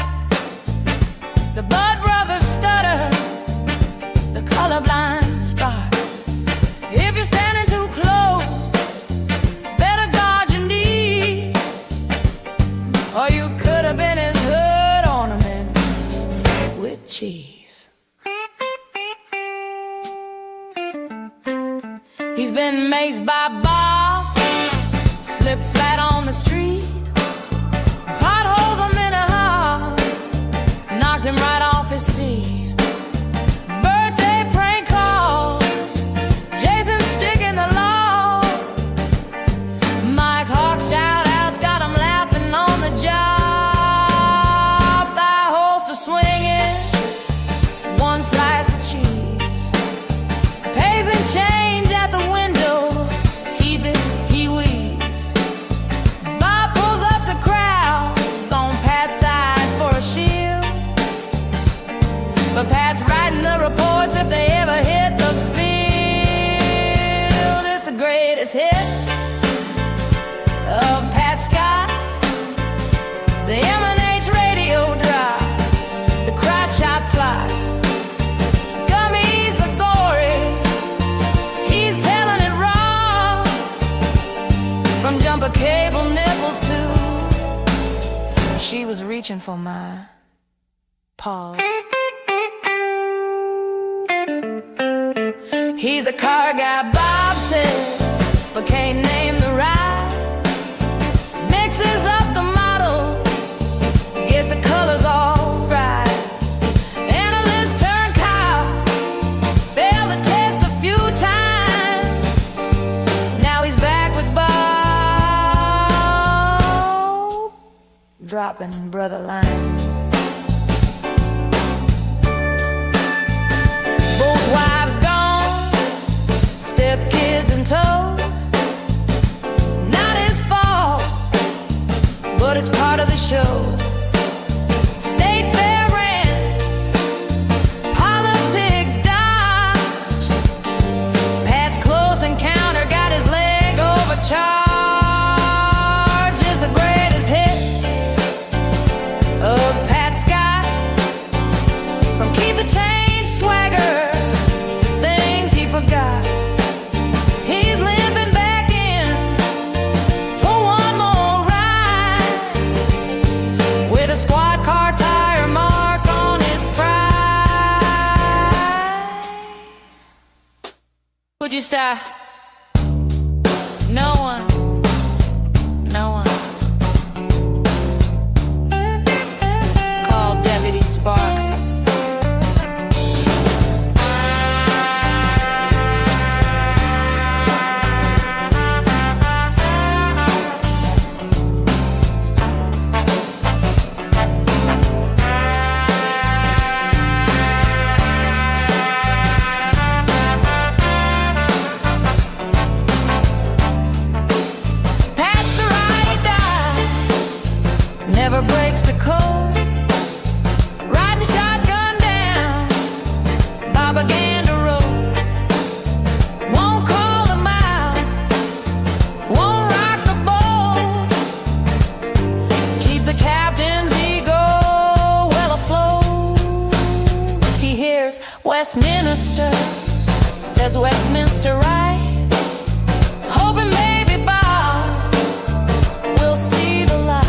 the Bud Brothers stutter, the colorblind spot. If you're standing too close, better guard your knees, or you could have been his hood ornament with cheese. He's been maced by Bob, slipped flat on the street. Potholes a minute high, knocked him right off his seat. Birthday prank calls, Jason sticking the law. Mike Hawk shout-outs got him laughing on the job. Thigh holster swinging, one slice of cheese. Pays and change at the window, keep it, he wheezes. Bob pulls up the crowds on Pat's side for a shield, but Pat's writing the reports if they ever hit the field. It's the greatest hits of Pat Scott, the M&H radio drop, the crotch chop plot, gummies are gory, cable nipples too. She was reaching for my paws. He's a car guy, Bob says, but can't name the ride. Mixes up the models, gets the colors all fried. Analyst turned cop, failed the test a few times. Now he's back with Bob, dropping brother lines. Both wives gone, step kids in tow. Not his fault, but it's part of the show. State fair rents, politics dodge. Pat's close encounter got his leg overcharged. It's the greatest hits of Pat Scott. From keep the change swagger to things he forgot. He's limping back in for one more ride, with a squad car tire mark on his pride. Would you stop? No one. No one. Call Deputy Sparks. Never breaks the code. Riding shotgun down Propaganda Road. Won't call him out, won't rock the boat. Keeps the captain's ego well afloat. He hears Westminster, says Westminster right. Hoping maybe Bob will see the light.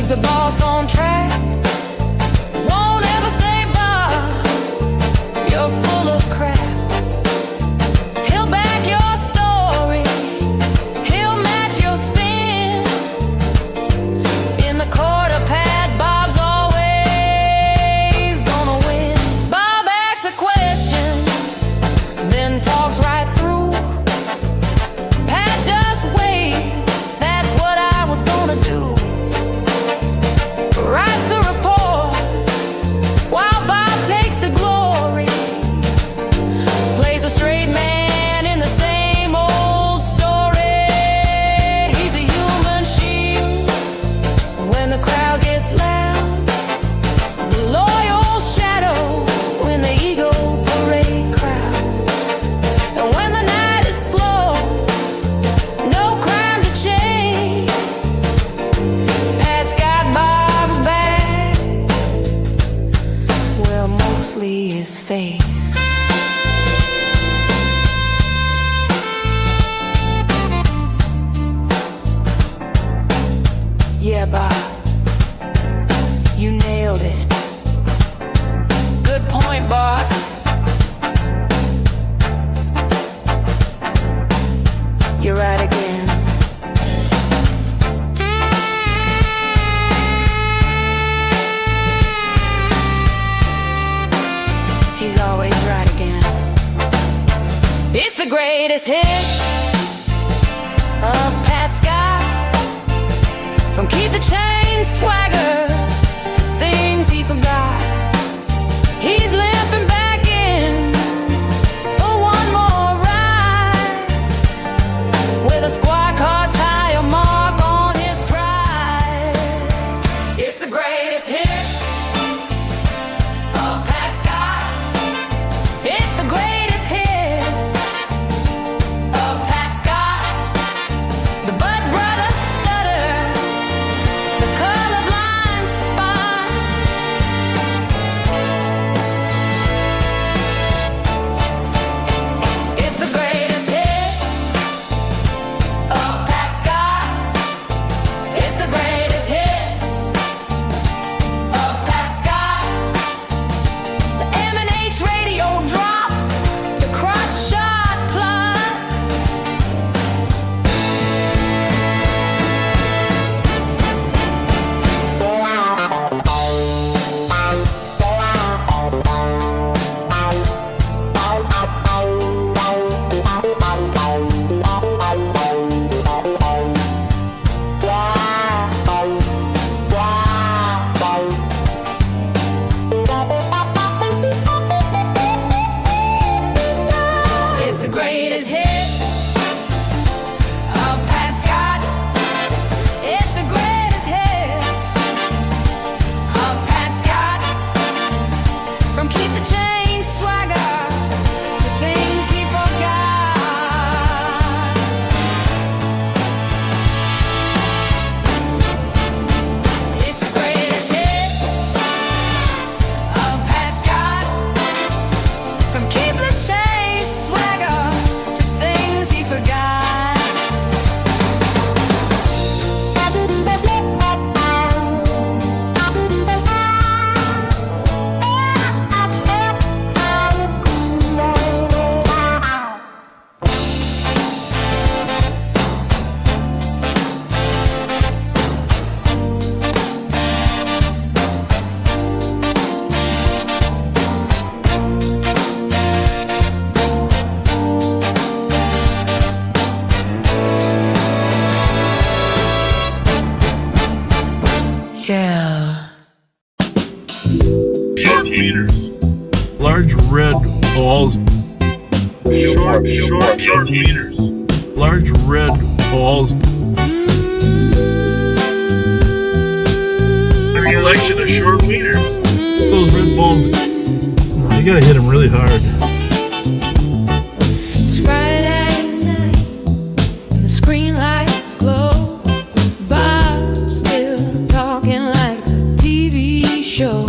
The boss on track, won't ever say Bob, you're full of crap. He'll back your story, he'll match your spin. In the court of Pat, Bob's always gonna win. Bob asks a question, then talks right through. Pat just waits, that's what I was gonna do. Writes the reports while Bob takes the glory. Plays a straight man in the same old story. He's a human shield when the crowd gets loud. The loyal shadow when the ego parade crowd. And when the night is slow, no crime to chase. Pat's got Bob's back, well, mostly his face. Yeah, Bob, you nailed it. Good point, boss. You're right again. He's always right again. It's the greatest hits of Pat Scott. From keep the change swagger to things he forgot. He's limping back in for one more ride, with a squad car tire mark on his pride. It's the greatest hits of Pat Scott. It's the greatest hits of Pat Scott. The Bud Brothers red balls. Short wieners. Large red balls. A collection of short wieners. Those red balls. You gotta hit them really hard. It's Friday night and the screen lights glow. Bob's still talking like it's a TV show.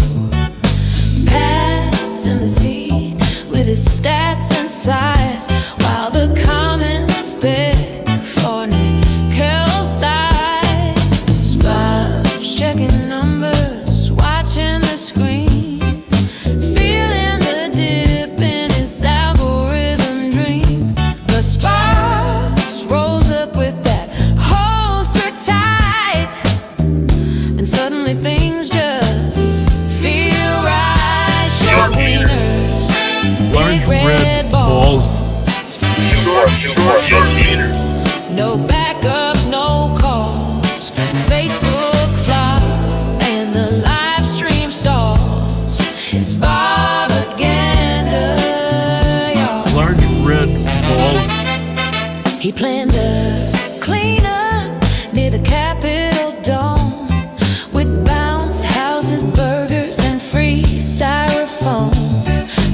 Pat's in the seat with his stats and size, while the comments beg for Nickel's thighs. Bob's checking numbers, watching the screen, feeling the dip in his algorithm dream. The sparks rose up with that holster tight, and suddenly things just feel right. Short wieners, Large red balls. Short wieners. no backup, no calls. Facebook flop and the live stream stalls. It's propaganda, y'all. Large red balls. He planned a cleanup near the Capitol Dome with bounce houses, burgers, and free styrofoam.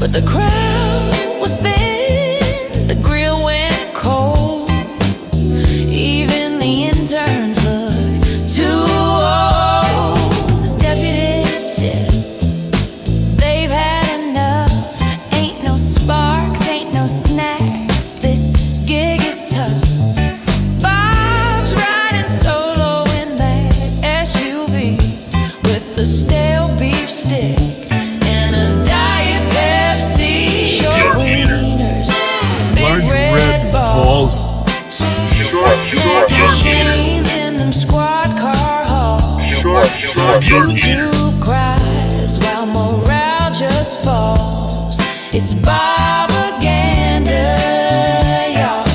But the crowd was thin, the grill went cold. Even the interns looked too old. His deputies did. They've had enough. Ain't no sparks, ain't no snacks. This gig is tough. Bob's riding solo in that SUV with the stale beef stick and a Diet Pepsi. Short wieners, big Large red red balls. balls. Shame in them squad car halls. YouTube cries while morale just falls. It's propaganda, y'all.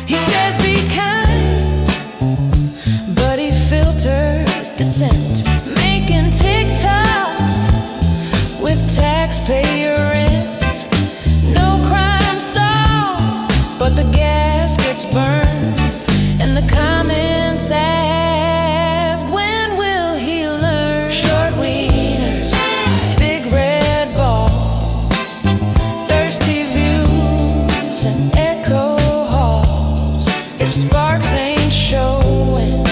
He says be kind, but he filters dissent, making TikToks with taxpayer rent. No crime solved, but the gas gets burned, and the comments ask, when will he learn? Short wieners, big red balls, thirsty views and echo halls. If sparks ain't showing,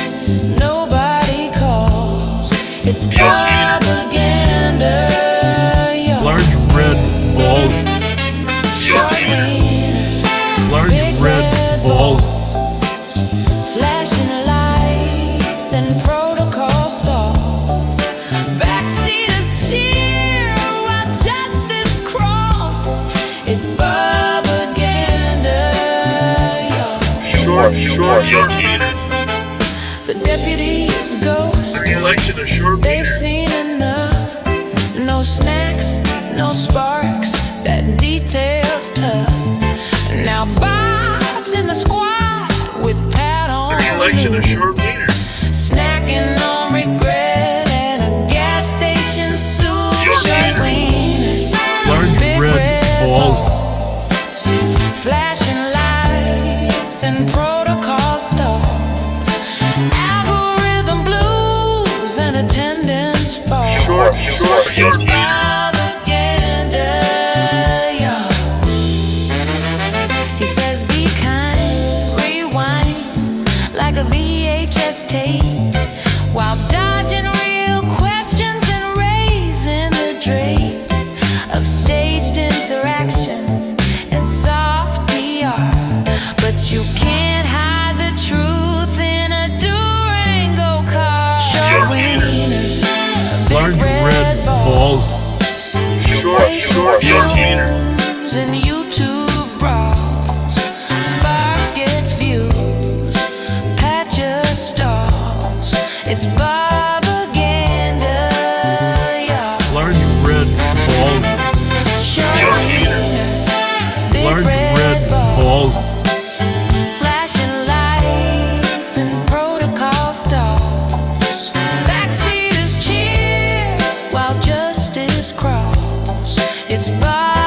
nobody calls. It's propaganda, y'all. Large red balls. Short wieners, Large big red balls. flashing lights and protocol stalls. Backseaters cheer while justice crawls. It's propaganda, y'all. Short wieners. The deputies ghost. A collection of short They've wieners. seen enough. No snacks, no sparks. That detail's tough. Now Bob's in the squad with Pat on A collection of his, short wieners. snacking on regret and a gas station soup. Short wieners, Large big red balls. flashing lights and protocol stalls. Algorithm blues and attendance falls. It's propaganda, y'all. He says be kind, rewind like a VHS tape, while dodging real questions and raising the drape of staged interactions and soft PR. But you can't hide the truth in a Durango car. Short wieners, Large big red balls. Facebook views and YouTube brawls. Sparks gets views, Pat just stalls. It's It's by